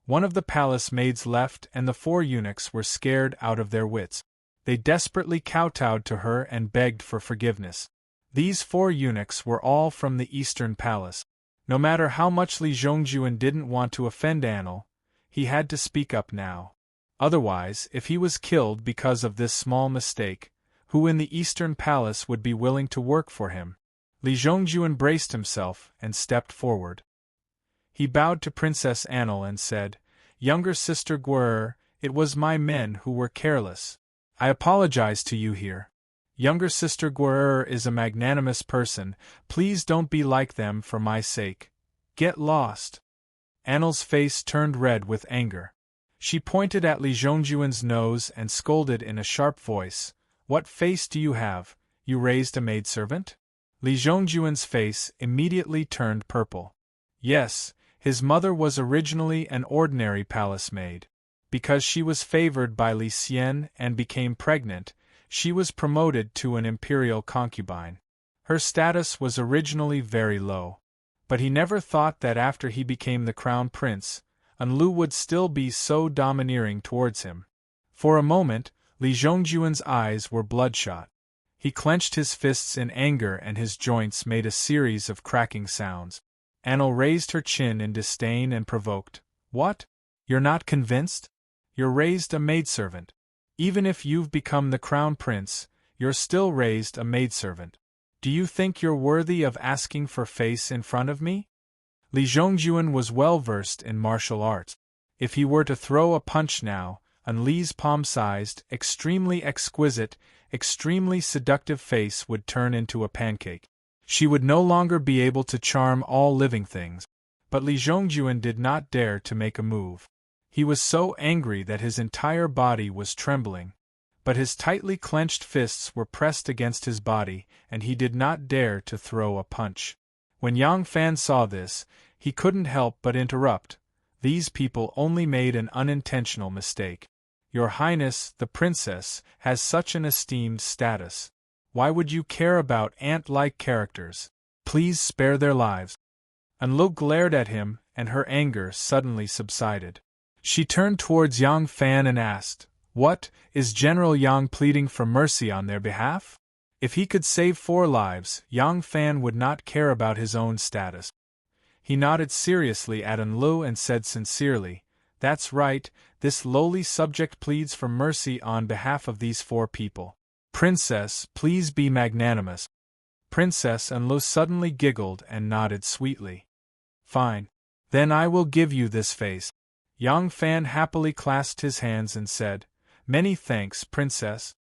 One of the palace maids left and the 4 eunuchs were scared out of their wits. They desperately kowtowed to her and begged for forgiveness. These 4 eunuchs were all from the Eastern Palace. No matter how much Li Zhongjuan didn't want to offend Anil, he had to speak up now. Otherwise, if he was killed because of this small mistake, who in the Eastern Palace would be willing to work for him? Li Zhongjuan braced himself and stepped forward. He bowed to Princess Anil and said, "Younger sister Guerrer, it was my men who were careless. I apologize to you here. Younger sister Guerrer is a magnanimous person, please don't be like them for my sake. Get lost." Anil's face turned red with anger. She pointed at Li Zhongjuan's nose and scolded in a sharp voice, "What face do you have? You raised a maidservant?" Li Zhongjuan's face immediately turned purple. Yes, his mother was originally an ordinary palace maid. Because she was favored by Li Xian and became pregnant, she was promoted to an imperial concubine. Her status was originally very low. But he never thought that after he became the crown prince, Anlu would still be so domineering towards him. For a moment, Li Zhongjuan's eyes were bloodshot. He clenched his fists in anger and his joints made a series of cracking sounds. Anil raised her chin in disdain and provoked, "What? You're not convinced? You're raised a maidservant. Even if you've become the crown prince, you're still raised a maidservant. Do you think you're worthy of asking for face in front of me?" Li Zhongjuan was well versed in martial arts. If he were to throw a punch now, Anli's palm-sized, extremely exquisite, extremely seductive face would turn into a pancake. She would no longer be able to charm all living things. But Li Zhongjuan did not dare to make a move. He was so angry that his entire body was trembling. But his tightly clenched fists were pressed against his body, and he did not dare to throw a punch. When Yang Fan saw this, he couldn't help but interrupt. These people only made an unintentional mistake. Your Highness, the princess, has such an esteemed status. Why would you care about ant-like characters? Please spare their lives. Anlu glared at him, and her anger suddenly subsided. She turned towards Yang Fan and asked, "What, is General Yang pleading for mercy on their behalf?" If he could save 4 lives, Yang Fan would not care about his own status. He nodded seriously at Anlu and said sincerely, "That's right, this lowly subject pleads for mercy on behalf of these 4 people. Princess, please be magnanimous. Princess Enlu suddenly giggled and nodded sweetly. Fine. Then I will give you this face. Yang Fan happily clasped his hands and said, Many thanks, Princess.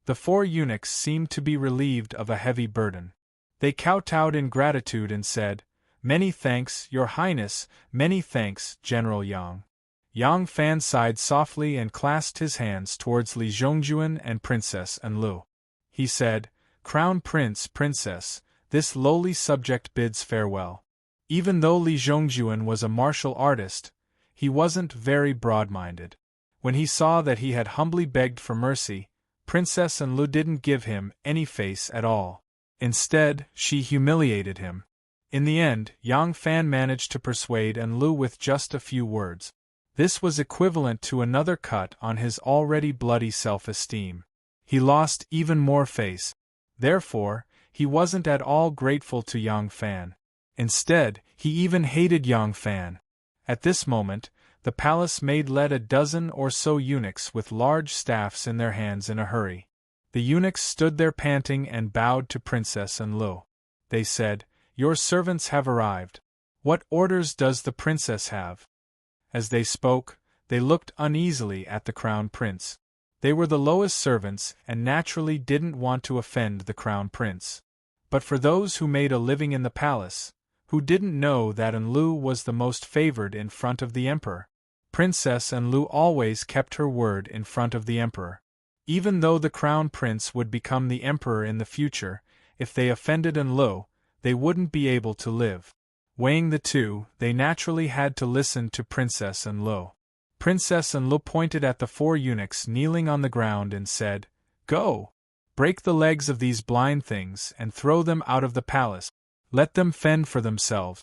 The 4 eunuchs seemed to be relieved of a heavy burden. They kowtowed in gratitude and said, Many thanks, Your Highness, many thanks, General Yang. Yang Fan sighed softly and clasped his hands towards Li Zhongjuan and Princess Enlu. He said, Crown Prince, Princess, this lowly subject bids farewell. Even though Li Zhongjuan was a martial artist, he wasn't very broad-minded. When he saw that he had humbly begged for mercy, Princess Enlu didn't give him any face at all. Instead, she humiliated him. In the end, Yang Fan managed to persuade Enlu with just a few words. This was equivalent to another cut on his already bloody self-esteem. He lost even more face. Therefore, he wasn't at all grateful to Yang Fan. Instead, he even hated Yang Fan. At this moment, the palace maid led a dozen or so eunuchs with large staffs in their hands in a hurry. The eunuchs stood there panting and bowed to Princess Enlu. They said, Your servants have arrived. What orders does the princess have? As they spoke, they looked uneasily at the crown prince. They were the lowest servants and naturally didn't want to offend the crown prince. But for those who made a living in the palace, who didn't know that Enlu was the most favored in front of the emperor, Princess Enlu always kept her word in front of the emperor. Even though the crown prince would become the emperor in the future, if they offended Enlu, they wouldn't be able to live. Weighing the two, they naturally had to listen to Princess Enlu. Princess Enlu pointed at the 4 eunuchs kneeling on the ground and said, Go! Break the legs of these blind things and throw them out of the palace. Let them fend for themselves.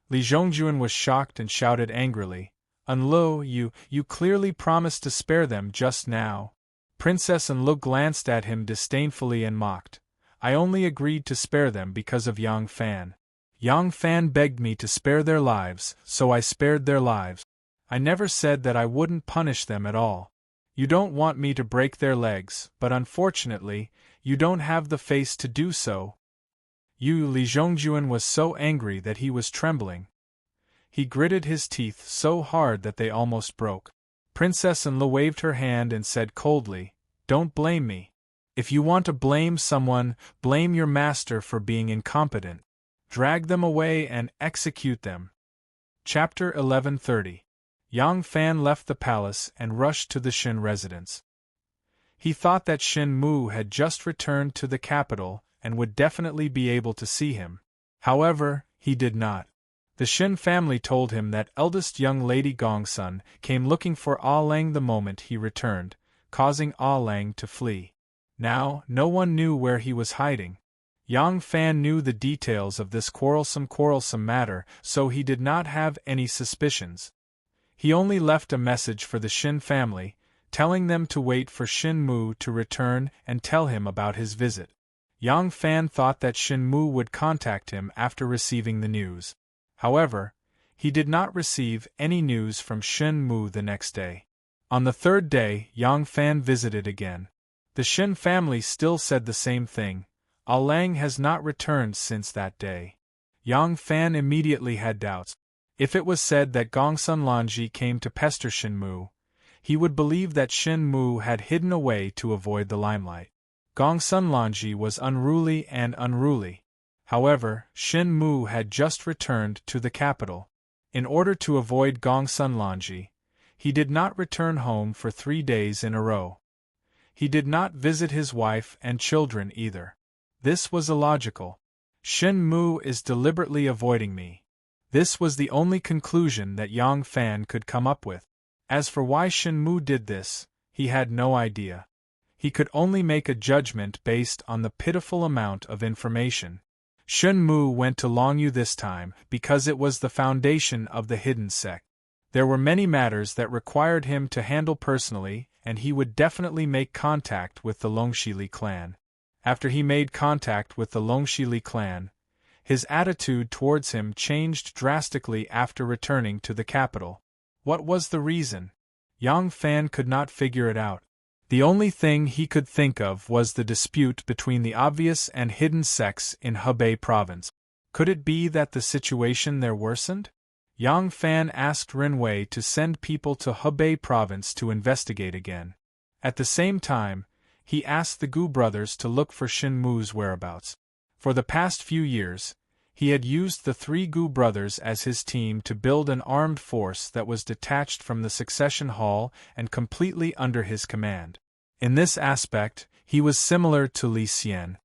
Li Zhongjuan was shocked and shouted angrily, Enlu, you clearly promised to spare them just now. Princess Enlu glanced at him disdainfully and mocked, I only agreed to spare them because of Yang Fan. Yang Fan begged me to spare their lives, so I spared their lives. I never said that I wouldn't punish them at all. You don't want me to break their legs, but unfortunately, you don't have the face to do so. Li Zhongjuan was so angry that he was trembling. He gritted his teeth so hard that they almost broke. Princess Enlu waved her hand and said coldly, Don't blame me. If you want to blame someone, blame your master for being incompetent. Drag them away and execute them. Chapter 1130. Yang Fan left the palace and rushed to the Shin residence. He thought that Shin Mu had just returned to the capital and would definitely be able to see him. However, he did not. The Shin family told him that eldest young lady Gongsun came looking for Ah Lang the moment he returned, causing Ah Lang to flee. Now, no one knew where he was hiding. Yang Fan knew the details of this quarrelsome matter, so he did not have any suspicions. He only left a message for the Shin family, telling them to wait for Shin Mu to return and tell him about his visit. Yang Fan thought that Shin Mu would contact him after receiving the news. However, he did not receive any news from Shin Mu the next day. On the 3rd day, Yang Fan visited again. The Shin family still said the same thing. Ah Lang has not returned since that day. Yang Fan immediately had doubts. If it was said that Gongsun Lanji came to pester Shin Mu, he would believe that Shin Mu had hidden away to avoid the limelight. Gongsun Lanji was unruly. However, Shin Mu had just returned to the capital. In order to avoid Gongsun Lanji, he did not return home for 3 days in a row. He did not visit his wife and children either. This was illogical. Shin Mu is deliberately avoiding me. This was the only conclusion that Yang Fan could come up with. As for why Shin Mu did this, he had no idea. He could only make a judgment based on the pitiful amount of information. Shin Mu went to Longyu this time because it was the foundation of the hidden sect. There were many matters that required him to handle personally, and he would definitely make contact with the Longxili clan. After he made contact with the Longxili clan, his attitude towards him changed drastically after returning to the capital. What was the reason? Yang Fan could not figure it out. The only thing he could think of was the dispute between the obvious and hidden sects in Hebei province. Could it be that the situation there worsened? Yang Fan asked Rinwei to send people to Hebei province to investigate again. At the same time, he asked the Gu brothers to look for Shin Mu's whereabouts. For the past few years, he had used the 3 Gu brothers as his team to build an armed force that was detached from the succession hall and completely under his command. In this aspect, he was similar to Li Xian.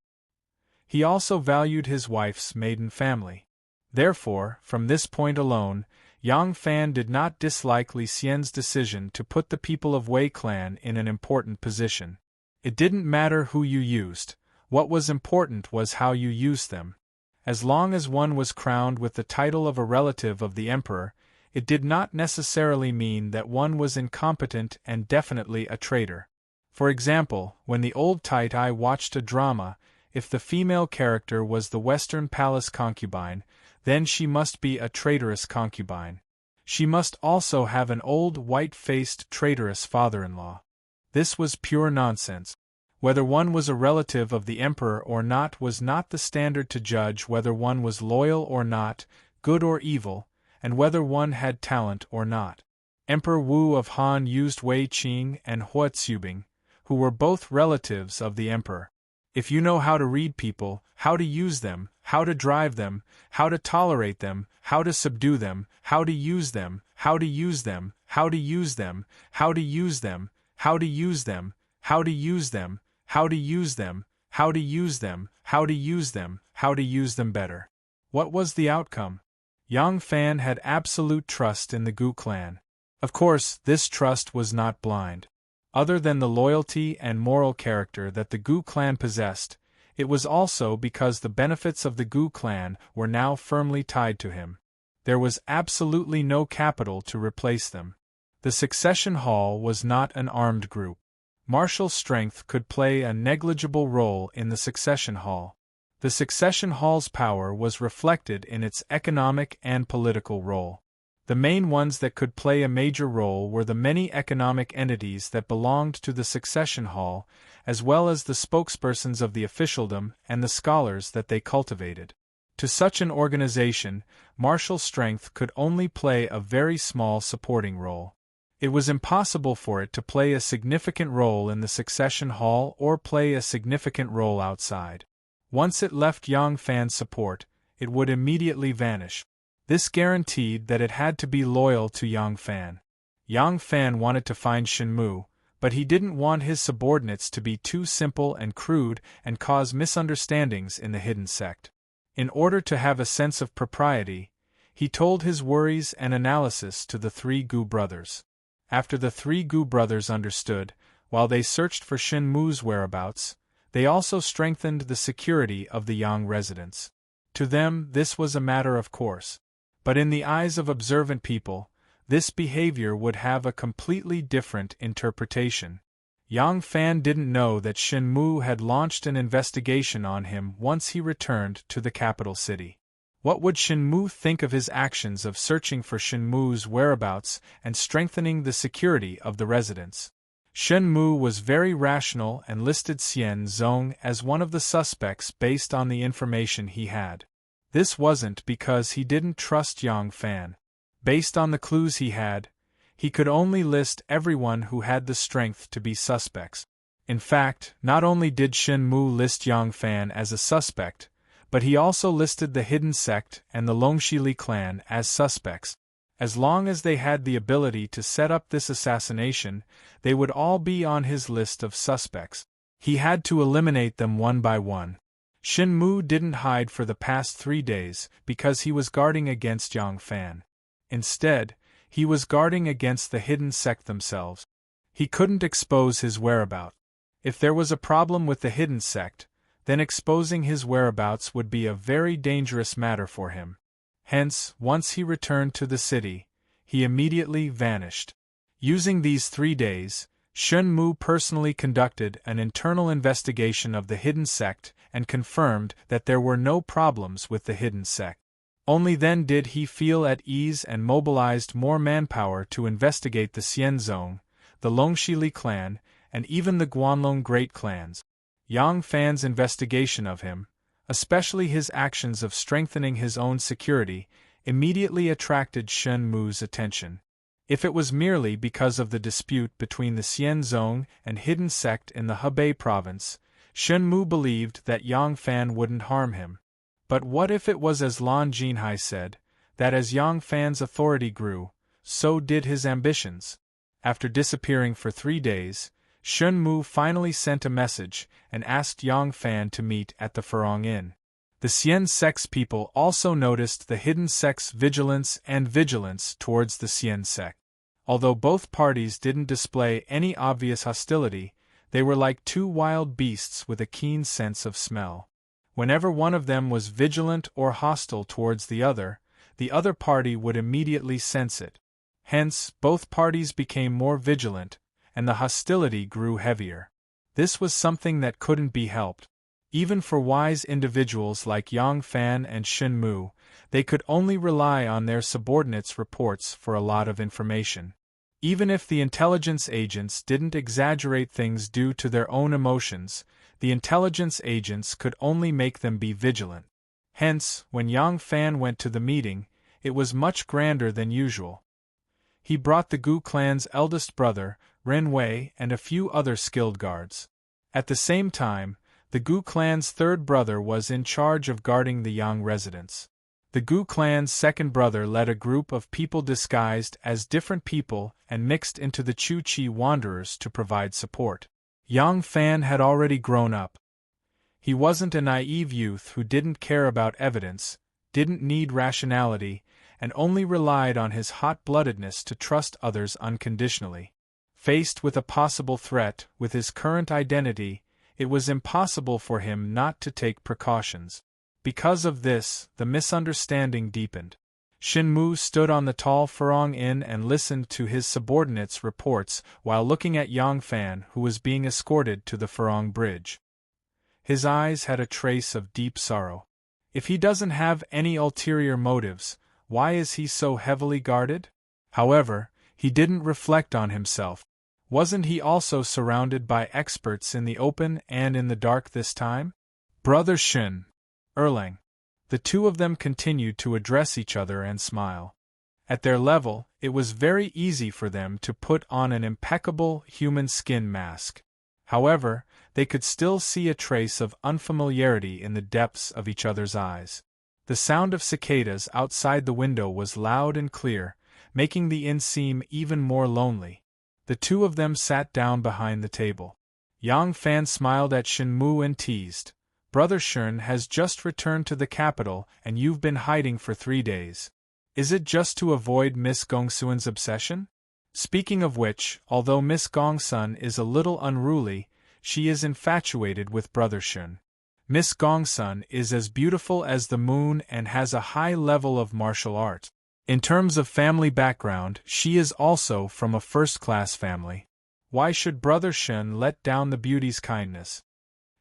He also valued his wife's maiden family. Therefore, from this point alone, Yang Fan did not dislike Li Xian's decision to put the people of Wei clan in an important position. It didn't matter who you used, what was important was how you used them. As long as one was crowned with the title of a relative of the emperor, it did not necessarily mean that one was incompetent and definitely a traitor. For example, when the old Tai watched a drama, if the female character was the Western Palace concubine, then she must be a traitorous concubine. She must also have an old white-faced traitorous father-in-law. This was pure nonsense. Whether one was a relative of the emperor or not was not the standard to judge whether one was loyal or not, good or evil, and whether one had talent or not. Emperor Wu of Han used Wei Qing and Hua Tsubing, who were both relatives of the emperor. If you know how to read people, how to use them, how to drive them, how to tolerate them, how to subdue them, how to use them, how to use them, how to use them, how to use them, how to use them, how to use them, how to use them, how to use them, how to use them, how to use them better. What was the outcome? Yang Fan had absolute trust in the Gu clan. Of course, this trust was not blind. Other than the loyalty and moral character that the Gu clan possessed, it was also because the benefits of the Gu clan were now firmly tied to him. There was absolutely no capital to replace them. The succession hall was not an armed group. Martial strength could play a negligible role in the succession hall. The succession hall's power was reflected in its economic and political role. The main ones that could play a major role were the many economic entities that belonged to the succession hall, as well as the spokespersons of the officialdom and the scholars that they cultivated. To such an organization, martial strength could only play a very small supporting role. It was impossible for it to play a significant role in the succession hall or play a significant role outside. Once it left Yang Fan's support, it would immediately vanish. This guaranteed that it had to be loyal to Yang Fan. Yang Fan wanted to find Shin Mu, but he didn't want his subordinates to be too simple and crude and cause misunderstandings in the hidden sect. In order to have a sense of propriety, he told his worries and analysis to the 3 Gu brothers. After the 3 Gu brothers understood, while they searched for Shin Mu's whereabouts, they also strengthened the security of the Yang residence. To them, this was a matter of course. But in the eyes of observant people, this behavior would have a completely different interpretation. Yang Fan didn't know that Shin Mu had launched an investigation on him once he returned to the capital city. What would Shin Mu think of his actions of searching for Shin Mu's whereabouts and strengthening the security of the residence? Shin Mu was very rational and listed Xian Zong as one of the suspects based on the information he had. This wasn't because he didn't trust Yang Fan. Based on the clues he had, he could only list everyone who had the strength to be suspects. In fact, not only did Shin Mu list Yang Fan as a suspect, but he also listed the Hidden Sect and the Longxili clan as suspects. As long as they had the ability to set up this assassination, they would all be on his list of suspects. He had to eliminate them one by one. Shin Mu didn't hide for the past 3 days because he was guarding against Yang Fan. Instead, he was guarding against the Hidden Sect themselves. He couldn't expose his whereabouts. If there was a problem with the Hidden Sect, then exposing his whereabouts would be a very dangerous matter for him. Hence, once he returned to the city, he immediately vanished. Using these 3 days, Shin Mu personally conducted an internal investigation of the Hidden Sect and confirmed that there were no problems with the Hidden Sect. Only then did he feel at ease and mobilized more manpower to investigate the Xianzong, the Longxili clan, and even the Guanlong Great clans. Yang Fan's investigation of him, especially his actions of strengthening his own security, immediately attracted Shen Mu's attention. If it was merely because of the dispute between the Xianzong and hidden sect in the Hebei province, Shen Mu believed that Yang Fan wouldn't harm him. But what if it was as Lan Jinhai said, that as Yang Fan's authority grew, so did his ambitions? After disappearing for 3 days, Shen Mu finally sent a message and asked Yang Fan to meet at the Furong Inn. The Xian sect's people also noticed the hidden sect's vigilance towards the Xian sect. Although both parties didn't display any obvious hostility, they were like two wild beasts with a keen sense of smell. Whenever one of them was vigilant or hostile towards the other party would immediately sense it. Hence, both parties became more vigilant, and the hostility grew heavier. This was something that couldn't be helped. Even for wise individuals like Yang Fan and Shen Mu, they could only rely on their subordinates' reports for a lot of information. Even if the intelligence agents didn't exaggerate things due to their own emotions, the intelligence agents could only make them be vigilant. Hence, when Yang Fan went to the meeting, it was much grander than usual. He brought the Gu clan's eldest brother, Ren Wei, and a few other skilled guards. At the same time, the Gu clan's third brother was in charge of guarding the Yang residence. The Gu clan's second brother led a group of people disguised as different people and mixed into the Chu Chi wanderers to provide support. Yang Fan had already grown up. He wasn't a naive youth who didn't care about evidence, didn't need rationality, and only relied on his hot-bloodedness to trust others unconditionally. Faced with a possible threat with his current identity, it was impossible for him not to take precautions. Because of this, the misunderstanding deepened. Shen Mu stood on the tall Furong Inn and listened to his subordinates' reports while looking at Yang Fan, who was being escorted to the Furong Bridge. His eyes had a trace of deep sorrow. If he doesn't have any ulterior motives, why is he so heavily guarded? However, he didn't reflect on himself. Wasn't he also surrounded by experts in the open and in the dark this time? Brother Shen, Erlang. The two of them continued to address each other and smile. At their level, it was very easy for them to put on an impeccable human skin mask. However, they could still see a trace of unfamiliarity in the depths of each other's eyes. The sound of cicadas outside the window was loud and clear, making the inn seem even more lonely. The two of them sat down behind the table. Yang Fan smiled at Shen Mu and teased, "Brother Shen has just returned to the capital and you've been hiding for 3 days. Is it just to avoid Miss Gongsun's obsession? Speaking of which, although Miss Gongsun is a little unruly, she is infatuated with Brother Shen. Miss Gongsun is as beautiful as the moon and has a high level of martial art. In terms of family background, she is also from a first-class family. Why should Brother Shen let down the beauty's kindness?"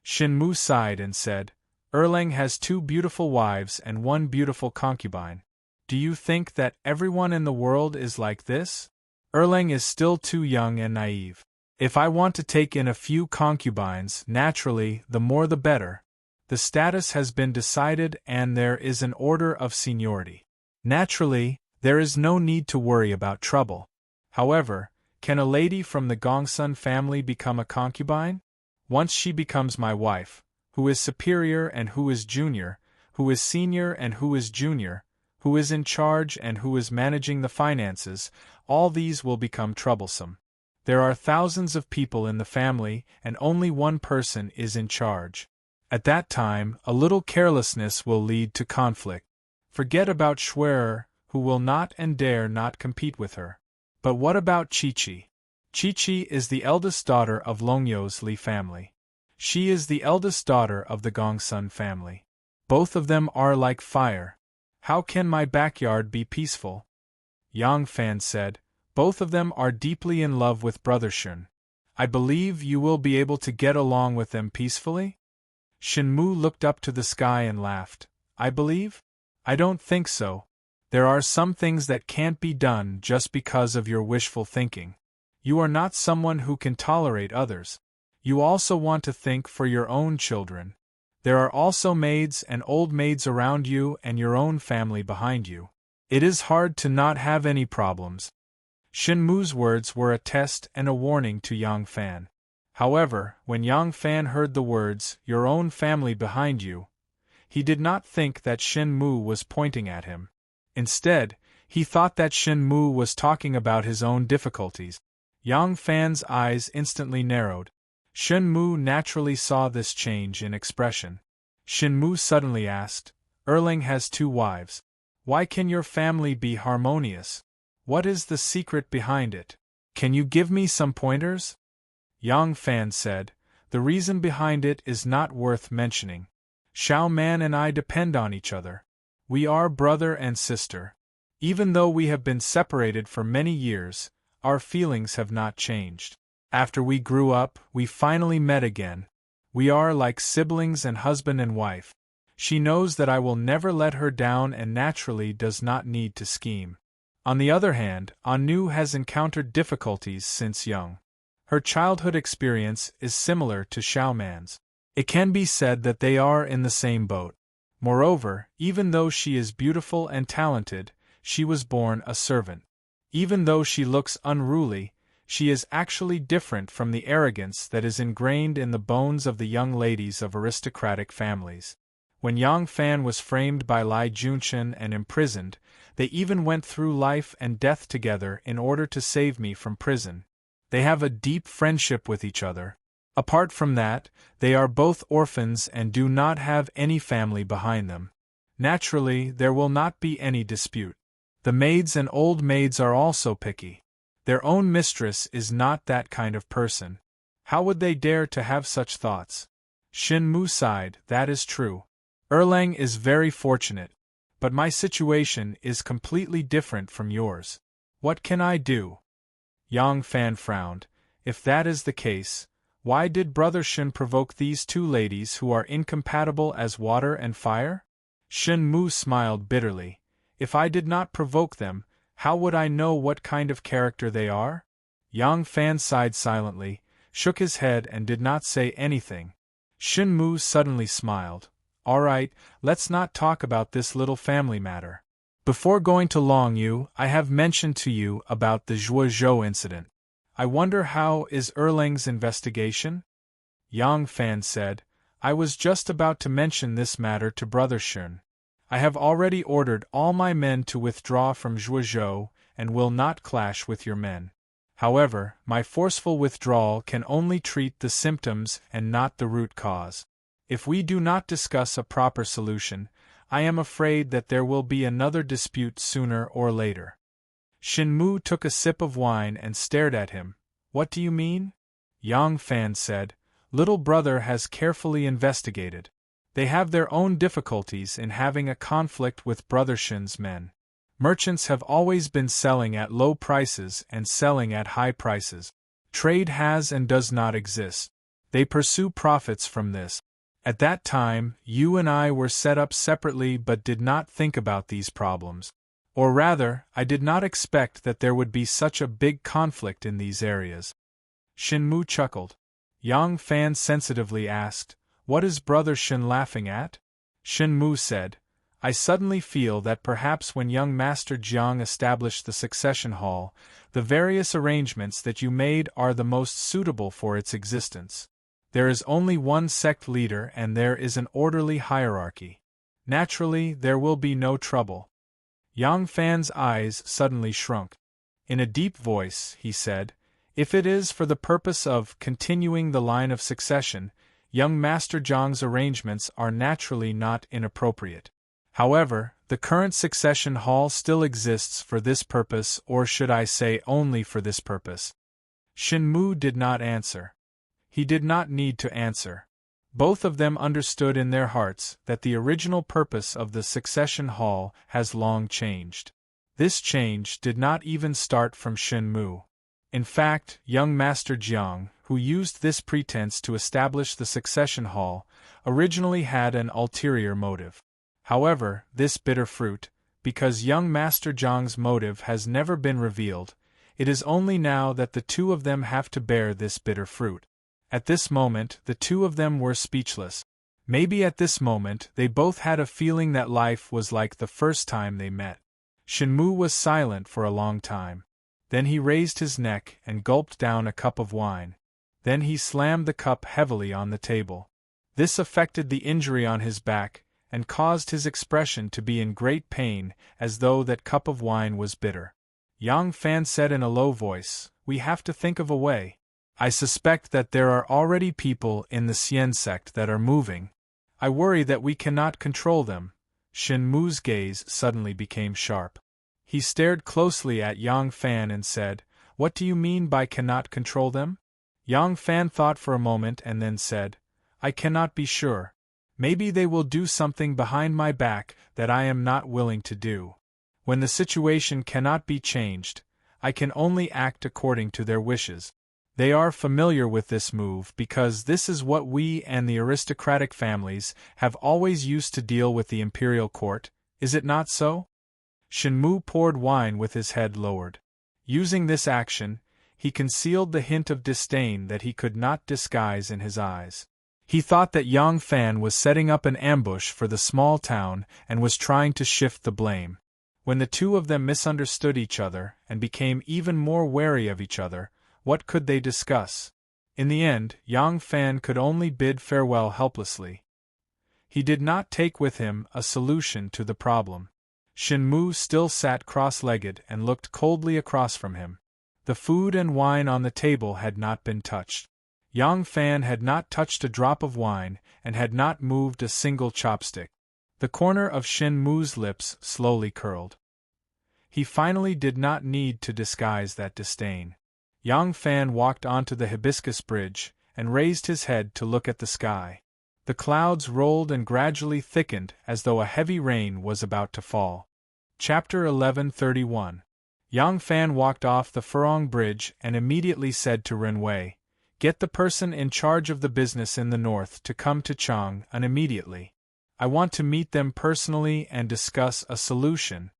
Shen Mu sighed and said, "Erlang has 2 beautiful wives and 1 beautiful concubine. Do you think that everyone in the world is like this? Erlang is still too young and naive. If I want to take in a few concubines, naturally, the more the better. The status has been decided and there is an order of seniority. Naturally, there is no need to worry about trouble. However, can a lady from the Gongsun family become a concubine? Once she becomes my wife, who is superior and who is junior, who is senior and who is junior, who is in charge and who is managing the finances, all these will become troublesome. There are thousands of people in the family and only one person is in charge. At that time, a little carelessness will lead to conflict. Forget about Schwerer, who will not and dare not compete with her. But what about Chi-Chi? Chi-Chi is the eldest daughter of Longyou's Li family. She is the eldest daughter of the Gongsun family. Both of them are like fire. How can my backyard be peaceful?" Yang Fan said, "Both of them are deeply in love with Brother Shen. I believe you will be able to get along with them peacefully?" Shen Mu looked up to the sky and laughed. "I believe? I don't think so. There are some things that can't be done just because of your wishful thinking." You are not someone who can tolerate others. You also want to think for your own children. There are also maids and old maids around you and your own family behind you. It is hard to not have any problems. Shin Mu's words were a test and a warning to Yang Fan. However, when Yang Fan heard the words, your own family behind you, he did not think that Shin Mu was pointing at him. Instead, he thought that Shin Mu was talking about his own difficulties. Yang Fan's eyes instantly narrowed. Shin Mu naturally saw this change in expression. Shin Mu suddenly asked, Erlang has 2 wives. Why can your family be harmonious? What is the secret behind it? Can you give me some pointers? Yang Fan said, the reason behind it is not worth mentioning. Xiao Man and I depend on each other. We are brother and sister. Even though we have been separated for many years, our feelings have not changed. After we grew up, we finally met again. We are like siblings and husband and wife. She knows that I will never let her down and naturally does not need to scheme. On the other hand, Anu has encountered difficulties since young. Her childhood experience is similar to Xiao Man's. It can be said that they are in the same boat. Moreover, even though she is beautiful and talented, she was born a servant. Even though she looks unruly, she is actually different from the arrogance that is ingrained in the bones of the young ladies of aristocratic families. When Yang Fan was framed by Lai Junchen and imprisoned, they even went through life and death together in order to save me from prison. They have a deep friendship with each other. Apart from that, they are both orphans and do not have any family behind them. Naturally, there will not be any dispute. The maids and old maids are also picky. Their own mistress is not that kind of person. How would they dare to have such thoughts? Shin Mu sighed, that is true. Erlang is very fortunate. But my situation is completely different from yours. What can I do? Yang Fan frowned. If that is the case, why did Brother Shin provoke these 2 ladies who are incompatible as water and fire? Shin Mu smiled bitterly. If I did not provoke them, how would I know what kind of character they are? Yang Fan sighed silently, shook his head and did not say anything. Shin Mu suddenly smiled. All right, let's not talk about this little family matter. Before going to Longyu, I have mentioned to you about the Zhuozhou incident. I wonder how is Erlang's investigation? Yang Fan said, I was just about to mention this matter to Brother Shun. I have already ordered all my men to withdraw from Zhuozhou and will not clash with your men. However, my forceful withdrawal can only treat the symptoms and not the root cause. If we do not discuss a proper solution, I am afraid that there will be another dispute sooner or later. Shin Mu took a sip of wine and stared at him. What do you mean? Yang Fan said, Little brother has carefully investigated. They have their own difficulties in having a conflict with Brother Shin's men. Merchants have always been selling at low prices and selling at high prices. Trade has and does not exist. They pursue profits from this. At that time, you and I were set up separately but did not think about these problems. Or rather, I did not expect that there would be such a big conflict in these areas. Shin Mu chuckled. Yang Fan sensitively asked, What is Brother Shin laughing at? Shin Mu said, I suddenly feel that perhaps when young Master Jiang established the succession hall, the various arrangements that you made are the most suitable for its existence. There is only one sect leader and there is an orderly hierarchy. Naturally, there will be no trouble. Yang Fan's eyes suddenly shrunk. In a deep voice, he said, If it is for the purpose of continuing the line of succession, young Master Jiang's arrangements are naturally not inappropriate. However, the current succession hall still exists for this purpose, or should I say only for this purpose. Shin Mu did not answer. He did not need to answer. Both of them understood in their hearts that the original purpose of the succession hall has long changed. This change did not even start from Shin Mu. In fact, young Master Jiang, who used this pretense to establish the succession hall, originally had an ulterior motive. However, this bitter fruit, because young Master Jiang's motive has never been revealed, It is only now that the two of them have to bear this bitter fruit. At this moment, the two of them were speechless. Maybe at this moment they both had a feeling that life was like the first time they met. Shenmue was silent for a long time. Then he raised his neck and gulped down a cup of wine. Then he slammed the cup heavily on the table. This affected the injury on his back, and caused his expression to be in great pain, as though that cup of wine was bitter. Yang Fan said in a low voice, "We have to think of a way. I suspect that there are already people in the Xian sect that are moving. I worry that we cannot control them." Shenmue's gaze suddenly became sharp. He stared closely at Yang Fan and said, "What do you mean by cannot control them?" Yang Fan thought for a moment and then said, "I cannot be sure. Maybe they will do something behind my back that I am not willing to do. When the situation cannot be changed, I can only act according to their wishes. They are familiar with this move because this is what we and the aristocratic families have always used to deal with the imperial court, is it not so?" Shenmue poured wine with his head lowered. Using this action, he concealed the hint of disdain that he could not disguise in his eyes. He thought that Yang Fan was setting up an ambush for the small town and was trying to shift the blame. When the two of them misunderstood each other and became even more wary of each other, what could they discuss? In the end, Yang Fan could only bid farewell helplessly. He did not take with him a solution to the problem. Shenmue still sat cross-legged and looked coldly across from him. The food and wine on the table had not been touched. Yang Fan had not touched a drop of wine and had not moved a single chopstick. The corner of Shenmue's lips slowly curled. He finally did not need to disguise that disdain. Yang Fan walked onto the hibiscus bridge and raised his head to look at the sky. The clouds rolled and gradually thickened as though a heavy rain was about to fall. Chapter 1131. Yang Fan walked off the Furong Bridge and immediately said to Renwei, "Get the person in charge of the business in the north to come to Chang'an immediately. I want to meet them personally and discuss a solution."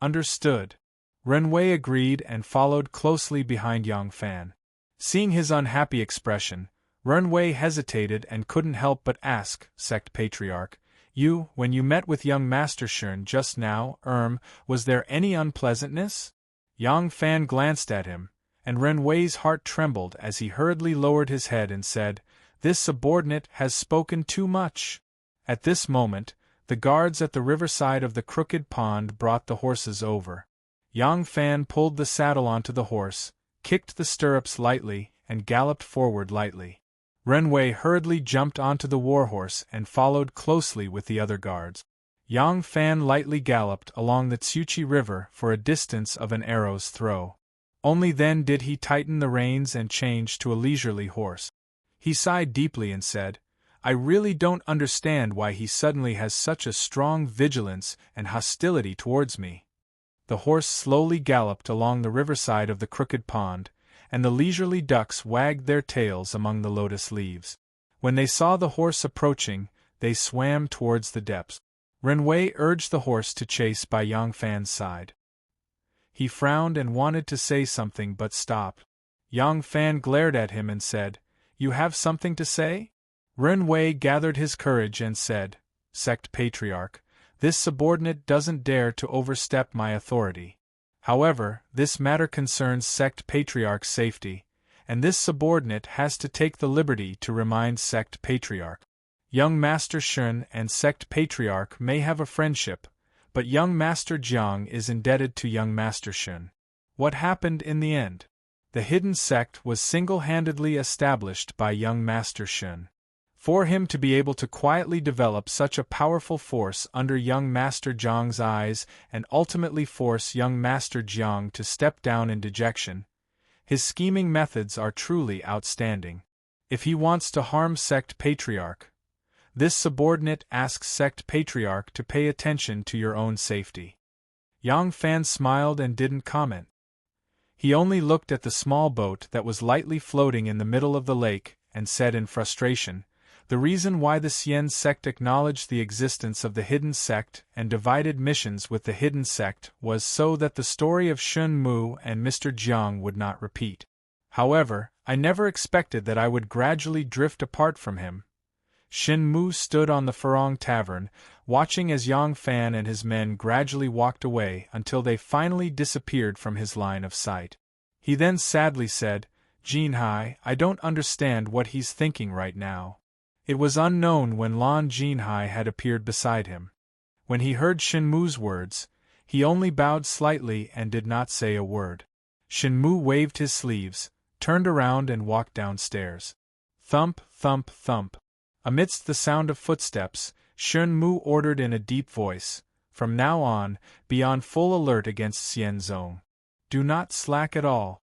"Understood." Renwei agreed and followed closely behind Yang Fan. Seeing his unhappy expression, Renwei hesitated and couldn't help but ask, "Sect Patriarch, when you met with young Master Shun just now, was there any unpleasantness?" Yang Fan glanced at him, and Renwei's heart trembled as he hurriedly lowered his head and said, "This subordinate has spoken too much." At this moment, the guards at the riverside of the Crooked Pond brought the horses over. Yang Fan pulled the saddle onto the horse, kicked the stirrups lightly, and galloped forward lightly. Renwei hurriedly jumped onto the warhorse and followed closely with the other guards. Yang Fan lightly galloped along the Tsuchi River for a distance of an arrow's throw. Only then did he tighten the reins and change to a leisurely horse. He sighed deeply and said, "I really don't understand why he suddenly has such a strong vigilance and hostility towards me." The horse slowly galloped along the riverside of the Crooked Pond, and the leisurely ducks wagged their tails among the lotus leaves. When they saw the horse approaching, they swam towards the depths. Renwei urged the horse to chase by Yang Fan's side. He frowned and wanted to say something but stopped. Yang Fan glared at him and said, "You have something to say?" Renwei gathered his courage and said, "Sect Patriarch, this subordinate doesn't dare to overstep my authority. However, this matter concerns Sect Patriarch's safety, and this subordinate has to take the liberty to remind Sect Patriarch. Young Master Shun and Sect Patriarch may have a friendship, but young Master Jiang is indebted to young Master Shun. What happened in the end? The hidden sect was single-handedly established by young Master Shun. For him to be able to quietly develop such a powerful force under young Master Jiang's eyes and ultimately force young Master Jiang to step down in dejection, his scheming methods are truly outstanding. If he wants to harm Sect Patriarch, this subordinate asks Sect Patriarch to pay attention to your own safety." Yang Fan smiled and didn't comment. He only looked at the small boat that was lightly floating in the middle of the lake and said in frustration, The reason why the Xian sect acknowledged the existence of the hidden sect and divided missions with the hidden sect was so that the story of Shun Mu and Mr. Jiang would not repeat. However, I never expected that I would gradually drift apart from him. Shin Mu stood on the Furong Tavern, watching as Yang Fan and his men gradually walked away until they finally disappeared from his line of sight. He then sadly said, "Jinhai, I don't understand what he's thinking right now." It was unknown when Lan Jinhai had appeared beside him. When he heard Shin Mu's words, he only bowed slightly and did not say a word. Shin Mu waved his sleeves, turned around and walked downstairs. Thump, thump, thump. Amidst the sound of footsteps, Shin Mu ordered in a deep voice, "From now on, be on full alert against Xian Zong. Do not slack at all."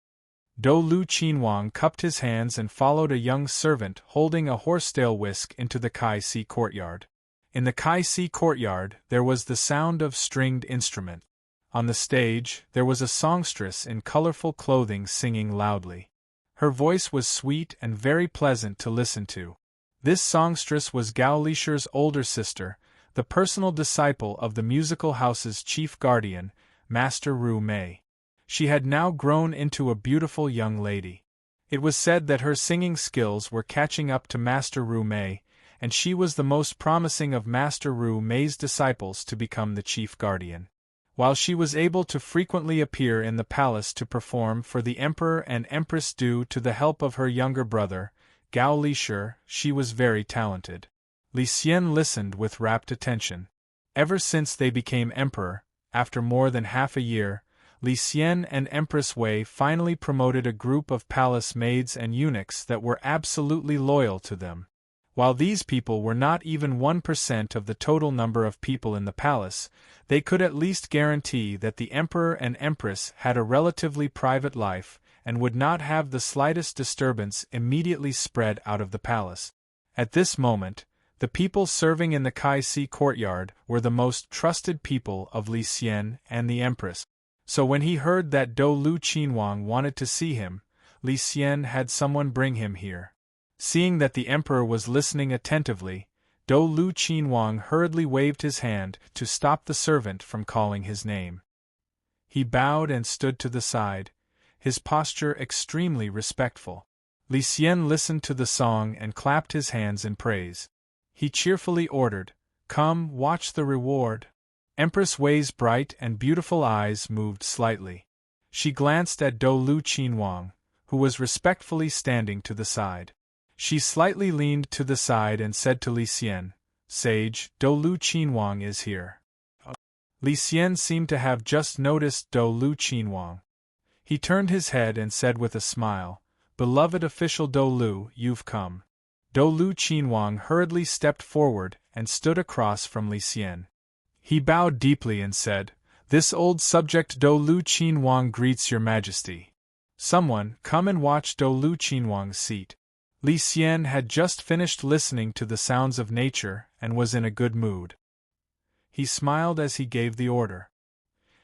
Dou Lu Qinhuang cupped his hands and followed a young servant holding a horsetail whisk into the Kai-Si courtyard. In the Kai-Si courtyard there was the sound of stringed instrument. On the stage there was a songstress in colorful clothing singing loudly. Her voice was sweet and very pleasant to listen to. This songstress was Gao Lisher's older sister, the personal disciple of the musical house's chief guardian, Master Ru Mei. She had now grown into a beautiful young lady. It was said that her singing skills were catching up to Master Ru Mei, and she was the most promising of Master Ru Mei's disciples to become the chief guardian. While she was able to frequently appear in the palace to perform for the Emperor and Empress due to the help of her younger brother, Gao Lisher, she was very talented. Li Xian listened with rapt attention. Ever since they became emperor, after more than half a year, Li Xian and Empress Wei finally promoted a group of palace maids and eunuchs that were absolutely loyal to them. While these people were not even 1% of the total number of people in the palace, they could at least guarantee that the Emperor and Empress had a relatively private life, and would not have the slightest disturbance immediately spread out of the palace. At this moment, the people serving in the Kai-Si courtyard were the most trusted people of Li Xian and the Empress. So when he heard that Dou Lu Qinhuang wanted to see him, Li Xian had someone bring him here. Seeing that the Emperor was listening attentively, Dou Lu Qinhuang hurriedly waved his hand to stop the servant from calling his name. He bowed and stood to the side, his posture extremely respectful. Li Xian listened to the song and clapped his hands in praise. He cheerfully ordered, "Come, watch the reward." Empress Wei's bright and beautiful eyes moved slightly. She glanced at Dou Lu Qinhuang, who was respectfully standing to the side. She slightly leaned to the side and said to Li Xian, "Sage, Dou Lu Qinhuang is here." Li Xian seemed to have just noticed Dou Lu Qinhuang. He turned his head and said with a smile, "Beloved official Dou Lu, you've come." Dou Lu Qinhuang hurriedly stepped forward and stood across from Li Xian. He bowed deeply and said, "This old subject Dou Lu Qinhuang greets your majesty. Someone, come and watch Dou Lu Qinhuang's seat." Li Xian had just finished listening to the sounds of nature and was in a good mood. He smiled as he gave the order.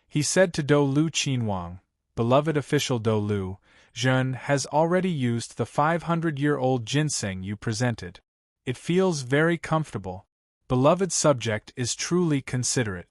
He said to Dou Lu Qinhuang, "Beloved official Dou Lu, Zhen has already used the 500-year-old ginseng you presented. It feels very comfortable. Beloved subject is truly considerate."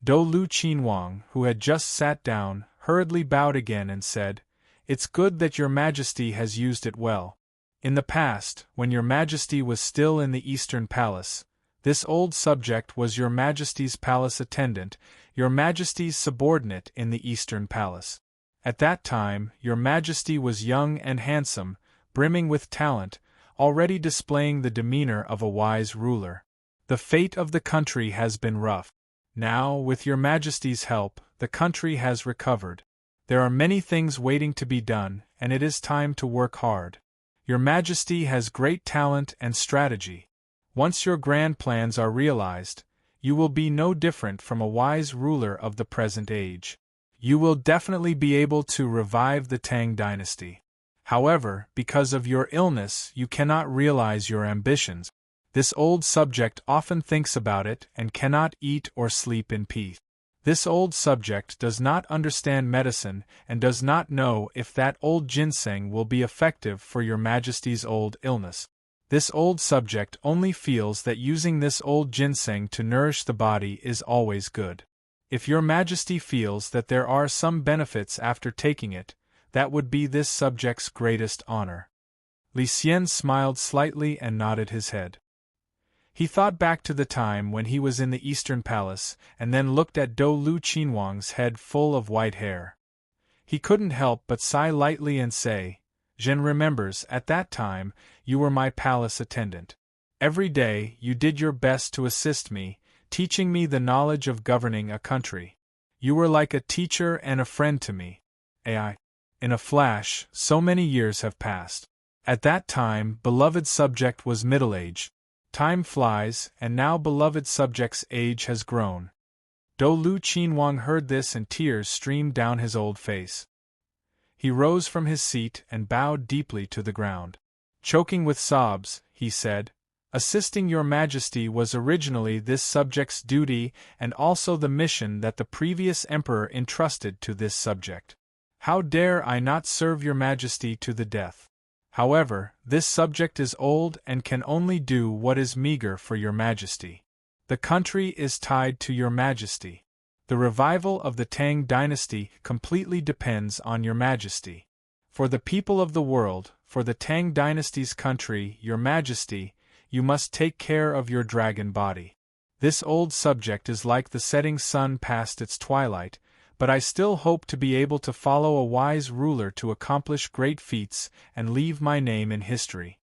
Dou Lu Qinhuang, who had just sat down, hurriedly bowed again and said, "It's good that your majesty has used it well. In the past, when your majesty was still in the Eastern Palace, this old subject was your majesty's palace attendant, your majesty's subordinate in the Eastern Palace. At that time, your majesty was young and handsome, brimming with talent, already displaying the demeanor of a wise ruler. The fate of the country has been rough. Now, with your majesty's help, the country has recovered. There are many things waiting to be done, and it is time to work hard. Your majesty has great talent and strategy. Once your grand plans are realized, you will be no different from a wise ruler of the present age. You will definitely be able to revive the Tang dynasty. However, because of your illness, you cannot realize your ambitions. This old subject often thinks about it and cannot eat or sleep in peace. This old subject does not understand medicine and does not know if that old ginseng will be effective for your majesty's old illness. This old subject only feels that using this old ginseng to nourish the body is always good. If your Majesty feels that there are some benefits after taking it, that would be this subject's greatest honor. Li Xian smiled slightly and nodded his head. He thought back to the time when he was in the Eastern Palace, and then looked at Dou Lu Qinhuang's head full of white hair. He couldn't help but sigh lightly and say, "Zhen remembers, at that time, you were my palace attendant. Every day you did your best to assist me, teaching me the knowledge of governing a country. You were like a teacher and a friend to me. Ai." In a flash, so many years have passed. At that time, beloved subject was middle-aged. Time flies, and now beloved subject's age has grown. Dou Lu Qinhuang heard this and tears streamed down his old face. He rose from his seat and bowed deeply to the ground. Choking with sobs, he said, "Assisting your Majesty was originally this subject's duty and also the mission that the previous emperor entrusted to this subject. How dare I not serve your Majesty to the death? However, this subject is old and can only do what is meager for your Majesty. The country is tied to your Majesty. The revival of the Tang dynasty completely depends on your Majesty. For the people of the world, for the Tang dynasty's country, your Majesty, you must take care of your dragon body. This old subject is like the setting sun past its twilight, but I still hope to be able to follow a wise ruler to accomplish great feats and leave my name in history."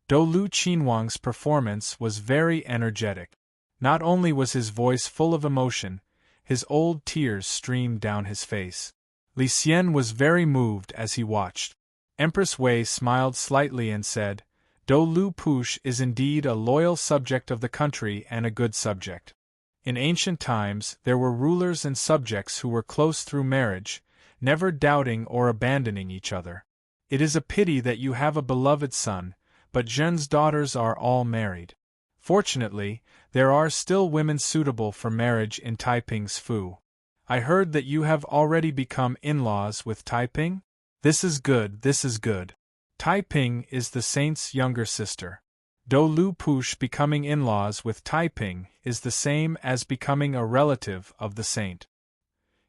Dou Lu Qinhuang's performance was very energetic. Not only was his voice full of emotion, his old tears streamed down his face. Li Xian was very moved as he watched. Empress Wei smiled slightly and said, "Dou Lu Push is indeed a loyal subject of the country and a good subject. In ancient times, there were rulers and subjects who were close through marriage, never doubting or abandoning each other. It is a pity that you have a beloved son, but Zhen's daughters are all married. Fortunately, there are still women suitable for marriage in Taiping's Fu. I heard that you have already become in-laws with Taiping? This is good, this is good. Taiping is the saint's younger sister. Dou Lu Push becoming in-laws with Taiping is the same as becoming a relative of the saint."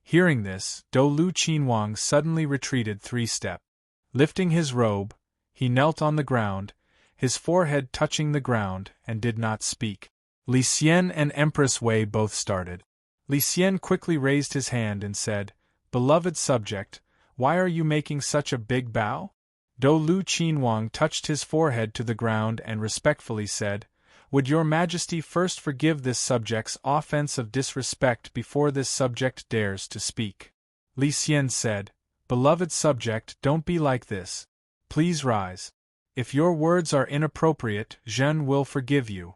Hearing this, Dou Lu Qinhuang suddenly retreated 3 steps. Lifting his robe, he knelt on the ground, his forehead touching the ground, and did not speak. Li Xian and Empress Wei both started. Li Xian quickly raised his hand and said, "Beloved subject, why are you making such a big bow?" Dou Lu Qinhuang touched his forehead to the ground and respectfully said, "Would your Majesty first forgive this subject's offense of disrespect before this subject dares to speak?" Li Xian said, "Beloved subject, don't be like this. Please rise. If your words are inappropriate, Zhen will forgive you."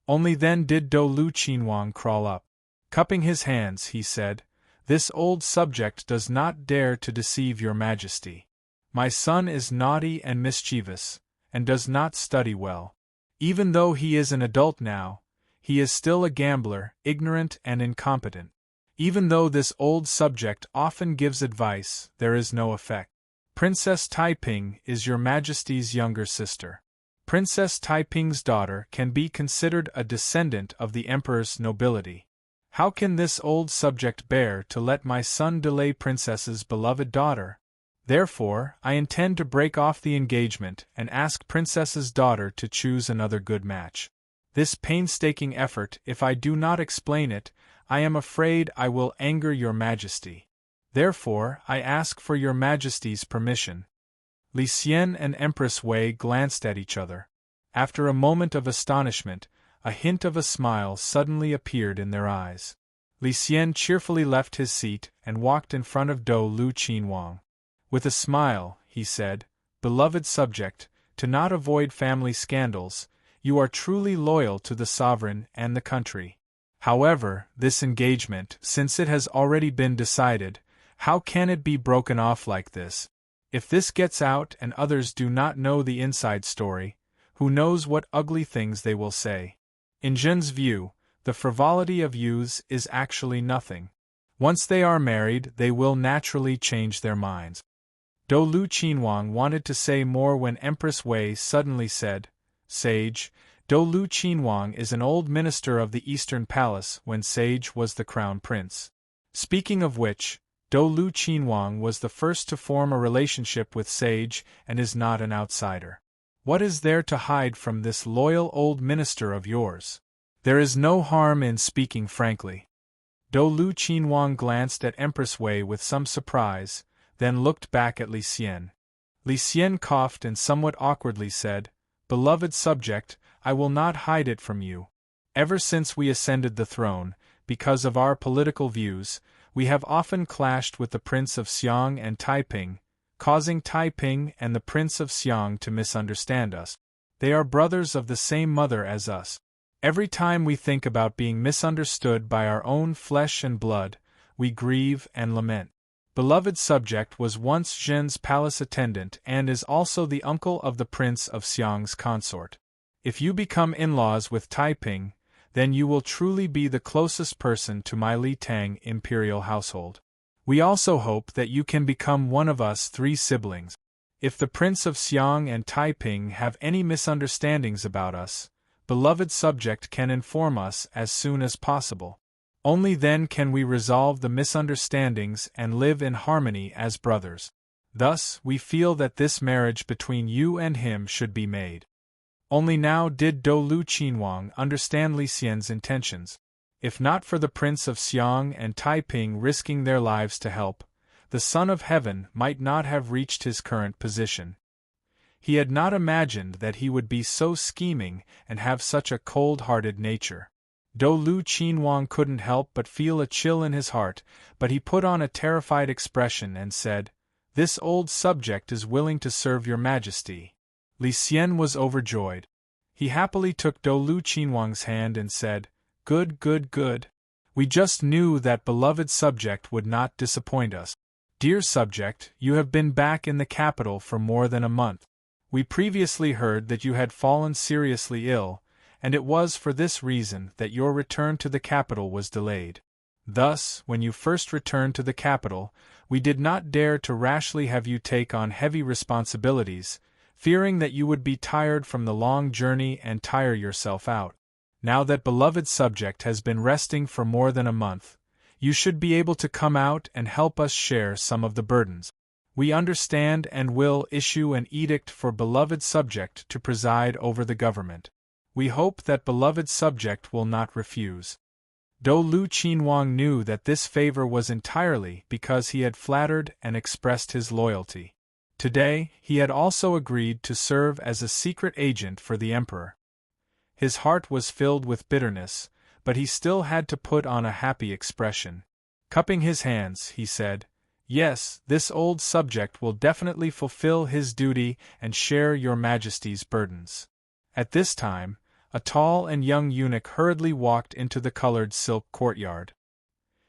Only then did Dou Lu Qinhuang crawl up. Cupping his hands, he said, "This old subject does not dare to deceive your Majesty. My son is naughty and mischievous, and does not study well. Even though he is an adult now, he is still a gambler, ignorant and incompetent. Even though this old subject often gives advice, there is no effect. Princess Taiping is your Majesty's younger sister. Princess Taiping's daughter can be considered a descendant of the emperor's nobility. How can this old subject bear to let my son delay Princess's beloved daughter? Therefore, I intend to break off the engagement and ask Princess's daughter to choose another good match. This painstaking effort, if I do not explain it, I am afraid I will anger your Majesty. Therefore, I ask for your Majesty's permission." Li Xian and Empress Wei glanced at each other. After a moment of astonishment, a hint of a smile suddenly appeared in their eyes. Li Xian cheerfully left his seat and walked in front of Dou Lu Qinhuang. With a smile, he said, "Beloved subject, to not avoid family scandals, you are truly loyal to the sovereign and the country. However, this engagement, since it has already been decided, how can it be broken off like this? If this gets out and others do not know the inside story, who knows what ugly things they will say? In Zhen's view, the frivolity of youths is actually nothing. Once they are married, they will naturally change their minds." Dou Lu Qinhuang wanted to say more when Empress Wei suddenly said, Sage, Dou Lu Qinhuang is an old minister of the Eastern Palace when Sage was the crown prince. Speaking of which, Dou Lu Qinhuang was the first to form a relationship with Sage and is not an outsider. What is there to hide from this loyal old minister of yours? There is no harm in speaking frankly. Dou Lu Qinhuang glanced at Empress Wei with some surprise, then looked back at Li Xian. Li Xian coughed and somewhat awkwardly said, "Beloved subject, I will not hide it from you. Ever since we ascended the throne, because of our political views, we have often clashed with the Prince of Xiang and Taiping, causing Taiping and the Prince of Xiang to misunderstand us. They are brothers of the same mother as us. Every time we think about being misunderstood by our own flesh and blood, we grieve and lament. Beloved subject was once Zhen's palace attendant and is also the uncle of the Prince of Xiang's consort. If you become in-laws with Taiping, then you will truly be the closest person to my Li Tang imperial household. We also hope that you can become one of us 3 siblings. If the Prince of Xiang and Taiping have any misunderstandings about us, beloved subject can inform us as soon as possible. Only then can we resolve the misunderstandings and live in harmony as brothers. Thus, we feel that this marriage between you and him should be made." Only now did Dou Lu Qinhuang understand Li Xian's intentions. If not for the Prince of Xiang and Taiping risking their lives to help, the Son of Heaven might not have reached his current position. He had not imagined that he would be so scheming and have such a cold-hearted nature. Dou Lu Qinhuang couldn't help but feel a chill in his heart, but he put on a terrified expression and said, "This old subject is willing to serve your majesty." Li Xian was overjoyed. He happily took Dou Lu Qinhuang's hand and said, "Good, good, good. We just knew that beloved subject would not disappoint us. Dear subject, you have been back in the capital for more than a month. We previously heard that you had fallen seriously ill, and it was for this reason that your return to the capital was delayed. Thus, when you first returned to the capital, we did not dare to rashly have you take on heavy responsibilities, fearing that you would be tired from the long journey and tire yourself out. Now that beloved subject has been resting for more than a month, you should be able to come out and help us share some of the burdens. We understand and will issue an edict for beloved subject to preside over the government. We hope that beloved subject will not refuse." Dou Lu Qinhuang knew that this favor was entirely because he had flattered and expressed his loyalty. Today, he had also agreed to serve as a secret agent for the emperor. His heart was filled with bitterness, but he still had to put on a happy expression. Cupping his hands, he said, "Yes, this old subject will definitely fulfill his duty and share your majesty's burdens." At this time, a tall and young eunuch hurriedly walked into the colored silk courtyard.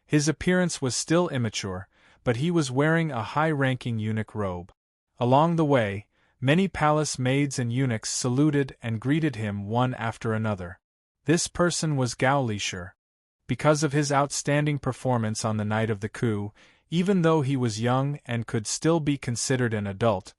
His appearance was still immature, but he was wearing a high-ranking eunuch robe. Along the way, many palace maids and eunuchs saluted and greeted him one after another. This person was Gao Lisher. Because of his outstanding performance on the night of the coup, even though he was young and could still be considered an adult,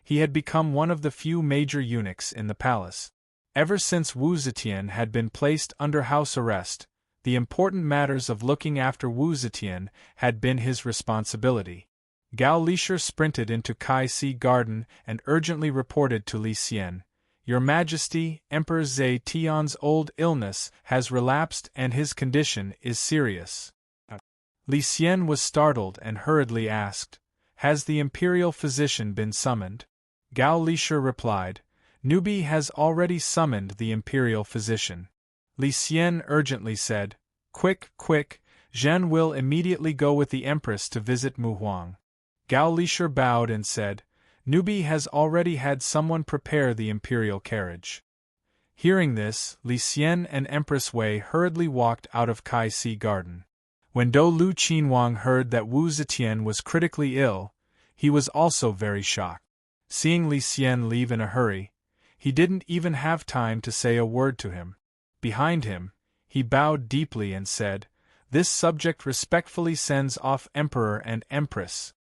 he had become one of the few major eunuchs in the palace. Ever since Wu Zetian had been placed under house arrest, the important matters of looking after Wu Zetian had been his responsibility. Gao Lisher sprinted into Kai Si Garden and urgently reported to Li Xian, "Your Majesty, Emperor Zetian's old illness has relapsed and his condition is serious." Li Xian was startled and hurriedly asked, "Has the imperial physician been summoned?" Gao Lisher replied, "Nubi has already summoned the imperial physician." Li Xian urgently said, "Quick, quick, Zhen will immediately go with the empress to visit Mu Huang." Gao Lisher bowed and said, "Nubi has already had someone prepare the imperial carriage." Hearing this, Li Xian and Empress Wei hurriedly walked out of Kai Si Garden. When Dou Lu Qinhuang heard that Wu Zetian was critically ill, he was also very shocked. Seeing Li Xian leave in a hurry, he didn't even have time to say a word to him. Behind him, he bowed deeply and said, "This subject respectfully sends off Emperor and Empress.